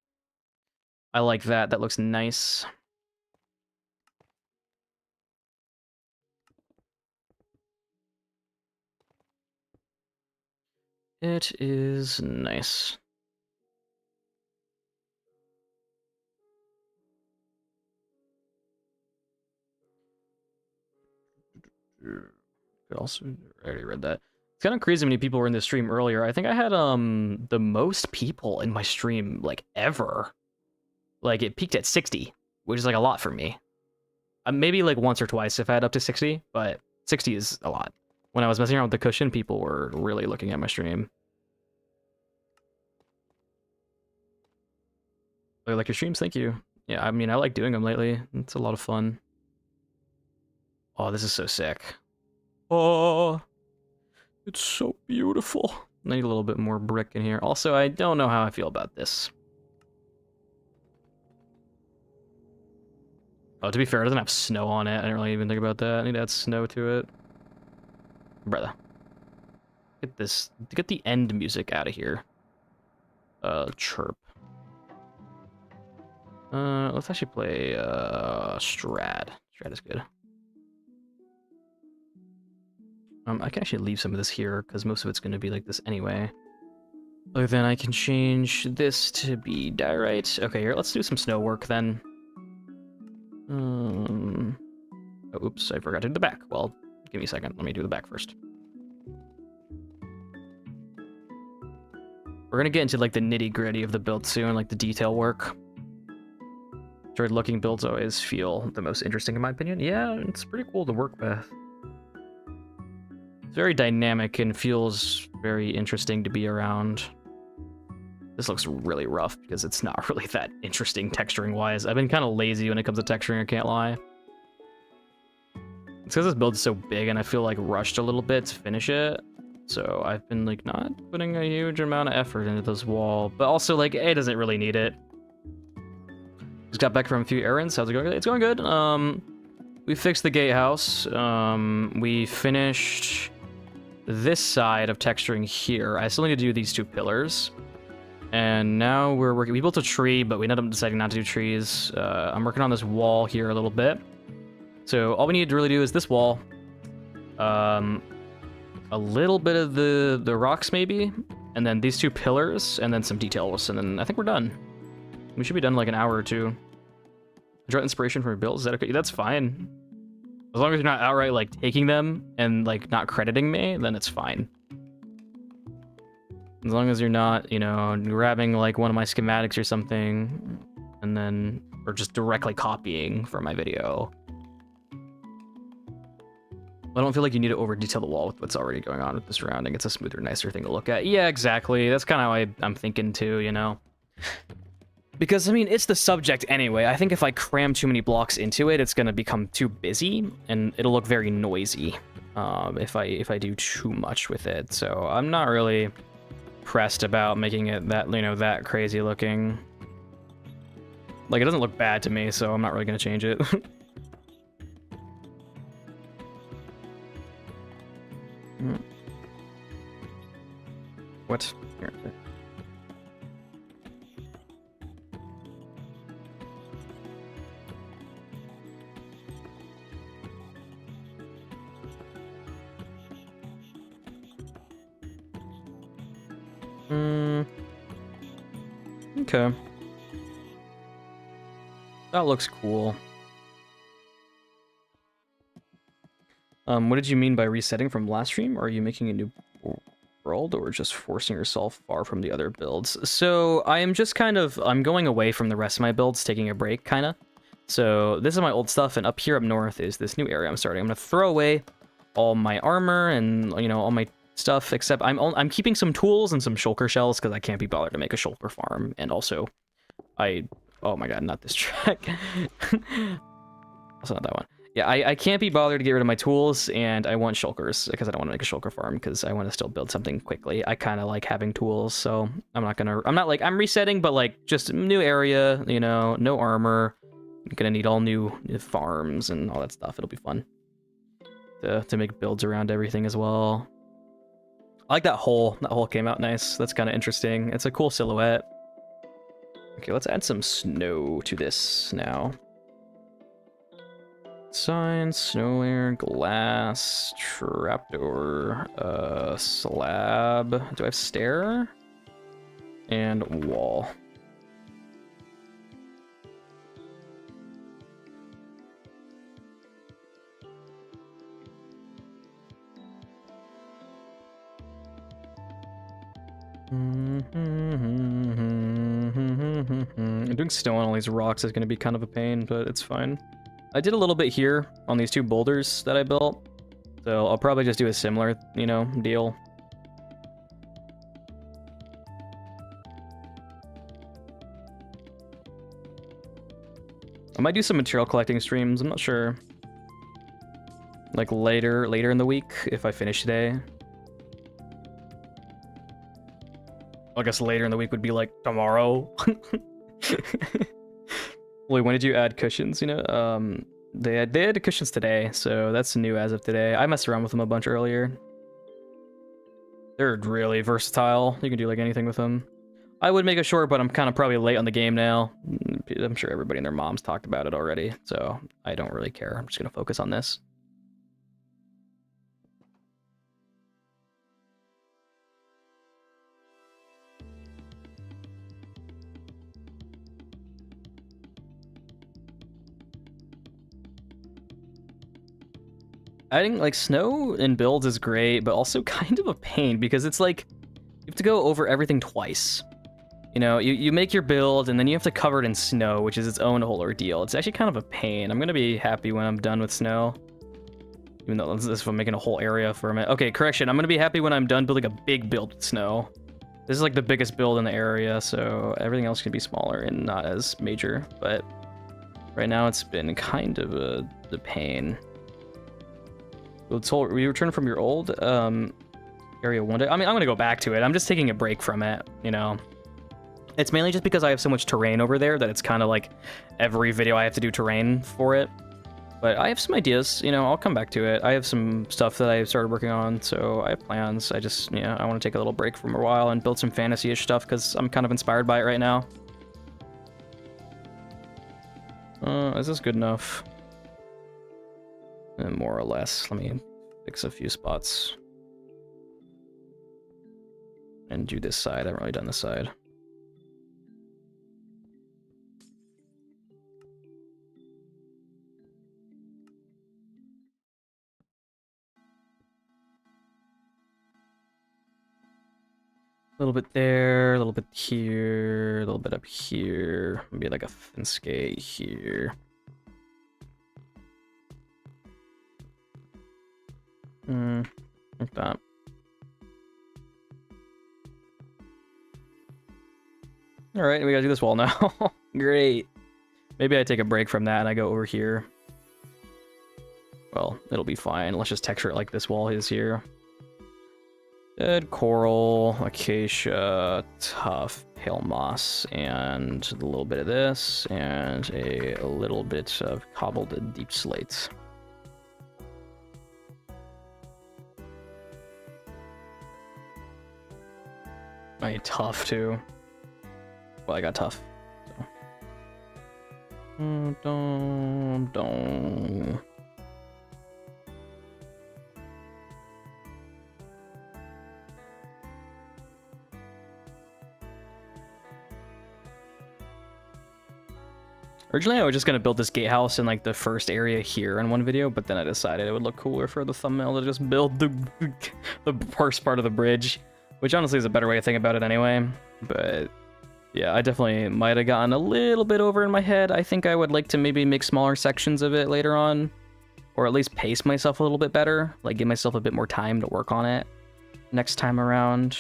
Speaker 1: I like that. That looks nice. It is nice. Also, I already read that. It's kind of crazy how many people were in the stream earlier. I think I had the most people in my stream like ever. Like, it peaked at 60, which is like a lot for me. Maybe like once or twice if I had up to 60, but 60 is a lot. when I was messing around with the cushion, people were really looking at my stream. I like your streams, thank you. Yeah, I mean, I like doing them lately. It's a lot of fun. Oh, this is so sick. Oh, it's so beautiful. I need a little bit more brick in here. Also, I don't know how I feel about this. Oh, to be fair, it doesn't have snow on it. I didn't really even think about that. I need to add snow to it. Brother. Get this. Get the end music out of here. Chirp. Let's actually play, Strad. Strad is good. I can actually leave some of this here, because most of it's going to be like this anyway. So then I can change this to be diorite. Okay, here, let's do some snow work then. Oh, oops, I forgot to do the back. Well, give me a second. Let me do the back first. We're gonna get into like the nitty-gritty of the build soon, like the detail work. Droid-looking builds always feel the most interesting in my opinion. Yeah, it's pretty cool to work with. It's very dynamic and feels very interesting to be around. This looks really rough because it's not really that interesting texturing-wise. I've been kind of lazy when it comes to texturing, I can't lie. It's because this build is so big and I feel like rushed a little bit to finish it. So I've been like not putting a huge amount of effort into this wall, but also like it doesn't really need it. Just got back from a few errands. How's it going? It's going good. We fixed the gatehouse. We finished this side of texturing here. I still need to do these two pillars. And now we're working. We built a tree, but we ended up deciding not to do trees. I'm working on this wall here a little bit. So all we need to really do is this wall. A little bit of the rocks maybe, and then these two pillars, and then some details, and then I think we're done. We should be done in like an hour or two. Draw inspiration from your builds, is that okay? That's fine. As long as you're not outright like taking them and like not crediting me, then it's fine. As long as you're not, you know, grabbing like one of my schematics or something, and then, or just directly copying from my video. I don't feel like you need to over-detail the wall with what's already going on with the surrounding. It's a smoother, nicer thing to look at. Yeah, exactly. That's kind of how I'm thinking too, you know? Because, I mean, it's the subject anyway. I think if I cram too many blocks into it, it's going to become too busy, and it'll look very noisy if I do too much with it. So I'm not really pressed about making it that, you know, that crazy looking. Like, it doesn't look bad to me, so I'm not really going to change it. What? Here. Okay. That looks cool. What did you mean by resetting from last stream? Are you making a new world or just forcing yourself far from the other builds? So I am just kind of, I'm going away from the rest of my builds, taking a break, kind of. So this is my old stuff, and up here up north is this new area I'm starting. I'm going to throw away all my armor and, you know, all my stuff, except I'm keeping some tools and some shulker shells because I can't be bothered to make a shulker farm. And also, oh my god, not this track. Also not that one. Yeah, I can't be bothered to get rid of my tools, and I want shulkers because I don't want to make a shulker farm because I want to still build something quickly. I kind of like having tools, so I'm not resetting, but like just new area, you know, no armor. I'm gonna need all new farms and all that stuff. It'll be fun to make builds around everything as well. I like that hole. That hole came out nice. That's kind of interesting. It's a cool silhouette. Okay, let's add some snow to this now. Sign, snow layer, glass, trapdoor, slab. Do I have stair? And wall. Doing snow on all these rocks is going to be kind of a pain, but it's fine. I did a little bit here on these two boulders that I built. So I'll probably just do a similar, you know, deal. I might do some material collecting streams, I'm not sure. Like later in the week, if I finish today. I guess later in the week would be like tomorrow. Wait, when did you add cushions? You know, they added cushions today, so that's new as of today. I messed around with them a bunch earlier. They're really versatile. You can do like anything with them. I would make a short, but I'm kind of probably late on the game now. I'm sure everybody and their moms talked about it already, so I don't really care. I'm just gonna focus on this. Adding like snow in builds is great, but also kind of a pain because it's like you have to go over everything twice. You know, you make your build and then you have to cover it in snow, which is its own whole ordeal. It's actually kind of a pain. I'm gonna be happy when I'm done with snow. Even though this is from making a whole area for a minute. Okay, correction. I'm gonna be happy when I'm done building a big build with snow. This is like the biggest build in the area, so everything else can be smaller and not as major. But right now it's been kind of the pain. We returned from your old area one day. I mean, I'm gonna go back to it. I'm just taking a break from it, you know. It's mainly just because I have so much terrain over there that it's kind of like every video I have to do terrain for it. But I have some ideas, you know, I'll come back to it. I have some stuff that I started working on, so I have plans. I just, you know, I want to take a little break from a while and build some fantasy-ish stuff because I'm kind of inspired by it right now. Is this good enough? More or less. Let me fix a few spots. And do this side. I haven't really done this side. A little bit there, a little bit here, a little bit up here. Maybe like a thin skate here. Like that. Alright, we gotta do this wall now. Great. Maybe I take a break from that and I go over here. Well, it'll be fine. Let's just texture it like this wall is here. Dead coral, acacia, tough, pale moss, and a little bit of this, and a little bit of cobbled deep slate. I need tough too. Well, I got tough. So. Originally, I was just gonna build this gatehouse in like the first area here in one video, but then I decided it would look cooler for the thumbnail to just build the first part of the bridge, which honestly is a better way to think about it anyway. But yeah, I definitely might have gotten a little bit over in my head. I think I would like to maybe make smaller sections of it later on, or at least pace myself a little bit better, like give myself a bit more time to work on it next time around.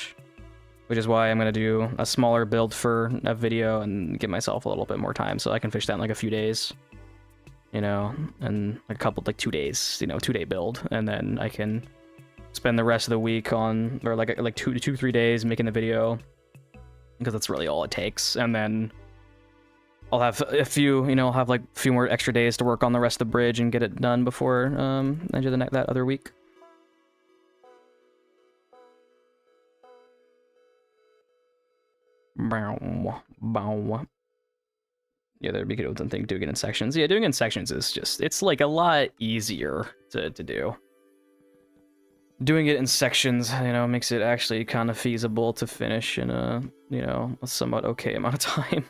Speaker 1: Which is why I'm going to do a smaller build for a video and give myself a little bit more time so I can finish that in like a few days. You know, and a couple, like 2 days, you know, 2-day build. And then I can spend the rest of the week on, or like 2-3 days making the video. Because that's really all it takes. And then I'll have a few, you know, I'll have like a few more extra days to work on the rest of the bridge and get it done before I do that other week. Yeah, that'd be good. I don't think doing it in sections. Yeah, doing it in sections is just, it's like a lot easier to do. Doing it in sections, you know, makes it actually kind of feasible to finish in a, you know, a somewhat okay amount of time.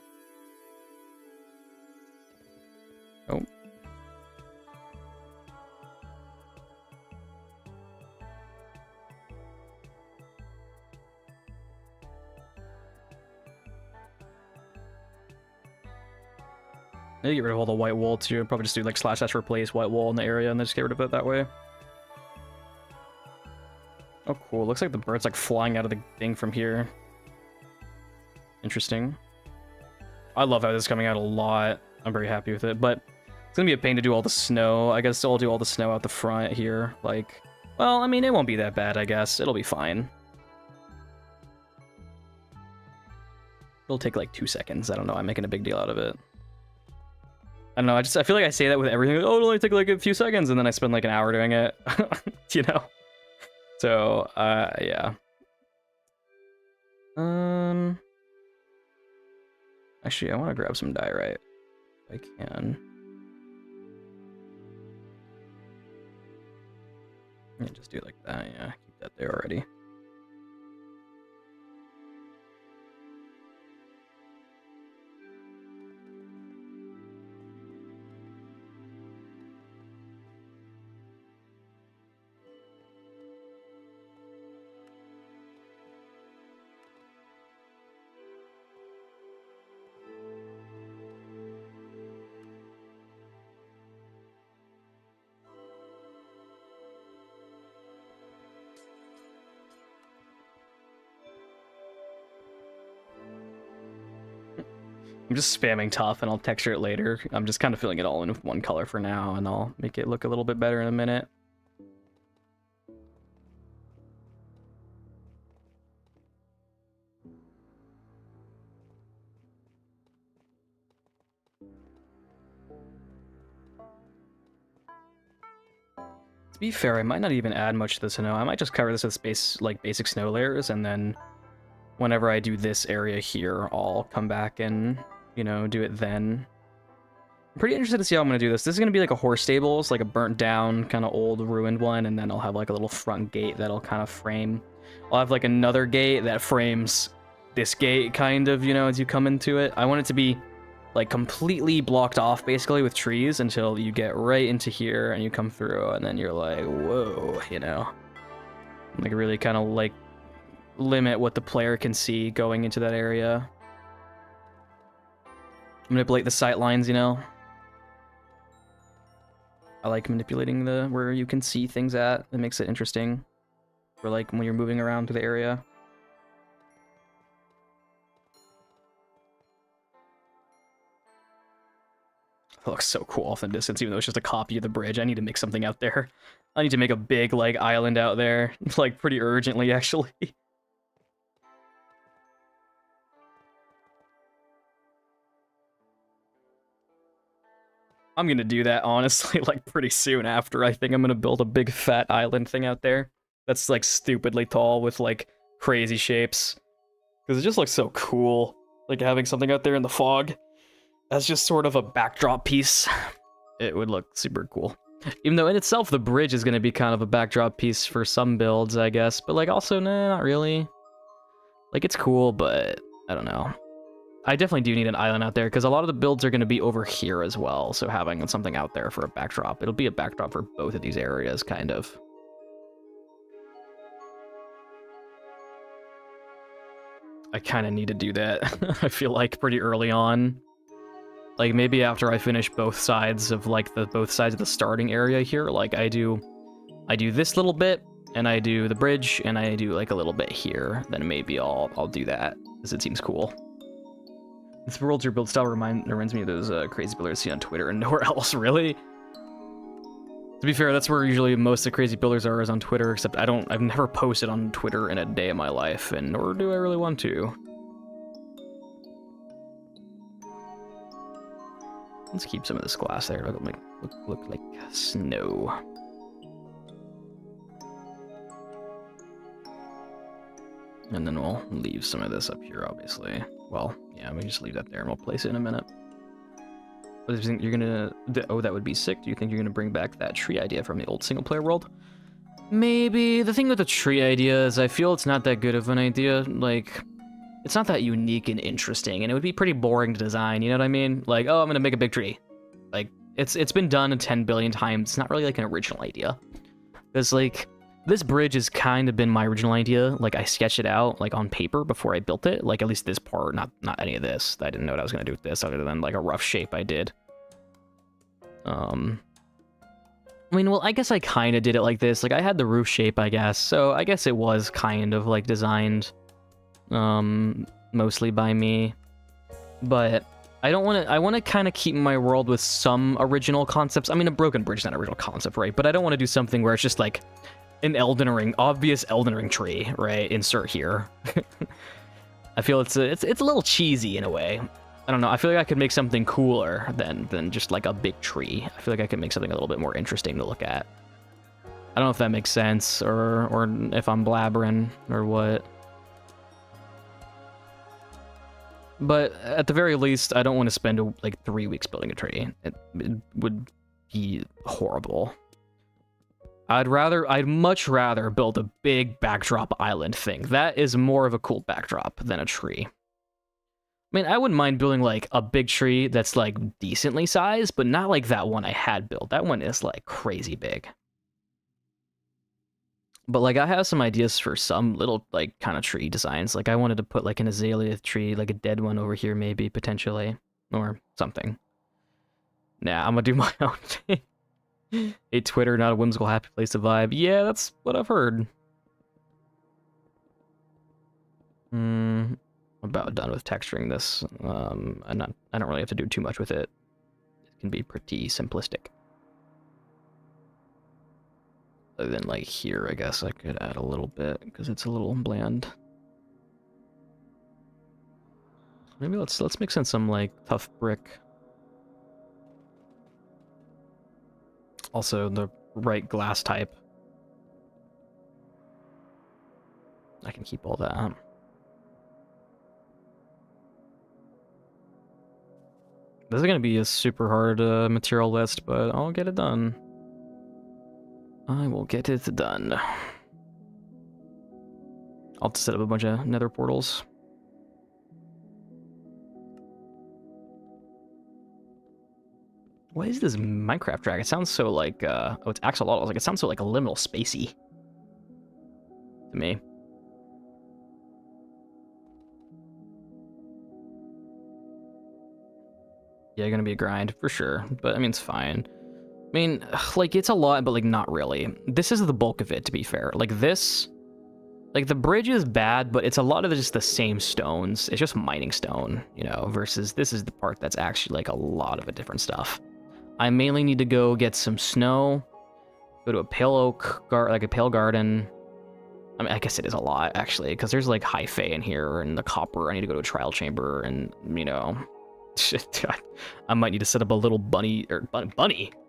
Speaker 1: Oh. Maybe get rid of all the white wool too. Probably just do like // replace white wool in the area and then just get rid of it that way. cool. Looks like the bird's like flying out of the thing from here. Interesting. I love how this is coming out a lot. I'm very happy with it, but it's gonna be a pain to do all the snow. I guess I'll do all the snow out the front here. Like, well, I mean, it won't be that bad, I guess. It'll be fine. It'll take like 2 seconds. I don't know. I'm making a big deal out of it. I don't know. I feel like I say that with everything. Like, oh, it'll only take like a few seconds, and then I spend like an hour doing it. You know. So, yeah. Actually, I want to grab some diorite if I can. Yeah, just do it like that. Yeah, keep that there already. I'm just spamming tough and I'll texture it later. I'm just kind of filling it all in with one color for now, and I'll make it look a little bit better in a minute. To be fair, I might not even add much to the snow. I might just cover this with basic snow layers, and then whenever I do this area here, I'll come back and, you know, do it then. I'm pretty interested to see how I'm going to do this. This is going to be like a horse stables, like a burnt down, kind of old ruined one, and then I'll have like a little front gate that'll kind of frame. I'll have like another gate that frames this gate, kind of, you know, as you come into it. I want it to be like completely blocked off basically with trees until you get right into here and you come through, and then you're like, whoa, you know. Like really kind of like limit what the player can see going into that area. Manipulate the sight lines, you know. I like manipulating the where you can see things at. It makes it interesting for like when you're moving around to the area. It looks so cool off in the distance, even though it's just a copy of the bridge. I need to make something out there. I need to make a big like island out there, like pretty urgently actually. I'm gonna do that, honestly, like, pretty soon after. I think I'm gonna build a big fat island thing out there that's, like, stupidly tall with, like, crazy shapes. Because it just looks so cool, like, having something out there in the fog as just sort of a backdrop piece. It would look super cool. Even though in itself, the bridge is gonna be kind of a backdrop piece for some builds, I guess. But, like, also, nah, not really. Like, it's cool, but I don't know. I definitely do need an island out there, because a lot of the builds are going to be over here as well, so having something out there for a backdrop, it'll be a backdrop for both of these areas, kind of. I kind of need to do that, I feel like, pretty early on. Like, maybe after I finish both sides of, like, both sides of the starting area here, like, I do this little bit, and I do the bridge, and I do, like, a little bit here, then maybe I'll do that, because it seems cool. This world's your build style reminds me of those crazy builders seen on Twitter and nowhere else, really. To be fair, that's where usually most of the crazy builders are, is on Twitter, except I've never posted on Twitter in a day of my life, and nor do I really want to. Let's keep some of this glass there, look like snow. And then we'll leave some of this up here, obviously. Well, yeah, we just leave that there and we'll place it in a minute. What do you think you're gonna... Oh, that would be sick. Do you think you're gonna bring back that tree idea from the old single-player world? Maybe. The thing with the tree idea is I feel it's not that good of an idea. Like, it's not that unique and interesting, and it would be pretty boring to design, you know what I mean? Like, oh, I'm gonna make a big tree. Like, it's been done 10 billion times. It's not really, like, an original idea. Because, like... This bridge has kind of been my original idea. Like, I sketched it out, like, on paper before I built it. Like, at least this part, not any of this. I didn't know what I was going to do with this, other than, like, a rough shape I did. I mean, well, I guess I kind of did it like this. Like, I had the roof shape, I guess. So I guess it was kind of, like, designed mostly by me. But I don't want to... I want to kind of keep my world with some original concepts. I mean, a broken bridge is not an original concept, right? But I don't want to do something where it's just, like, an Elden Ring... obvious Elden Ring tree, right? Insert here. I feel it's a little cheesy in a way. I don't know. I feel like I could make something cooler than just like a big tree. I feel like I could make something a little bit more interesting to look at. I don't know if that makes sense or if I'm blabbering or what. But at the very least, I don't want to spend like 3 weeks building a tree. It would be horrible. I'd much rather build a big backdrop island thing. That is more of a cool backdrop than a tree. I mean, I wouldn't mind building, like, a big tree that's, like, decently sized, but not like that one I had built. That one is, like, crazy big. But, like, I have some ideas for some little, like, kind of tree designs. Like, I wanted to put, like, an azalea tree, like a dead one over here, maybe, potentially. Or something. Nah, I'm gonna do my own thing. A Twitter, not a whimsical, happy place to vibe. Yeah, that's what I've heard. About done with texturing this. I don't really have to do too much with it. It can be pretty simplistic. Other than like here, I guess I could add a little bit because it's a little bland. Maybe let's mix in some like tough brick. Also the right glass type. I can keep all that. This is going to be a super hard material list, but I'll get it done. I will get it done. I'll set up a bunch of nether portals. What is this Minecraft track? It sounds so like, oh, it's axolotls. Like, it sounds so like a liminal spacey to me. Yeah, gonna be a grind, for sure. But, I mean, it's fine. I mean, like, it's a lot, but, like, not really. This is the bulk of it, to be fair. Like, this... Like, the bridge is bad, but it's a lot of just the same stones. It's just mining stone, you know, versus this is the part that's actually, like, a lot of different stuff. I mainly need to go get some snow, go to a pale oak, like a pale garden. I mean, I guess it is a lot, actually, because there's, like, high fae in here, and the copper. I need to go to a trial chamber, and, you know... I might need to set up a little bunny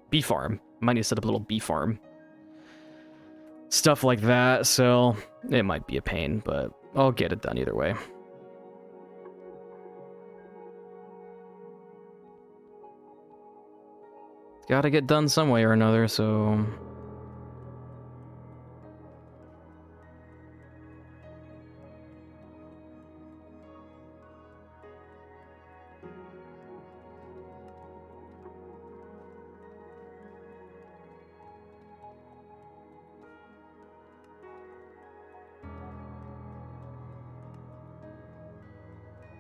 Speaker 1: bee farm. I might need to set up a little bee farm. Stuff like that, so it might be a pain, but I'll get it done either way. Gotta get done some way or another, so...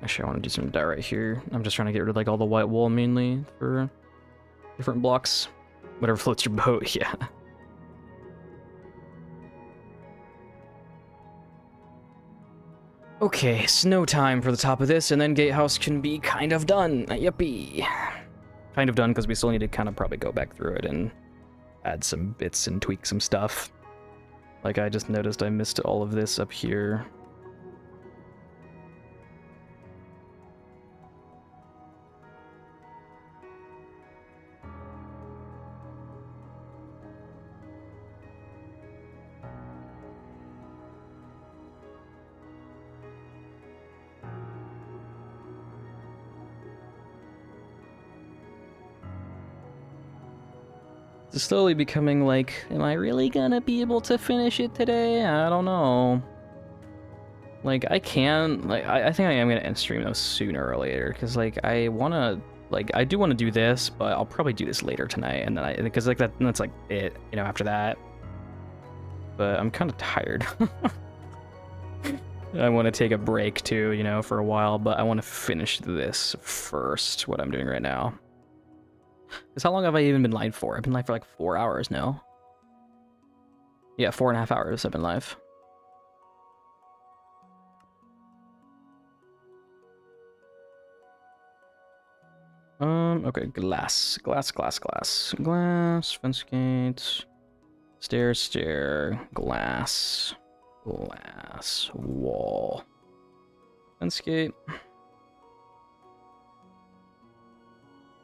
Speaker 1: Actually, I want to do some dye right here. I'm just trying to get rid of, like, all the white wool, mainly, for different blocks. Whatever floats your boat, yeah. Okay, snow time for the top of this, and then gatehouse can be kind of done. Yippee. Kind of done, because we still need to kind of probably go back through it and add some bits and tweak some stuff. Like, I just noticed I missed all of this up here. It's slowly becoming like, am I really gonna be able to finish it today? I don't know. Like, I can, like, I think I am gonna end stream though sooner or later, because, like, I wanna, like, I do want to do this, but I'll probably do this later tonight, and then because, like, that's, like, it, you know, after that. But I'm kind of tired. I want to take a break, too, you know, for a while, but I want to finish this first, what I'm doing right now. Because how long have I even been live for? I've been live for like 4 hours now. Yeah, 4.5 hours I've been live. Okay, glass, fence gate, stair, glass, wall, fence gate.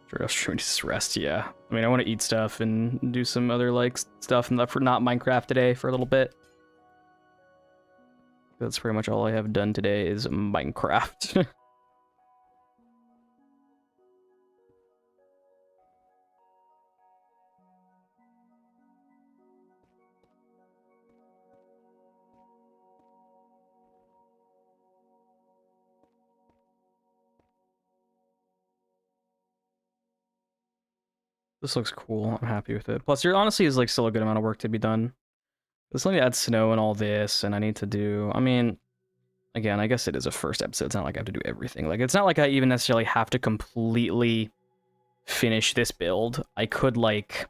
Speaker 1: Sure, I was trying to just rest, yeah. I mean, I want to eat stuff and do some other, like, stuff for not Minecraft today for a little bit. That's pretty much all I have done today is Minecraft. This looks cool. I'm happy with it. Plus, there honestly is, like, still a good amount of work to be done. Just let me add snow and all this, and I need to do... I mean... Again, I guess it is a first episode. It's not like I have to do everything. Like, it's not like I even necessarily have to completely finish this build. I could, like,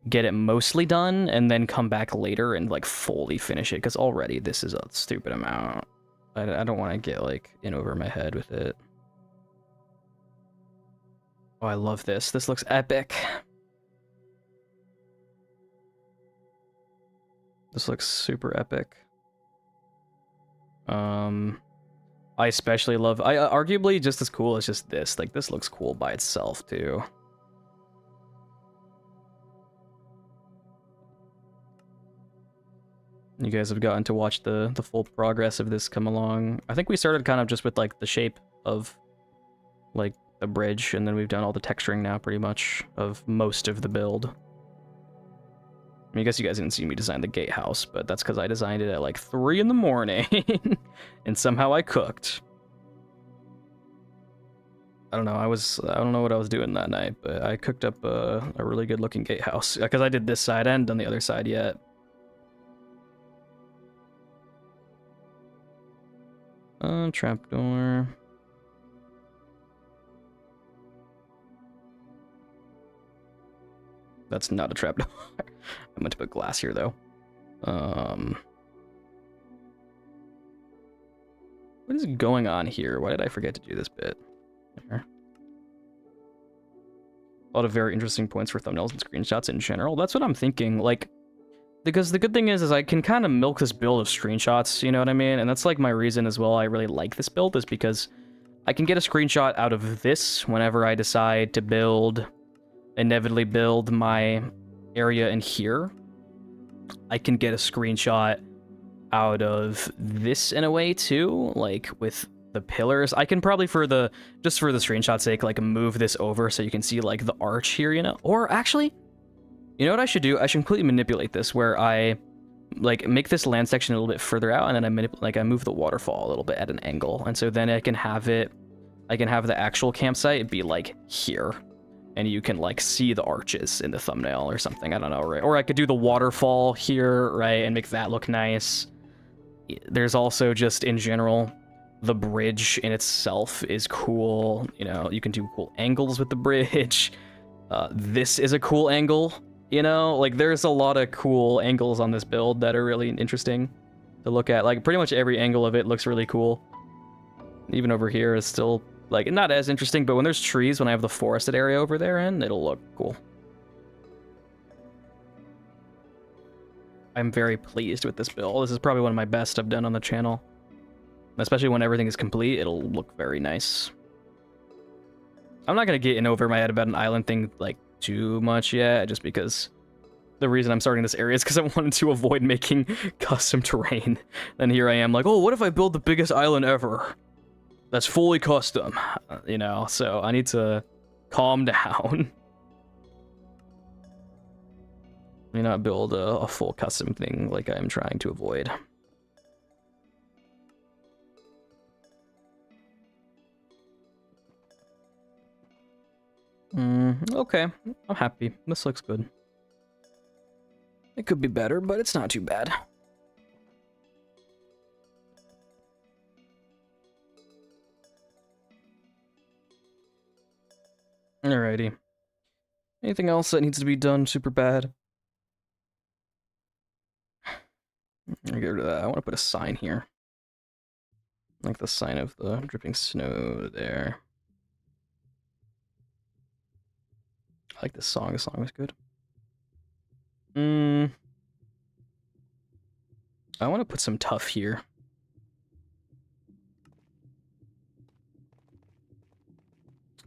Speaker 1: get it mostly done and then come back later and, like, fully finish it. Because already this is a stupid amount. I don't want to get, like, in over my head with it. Oh, I love this. This looks epic. This looks super epic. I especially love... arguably just as cool as just this. Like, this looks cool by itself, too. You guys have gotten to watch the full progress of this come along. I think we started kind of just with, like, the shape of, like, the bridge, and then we've done all the texturing now, pretty much, of most of the build. I guess you guys didn't see me design the gatehouse, but that's because I designed it at like 3 in the morning, and somehow I cooked. I don't know. I don't know what I was doing that night, but I cooked up a really good looking gatehouse because I did this side and done the other side yet. Trapdoor. That's not a trapdoor. I meant to put glass here, though. What is going on here? Why did I forget to do this bit? There. A lot of very interesting points for thumbnails and screenshots in general. That's what I'm thinking. Like, because the good thing is I can kind of milk this build of screenshots, you know what I mean? And that's like my reason as well I really like this build, is because I can get a screenshot out of this whenever I decide to inevitably build my area in here. I can get a screenshot out of this in a way too, like with the pillars. I can probably just for the screenshot's sake, like move this over so you can see like the arch here, you know? Or actually, you know what I should do? I should completely manipulate this where I like make this land section a little bit further out, and then I move the waterfall a little bit at an angle, and so then I can have the actual campsite be like here, and you can like see the arches in the thumbnail or something. I don't know, right? Or I could do the waterfall here, right, and make that look nice. There's also just in general, the bridge in itself is cool. You know, you can do cool angles with the bridge. This is a cool angle, you know? Like, there's a lot of cool angles on this build that are really interesting to look at. Like, pretty much every angle of it looks really cool. Even over here is still, like, not as interesting, but when there's trees, when I have the forested area over there in, it'll look cool. I'm very pleased with this build. This is probably one of my best I've done on the channel. Especially when everything is complete, it'll look very nice. I'm not going to get in over my head about an island thing, like, too much yet, just because the reason I'm starting this area is because I wanted to avoid making custom terrain. And here I am, like, oh, what if I build the biggest island ever? That's fully custom, you know? So I need to calm down. May not build a full custom thing like I'm trying to avoid. Okay, I'm happy. This looks good. It could be better, but it's not too bad. Alrighty. Anything else that needs to be done super bad? Get rid of that. I want to put a sign here. Like the sign of the dripping snow there. I like this song. This song was good. I want to put some tough here.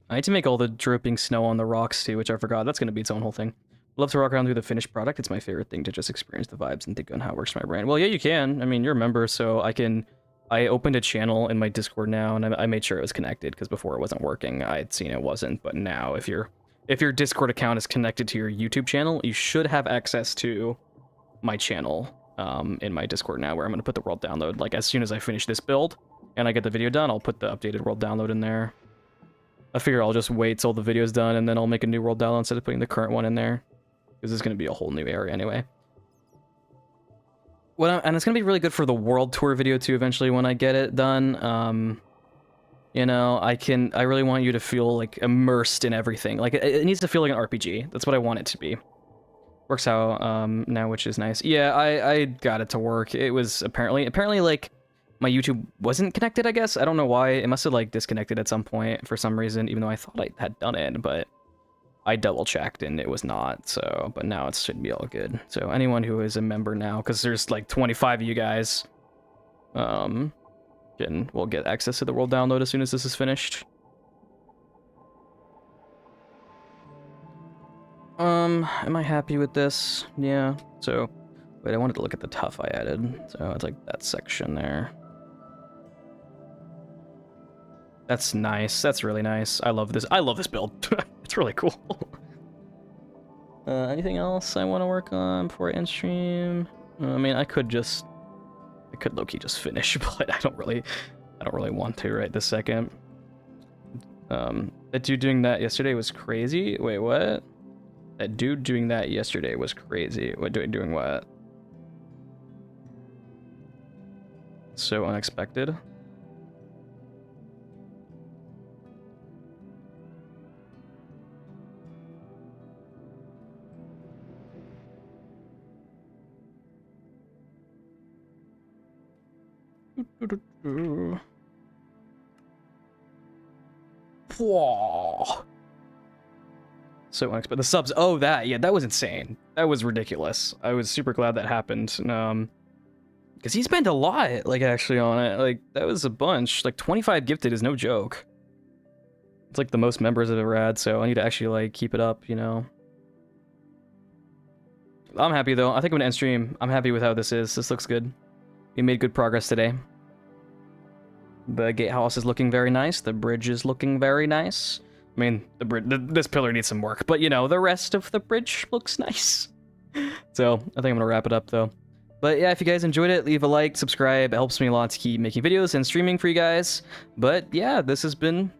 Speaker 1: I need to make all the dripping snow on the rocks too, which I forgot. That's going to be its own whole thing. Love to rock around through the finished product. It's my favorite thing to just experience the vibes and think on how it works for my brain. Well, yeah, you can. I mean, you're a member, so I opened a channel in my Discord now, and I made sure it was connected, because before it wasn't working. I had seen it wasn't, but now if your Discord account is connected to your YouTube channel, you should have access to my channel in my Discord now, where I'm going to put the world download. Like, as soon as I finish this build and I get the video done, I'll put the updated world download in there. I figure I'll just wait till the video's done, and then I'll make a new world download instead of putting the current one in there, because it's going to be a whole new area anyway. And it's going to be really good for the world tour video too eventually when I get it done. You know, I really want you to feel like immersed in everything. Like it needs to feel like an RPG. That's what I want it to be. Works out now, which is nice. Yeah, I got it to work. It was apparently like my YouTube wasn't connected, I guess. I don't know why. It must have like disconnected at some point for some reason, even though I thought I had done it, but I double checked and it was not. So, but now it should be all good. So anyone who is a member now, because there's like 25 of you guys, will get access to the world download as soon as this is finished. Am I happy with this? Yeah. So, wait, I wanted to look at the tough I added. So it's like that section there. That's nice. That's really nice. I love this. I love this build. It's really cool. Anything else I want to work on before I end stream? I mean, I could low-key just finish, but I don't really want to right this second. That dude doing that yesterday was crazy. Wait, what? That dude doing that yesterday was crazy. What, doing what? So unexpected. Whoa. So unexpected. The subs. Oh, that was insane. That was ridiculous. I was super glad that happened. Because he spent a lot, like, actually on it. Like, that was a bunch. Like, 25 gifted is no joke. It's like the most members I've ever had, so I need to actually, like, keep it up, you know? I'm happy, though. I think I'm gonna end stream. I'm happy with how this is. This looks good. We made good progress today. The gatehouse is looking very nice. The bridge is looking very nice. I mean, this pillar needs some work, but, you know, the rest of the bridge looks nice. So, I think I'm gonna wrap it up, though. But yeah, if you guys enjoyed it, leave a like, subscribe. It helps me a lot to keep making videos and streaming for you guys. But yeah, this has been